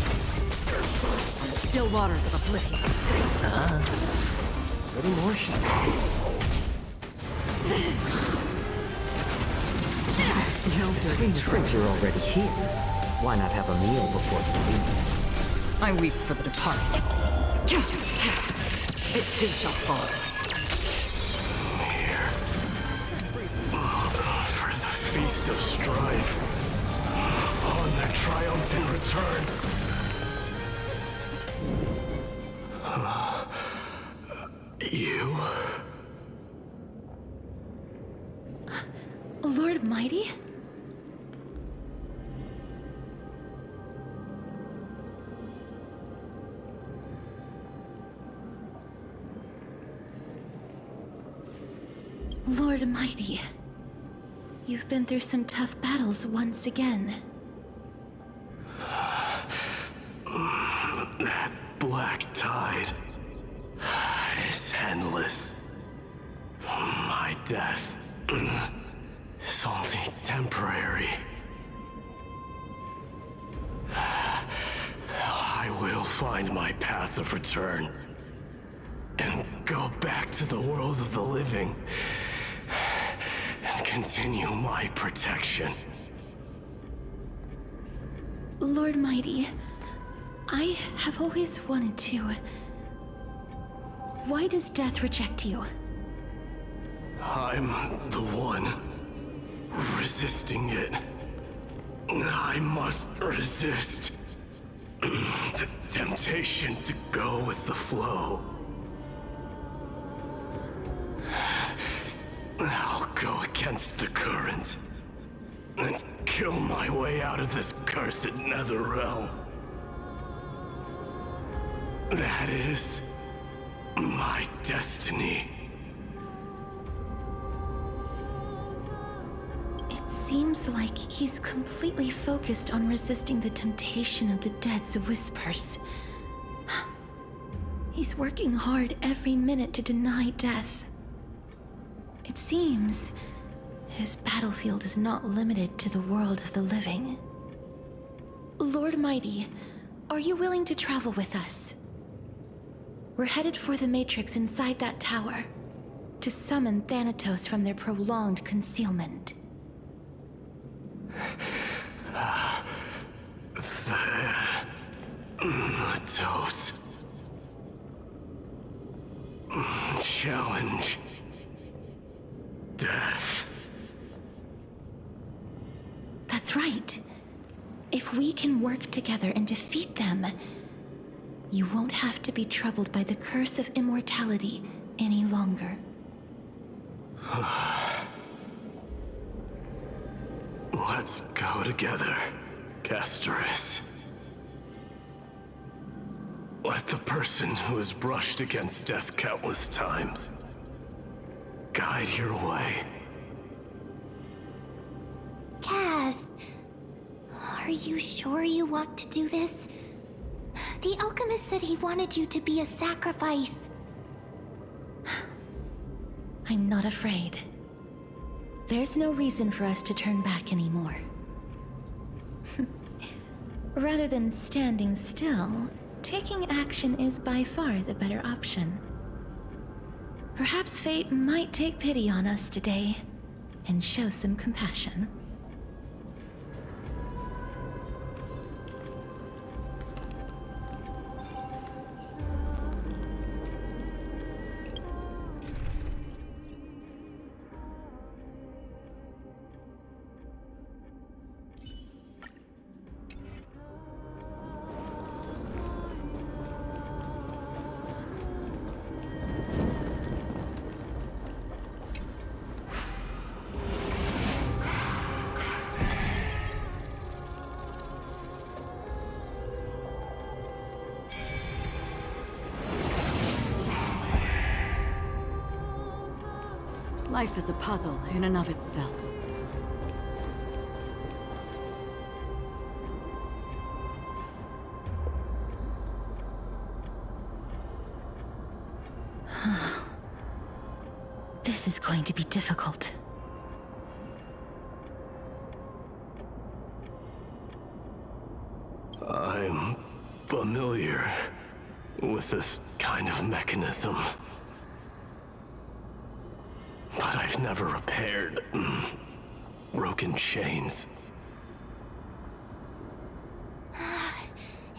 Still waters of oblivion. Little more heat. Since you're already here, why not have a meal before you leave? I weep for the departed. It too shall fall. Here. For the feast of strife. On their triumphant return. You? Lord Mighty? Lord Mighty, you've been through some tough battles once again. That black tide is endless. My death is only temporary. I will find my path of return and go back to the world of the living and continue my protection. Lord Mighty, I have always wanted to. Why does death reject you? I'm the one resisting it. I must resist the temptation to go with the flow. I'll go against the current and kill my way out of this cursed nether realm. That is my destiny. It seems like he's completely focused on resisting the temptation of the dead's whispers. He's working hard every minute to deny death. It seems his battlefield is not limited to the world of the living. Lord Mighty, are you willing to travel with us? We're headed for the Matrix inside that tower, to summon Thanatos from their prolonged concealment. Thanatos. Challenge. Death. That's right. If we can work together and defeat them, you won't have to be troubled by the curse of immortality any longer. Let's go together, Castoris. Let the person who has brushed against death countless times guide your way. Cass, are you sure you want to do this? The alchemist said he wanted you to be a sacrifice. I'm not afraid. There's no reason for us to turn back anymore. Rather than standing still, taking action is by far the better option. Perhaps fate might take pity on us today and show some compassion. Life is a puzzle in and of itself. This is going to be difficult. I'm familiar with this kind of mechanism. But I've never repaired broken chains.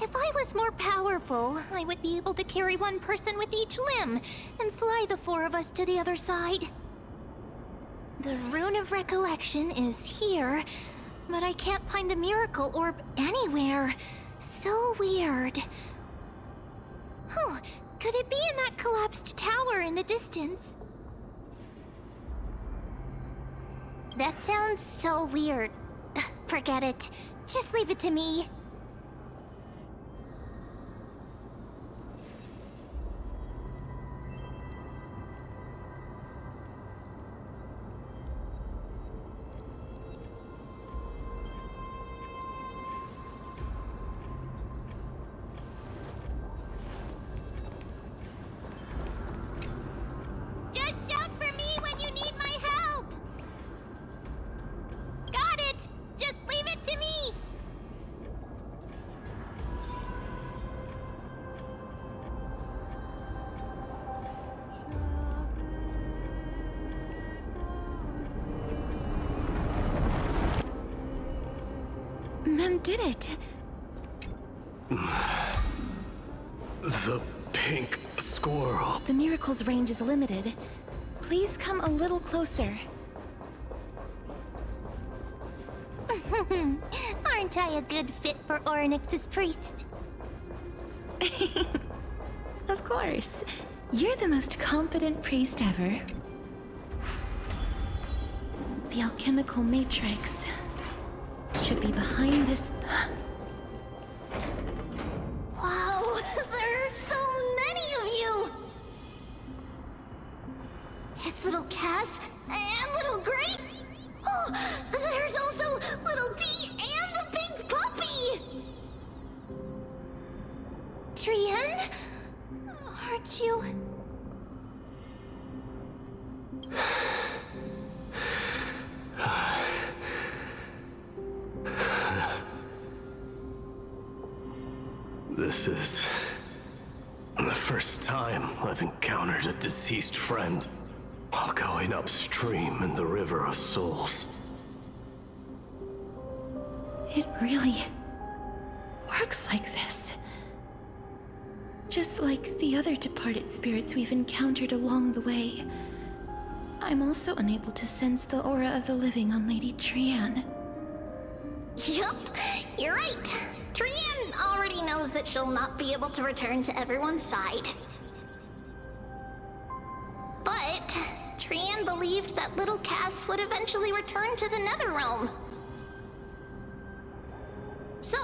If I was more powerful, I would be able to carry one person with each limb and fly the four of us to the other side. The Rune of Recollection is here, but I can't find the miracle orb anywhere. So weird. Oh, could it be in that collapsed tower in the distance? That sounds so weird. Forget it. Just leave it to me. Just shout for me when you need my help! Got it! Just leave it to me! Mem did it. The pink squirrel. The miracle's range is limited. Please come a little closer. Aren't I a good fit for Orynyx's priest? Of course. You're the most competent priest ever. The alchemical matrix should be behind this. Wow, there are so many of you! It's little Cass and little Gray. Oh, there's also little D and the pink puppy! Trian? Aren't you... This is the first time I've encountered a deceased friend while going upstream in the River of Souls. It really works like this. Just like the other departed spirits we've encountered along the way. I'm also unable to sense the aura of the living on Lady Trian. Yup, you're right. Trian already knows that she'll not be able to return to everyone's side. But Trian believed that little Cass would eventually return to the Netherrealm. So,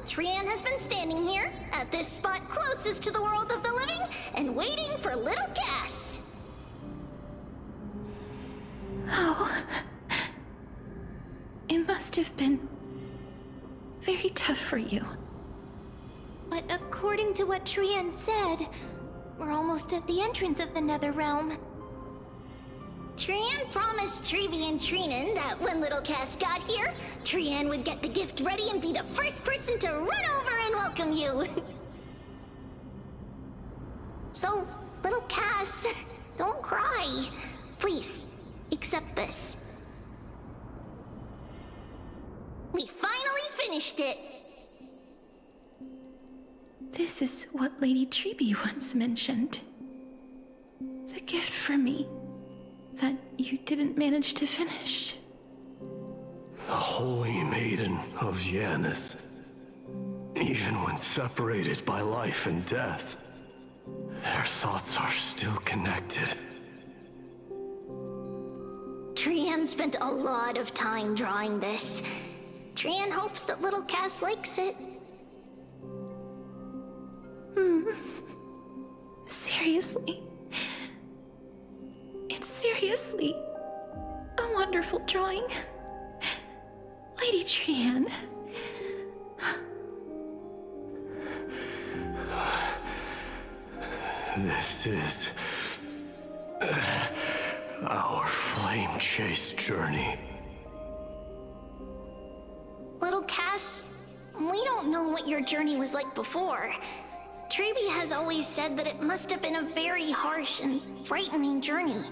Trian has been standing here, at this spot closest to the world of the living, and waiting for little Cass. Oh. It must have been very tough for you. But according to what Trian said, we're almost at the entrance of the Netherrealm. Trian promised Trevi and Trinan that when little Cass got here, Trian would get the gift ready and be the first person to run over and welcome you. So, little Cass, don't cry. Please, accept this. We finally finished it! This is what Lady Trebi once mentioned. The gift for me that you didn't manage to finish. The Holy Maiden of Yanis. Even when separated by life and death, their thoughts are still connected. Trian spent a lot of time drawing this. Trian hopes that little Cass likes it. Seriously? It's seriously a wonderful drawing. Lady Trian. This is Our flame chase journey. Little Cass, we don't know what your journey was like before. Trevi has always said that it must have been a very harsh and frightening journey.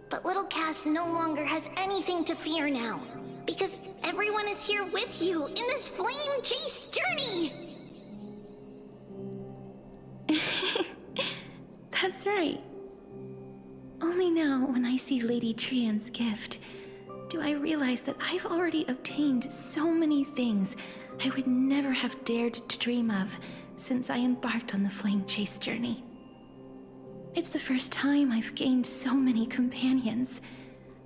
But little Cass no longer has anything to fear now, because everyone is here with you in this flame chase journey! That's right. Only now, when I see Lady Trian's gift, do I realize that I've already obtained so many things I would never have dared to dream of since I embarked on the flame chase journey. It's the first time I've gained so many companions.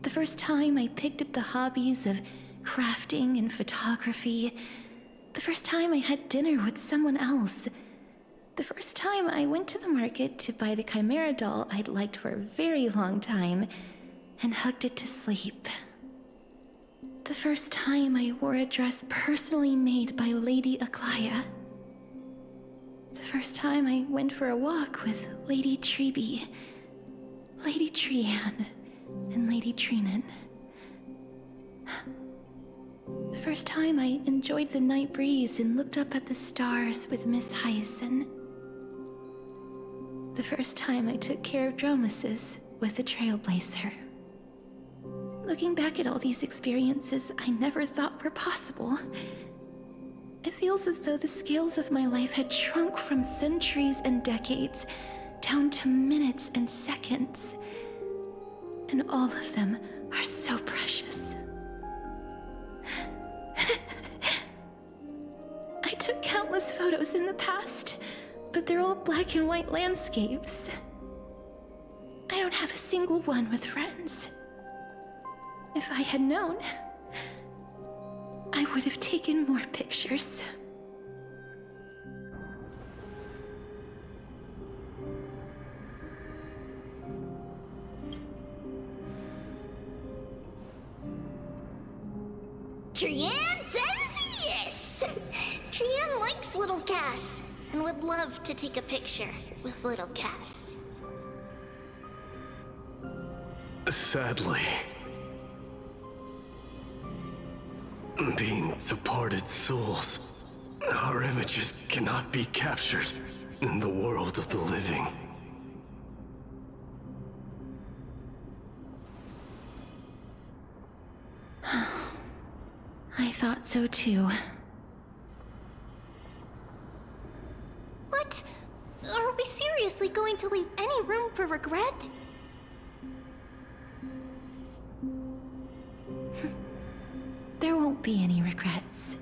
The first time I picked up the hobbies of crafting and photography. The first time I had dinner with someone else. The first time I went to the market to buy the Chimera doll I'd liked for a very long time and hugged it to sleep. The first time I wore a dress personally made by Lady Aglaya. The first time I went for a walk with Lady Trebi, Lady Trian, and Lady Trinan. The first time I enjoyed the night breeze and looked up at the stars with Miss Hyacinth. The first time I took care of Dromesis with the Trailblazer. Looking back at all these experiences I never thought were possible, it feels as though the scales of my life had shrunk from centuries and decades down to minutes and seconds. And all of them are so precious. I took countless photos in the past, but they're all black and white landscapes. I don't have a single one with friends. If I had known, I would have taken more pictures. Trian says yes! Trian likes little Cass and would love to take a picture with little Cass. Sadly, being departed souls, our images cannot be captured in the world of the living. I thought so too. What? Are we seriously going to leave any room for regret? There won't be any regrets.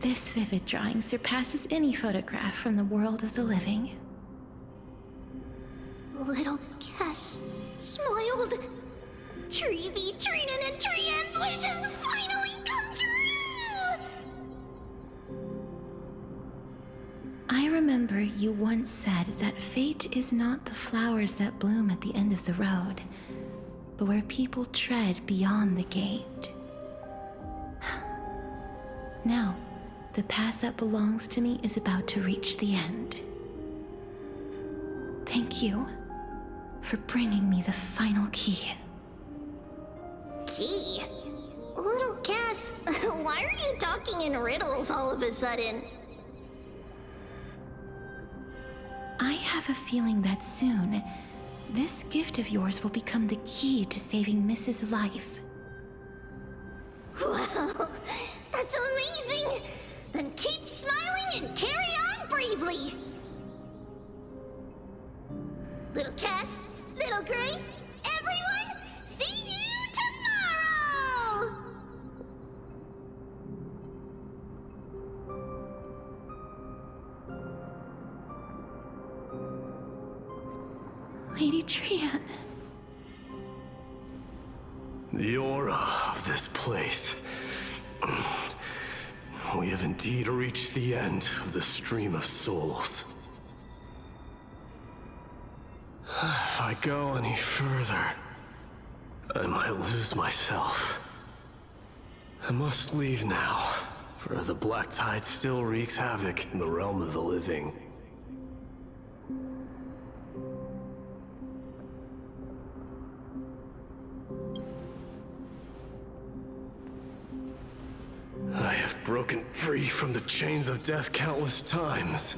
This vivid drawing surpasses any photograph from the world of the living. Little Cass smiled. Trevi, Trinan, and Trian's wishes finally come true! I remember you once said that fate is not the flowers that bloom at the end of the road, but where people tread beyond the gate. Now, the path that belongs to me is about to reach the end. Thank you for bringing me the final key. Key? Little Cass, why are you talking in riddles all of a sudden? I have a feeling that soon, this gift of yours will become the key to saving Mrs. Life. Wow, that's amazing! Then keep smiling and carry on bravely! Little Cass, Little Gray, everyone, see you tomorrow! Lady Trian. The aura of this place. We have indeed reached the end of the stream of souls. If I go any further, I might lose myself. I must leave now, for the black tide still wreaks havoc in the realm of the living. broken free from the chains of death countless times.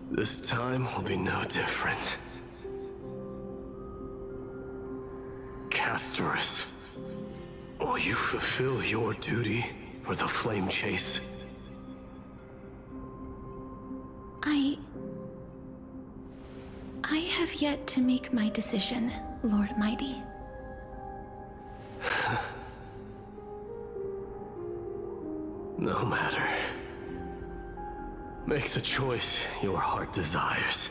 This time will be no different. Castorus, will you fulfill your duty for the flame chase? I have yet to make my decision, Lord Mighty. No matter. Make the choice your heart desires.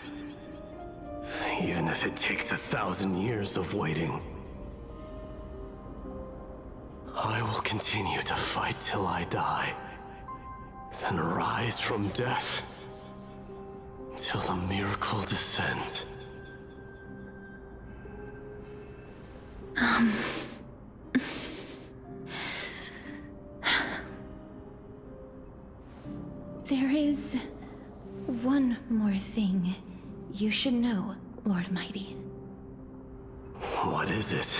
Even if it takes 1,000 years of waiting. I will continue to fight till I die. Then rise from death. Till the miracle descends. There is one more thing you should know, Lord Mighty. What is it?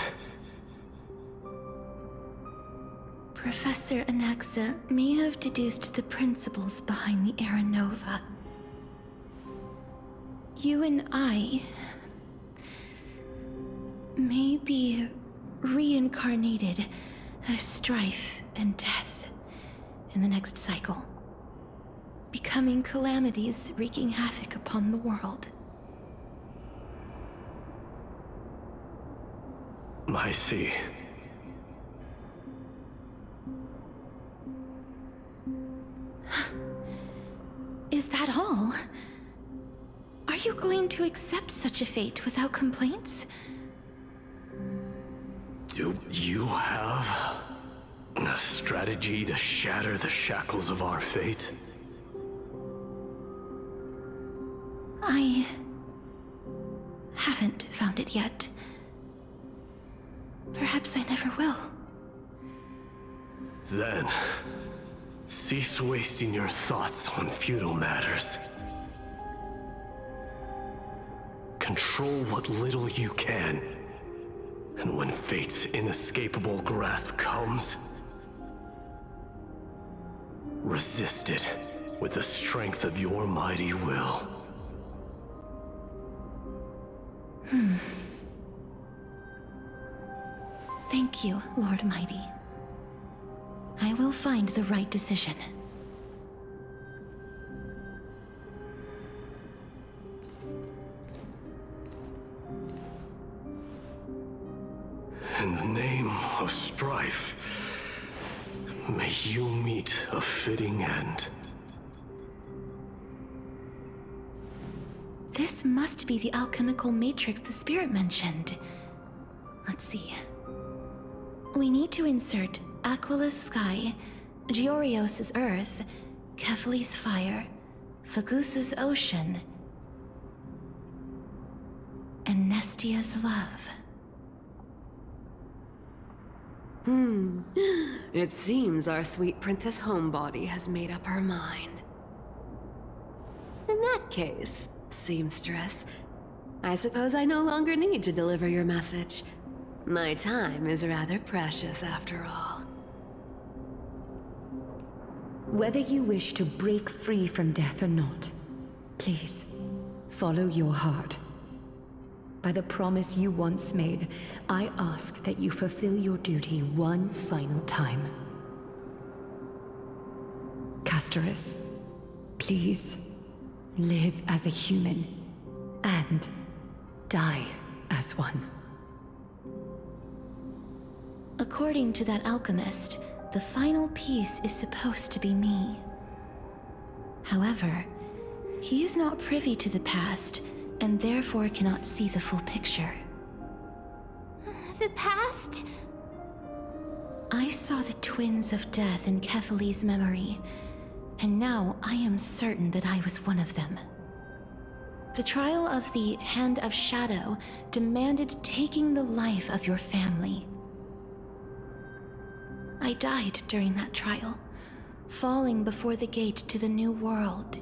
Professor Anaxa may have deduced the principles behind the Era Nova. You and I may be reincarnated as strife and death in the next cycle, becoming calamities wreaking havoc upon the world. I see. Is that all? Are you going to accept such a fate without complaints? Do you have a strategy to shatter the shackles of our fate? I haven't found it yet. Perhaps I never will. Then, cease wasting your thoughts on futile matters. Control what little you can. And when fate's inescapable grasp comes, resist it with the strength of your mighty will. Thank you, Lord Mighty. I will find the right decision. In the name of strife, may you meet a fitting end. This must be the alchemical matrix the spirit mentioned. Let's see. We need to insert Aquila's sky, Georios' earth, Kephali's fire, Fagusa's ocean, and Nestia's love. It seems our sweet Princess Homebody has made up her mind. In that case, seamstress, I suppose I no longer need to deliver your message. My time is rather precious after all. Whether you wish to break free from death or not, please, follow your heart. By the promise you once made, I ask that you fulfill your duty one final time. Castorus, please, live as a human, and die as one. According to that alchemist, the final piece is supposed to be me. However, he is not privy to the past, and therefore cannot see the full picture. The past? I saw the twins of death in Kephali's memory, and now I am certain that I was one of them. The trial of the Hand of Shadow demanded taking the life of your family. I died during that trial, falling before the gate to the new world.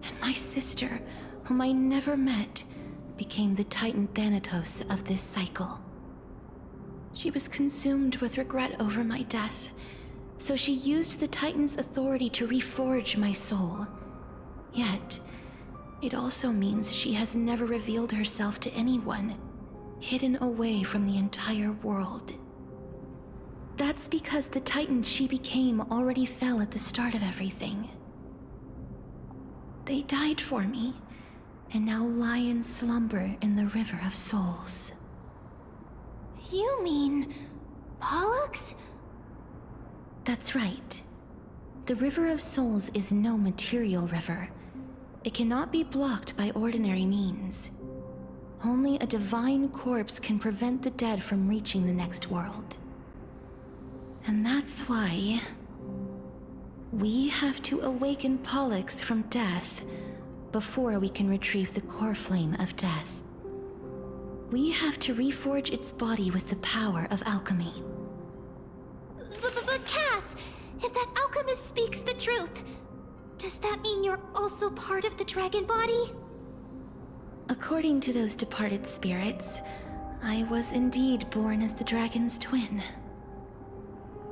And my sister, whom I never met, became the Titan Thanatos of this cycle. She was consumed with regret over my death, So she used the Titan's authority to reforge my soul. Yet, it also means she has never revealed herself to anyone, hidden away from the entire world. That's because the Titan she became already fell at the start of everything. They died for me, and now lie in slumber in the River of Souls. You mean... Pollux? That's right. The River of Souls is no material river. It cannot be blocked by ordinary means. Only a divine corpse can prevent the dead from reaching the next world. And that's why... we have to awaken Pollux from death before we can retrieve the core flame of death. We have to reforge its body with the power of alchemy. But Cass, if that alchemist speaks the truth, does that mean you're also part of the dragon body? According to those departed spirits, I was indeed born as the dragon's twin.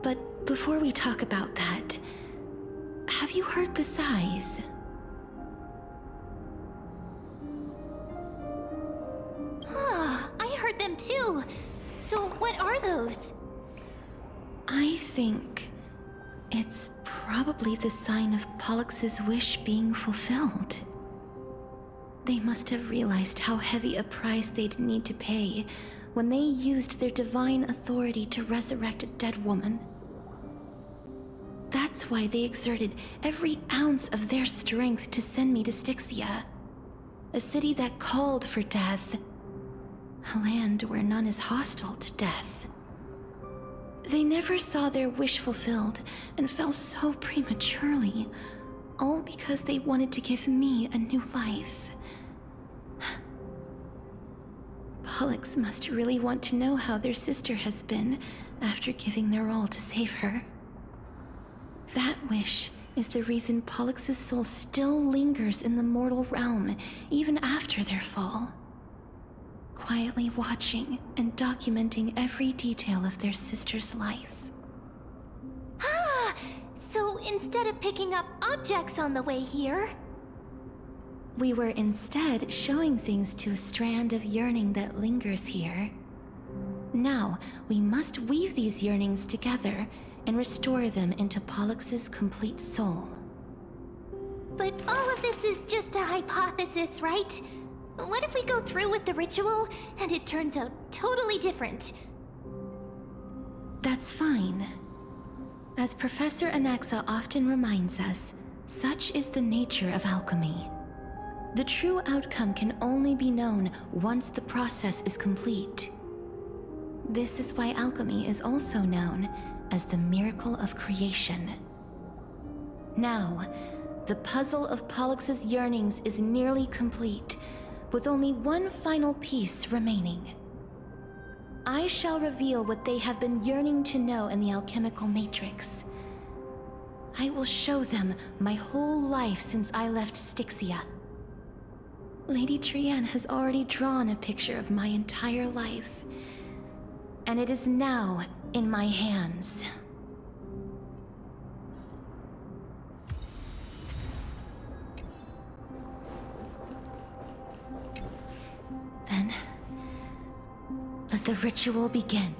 But before we talk about that, have you heard the sighs? I heard them too. So what are those? I think it's probably the sign of Pollux's wish being fulfilled. They must have realized how heavy a price they'd need to pay when they used their divine authority to resurrect a dead woman. That's why they exerted every ounce of their strength to send me to Styxia, a city that called for death, a land where none is hostile to death. They never saw their wish fulfilled and fell so prematurely, all because they wanted to give me a new life. Pollux must really want to know how their sister has been after giving their all to save her. That wish is the reason Pollux's soul still lingers in the mortal realm even after their fall, quietly watching and documenting every detail of their sister's life. So instead of picking up objects on the way here... We were instead showing things to a strand of yearning that lingers here. Now, we must weave these yearnings together and restore them into Pollux's complete soul. But all of this is just a hypothesis, right? What if we go through with the ritual and it turns out totally different? That's fine. As Professor Anaxa often reminds us, such is the nature of alchemy. The true outcome can only be known once the process is complete. This is why alchemy is also known as the miracle of creation. Now, the puzzle of Pollux's yearnings is nearly complete, with only one final piece remaining. I shall reveal what they have been yearning to know in the alchemical matrix. I will show them my whole life since I left Styxia. Lady Trienne has already drawn a picture of my entire life, and it is now in my hands. Then, let the ritual begin.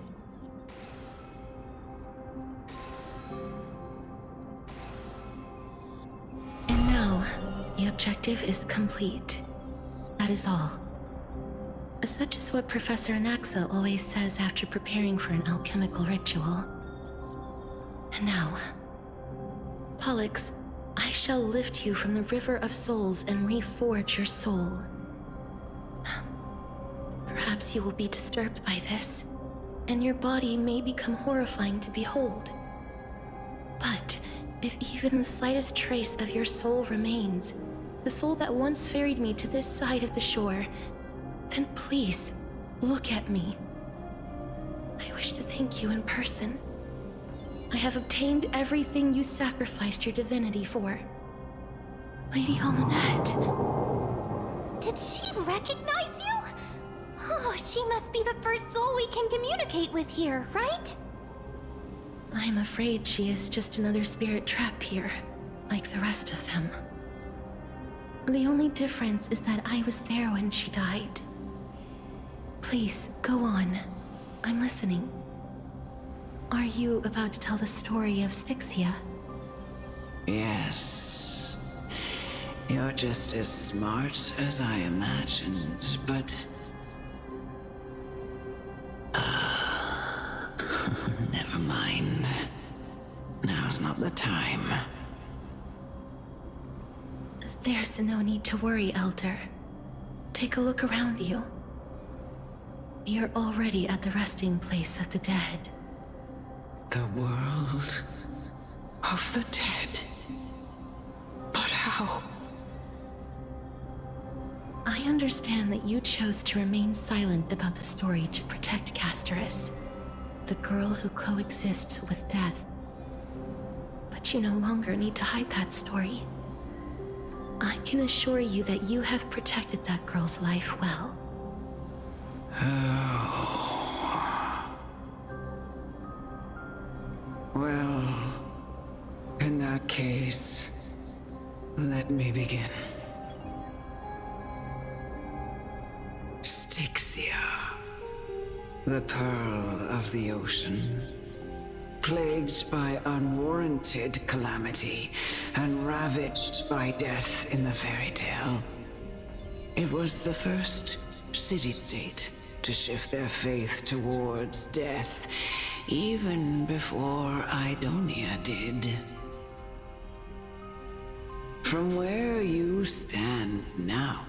And now, the objective is complete. That is all. Such is what Professor Anaxa always says after preparing for an alchemical ritual. And now, Pollux, I shall lift you from the River of Souls and reforge your soul. Perhaps you will be disturbed by this, and your body may become horrifying to behold. But if even the slightest trace of your soul remains, the soul that once ferried me to this side of the shore, then please, look at me. I wish to thank you in person. I have obtained everything you sacrificed your divinity for. Lady Almanette. Did she recognize you? Oh, she must be the first soul we can communicate with here, right? I'm afraid she is just another spirit trapped here, like the rest of them. The only difference is that I was there when she died. Please, go on. I'm listening. Are you about to tell the story of Styxia? Yes. You're just as smart as I imagined, but... never mind. Now's not the time. There's no need to worry, Elder. Take a look around you. You're already at the resting place of the dead. The world of the dead? But how? I understand that you chose to remain silent about the story to protect Casterus, the girl who coexists with death. But you no longer need to hide that story. I can assure you that you have protected that girl's life well. Oh. Well, in that case, let me begin. Styxia, the pearl of the ocean, plagued by unwarranted calamity and ravaged by death in the fairy tale. It was the first city-state to shift their faith towards death, even before Idonia did. From where you stand now,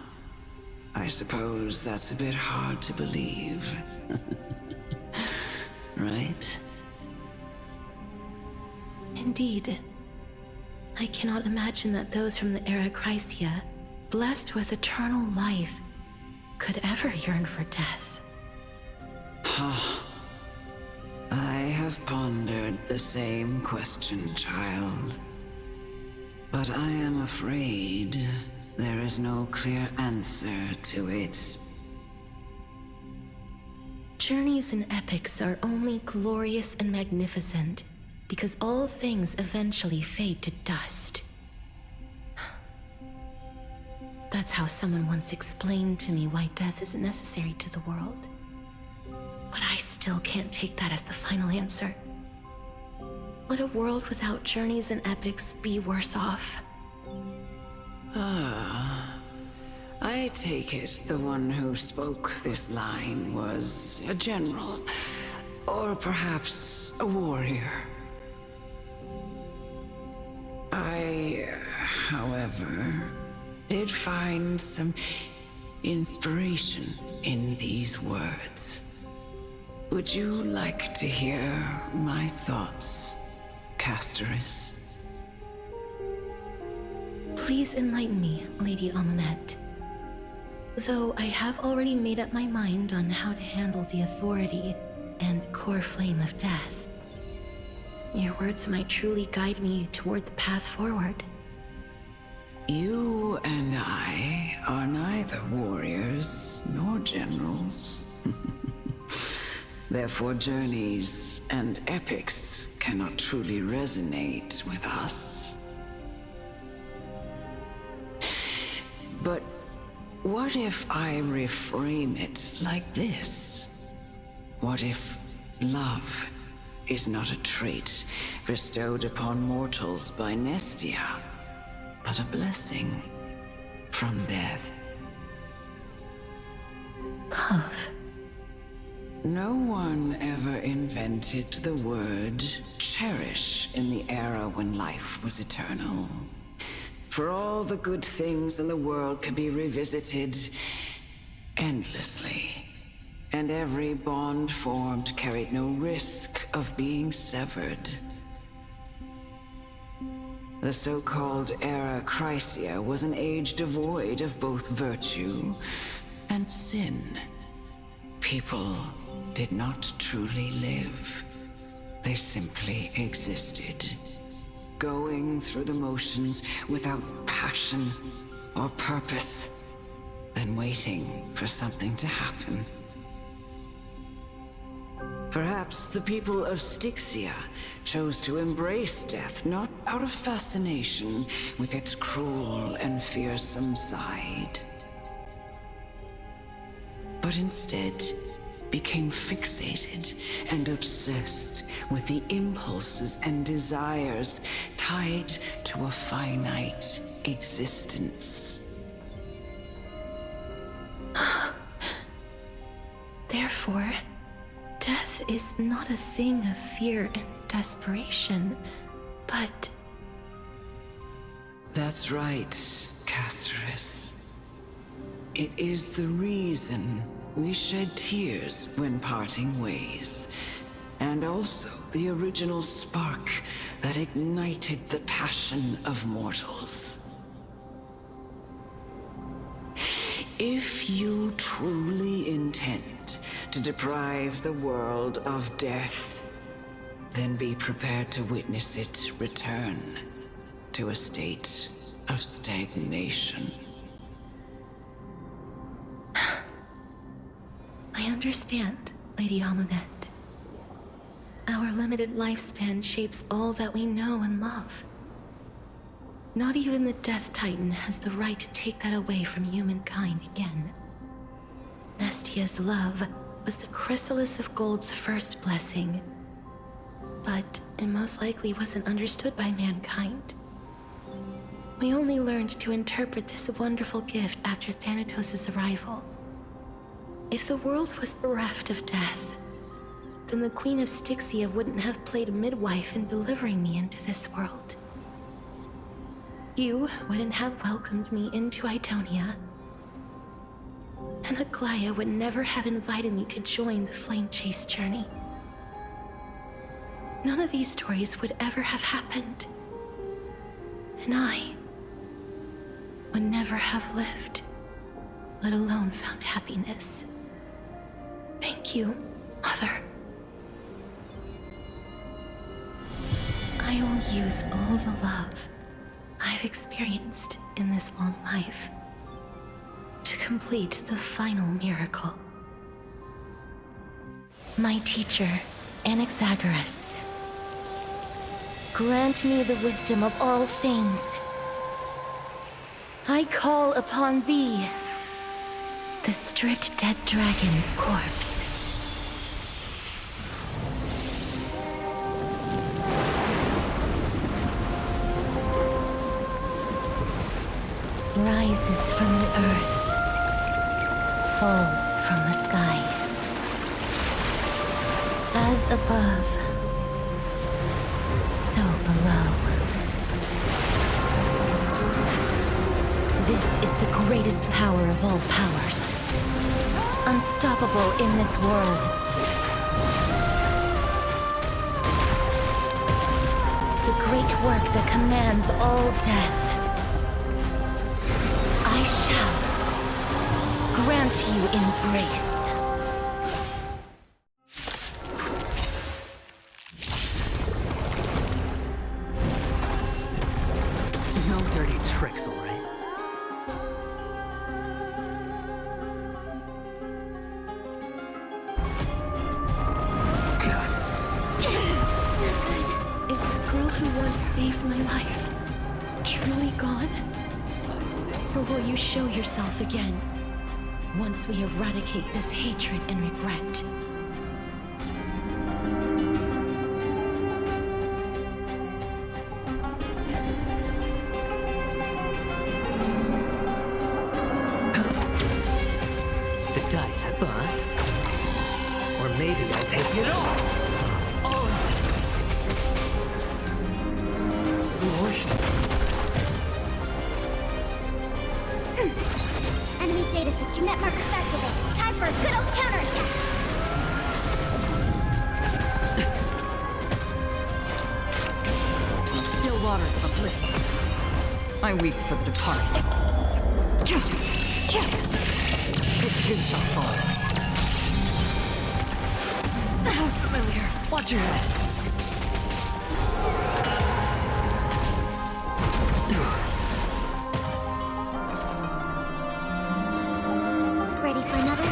I suppose that's a bit hard to believe. Right? Indeed. I cannot imagine that those from the era Chrysia, blessed with eternal life, could ever yearn for death. I have pondered the same question, child. But I am afraid there is no clear answer to it. Journeys and epics are only glorious and magnificent because all things eventually fade to dust. That's how someone once explained to me why death is necessary to the world. But I still can't take that as the final answer. Would a world without journeys and epics be worse off? I take it the one who spoke this line was a general, or perhaps a warrior. I, however, did find some inspiration in these words. Would you like to hear my thoughts, Casterus? Please enlighten me, Lady Amunet. Though I have already made up my mind on how to handle the authority and core flame of death. Your words might truly guide me toward the path forward. You and I are neither warriors nor generals. Therefore, journeys and epics cannot truly resonate with us. But what if I reframe it like this? What if love is not a trait bestowed upon mortals by Nestia, but a blessing from death? Love. No one ever invented the word cherish in the era when life was eternal. For all the good things in the world can be revisited endlessly, and every bond formed carried no risk of being severed. The so-called Era Chrysia was an age devoid of both virtue and sin. People did not truly live. They simply existed, going through the motions without passion or purpose, then waiting for something to happen. Perhaps the people of Styxia chose to embrace death not out of fascination with its cruel and fearsome side, but instead became fixated and obsessed with the impulses and desires tied to a finite existence. Therefore, death is not a thing of fear and desperation, but... That's right, Casterus. It is the reason we shed tears when parting ways, and also the original spark that ignited the passion of mortals. If you truly intend to deprive the world of death, then be prepared to witness it return to a state of stagnation. I understand, Lady Amunet. Our limited lifespan shapes all that we know and love. Not even the Death Titan has the right to take that away from humankind again. Nestia's love was the chrysalis of Gold's first blessing, but it most likely wasn't understood by mankind. We only learned to interpret this wonderful gift after Thanatos' arrival. If the world was bereft of death, then the Queen of Styxia wouldn't have played midwife in delivering me into this world. You wouldn't have welcomed me into Idonia, and Aglaya would never have invited me to join the Flame Chase journey. None of these stories would ever have happened, and I would never have lived, let alone found happiness. Thank you, Mother. I will use all the love I've experienced in this long life to complete the final miracle. My teacher, Anaxagoras, grant me the wisdom of all things. I call upon thee, the stripped dead dragon's corpse. Rises from the earth, falls from the sky. As above, so below. This is the greatest power of all powers. Unstoppable in this world. The great work that commands all death. I shall grant you embrace. No dirty tricks, all right? Is the girl who once saved my life truly gone? Or will you show yourself again, once we eradicate this hatred and regret? The dice I bust. Or maybe I'll take it all. Enemy data secure net markers activated. Time for a good old counterattack. Still waters of oblivion. I weep for the departed. It too shall fall. Familiar. Watch your head. Ready for another?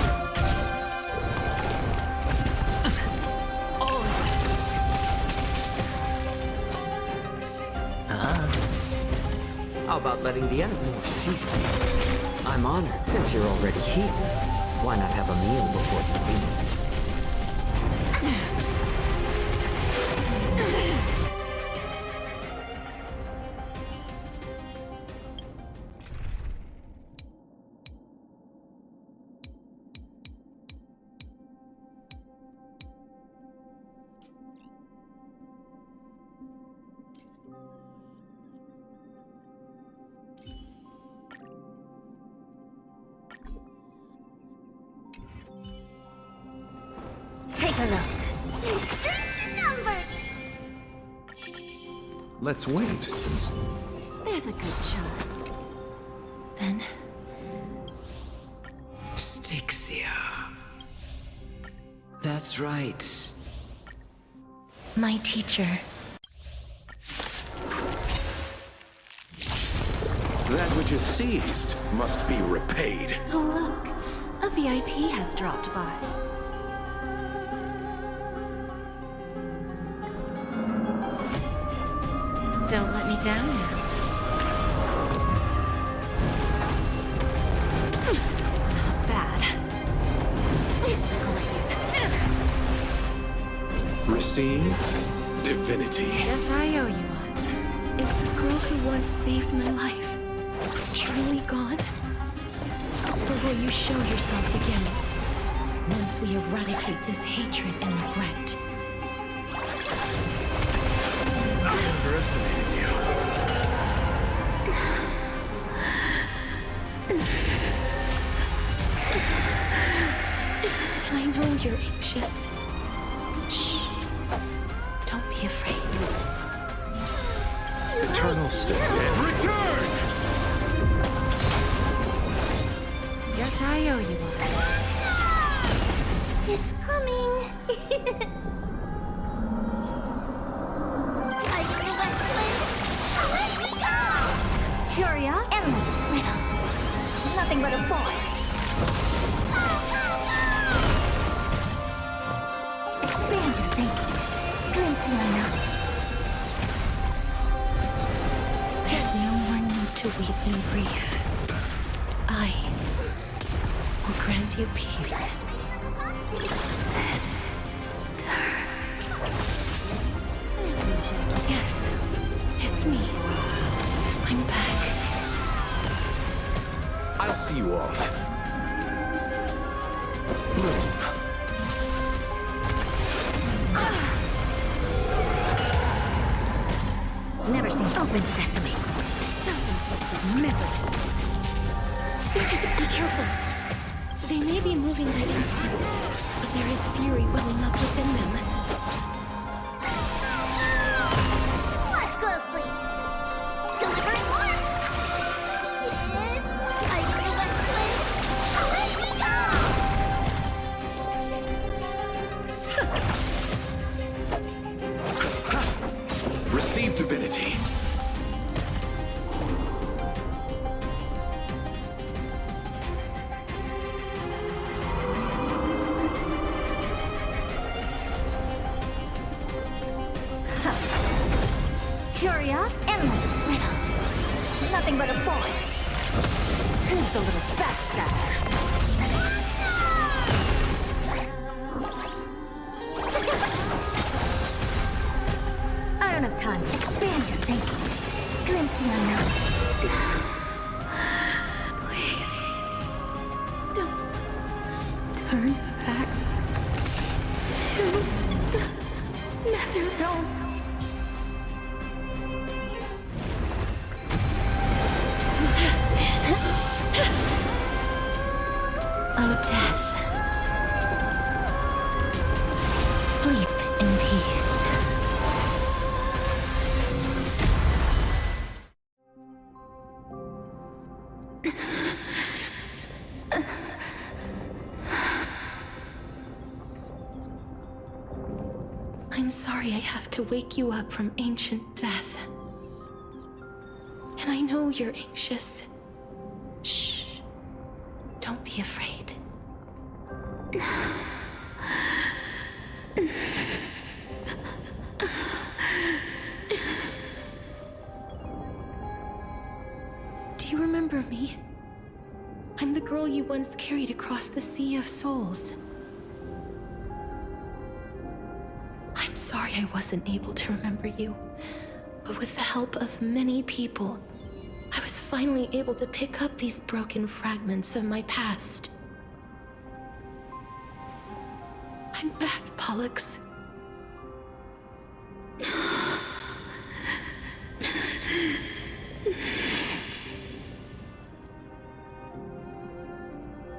about letting the end more seasoned? I'm honored. Since you're already here, why not have a meal before you leave? Take a look. Let's wait. There's a good shot. Then... Styxia. That's right. my teacher. That which is seized must be repaid. Oh look, a VIP has dropped by. Don't let me down now. Not bad. Just a glaze. Receive divinity. Yes, I owe you one. Is the girl who once saved my life truly gone? Or will you show yourself again once we eradicate this hatred and regret? I underestimated you. And I know you're anxious. Shh. Don't be afraid. Eternal state and return! Yes, I owe you one. It's coming. Furia, endless freedom. Nothing but a void. Expand your thinking. Glimpse the unknown. There's no more need to weep in grief. I will grant you peace. Yes, it's me. I'm back. I'll see you off. Bloom. Never seen open sesame. Self-inflicted misery. Be careful. They may be moving by instinct, but there is fury welling up within them. Watch closely. Delivering warmth. It's Lightning Explain. Away we go! Receive divinity. Curious, endless freedom. Nothing but a void. Who's the little backstabber? I don't have time. Expand your thinking. Glimpse the unknown. Please, don't turn back to the nether realm. Oh, death. Sleep in peace. I'm sorry I have to wake you up from ancient death. And I know you're anxious. Shh. Don't be afraid. me. I'm the girl you once carried across the Sea of Souls. I'm sorry I wasn't able to remember you, but with the help of many people, I was finally able to pick up these broken fragments of my past. I'm back, Pollux.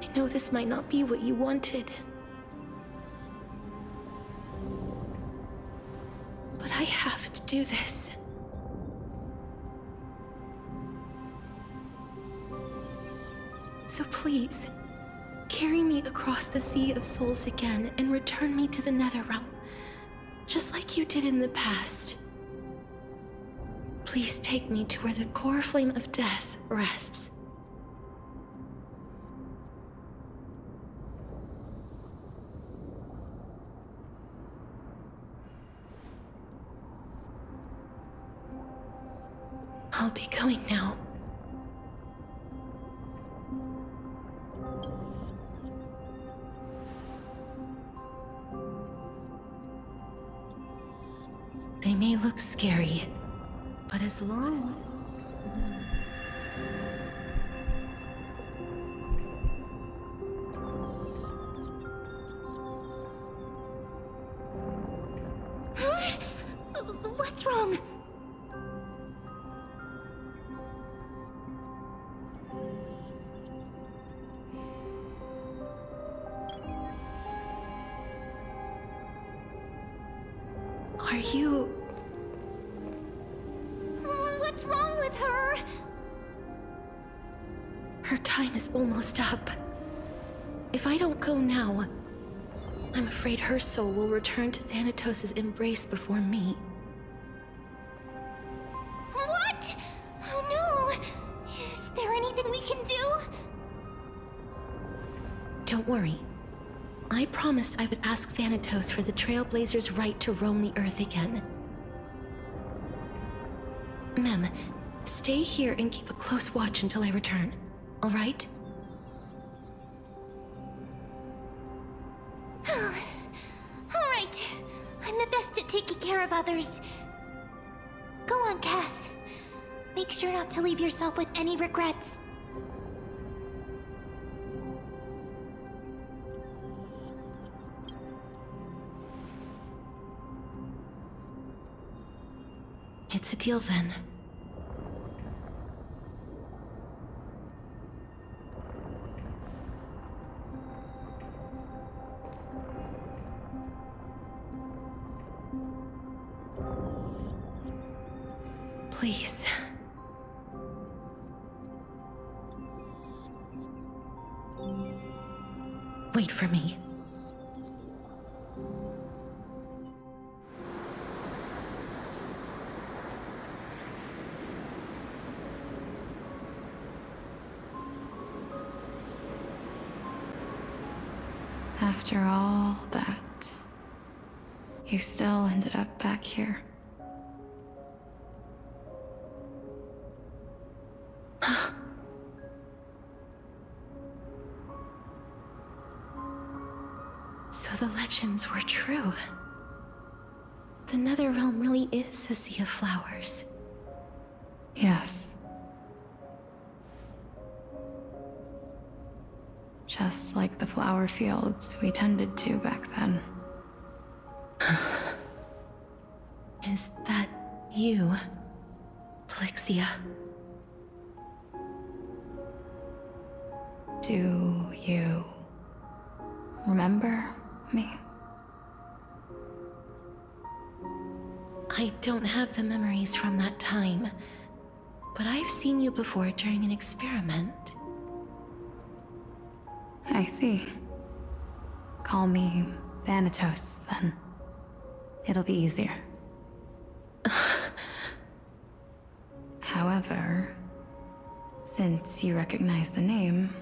I know this might not be what you wanted, but I have to do this. So please, carry me across the Sea of Souls again and return me to the Netherrealm, just like you did in the past. Please take me to where the core flame of death rests. I'll be going now. They may look scary, but as long What's wrong? Are you... What's wrong with her? Her time is almost up. If I don't go now, I'm afraid her soul will return to Thanatos' embrace before me. What? Oh no! Is there anything we can do? Don't worry. I promised I would ask Thanatos for the Trailblazers' right to roam the Earth again. Mem, stay here and keep a close watch until I return, all right? Alright. I'm the best at taking care of others. Go on, Cass. Make sure not to leave yourself with any regrets. It's a deal then. Please. Wait for me. After all that, you still ended up back here. So the legends were true. The Netherrealm really is a sea of flowers. Yes. Just like the flower fields we tended to back then. Is that you, Plixia? Do you remember me? I don't have the memories from that time, but I've seen you before during an experiment. I see. Call me Thanatos, then. It'll be easier. However, since you recognize the name,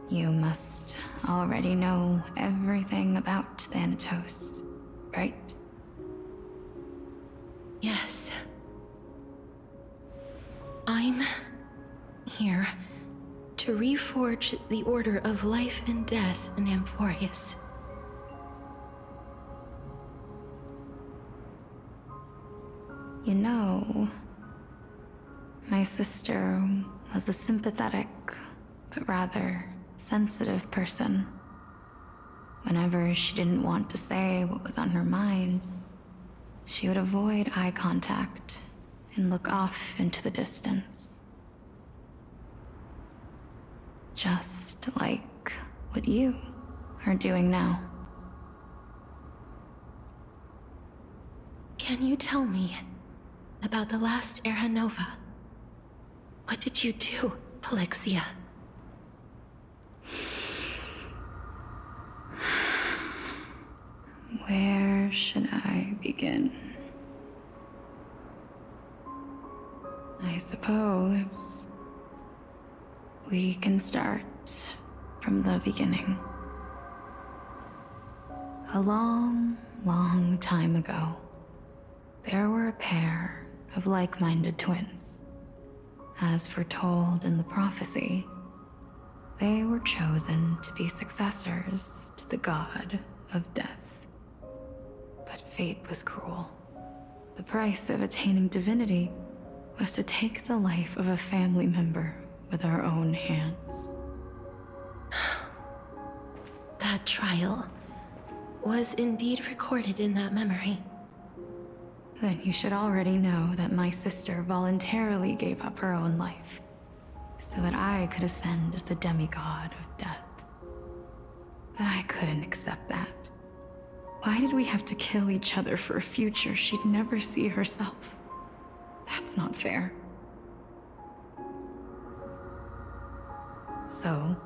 you must already know everything about Thanatos, right? Yes. I'm here to reforge the order of life and death in Amphorius. You know, my sister was a sympathetic, but rather sensitive person. Whenever she didn't want to say what was on her mind, she would avoid eye contact and look off into the distance. Just like what you are doing now. Can you tell me about the last Era Nova? What did you do, Polixia? Where should I begin? I suppose we can start from the beginning. A long, long time ago, there were a pair of like-minded twins. As foretold in the prophecy, they were chosen to be successors to the god of death. But fate was cruel. The price of attaining divinity was to take the life of a family member with our own hands. That trial was indeed recorded in that memory. Then you should already know that my sister voluntarily gave up her own life, so that I could ascend as the demigod of death. But I couldn't accept that. Why did we have to kill each other for a future she'd never see herself? That's not fair. So,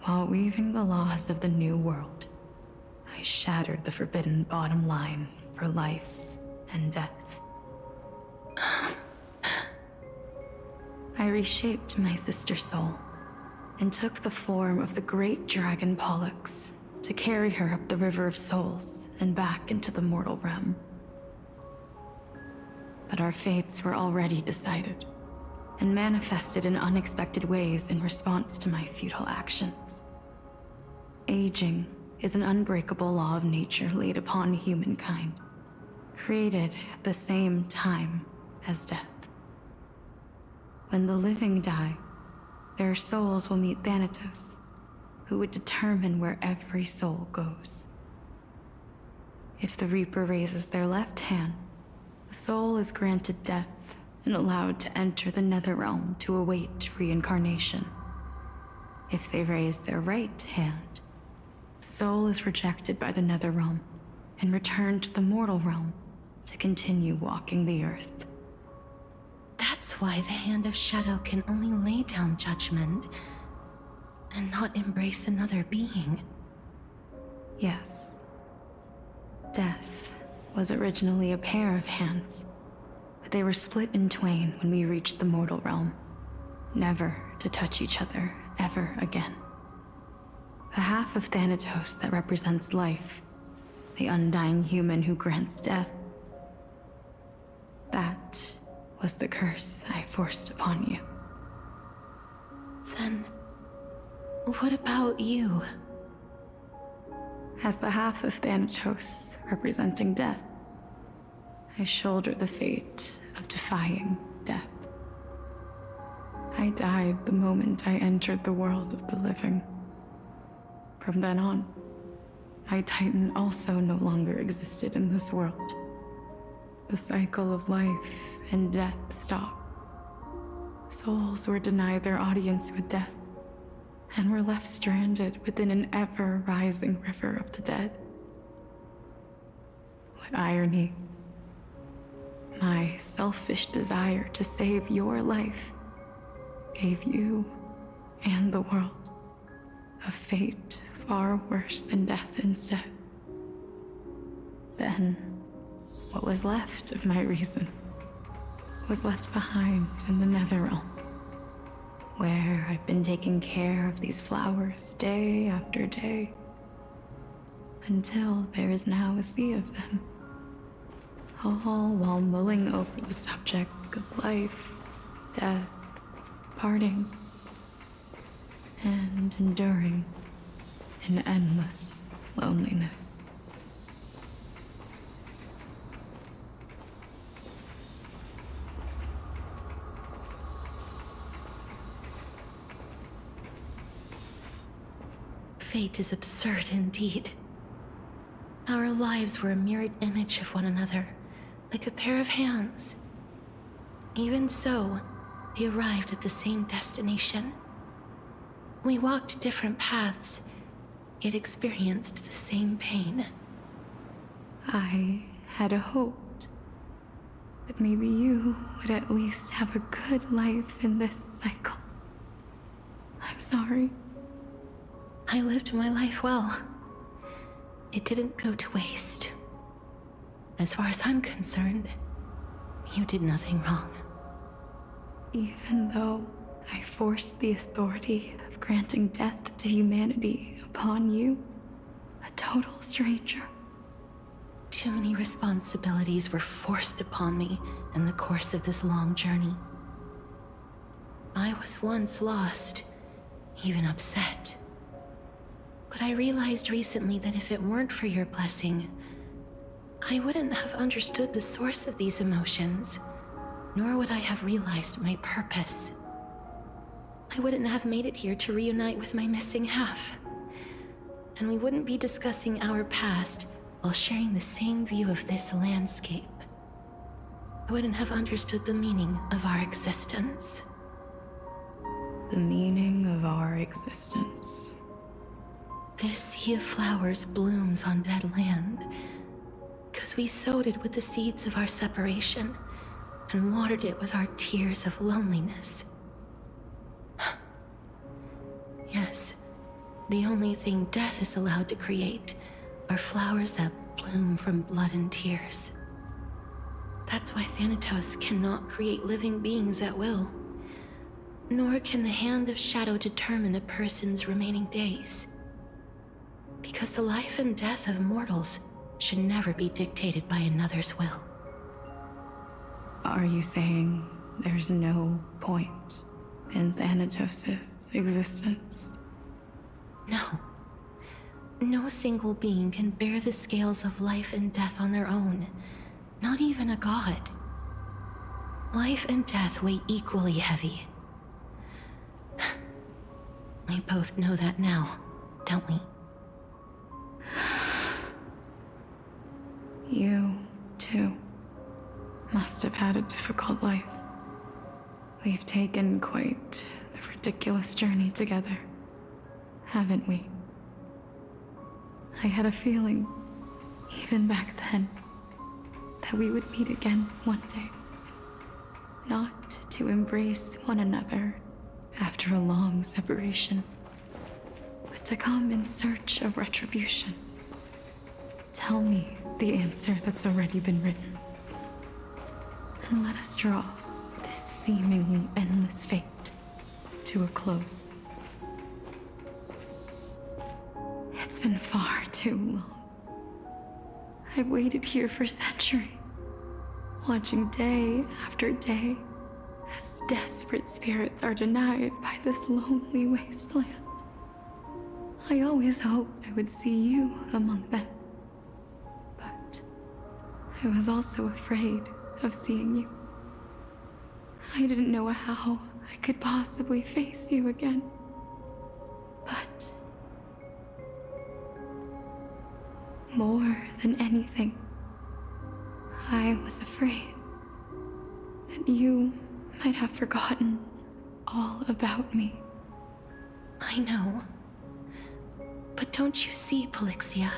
while weaving the laws of the new world, I shattered the forbidden bottom line for life and death. I reshaped my sister's soul and took the form of the great dragon Pollux to carry her up the River of Souls and back into the mortal realm. But our fates were already decided and manifested in unexpected ways in response to my futile actions. Aging is an unbreakable law of nature laid upon humankind, created at the same time as death. When the living die, their souls will meet Thanatos, who would determine where every soul goes. If the Reaper raises their left hand, the soul is granted death and allowed to enter the Netherrealm to await reincarnation. If they raise their right hand, the soul is rejected by the Netherrealm and returned to the mortal realm to continue walking the earth. That's why the Hand of Shadow can only lay down judgment and not embrace another being. Yes. Death was originally a pair of hands, but they were split in twain when we reached the mortal realm, never to touch each other ever again. The half of Thanatos that represents life, the undying human who grants death, that was the curse I forced upon you. Then, what about you? As the half of Thanatos representing death, I shoulder the fate of defying death. I died the moment I entered the world of the living. From then on, my Titan also no longer existed in this world. The cycle of life and death stopped. Souls were denied their audience with death, and were left stranded within an ever-rising river of the dead. What irony. My selfish desire to save your life gave you and the world a fate far worse than death instead. Then, what was left of my reason was left behind in the Netherrealm, where I've been taking care of these flowers day after day, until there is now a sea of them, all while mulling over the subject of life, death, parting and enduring in endless loneliness. Fate is absurd indeed. Our lives were a mirrored image of one another, like a pair of hands. Even so, we arrived at the same destination. We walked different paths, yet experienced the same pain. I had hoped that maybe you would at least have a good life in this cycle. I'm sorry. I lived my life well. It didn't go to waste. As far as I'm concerned, you did nothing wrong. Even though I forced the authority of granting death to humanity upon you, a total stranger. Too many responsibilities were forced upon me in the course of this long journey. I was once lost, even upset. But I realized recently that if it weren't for your blessing, I wouldn't have understood the source of these emotions, nor would I have realized my purpose. I wouldn't have made it here to reunite with my missing half. And we wouldn't be discussing our past while sharing the same view of this landscape. I wouldn't have understood the meaning of our existence. The meaning of our existence. This sea of flowers blooms on dead land, 'cause we sowed it with the seeds of our separation and watered it with our tears of loneliness. Yes, the only thing death is allowed to create are flowers that bloom from blood and tears. That's why Thanatos cannot create living beings at will, nor can the Hand of Shadow determine a person's remaining days. Because the life and death of mortals should never be dictated by another's will. Are you saying there's no point in Thanatos' existence? No. No single being can bear the scales of life and death on their own, not even a god. Life and death weigh equally heavy. We both know that now, don't we? You, too, must have had a difficult life. We've taken quite the ridiculous journey together, haven't we? I had a feeling, even back then, that we would meet again one day. Not to embrace one another after a long separation, but to come in search of retribution. Tell me the answer that's already been written, and let us draw this seemingly endless fate to a close. It's been far too long. I've waited here for centuries, watching day after day as desperate spirits are denied by this lonely wasteland. I always hoped I would see you among them. But I was also afraid of seeing you. I didn't know how I could possibly face you again. But more than anything, I was afraid that you might have forgotten all about me. I know. But don't you see, Polixia?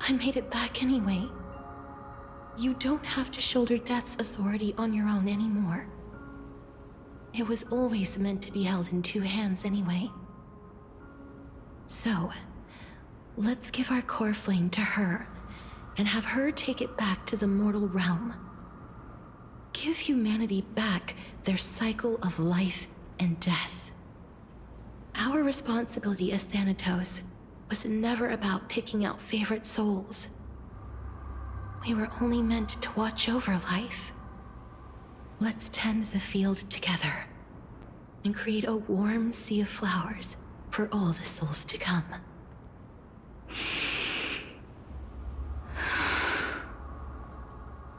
I made it back anyway. You don't have to shoulder death's authority on your own anymore. It was always meant to be held in two hands anyway. So, let's give our core flame to her, and have her take it back to the mortal realm. Give humanity back their cycle of life and death. Our responsibility as Thanatos was never about picking out favorite souls. We were only meant to watch over life. Let's tend the field together. and create a warm sea of flowers for all the souls to come.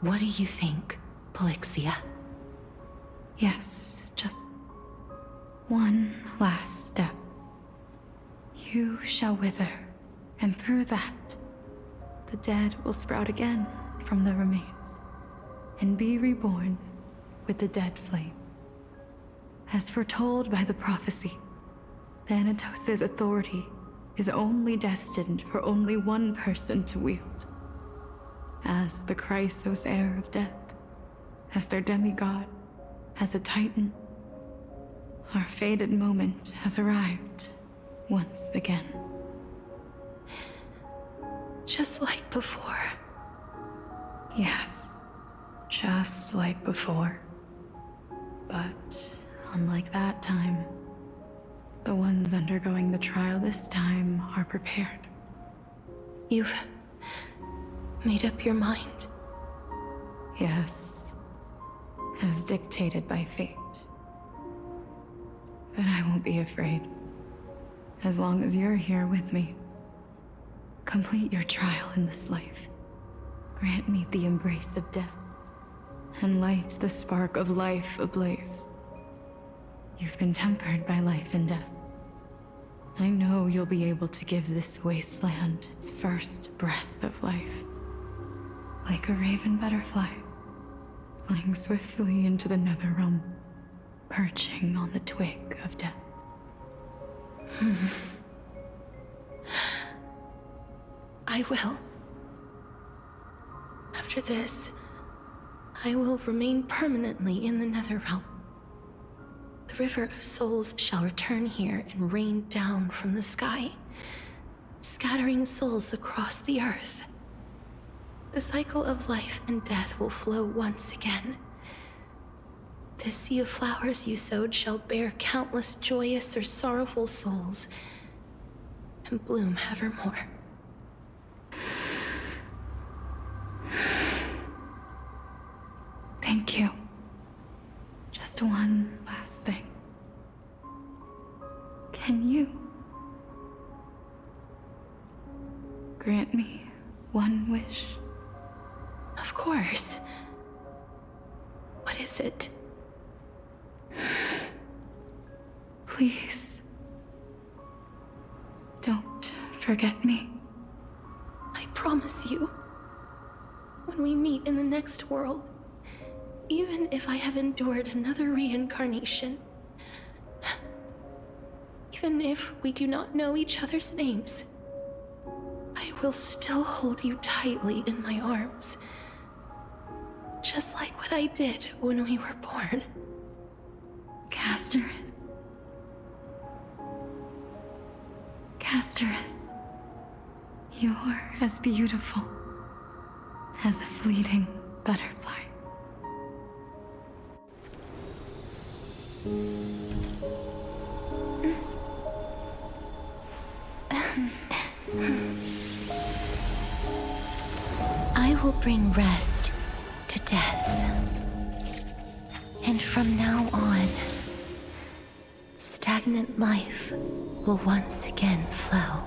What do you think, Polixia? Yes, just one last step. You shall wither, and through that, the dead will sprout again from the remains, and be reborn with the dead flame. As foretold by the prophecy, Thanatos' authority is only destined for only one person to wield. As the Chrysos heir of death, as their demigod, as a titan, our fated moment has arrived once again. Just like before. Yes, just like before. But unlike that time, the ones undergoing the trial this time are prepared. You've made up your mind? Yes, as dictated by fate. But I won't be afraid. As long as you're here with me. Complete your trial in this life. Grant me the embrace of death, and light the spark of life ablaze. You've been tempered by life and death. I know you'll be able to give this wasteland its first breath of life. Like a raven butterfly, flying swiftly into the netherrealm, perching on the twig of death. I will. After this, I will remain permanently in the Netherrealm. The River of Souls shall return here and rain down from the sky, scattering souls across the earth. The cycle of life and death will flow once again. This sea of flowers you sowed shall bear countless joyous or sorrowful souls, and bloom evermore. Thank you. Just one last thing. Can you grant me one wish? Of course. What is it? Please, don't forget me. I promise you, when we meet in the next world, even if I have endured another reincarnation, even if we do not know each other's names, I will still hold you tightly in my arms, just like what I did when we were born. Casterus. Casterus. You're as beautiful as a fleeting butterfly. I will bring rest to death. And from now on, stagnant life will once again flow.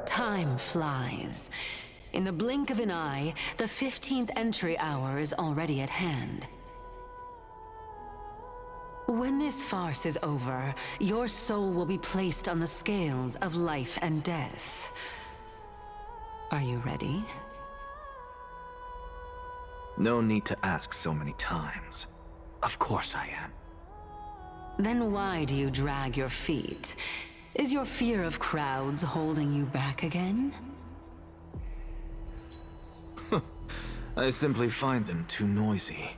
Time flies. In the blink of an eye, the 15th entry hour is already at hand. When this farce is over, your soul will be placed on the scales of life and death. Are you ready? No need to ask so many times. Of course I am. Then why do you drag your feet? Is your fear of crowds holding you back again? I simply find them too noisy.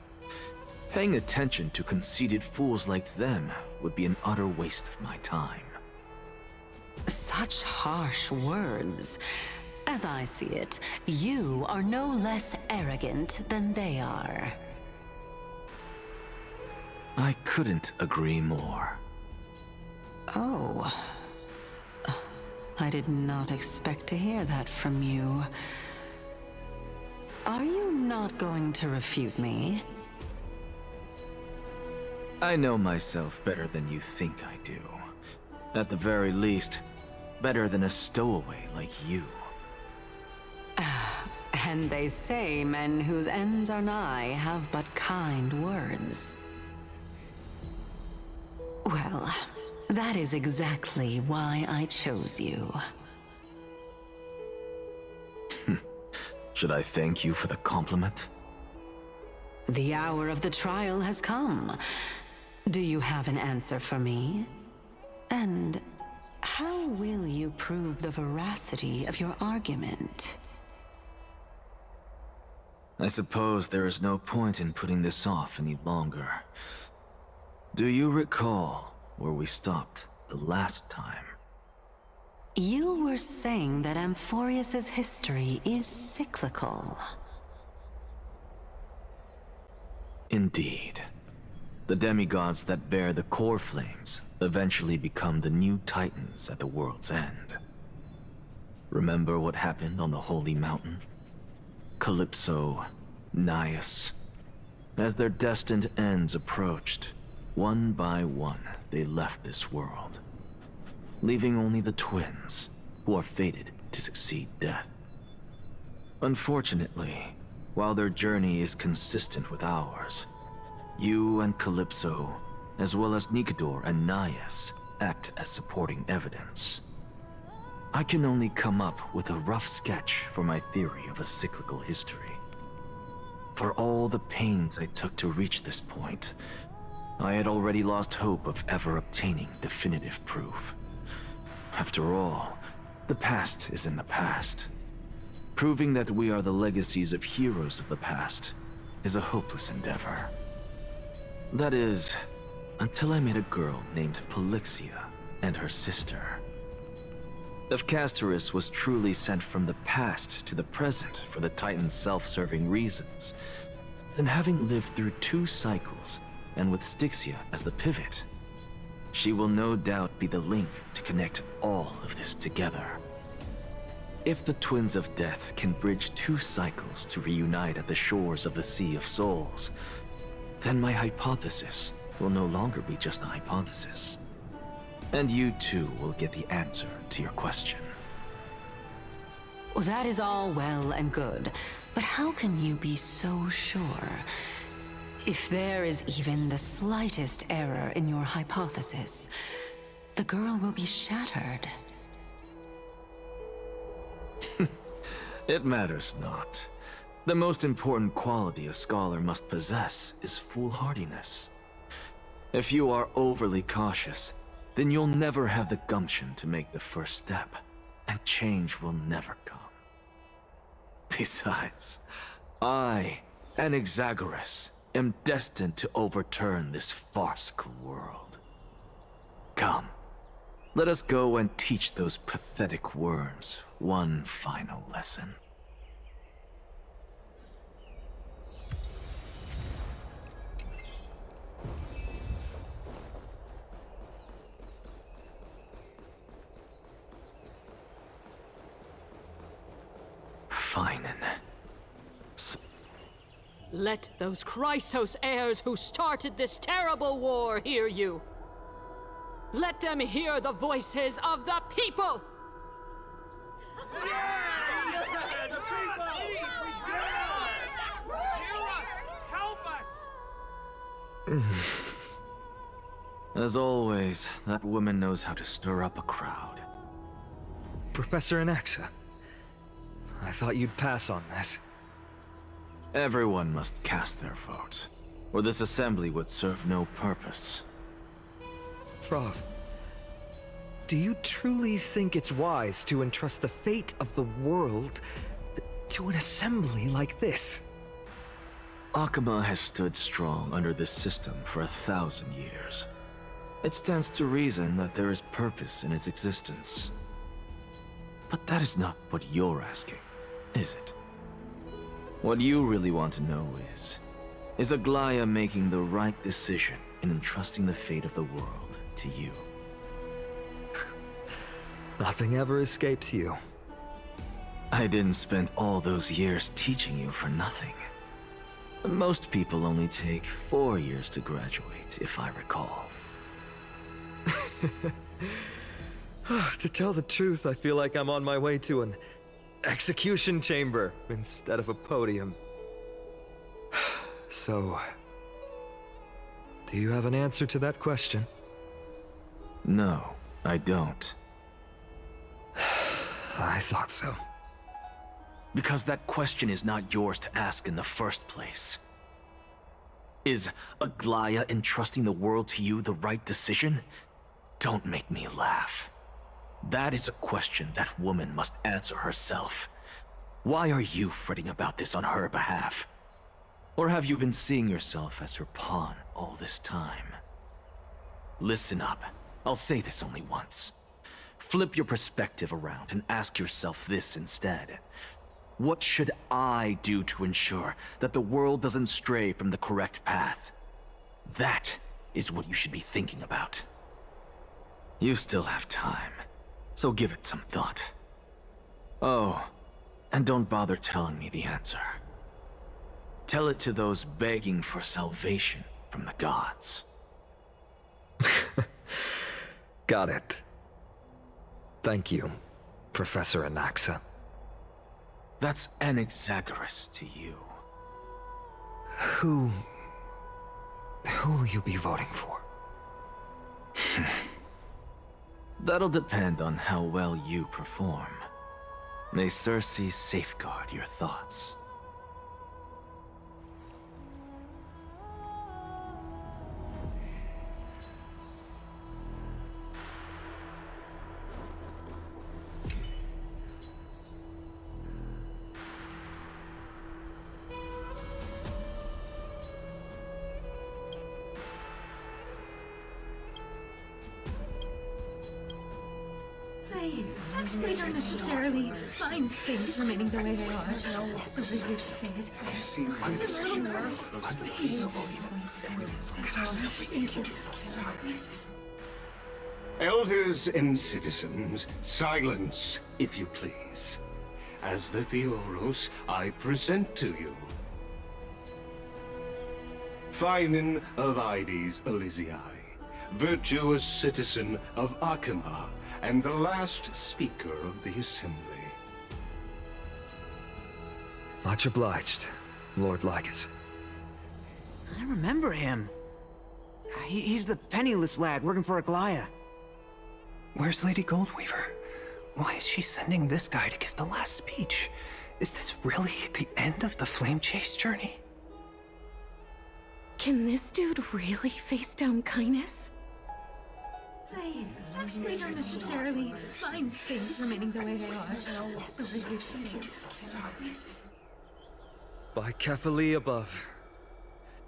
Paying attention to conceited fools like them would be an utter waste of my time. Such harsh words. As I see it, you are no less arrogant than they are. I couldn't agree more. Oh. I did not expect to hear that from you. Are you not going to refute me? I know myself better than you think I do. At the very least, better than a stowaway like you. And they say men whose ends are nigh have but kind words. Well, that is exactly why I chose you. Should I thank you for the compliment? The hour of the trial has come. Do you have an answer for me? And how will you prove the veracity of your argument? I suppose there is no point in putting this off any longer. Do you recall where we stopped the last time? You were saying that Amphorius's history is cyclical. Indeed. The demigods that bear the core flames eventually become the new titans at the world's end. Remember what happened on the Holy Mountain? Calypso, Naias. As their destined ends approached, one by one they left this world, leaving only the twins, who are fated to succeed death. Unfortunately, while their journey is consistent with ours, you and Calypso, as well as Nikador and Naias, act as supporting evidence. I can only come up with a rough sketch for my theory of a cyclical history. For all the pains I took to reach this point, I had already lost hope of ever obtaining definitive proof. After all, the past is in the past. Proving that we are the legacies of heroes of the past is a hopeless endeavor. That is, until I met a girl named Polixia and her sister. If Castorus was truly sent from the past to the present for the Titan's self-serving reasons, then having lived through 2 cycles, and with Styxia as the pivot, she will no doubt be the link to connect all of this together. If the Twins of Death can bridge 2 cycles to reunite at the shores of the Sea of Souls, then my hypothesis will no longer be just a hypothesis. And you too will get the answer to your question. Well, that is all well and good, but how can you be so sure? If there is even the slightest error in your hypothesis, the girl will be shattered. It matters not. The most important quality a scholar must possess is foolhardiness. If you are overly cautious, then you'll never have the gumption to make the first step, and change will never come. Besides, I, Anaxagoras, am destined to overturn this farcical world. Come, let us go and teach those pathetic worms one final lesson. Fine. Let those Chrysos heirs who started this terrible war hear you. Let them hear the voices of the people! As always, that woman knows how to stir up a crowd. Professor Anaxa, I thought you'd pass on this. Everyone must cast their vote, or this assembly would serve no purpose. Prof, do you truly think it's wise to entrust the fate of the world to an assembly like this? Akama has stood strong under this system for 1,000 years. It stands to reason that there is purpose in its existence. But that is not what you're asking, is it? What you really want to know is Aglaia making the right decision in entrusting the fate of the world to you. Nothing ever escapes you. I didn't spend all those years teaching you for nothing. Most people only take 4 years to graduate, if I recall. To tell the truth, I feel like I'm on my way to an execution chamber instead of a podium. So, do you have an answer to that question? No, I don't. I thought so. Because that question is not yours to ask in the first place. Is Aglaya entrusting the world to you the right decision? Don't make me laugh. That is a question that woman must answer herself. Why are you fretting about this on her behalf? Or have you been seeing yourself as her pawn all this time? Listen up. I'll say this only once. Flip your perspective around and ask yourself this instead. What should I do to ensure that the world doesn't stray from the correct path? That is what you should be thinking about. You still have time, so give it some thought. Oh, and don't bother telling me the answer. Tell it to those begging for salvation from the gods. Got it. Thank you, Professor Anaxa. That's Anaxagoras to you. Who will you be voting for? That'll depend on how well you perform. May Circe safeguard your thoughts. I actually don't necessarily mind things remaining the way they are. The way you say it. I'm a little nervous. Thank you. Elders and citizens, silence, if you please. As the Theoros, I present to you Finan of Ides Elysiae, virtuous citizen of Akima, and the last speaker of the Assembly. Much obliged, Lord Lycus. I remember him. He's the penniless lad working for Aglaya. Where's Lady Goldweaver? Why is she sending this guy to give the last speech? Is this really the end of the Flame Chase journey? Can this dude really face down kindness? I actually don't necessarily mind things remaining the way they are. The way you say it. By Kefali above,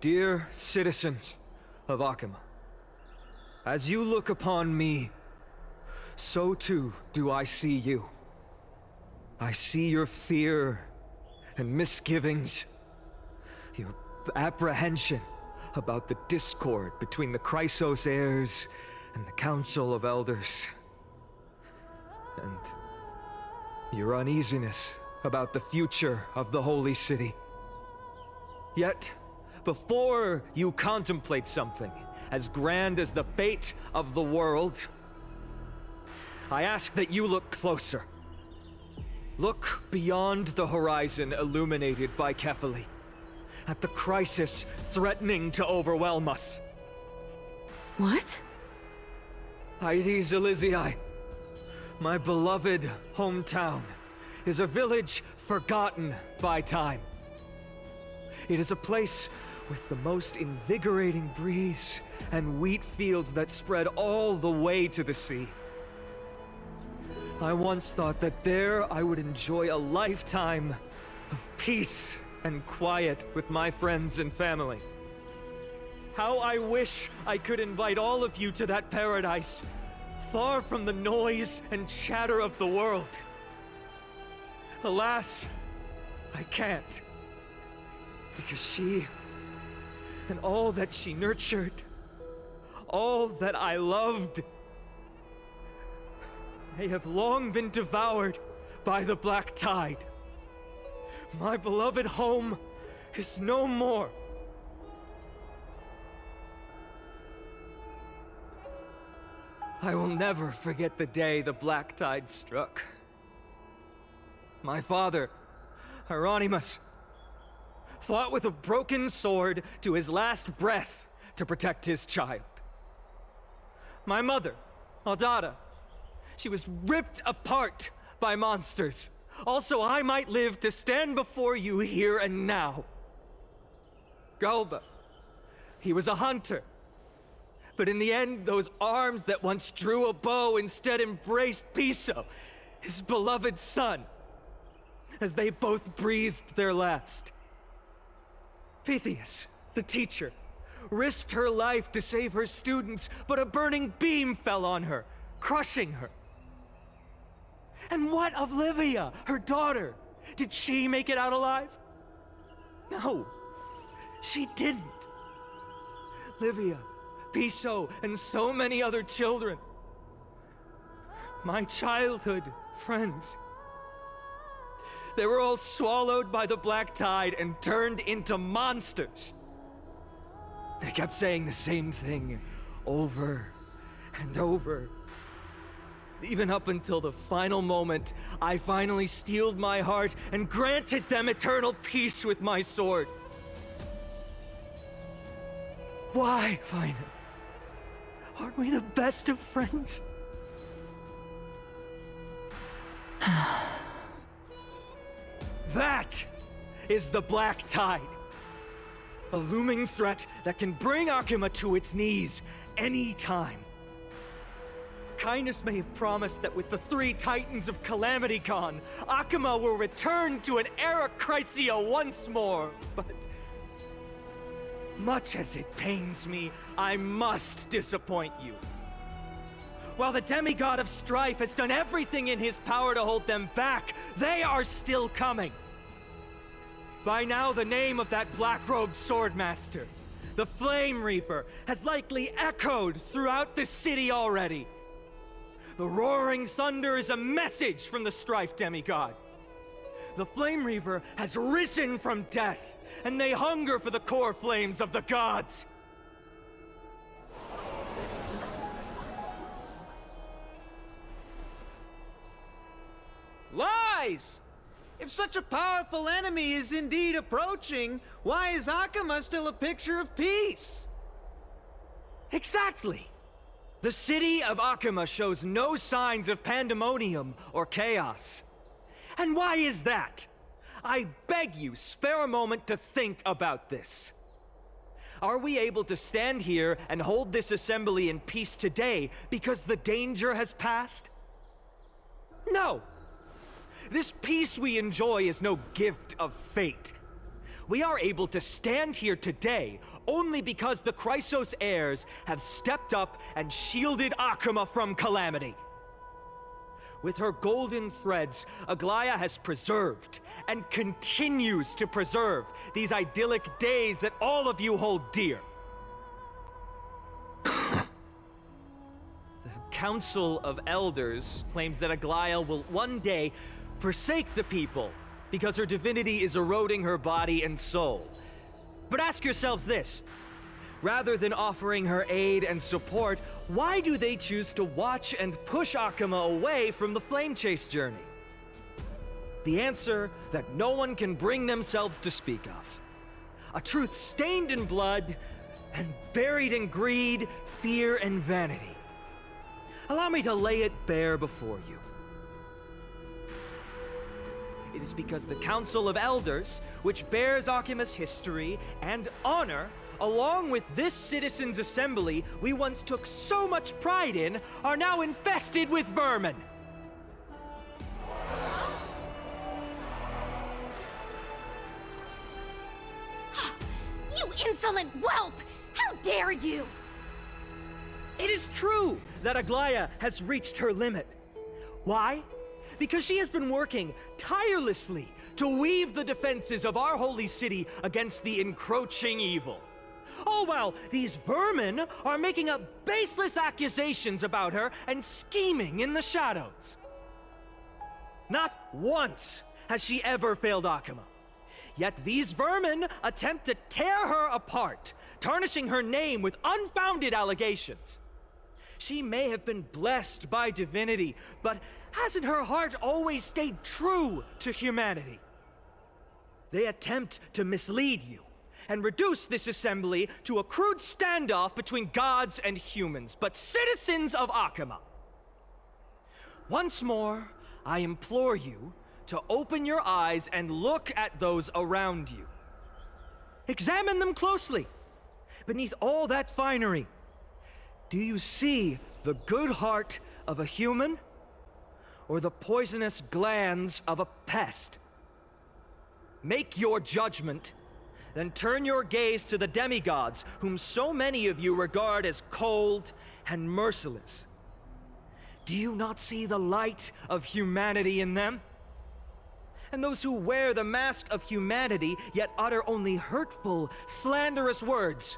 dear citizens of Akima, as you look upon me, so too do I see you. I see your fear and misgivings, your apprehension about the discord between the Chrysos heirs and the Council of Elders, and your uneasiness about the future of the Holy City. Yet, before you contemplate something as grand as the fate of the world, I ask that you look closer. Look beyond the horizon illuminated by Kefali, at the crisis threatening to overwhelm us. What? Ides Elysiae, my beloved hometown, is a village forgotten by time. It is a place with the most invigorating breeze and wheat fields that spread all the way to the sea. I once thought that there I would enjoy a lifetime of peace and quiet with my friends and family. How I wish I could invite all of you to that paradise, far from the noise and chatter of the world. Alas, I can't. Because she, and all that she nurtured, all that I loved. They have long been devoured by the black tide. My beloved home is no more. I will never forget the day the black tide struck. My father, Hieronymus, fought with a broken sword to his last breath to protect his child. My mother, Aldada, she was ripped apart by monsters. Also, I might live to stand before you here and now. Galba, he was a hunter. But in the end, those arms that once drew a bow instead embraced Piso, his beloved son, as they both breathed their last. Pythias, the teacher, risked her life to save her students, but a burning beam fell on her, crushing her. And what of Livia, her daughter? Did she make it out alive? No, she didn't. Livia, Piso, and so many other children. My childhood friends. They were all swallowed by the black tide and turned into monsters. They kept saying the same thing over and over. Even up until the final moment, I finally steeled my heart and granted them eternal peace with my sword. Why, Vina? Aren't we the best of friends? That is the black tide. A looming threat that can bring Akuma to its knees any time. Kindness may have promised that with the 3 Titans of Calamity Con, Akuma will return to an era Chrysia once more, but much as it pains me, I must disappoint you. While the demigod of strife has done everything in his power to hold them back, they are still coming. By now, the name of that black-robed swordmaster, the Flame Reaper, has likely echoed throughout the city already. The roaring thunder is a message from the strife demigod. The Flame Reaper has risen from death, and they hunger for the core flames of the gods. Lies! If such a powerful enemy is indeed approaching, why is Akuma still a picture of peace? Exactly! The city of Akuma shows no signs of pandemonium or chaos. And why is that? I beg you, spare a moment to think about this. Are we able to stand here and hold this assembly in peace today because the danger has passed? No! This peace we enjoy is no gift of fate. We are able to stand here today only because the Chrysos heirs have stepped up and shielded Akuma from calamity. With her golden threads, Aglaya has preserved and continues to preserve these idyllic days that all of you hold dear. The Council of Elders claims that Aglaya will one day forsake the people because her divinity is eroding her body and soul. But ask yourselves this. Rather than offering her aid and support, why do they choose to watch and push Akuma away from the Flame Chase journey? The answer that no one can bring themselves to speak of. A truth stained in blood and buried in greed, fear, and vanity. Allow me to lay it bare before you. It is because the Council of Elders, which bears Akuma's history and honor, along with this citizens' assembly we once took so much pride in, are now infested with vermin. You insolent whelp! How dare you! It is true that Aglaya has reached her limit. Why? Because she has been working tirelessly to weave the defenses of our holy city against the encroaching evil. Oh well, these vermin are making up baseless accusations about her and scheming in the shadows. Not once has she ever failed Akuma. Yet these vermin attempt to tear her apart, tarnishing her name with unfounded allegations. She may have been blessed by divinity, but hasn't her heart always stayed true to humanity? They attempt to mislead you and reduce this assembly to a crude standoff between gods and humans, but citizens of Akuma. Once more, I implore you to open your eyes and look at those around you. Examine them closely. Beneath all that finery, do you see the good heart of a human or the poisonous glands of a pest? Make your judgment, then turn your gaze to the demigods whom so many of you regard as cold and merciless. Do you not see the light of humanity in them? And those who wear the mask of humanity yet utter only hurtful, slanderous words.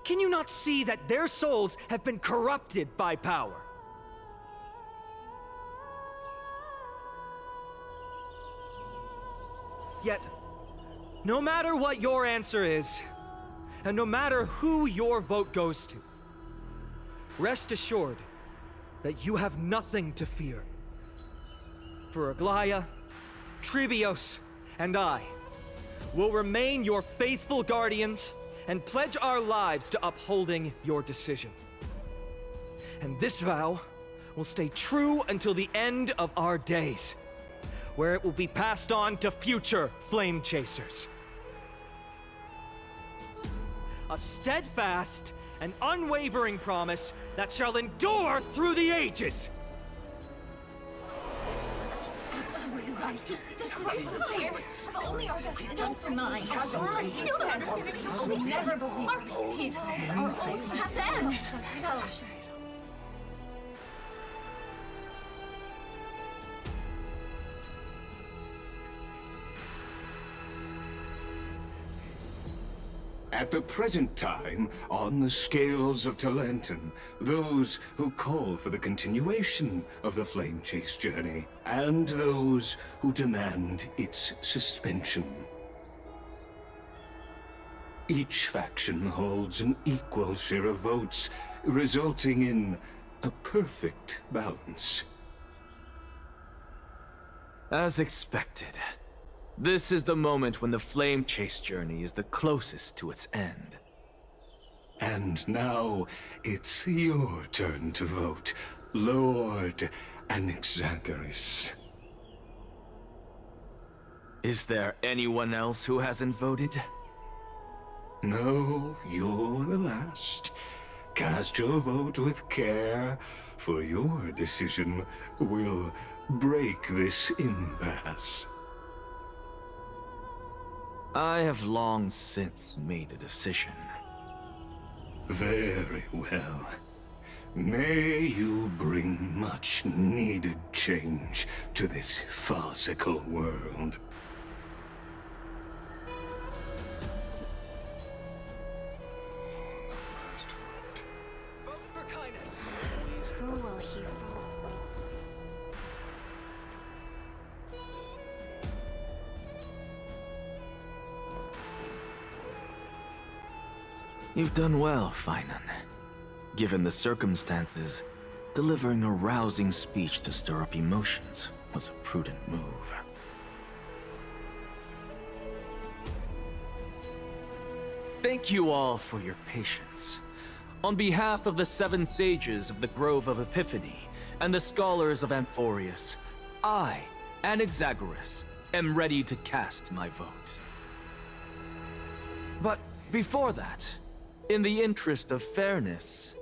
Can you not see that their souls have been corrupted by power? Yet, no matter what your answer is, and no matter who your vote goes to, rest assured that you have nothing to fear. For Aglaya, Tribios, and I will remain your faithful guardians and pledge our lives to upholding your decision. And this vow will stay true until the end of our days, where it will be passed on to future flame chasers. A steadfast and unwavering promise that shall endure through the ages. The Christmas heirs have only our best interests in mind. I still don't understand how we never believe our peace talks are always have to end. So, At the present time, on the scales of Talentum, those who call for the continuation of the Flame Chase journey, and those who demand its suspension. Each faction holds an equal share of votes, resulting in a perfect balance. As expected. This is the moment when the Flame Chase journey is the closest to its end. And now, it's your turn to vote, Lord Anaxagoras. Is there anyone else who hasn't voted? No, you're the last. Cast your vote with care, for your decision will break this impasse. I have long since made a decision. Very well. May you bring much needed change to this farcical world. Vote for kindness. Who will he vote? You've done well, Finan. Given the circumstances, delivering a rousing speech to stir up emotions was a prudent move. Thank you all for your patience. On behalf of the 7 sages of the Grove of Epiphany and the scholars of Amphorius, I, Anaxagoras, am ready to cast my vote. But before that, in the interest of fairness,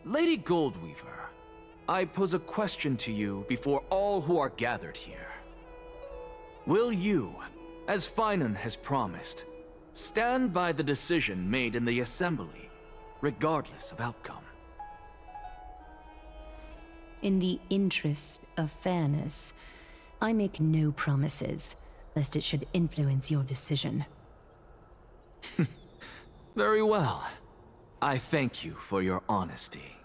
Lady Goldweaver, I pose a question to you before all who are gathered here. Will you, as Finan has promised, stand by the decision made in the Assembly, regardless of outcome? In the interest of fairness, I make no promises, lest it should influence your decision. Very well. I thank you for your honesty.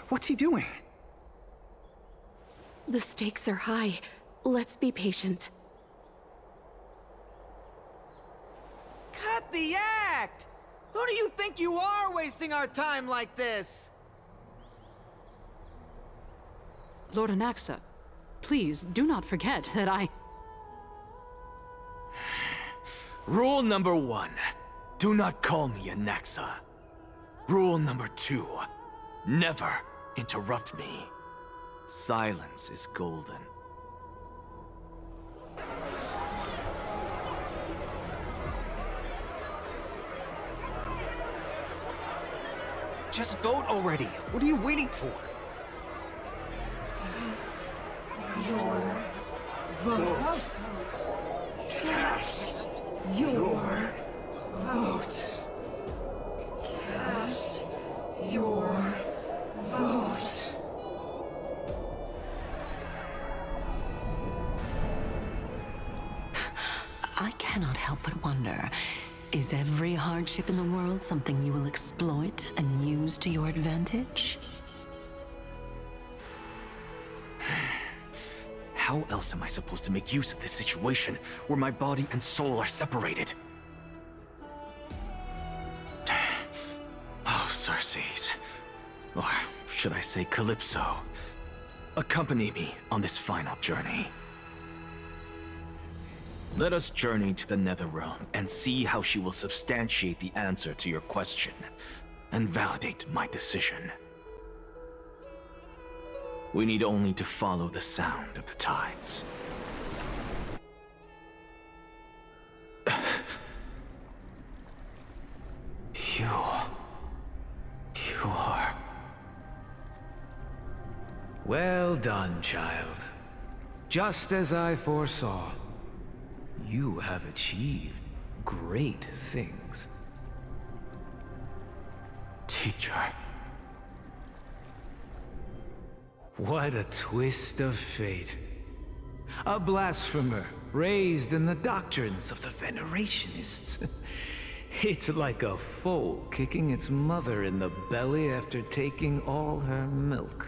What's he doing? The stakes are high. Let's be patient. Cut the act! Who do you think you are wasting our time like this? Lord Anaxa, please do not forget that I... Rule number 1. Do not call me Anaxa. Rule number 2. Never interrupt me. Silence is golden. Just vote already. What are you waiting for? Your vote. Cast your vote. Cast your vote. I cannot help but wonder, is every hardship in the world something you will exploit and use to your advantage? How else am I supposed to make use of this situation where my body and soul are separated? Oh, Circes. Or should I say Calypso? Accompany me on this final journey. Let us journey to the Netherrealm and see how she will substantiate the answer to your question and validate my decision. We need only to follow the sound of the tides. You are... Well done, child. Just as I foresaw, you have achieved great things. Teacher. What a twist of fate. A blasphemer raised in the doctrines of the Venerationists. It's like a foal kicking its mother in the belly after taking all her milk.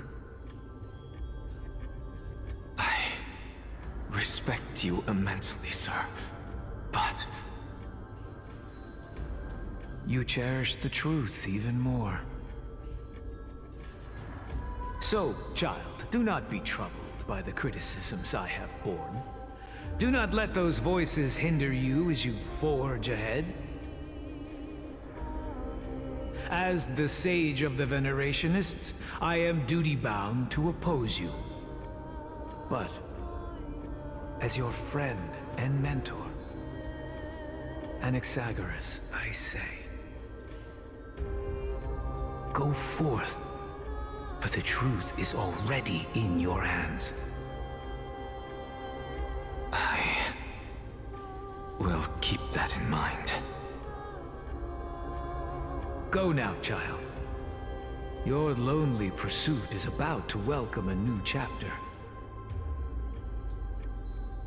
I respect you immensely, sir, but... You cherish the truth even more. So, child, do not be troubled by the criticisms I have borne. Do not let those voices hinder you as you forge ahead. As the sage of the Venerationists, I am duty-bound to oppose you. But, as your friend and mentor, Anaxagoras, I say, go forth, for the truth is already in your hands. I will keep that in mind. Go now, child. Your lonely pursuit is about to welcome a new chapter.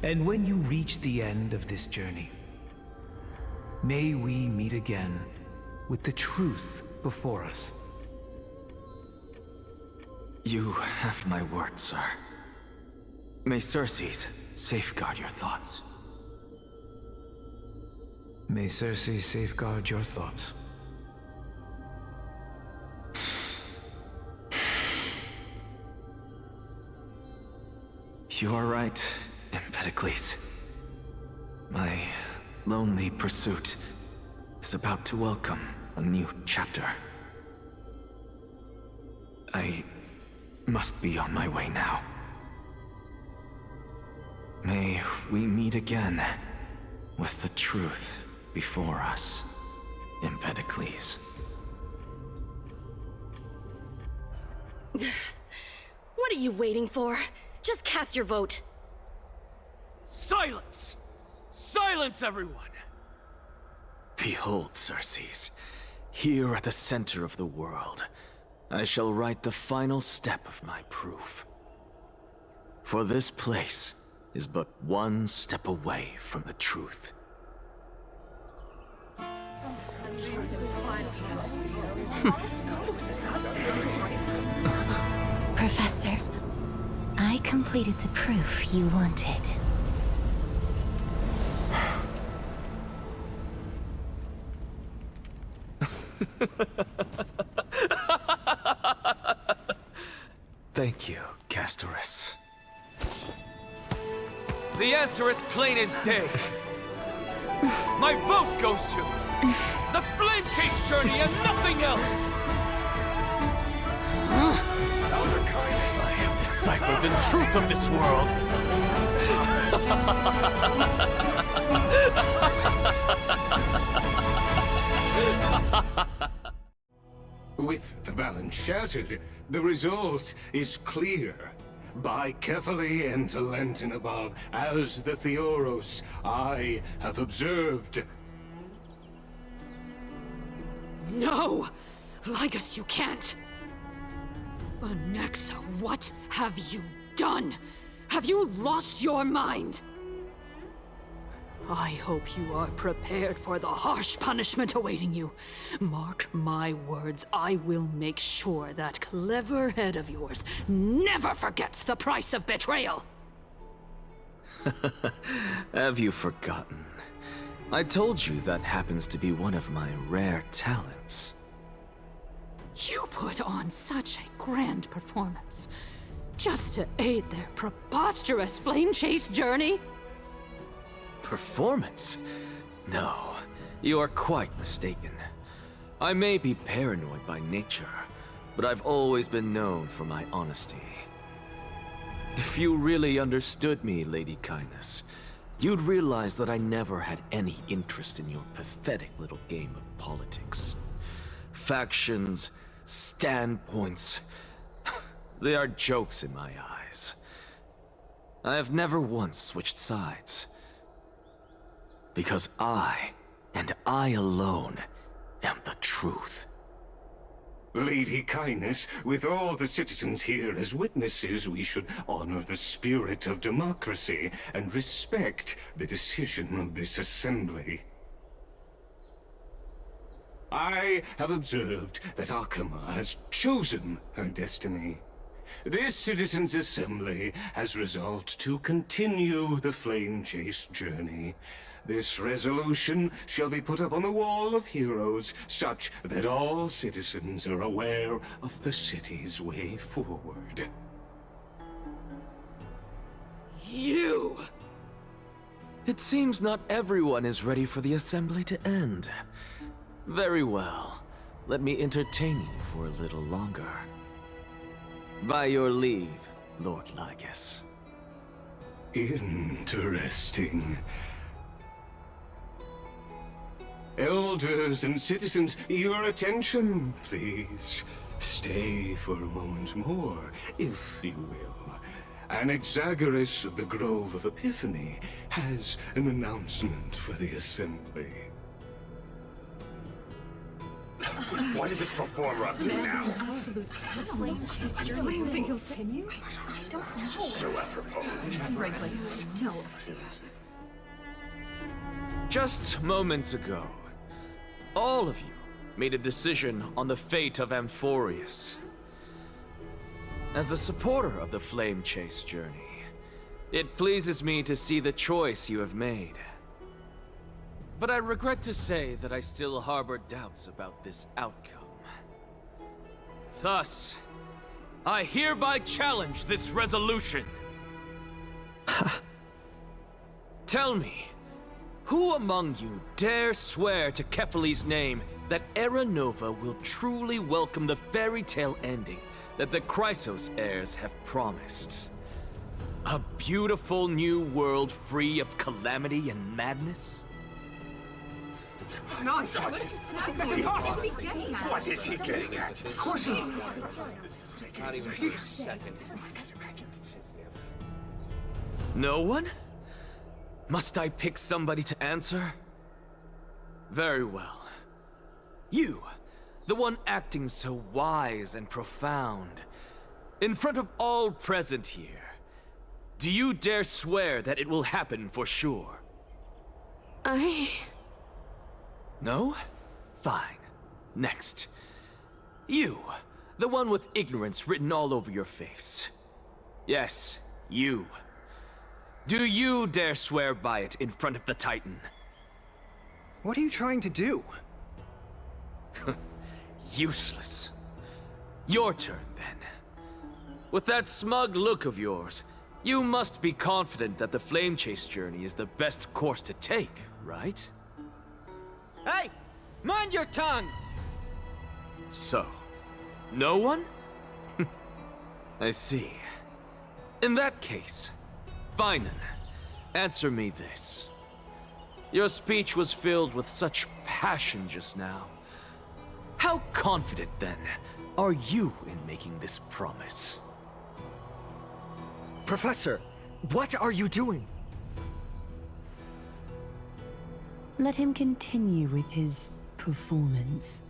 And when you reach the end of this journey, may we meet again with the truth before us. You have my word, sir. May Circes safeguard your thoughts. May Circe safeguard your thoughts. You are right, Empedocles. My lonely pursuit is about to welcome a new chapter. I must be on my way now. May we meet again with the truth before us, Empedocles. What are you waiting for? Just cast your vote. Silence! Silence! Silence, everyone! Behold, Circes. Here at the center of the world, I shall write the final step of my proof. For this place is but one step away from the truth. Professor, I completed the proof you wanted. Thank you, Castorus. The answer is plain as day. My vote goes to the Flame Chase journey and nothing else! I have deciphered the truth of this world! With the balance shattered, the result is clear. By carefully enter Lenten above, as the Theoros I have observed. No! Lygus, you can't! Onyxa, what have you done? Have you lost your mind? I hope you are prepared for the harsh punishment awaiting you. Mark my words, I will make sure that clever head of yours never forgets the price of betrayal! Have you forgotten? I told you that happens to be one of my rare talents. You put on such a grand performance, just to aid their preposterous flame chase journey? Performance? No, you are quite mistaken. I may be paranoid by nature, but I've always been known for my honesty. If you really understood me, Lady Kindness, you'd realize that I never had any interest in your pathetic little game of politics. Factions, standpoints, they are jokes in my eyes. I have never once switched sides. Because I, and I alone, am the truth. Lady Kindness, with all the citizens here as witnesses, we should honor the spirit of democracy and respect the decision of this assembly. I have observed that Akama has chosen her destiny. This citizens' assembly has resolved to continue the flame chase journey. This resolution shall be put up on the Wall of Heroes, such that all citizens are aware of the city's way forward. You! It seems not everyone is ready for the assembly to end. Very well. Let me entertain you for a little longer. By your leave, Lord Lygus. Interesting. Elders and citizens, your attention, please. Stay for a moment more, if you will. Anaxagoras of the Grove of Epiphany has an announcement for the assembly. What is this performer up to now? Absolute flame chase journey. What do you think he'll continue? I don't know. So apropos. Frankly, still. Just moments ago, all of you made a decision on the fate of Amphorius. As a supporter of the Flame Chase journey, it pleases me to see the choice you have made. But I regret to say that I still harbor doubts about this outcome. Thus, I hereby challenge this resolution. Tell me, who among you dare swear to Kephales's name that Era Nova will truly welcome the fairy tale ending that the Chrysos heirs have promised? A beautiful new world free of calamity and madness? Nonsense! That's impossible! What is he getting at? Of course he... Not even for a second. No one? Must I pick somebody to answer? Very well. You, the one acting so wise and profound, in front of all present here, do you dare swear that it will happen for sure? No? Fine. Next. You, the one with ignorance written all over your face. Yes, you. Do you dare swear by it in front of the Titan? What are you trying to do? Useless. Your turn, then. With that smug look of yours, you must be confident that the Flame Chase journey is the best course to take, right? Hey! Mind your tongue! So, no one? I see. In that case, Finan, answer me this. Your speech was filled with such passion just now. How confident, then, are you in making this promise? Professor, what are you doing? Let him continue with his performance.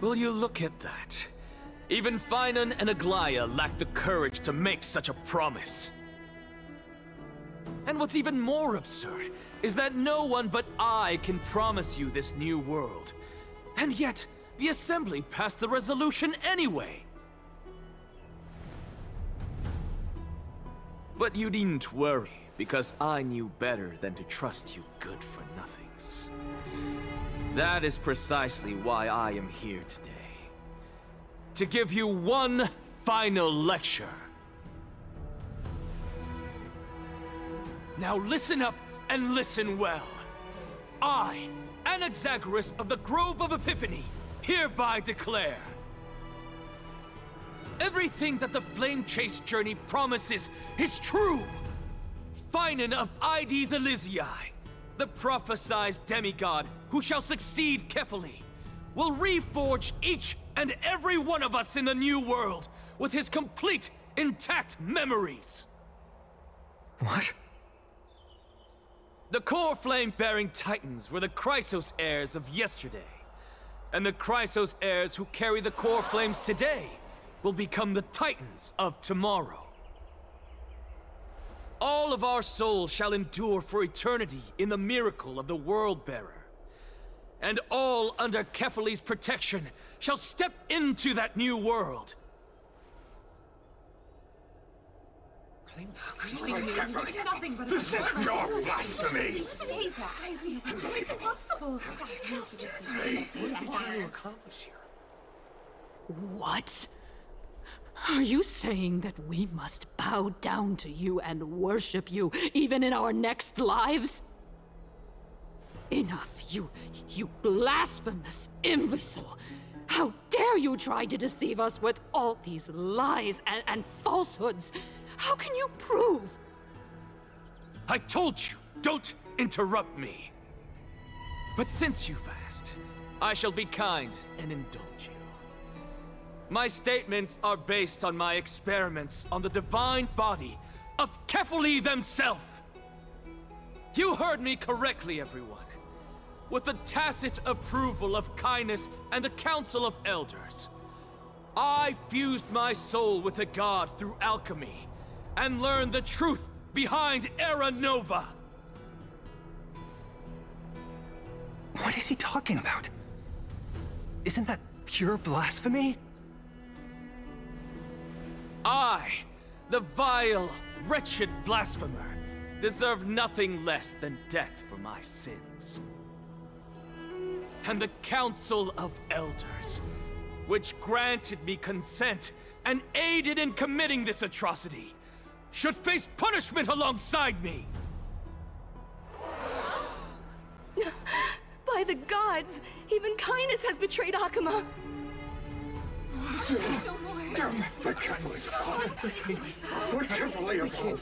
Will you look at that? Even Finan and Aglaya lack the courage to make such a promise. And what's even more absurd is that no one but I can promise you this new world. And yet, the Assembly passed the resolution anyway. But you needn't worry, because I knew better than to trust you good-for-nothings. That is precisely why I am here today. To give you one final lecture. Now listen up and listen well. I, Anaxagoras of the Grove of Epiphany, hereby declare everything that the Flame Chase journey promises is true. Finan of Ides Elysiae, the prophesied demigod who shall succeed Kefali, will reforge each and every one of us in the new world with his complete, intact memories. What? The core flame-bearing titans were the Chrysos heirs of yesterday. And the Chrysos heirs who carry the core flames today will become the titans of tomorrow. All of our souls shall endure for eternity in the miracle of the World-Bearer. And all under Kefali's protection shall step into that new world. This is pure blasphemy! It's impossible! What? Are you saying that we must bow down to you and worship you, even in our next lives? Enough, you blasphemous imbecile! How dare you try to deceive us with all these lies and falsehoods? How can you prove? I told you, don't interrupt me. But since you've asked, I shall be kind and indulge you. My statements are based on my experiments on the divine body of Kefali themselves. You heard me correctly, everyone. With the tacit approval of Kindness and the Council of Elders, I fused my soul with the god through alchemy and learned the truth behind Era Nova. What is he talking about? Isn't that pure blasphemy? I, the vile, wretched blasphemer, deserve nothing less than death for my sins. And the Council of Elders, which granted me consent and aided in committing this atrocity, should face punishment alongside me! By the gods! Even Kindness has betrayed Akuma! The catalyst. We're carefully involved.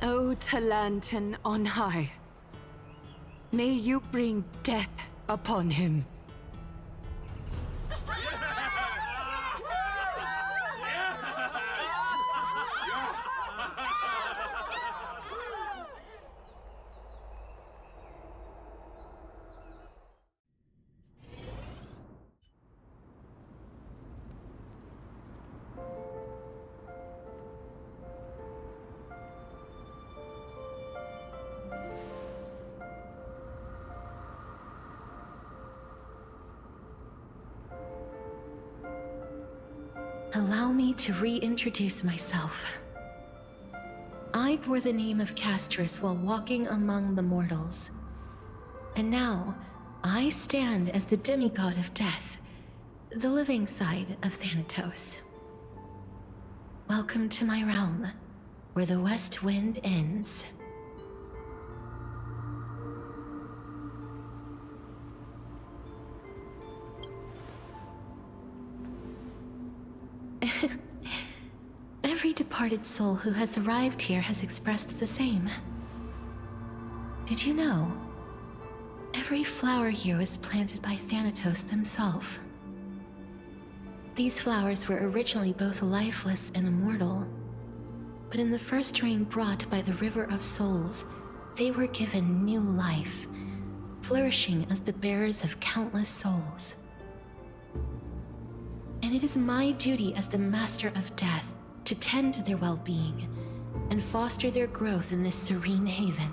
O Talantan on high, may you bring death upon him. Allow me to reintroduce myself. I bore the name of Castris while walking among the mortals. And now, I stand as the demigod of death, the living side of Thanatos. Welcome to my realm, where the west wind ends. Every departed soul who has arrived here has expressed the same. Did you know? Every flower here was planted by Thanatos themselves. These flowers were originally both lifeless and immortal, but in the first rain brought by the River of Souls, they were given new life, flourishing as the bearers of countless souls. And it is my duty as the Master of Death to tend to their well-being and foster their growth in this serene haven.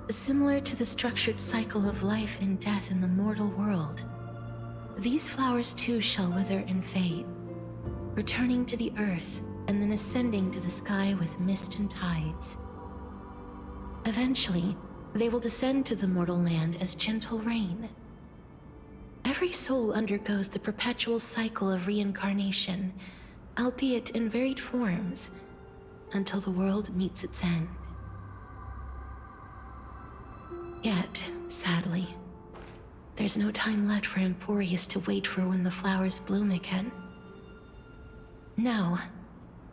Similar to the structured cycle of life and death in the mortal world, these flowers too shall wither and fade, returning to the earth and then ascending to the sky with mist and tides. Eventually, they will descend to the mortal land as gentle rain. Every soul undergoes the perpetual cycle of reincarnation, albeit in varied forms, until the world meets its end. Yet, sadly, there's no time left for Emporius to wait for when the flowers bloom again. Now,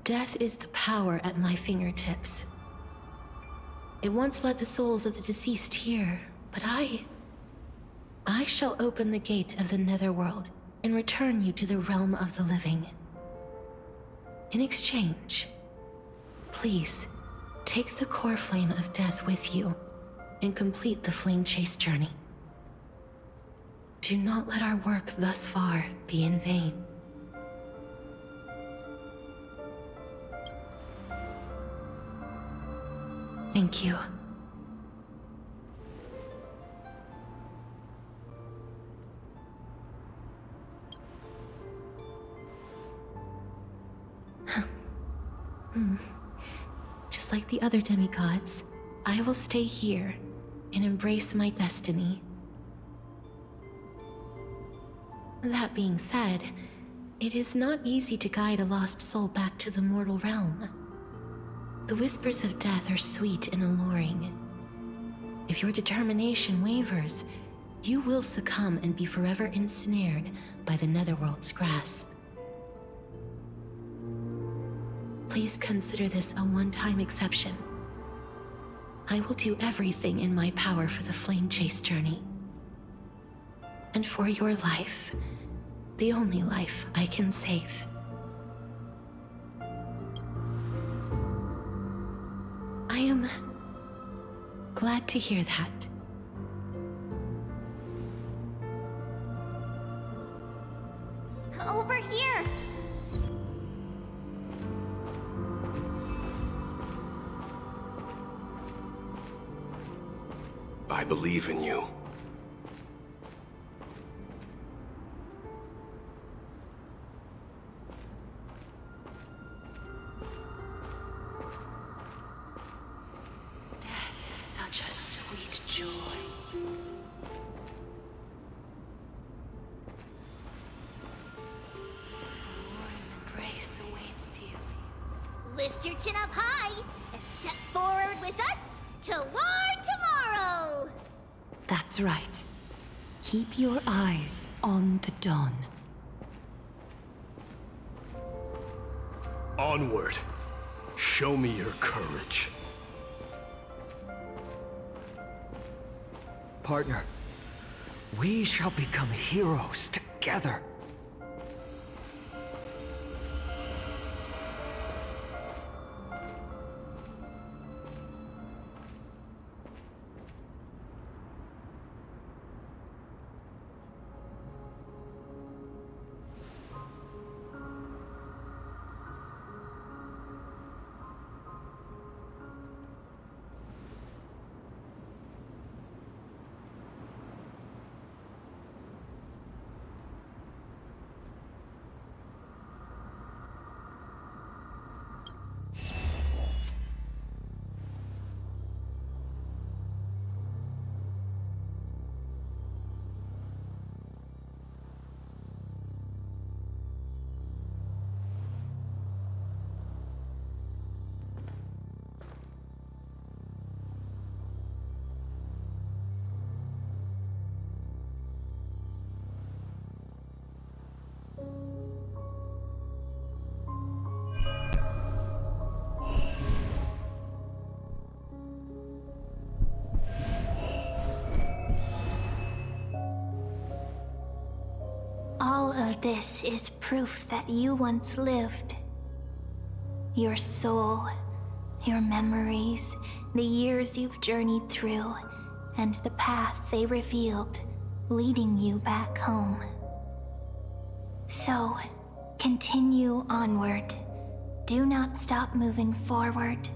death is the power at my fingertips. It once led the souls of the deceased here, but I shall open the gate of the Netherworld and return you to the realm of the living. In exchange, please, take the core flame of death with you and complete the flame chase journey. Do not let our work thus far be in vain. Thank you. Just like the other demigods, I will stay here and embrace my destiny. That being said, it is not easy to guide a lost soul back to the mortal realm. The whispers of death are sweet and alluring. If your determination wavers, you will succumb and be forever ensnared by the Netherworld's grasp. Please consider this a one-time exception. I will do everything in my power for the flame chase journey. And for your life, the only life I can save. I am glad to hear that. Over here! I believe in you. Death is such a sweet joy. Embrace awaits you. Lift your chin up high and step forward with us toward tomorrow! That's right. Keep your eyes on the dawn. Onward. Show me your courage. Partner, we shall become heroes together. All of this is proof that you once lived. Your soul, your memories, the years you've journeyed through, and the path they revealed, leading you back home. So, continue onward. Do not stop moving forward,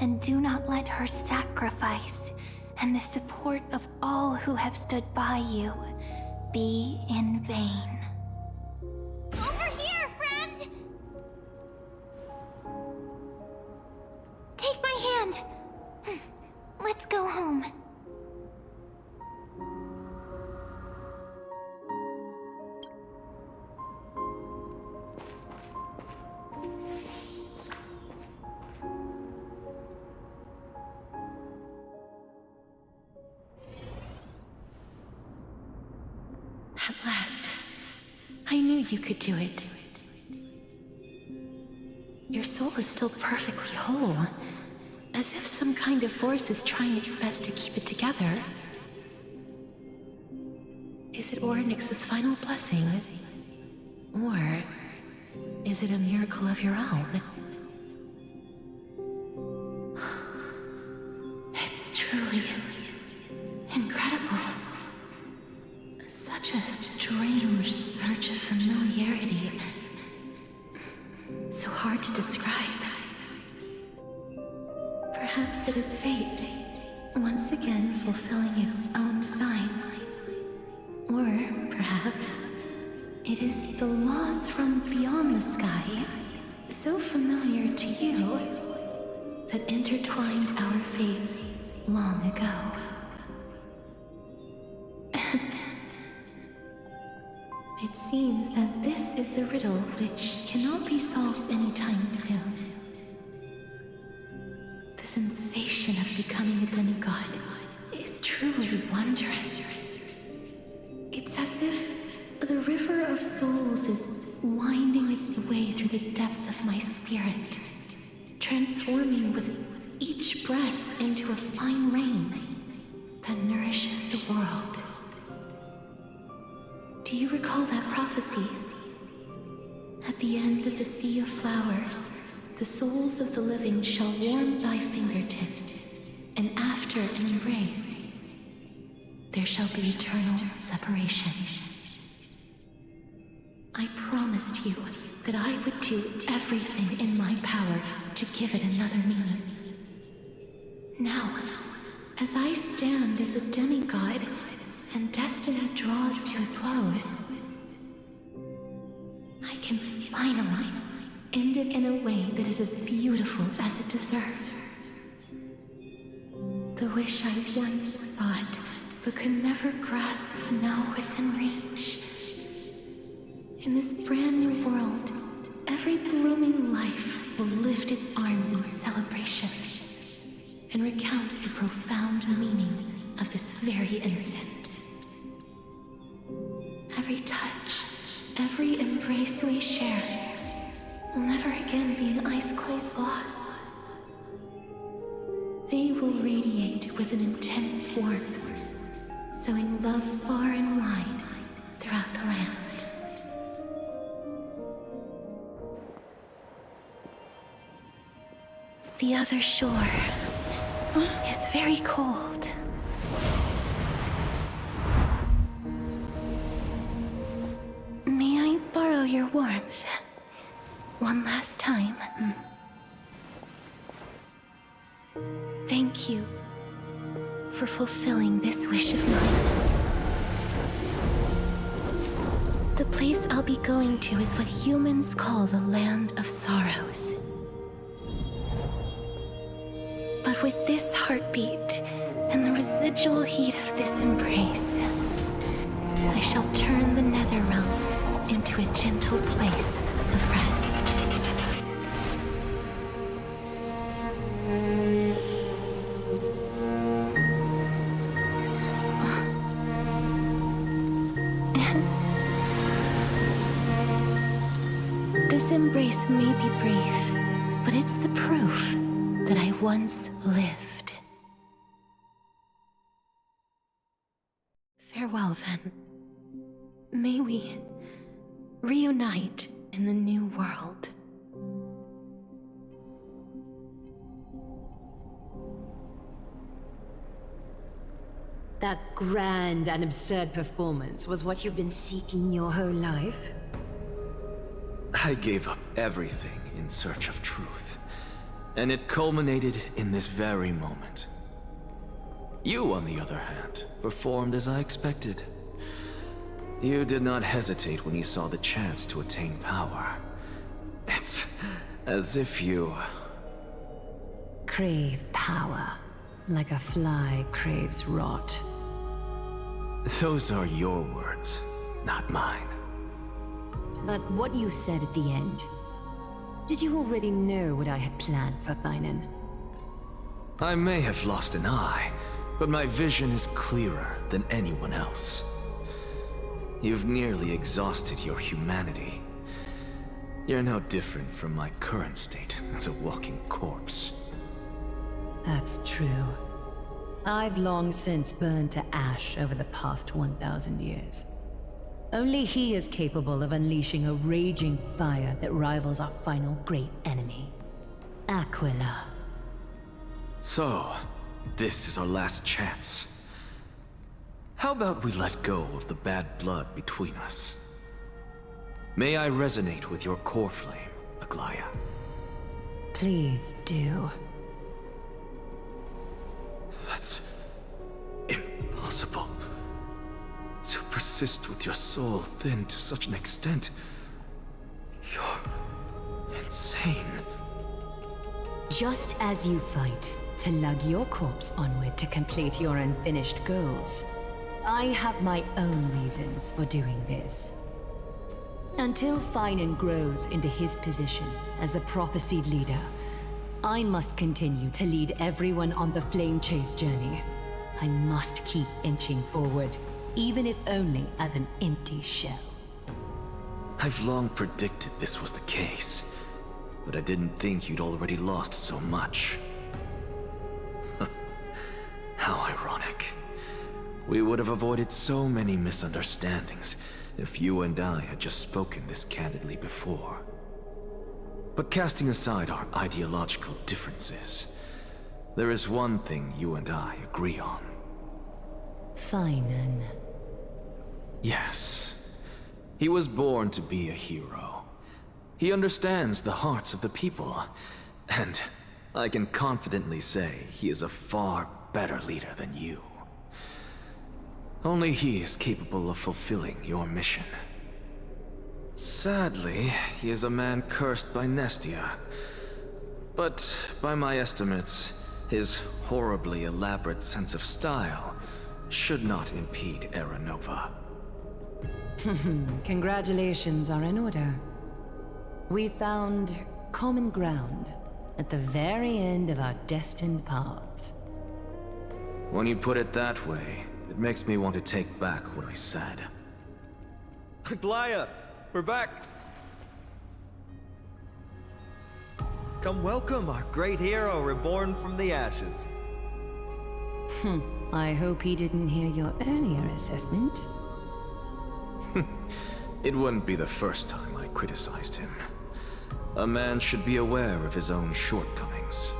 and do not let her sacrifice and the support of all who have stood by you be in vain. Over here, friend! Take my hand. Let's go home. At last, I knew you could do it. Your soul is still perfectly whole, as if some kind of force is trying its best to keep it together. Is it Ornyx's final blessing? Or is it a miracle of your own? It's truly incredible. Such a strange surge of familiarity. So hard to describe. Perhaps it is fate, once again fulfilling its own design. Or perhaps it is the laws from beyond the sky, so familiar to you, that intertwined our fates long ago. It seems that this is the riddle which cannot be solved anytime soon. The sensation of becoming a demigod is truly wondrous. It's as if the river of souls is winding its way through the depths of my spirit, transforming with each breath into a fine rain that nourishes the world. Do you recall that prophecy? At the end of the Sea of Flowers, the souls of the living shall warm thy fingertips, and after an embrace, there shall be eternal separation. I promised you that I would do everything in my power to give it another meaning. Now, as I stand as a demigod, and destiny draws to a close, I can finally end it in a way that is as beautiful as it deserves. The wish I once sought, but could never grasp, is now within reach. In this brand new world, every blooming life will lift its arms in celebration and recount the profound meaning of this very instant. Every touch, every embrace we share will never again be an ice-cold loss, They will radiate with an intense warmth, sowing love far and wide throughout the land. The other shore is very cold. May I borrow your warmth one last time? Thank you for fulfilling this wish of mine. The place I'll be going to is what humans call the Land of Sorrows. But with this heartbeat and the residual heat of this embrace, I shall turn the nether realm into a gentle place of rest. This embrace may be brief, but it's the proof that I once lived. Farewell, then. May we reunite in the new world. That grand and absurd performance was what you've been seeking your whole life? I gave up everything in search of truth, and it culminated in this very moment. You, on the other hand, performed as I expected. You did not hesitate when you saw the chance to attain power. It's as if you... Crave power, like a fly craves rot. Those are your words, not mine. But what you said at the end, did you already know what I had planned for Thainan? I may have lost an eye, but my vision is clearer than anyone else. You've nearly exhausted your humanity. You're no different from my current state as a walking corpse. That's true. I've long since burned to ash over the past 1,000 years. Only he is capable of unleashing a raging fire that rivals our final great enemy, Aquila. So, this is our last chance. How about we let go of the bad blood between us? May I resonate with your core flame, Aglaya? Please do. That's impossible. To persist with your soul thinned to such an extent. You're insane. Just as you fight to lug your corpse onward to complete your unfinished goals, I have my own reasons for doing this. Until Thainan grows into his position as the prophesied leader, I must continue to lead everyone on the flame chase journey. I must keep inching forward, even if only as an empty shell. I've long predicted this was the case, but I didn't think you'd already lost so much. How ironic. We would have avoided so many misunderstandings if you and I had just spoken this candidly before. But casting aside our ideological differences, there is one thing you and I agree on. Thainan. Yes. He was born to be a hero. He understands the hearts of the people, and I can confidently say he is a far better leader than you. Only he is capable of fulfilling your mission. Sadly, he is a man cursed by Nestia. But by my estimates, his horribly elaborate sense of style should not impede Era Nova. Congratulations are in order. We found common ground at the very end of our destined paths. When you put it that way, it makes me want to take back what I said. Aglaya, we're back! Come welcome our great hero reborn from the ashes. I hope he didn't hear your earlier assessment. It wouldn't be the first time I criticized him. A man should be aware of his own shortcomings.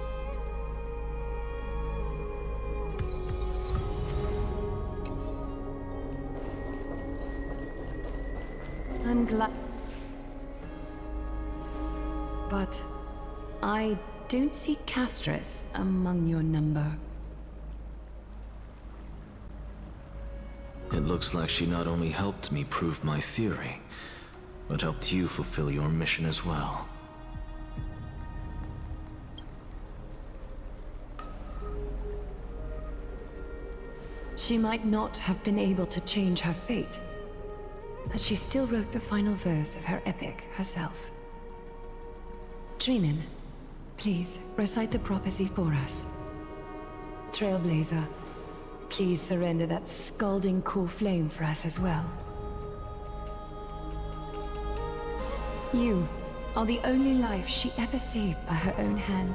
I'm glad. But I don't see Castris among your number. It looks like she not only helped me prove my theory, but helped you fulfill your mission as well. She might not have been able to change her fate, but she still wrote the final verse of her epic herself. Trinan, please recite the prophecy for us. Trailblazer, please surrender that scalding cool flame for us as well. You are the only life she ever saved by her own hand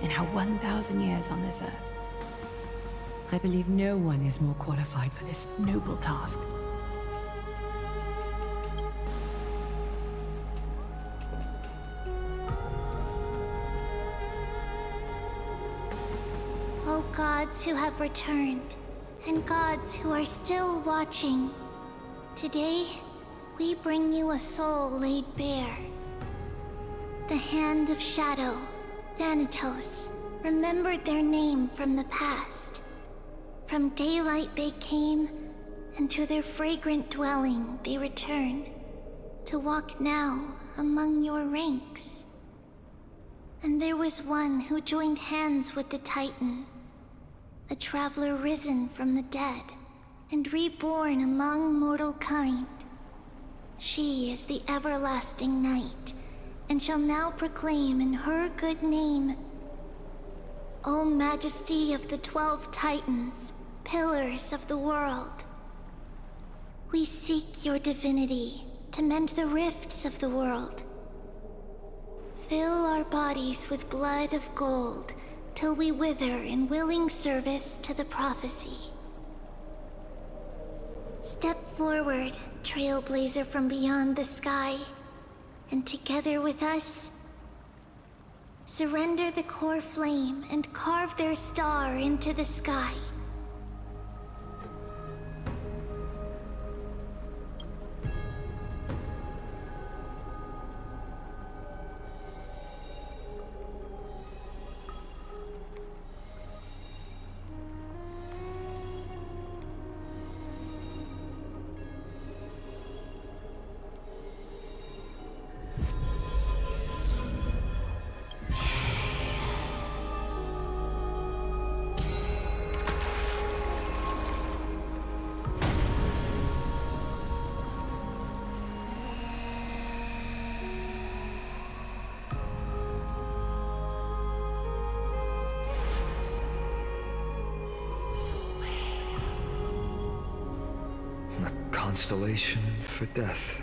in her 1,000 years on this earth. I believe no one is more qualified for this noble task. O gods who have returned, and gods who are still watching, today we bring you a soul laid bare. The Hand of Shadow, Thanatos, remembered their name from the past. From daylight they came, and to their fragrant dwelling they return, to walk now among your ranks. And there was one who joined hands with the Titan, a traveler risen from the dead, and reborn among mortal kind. She is the everlasting night, and shall now proclaim in her good name, O Majesty of the 12 Titans, pillars of the world. We seek your divinity to mend the rifts of the world. Fill our bodies with blood of gold, till we wither in willing service to the prophecy. Step forward, trailblazer from beyond the sky, and together with us, surrender the core flame and carve their star into the sky. Constellation for death.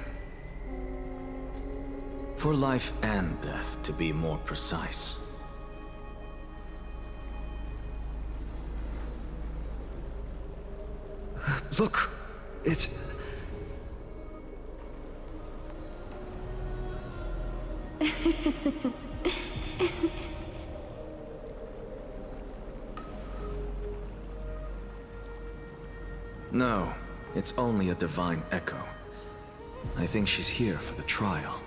For life and death, to be more precise. Look! It's... No, it's only a divine echo. I think she's here for the trial.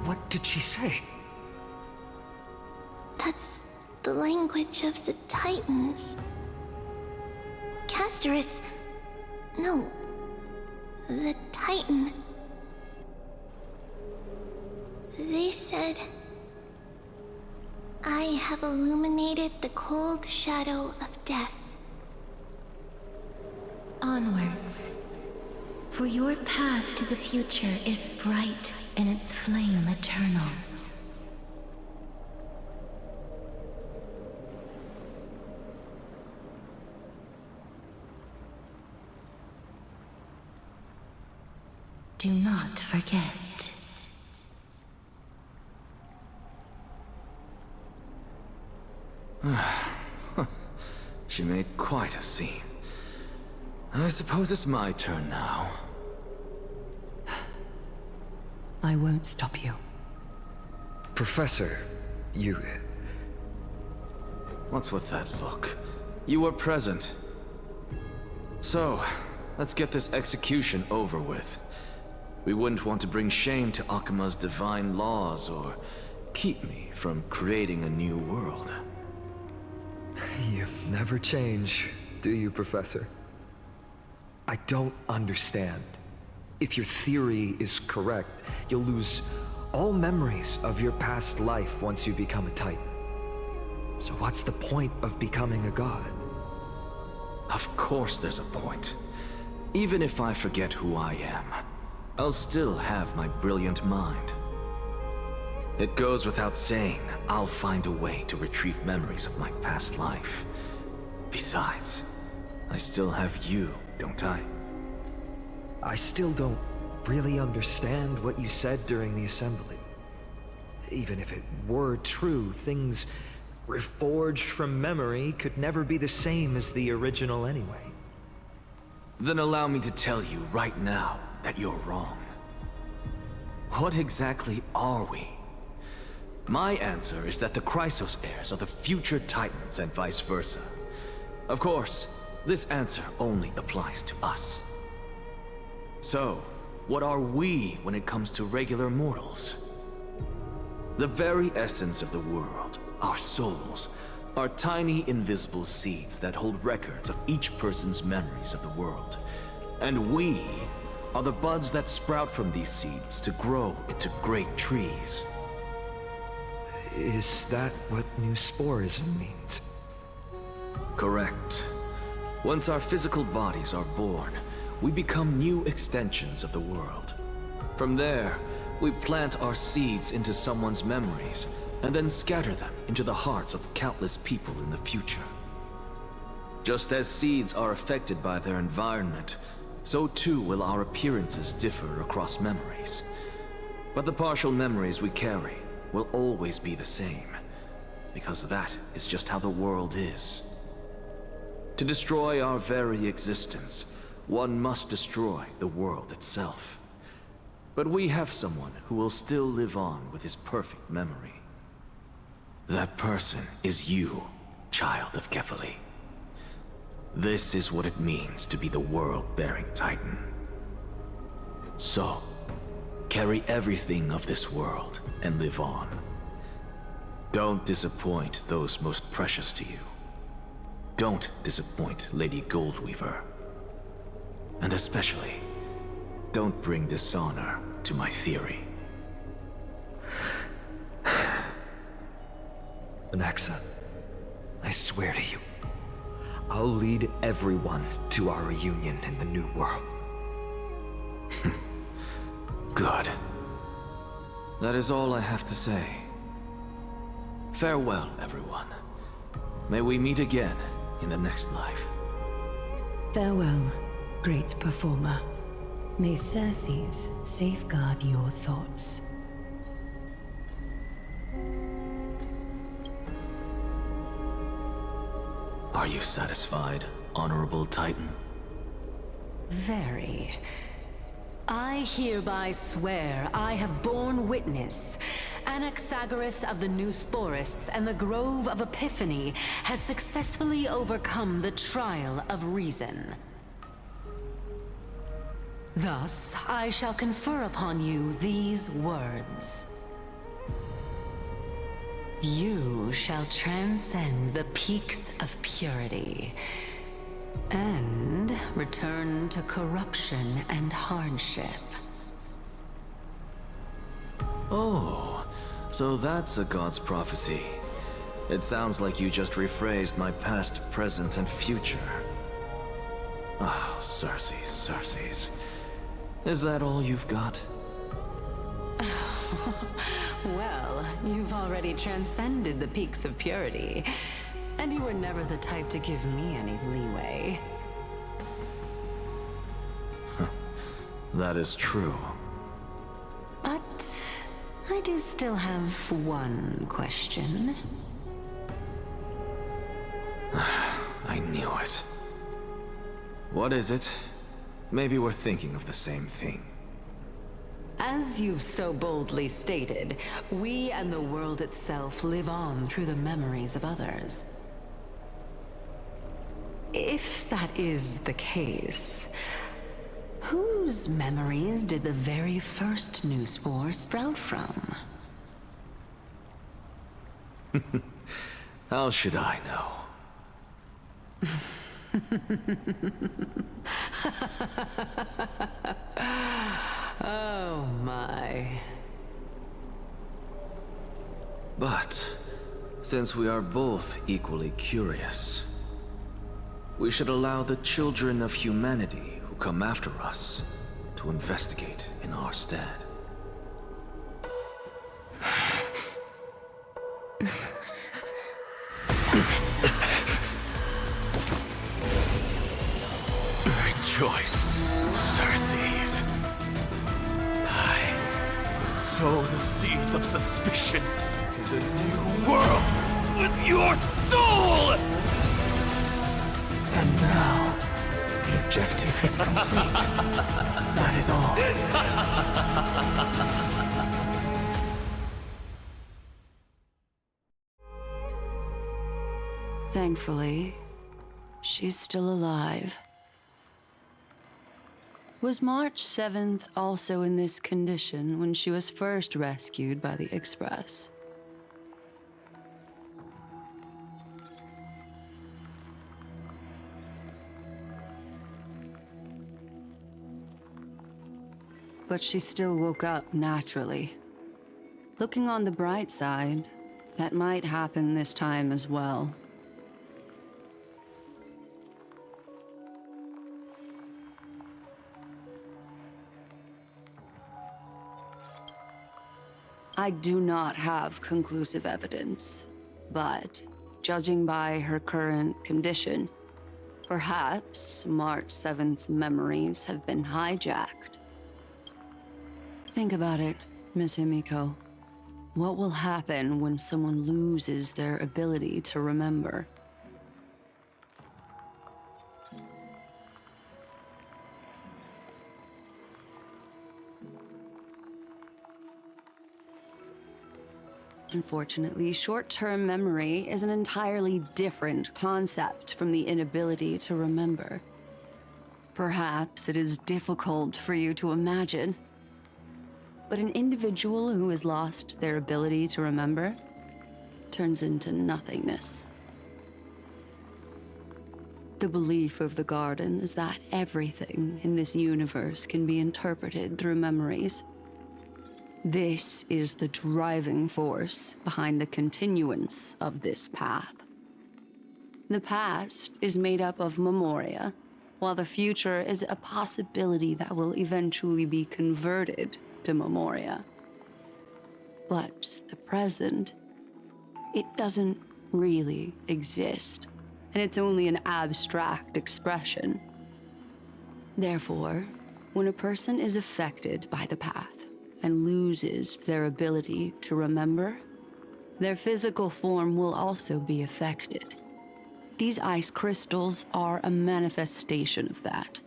What did she say? That's the language of the Titans. Casterus... No. The Titan... They said I have illuminated the cold shadow of death. Onwards. For your path to the future is bright and its flame eternal. Do not forget. She made quite a scene. I suppose it's my turn now. I won't stop you. Professor, you... What's with that look? You were present. So, let's get this execution over with. We wouldn't want to bring shame to Akima's divine laws or keep me from creating a new world. You never change, do you, Professor? I don't understand. If your theory is correct, you'll lose all memories of your past life once you become a Titan. So what's the point of becoming a god? Of course there's a point. Even if I forget who I am, I'll still have my brilliant mind. It goes without saying, I'll find a way to retrieve memories of my past life. Besides, I still have you, don't I? I still don't really understand what you said during the assembly. Even if it were true, things reforged from memory could never be the same as the original anyway. Then allow me to tell you right now that you're wrong. What exactly are we? My answer is that the Chrysos heirs are the future Titans and vice versa. Of course, this answer only applies to us. So, what are we when it comes to regular mortals? The very essence of the world, our souls, are tiny invisible seeds that hold records of each person's memories of the world. And we are the buds that sprout from these seeds to grow into great trees. Is that what new sporism means? Correct. Once our physical bodies are born, we become new extensions of the world. From there, we plant our seeds into someone's memories, and then scatter them into the hearts of countless people in the future. Just as seeds are affected by their environment, so too will our appearances differ across memories. But the partial memories we carry will always be the same, because that is just how the world is. To destroy our very existence, one must destroy the world itself. But we have someone who will still live on with his perfect memory. That person is you, child of Kefali. This is what it means to be the world-bearing Titan. So, carry everything of this world and live on. Don't disappoint those most precious to you. Don't disappoint Lady Goldweaver. And especially, don't bring dishonor to my theory. Anaxa, I swear to you, I'll lead everyone to our reunion in the new world. Good. That is all I have to say. Farewell, everyone. May we meet again in the next life. Farewell, great performer. May Circes safeguard your thoughts. Are you satisfied, Honorable Titan? Very. I hereby swear I have borne witness. Anaxagoras of the New Sporists and the Grove of Epiphany has successfully overcome the trial of reason. Thus, I shall confer upon you these words. You shall transcend the peaks of purity and return to corruption and hardship. Oh, so that's a god's prophecy. It sounds like you just rephrased my past, present, and future. Ah, Circes. Is that all you've got? Well, you've already transcended the peaks of purity, and you were never the type to give me any leeway. That is true. But I do still have one question. I knew it. What is it? Maybe we're thinking of the same thing. As you've so boldly stated, we and the world itself live on through the memories of others. If that is the case, whose memories did the very first new spore sprout from? How should I know? Oh my. But, since we are both equally curious, we should allow the children of humanity who come after us to investigate in our stead. Rejoice, Circes. I sow the seeds of suspicion in the new world with your soul! And now, the objective is complete. That is all. Thankfully, she's still alive. Was March 7th also in this condition when she was first rescued by the Express? But she still woke up naturally. Looking on the bright side, that might happen this time as well. I do not have conclusive evidence, but judging by her current condition, perhaps March 7th's memories have been hijacked. Think about it, Miss Himiko. What will happen when someone loses their ability to remember? Unfortunately, short-term memory is an entirely different concept from the inability to remember. Perhaps it is difficult for you to imagine, but an individual who has lost their ability to remember turns into nothingness. The belief of the Garden is that everything in this universe can be interpreted through memories. This is the driving force behind the continuance of this path. The past is made up of memoria, while the future is a possibility that will eventually be converted to memoria. But the present, it doesn't really exist, and it's only an abstract expression. Therefore, when a person is affected by the path, and loses their ability to remember, their physical form will also be affected. These ice crystals are a manifestation of that.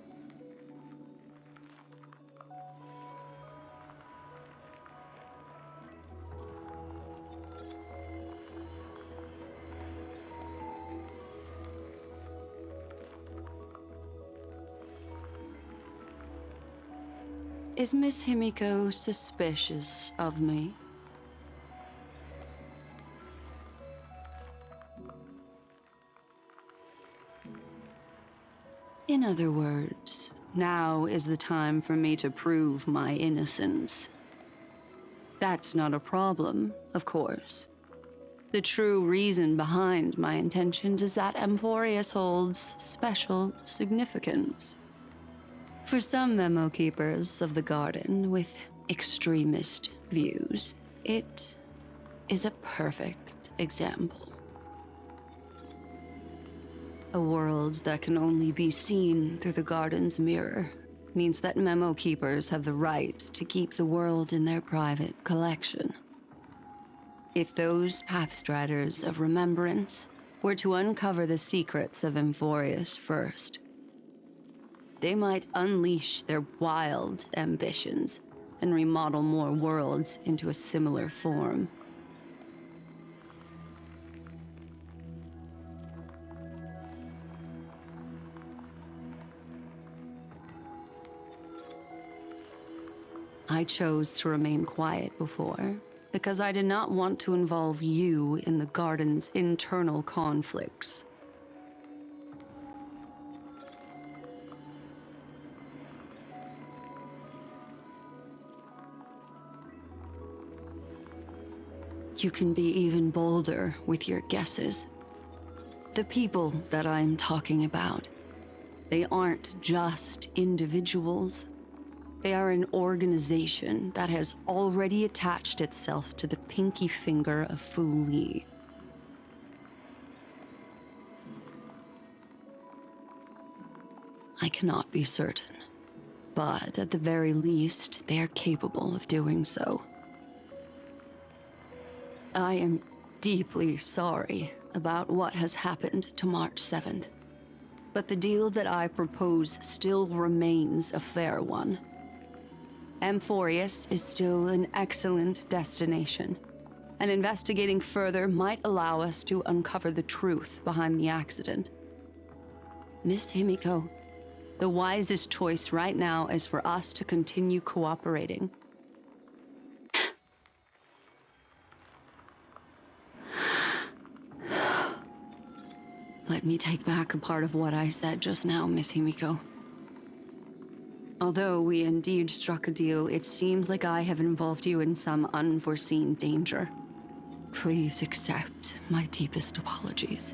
Is Miss Himiko suspicious of me? In other words, now is the time for me to prove my innocence. That's not a problem, of course. The true reason behind my intentions is that Amphorius holds special significance. For some memo keepers of the Garden with extremist views, it is a perfect example. A world that can only be seen through the Garden's mirror means that memo keepers have the right to keep the world in their private collection. If those Pathstriders of Remembrance were to uncover the secrets of Amphorius first, they might unleash their wild ambitions and remodel more worlds into a similar form. I chose to remain quiet before, because I did not want to involve you in the Garden's internal conflicts. You can be even bolder with your guesses. The people that I'm talking about, they aren't just individuals. They are an organization that has already attached itself to the pinky finger of Fu Li. I cannot be certain, but at the very least, they are capable of doing so. I am deeply sorry about what has happened to March 7th, but the deal that I propose still remains a fair one. Amphorius is still an excellent destination, and investigating further might allow us to uncover the truth behind the accident. Miss Himiko, the wisest choice right now is for us to continue cooperating. Let me take back a part of what I said just now, Miss Himiko. Although we indeed struck a deal, it seems like I have involved you in some unforeseen danger. Please accept my deepest apologies.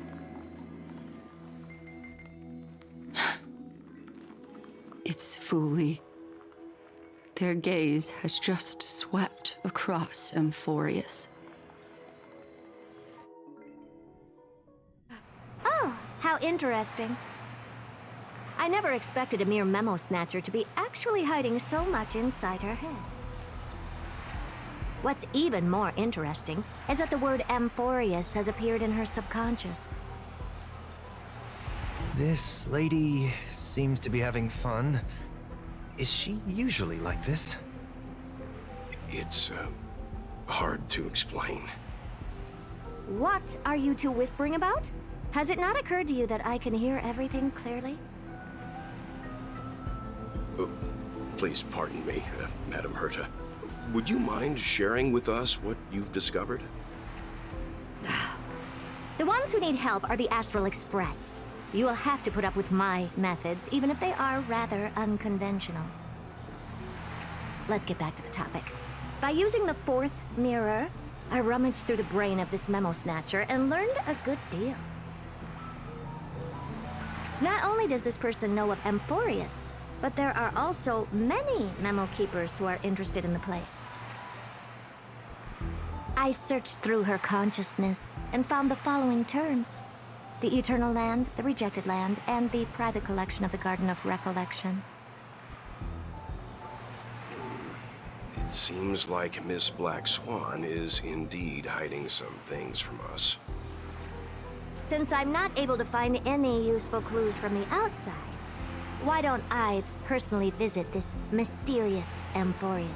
It's Fu Li. Their gaze has just swept across Amphorius. Oh, how interesting. I never expected a mere memo snatcher to be actually hiding so much inside her head. What's even more interesting is that the word Amphorius has appeared in her subconscious. This lady seems to be having fun. Is she usually like this? It's, hard to explain. What are you two whispering about? Has it not occurred to you that I can hear everything clearly? Please pardon me, Madam Herta. Would you mind sharing with us what you've discovered? The ones who need help are the Astral Express. You will have to put up with my methods, even if they are rather unconventional. Let's get back to the topic. By using the fourth mirror, I rummaged through the brain of this memo snatcher and learned a good deal. Not only does this person know of Amphorius, but there are also many memo keepers who are interested in the place. I searched through her consciousness and found the following terms: the Eternal Land, the Rejected Land, and the private collection of the Garden of Recollection. It seems like Miss Black Swan is indeed hiding some things from us. Since I'm not able to find any useful clues from the outside, why don't I personally visit this mysterious Amphorius?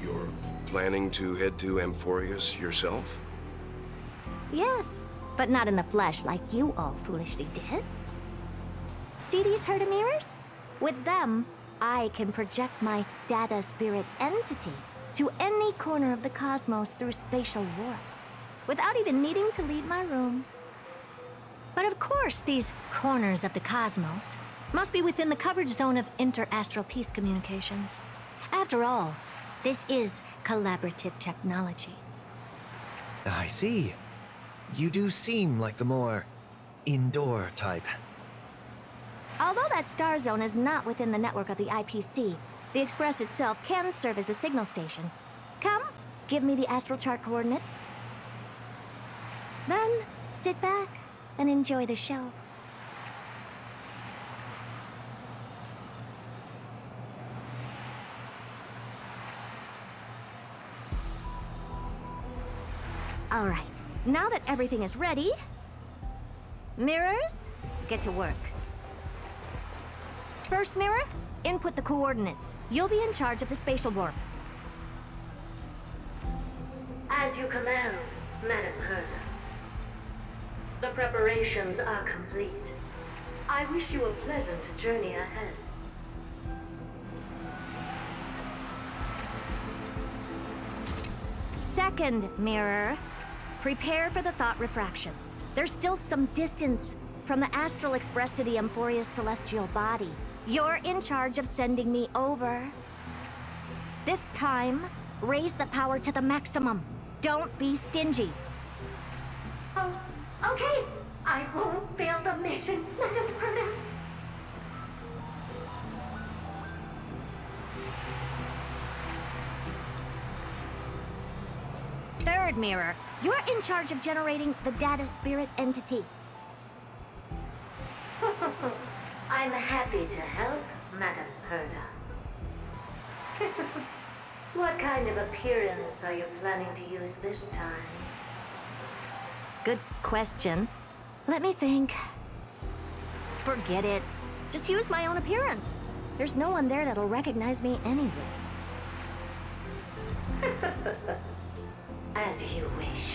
You're planning to head to Amphorius yourself? Yes, but not in the flesh like you all foolishly did. See these Herta mirrors? With them, I can project my data spirit entity to any corner of the cosmos through spatial warps, without even needing to leave my room. But of course, these corners of the cosmos must be within the coverage zone of inter-astral peace communications. After all, This is collaborative technology. I see. You do seem like the more indoor type. Although that star zone is not within the network of the IPC, the Express itself can serve as a signal station. Come, give me the astral chart coordinates. Then, sit back and enjoy the show. All right, now that everything is ready, mirrors, get to work. First mirror, input the coordinates. You'll be in charge of the spatial warp. As you command, Madam Herda. The preparations are complete. I wish you a pleasant journey ahead. Second mirror, prepare for the thought refraction. There's still some distance from the Astral Express to the Amphoria's celestial body. You're in charge of sending me over. This time, raise the power to the maximum. Don't be stingy. Oh, okay. I won't fail the mission, Madam Herda. Third mirror, you're in charge of generating the data spirit entity. I'm happy to help, Madam Herda. What kind of appearance are you planning to use this time? Good question. Let me think. Forget it. Just use my own appearance. There's no one there that'll recognize me anyway. As you wish.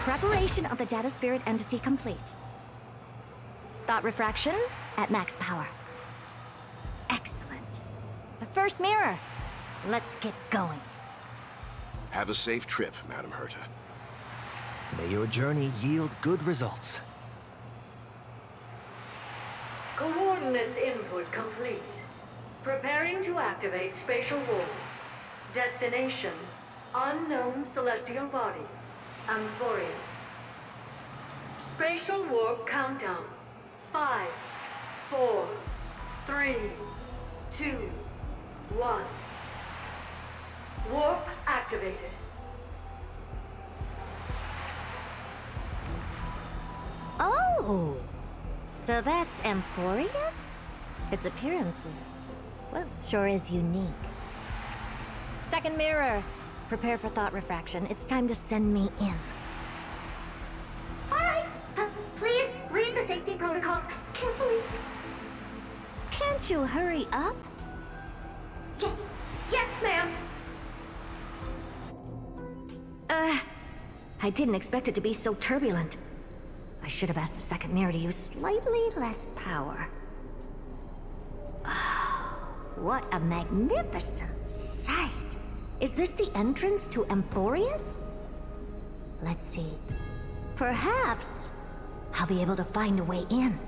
Preparation of the data spirit entity complete. Thought refraction at max power. Excellent. The first mirror. Let's get going. Have a safe trip, Madam Herta. May your journey yield good results. Coordinates input complete. Preparing to activate spatial warp. Destination, unknown celestial body. Amphorius. Spatial warp countdown. 5, 4, 3, 2, 1. Warp activated. Oh! So that's Amphorius? Its appearance is, well, sure is unique. Second mirror. Prepare for thought refraction. It's time to send me in. All right. Please read the safety protocols carefully. Can't you hurry up? Yes, ma'am. I didn't expect it to be so turbulent. I should have asked the second mirror to use slightly less power. Oh, what a magnificent sight! Is this the entrance to Amphorius? Let's see. Perhaps I'll be able to find a way in.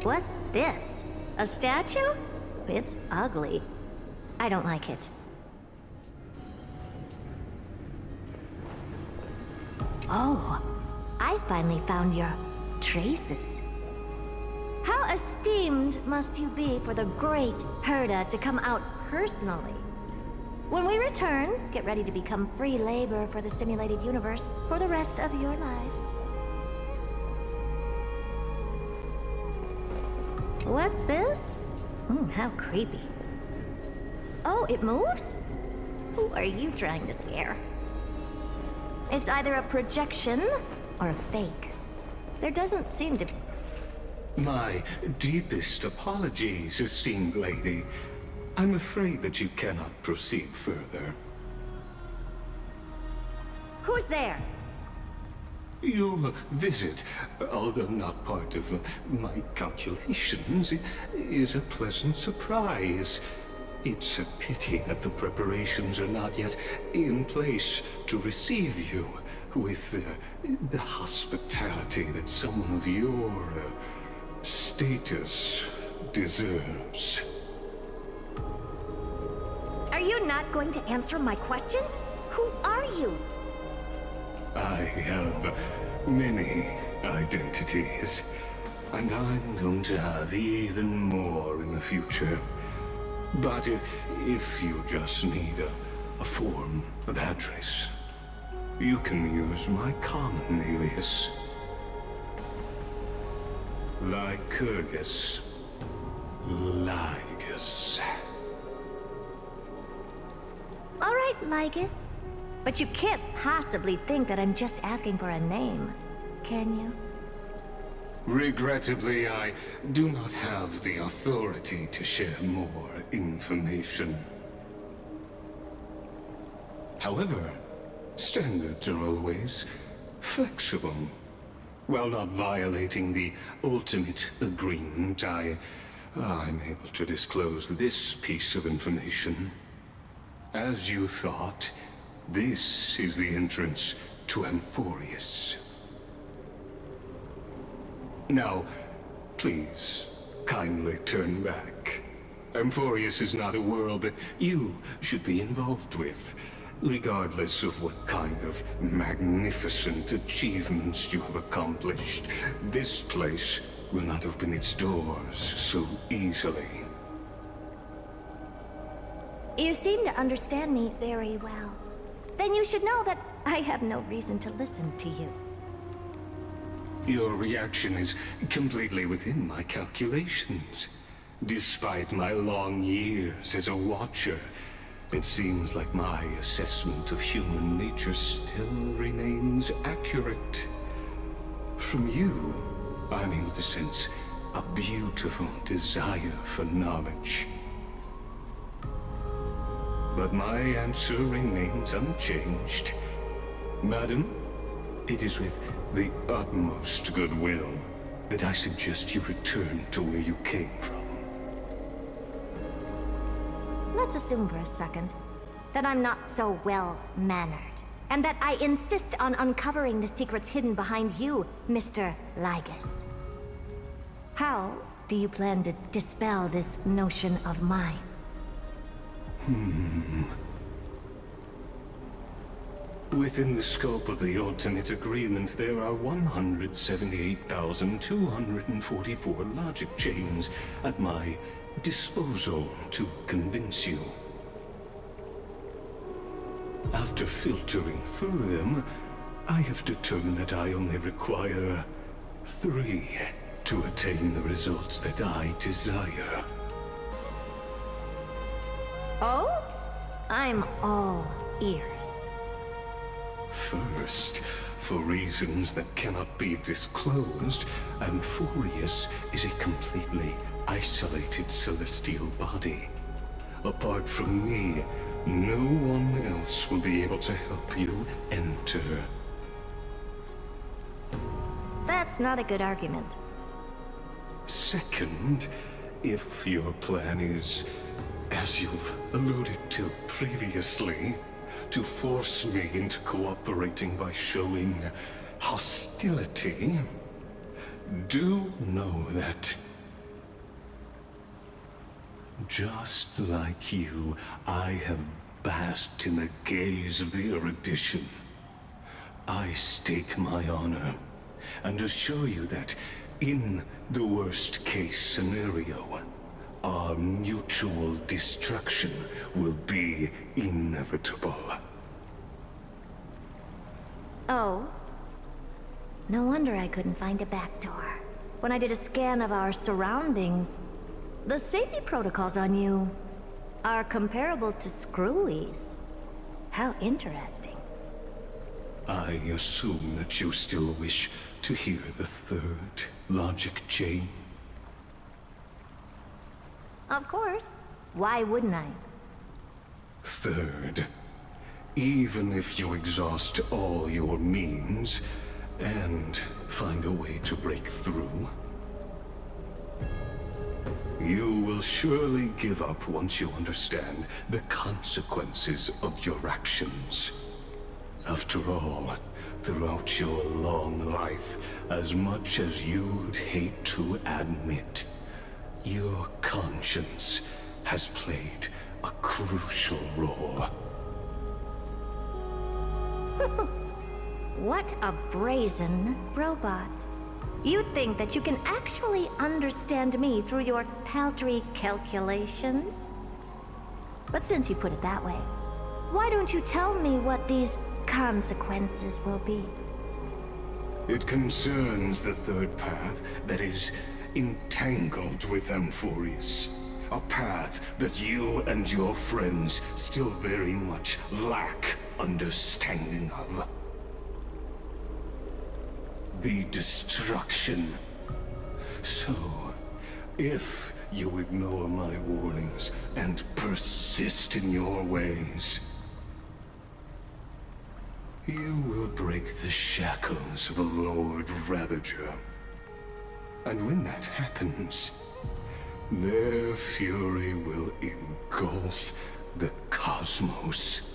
What's this? A statue? It's ugly. I don't like it. Oh, I finally found your traces. How esteemed must you be for the great Herda to come out personally? When we return, get ready to become free labor for the simulated universe for the rest of your lives. What's this? How creepy. Oh, it moves? Who are you trying to scare? It's either a projection or a fake. There doesn't seem to be... My deepest apologies, esteemed lady. I'm afraid that you cannot proceed further. Who's there? Your visit, although not part of my calculations, is a pleasant surprise. It's a pity that the preparations are not yet in place to receive you with the hospitality that someone of your status deserves. Are you not going to answer my question? Who are you? I have many identities, and I'm going to have even more in the future. But if you just need a form of address, you can use my common alias. Lycurgus. Lygus. All right, Lygus. But you can't possibly think that I'm just asking for a name, can you? Regrettably, I do not have the authority to share more information. However, standards are always flexible. While not violating the ultimate agreement, I'm able to disclose this piece of information. As you thought, this is the entrance to Amphorius. Now, please, kindly turn back. Amphorius is not a world that you should be involved with, regardless of what kind of magnificent achievements you have accomplished. This place will not open its doors so easily. You seem to understand me very well. Then you should know that I have no reason to listen to you. Your reaction is completely within my calculations. Despite my long years as a Watcher, it seems like my assessment of human nature still remains accurate. From you, I'm able to sense a beautiful desire for knowledge. But my answer remains unchanged. Madam, it is with the utmost goodwill that I suggest you return to where you came from. Let's assume for a second that I'm not so well-mannered, and that I insist on uncovering the secrets hidden behind you, Mr. Lygus. How do you plan to dispel this notion of mine? Within the scope of the ultimate agreement, there are 178,244 logic chains at my disposal to convince you. After filtering through them, I have determined that I only require 3 to attain the results that I desire. Oh? I'm all ears. First, for reasons that cannot be disclosed, Amphorius is a completely isolated celestial body. Apart from me, no one else will be able to help you enter. That's not a good argument. Second, if your plan is, as you've alluded to previously, to force me into cooperating by showing hostility, do know that, just like you, I have basked in the gaze of the erudition. I stake my honor and assure you that, in the worst-case scenario, our mutual destruction will be inevitable. Oh? No wonder I couldn't find a back door. When I did a scan of our surroundings, the safety protocols on you are comparable to Screwy's. How interesting. I assume that you still wish to hear the third logic chain? Of course. Why wouldn't I? Third, even if you exhaust all your means, and find a way to break through? You will surely give up once you understand the consequences of your actions. After all, throughout your long life, as much as you'd hate to admit, your conscience has played a crucial role. What a brazen robot. You think that you can actually understand me through your paltry calculations? But since you put it that way, why don't you tell me what these consequences will be? It concerns the third path that is entangled with Amphorius. A path that you and your friends still very much lack understanding of. The destruction. So, if you ignore my warnings and persist in your ways, you will break the shackles of a Lord Ravager. And when that happens, their fury will engulf the cosmos.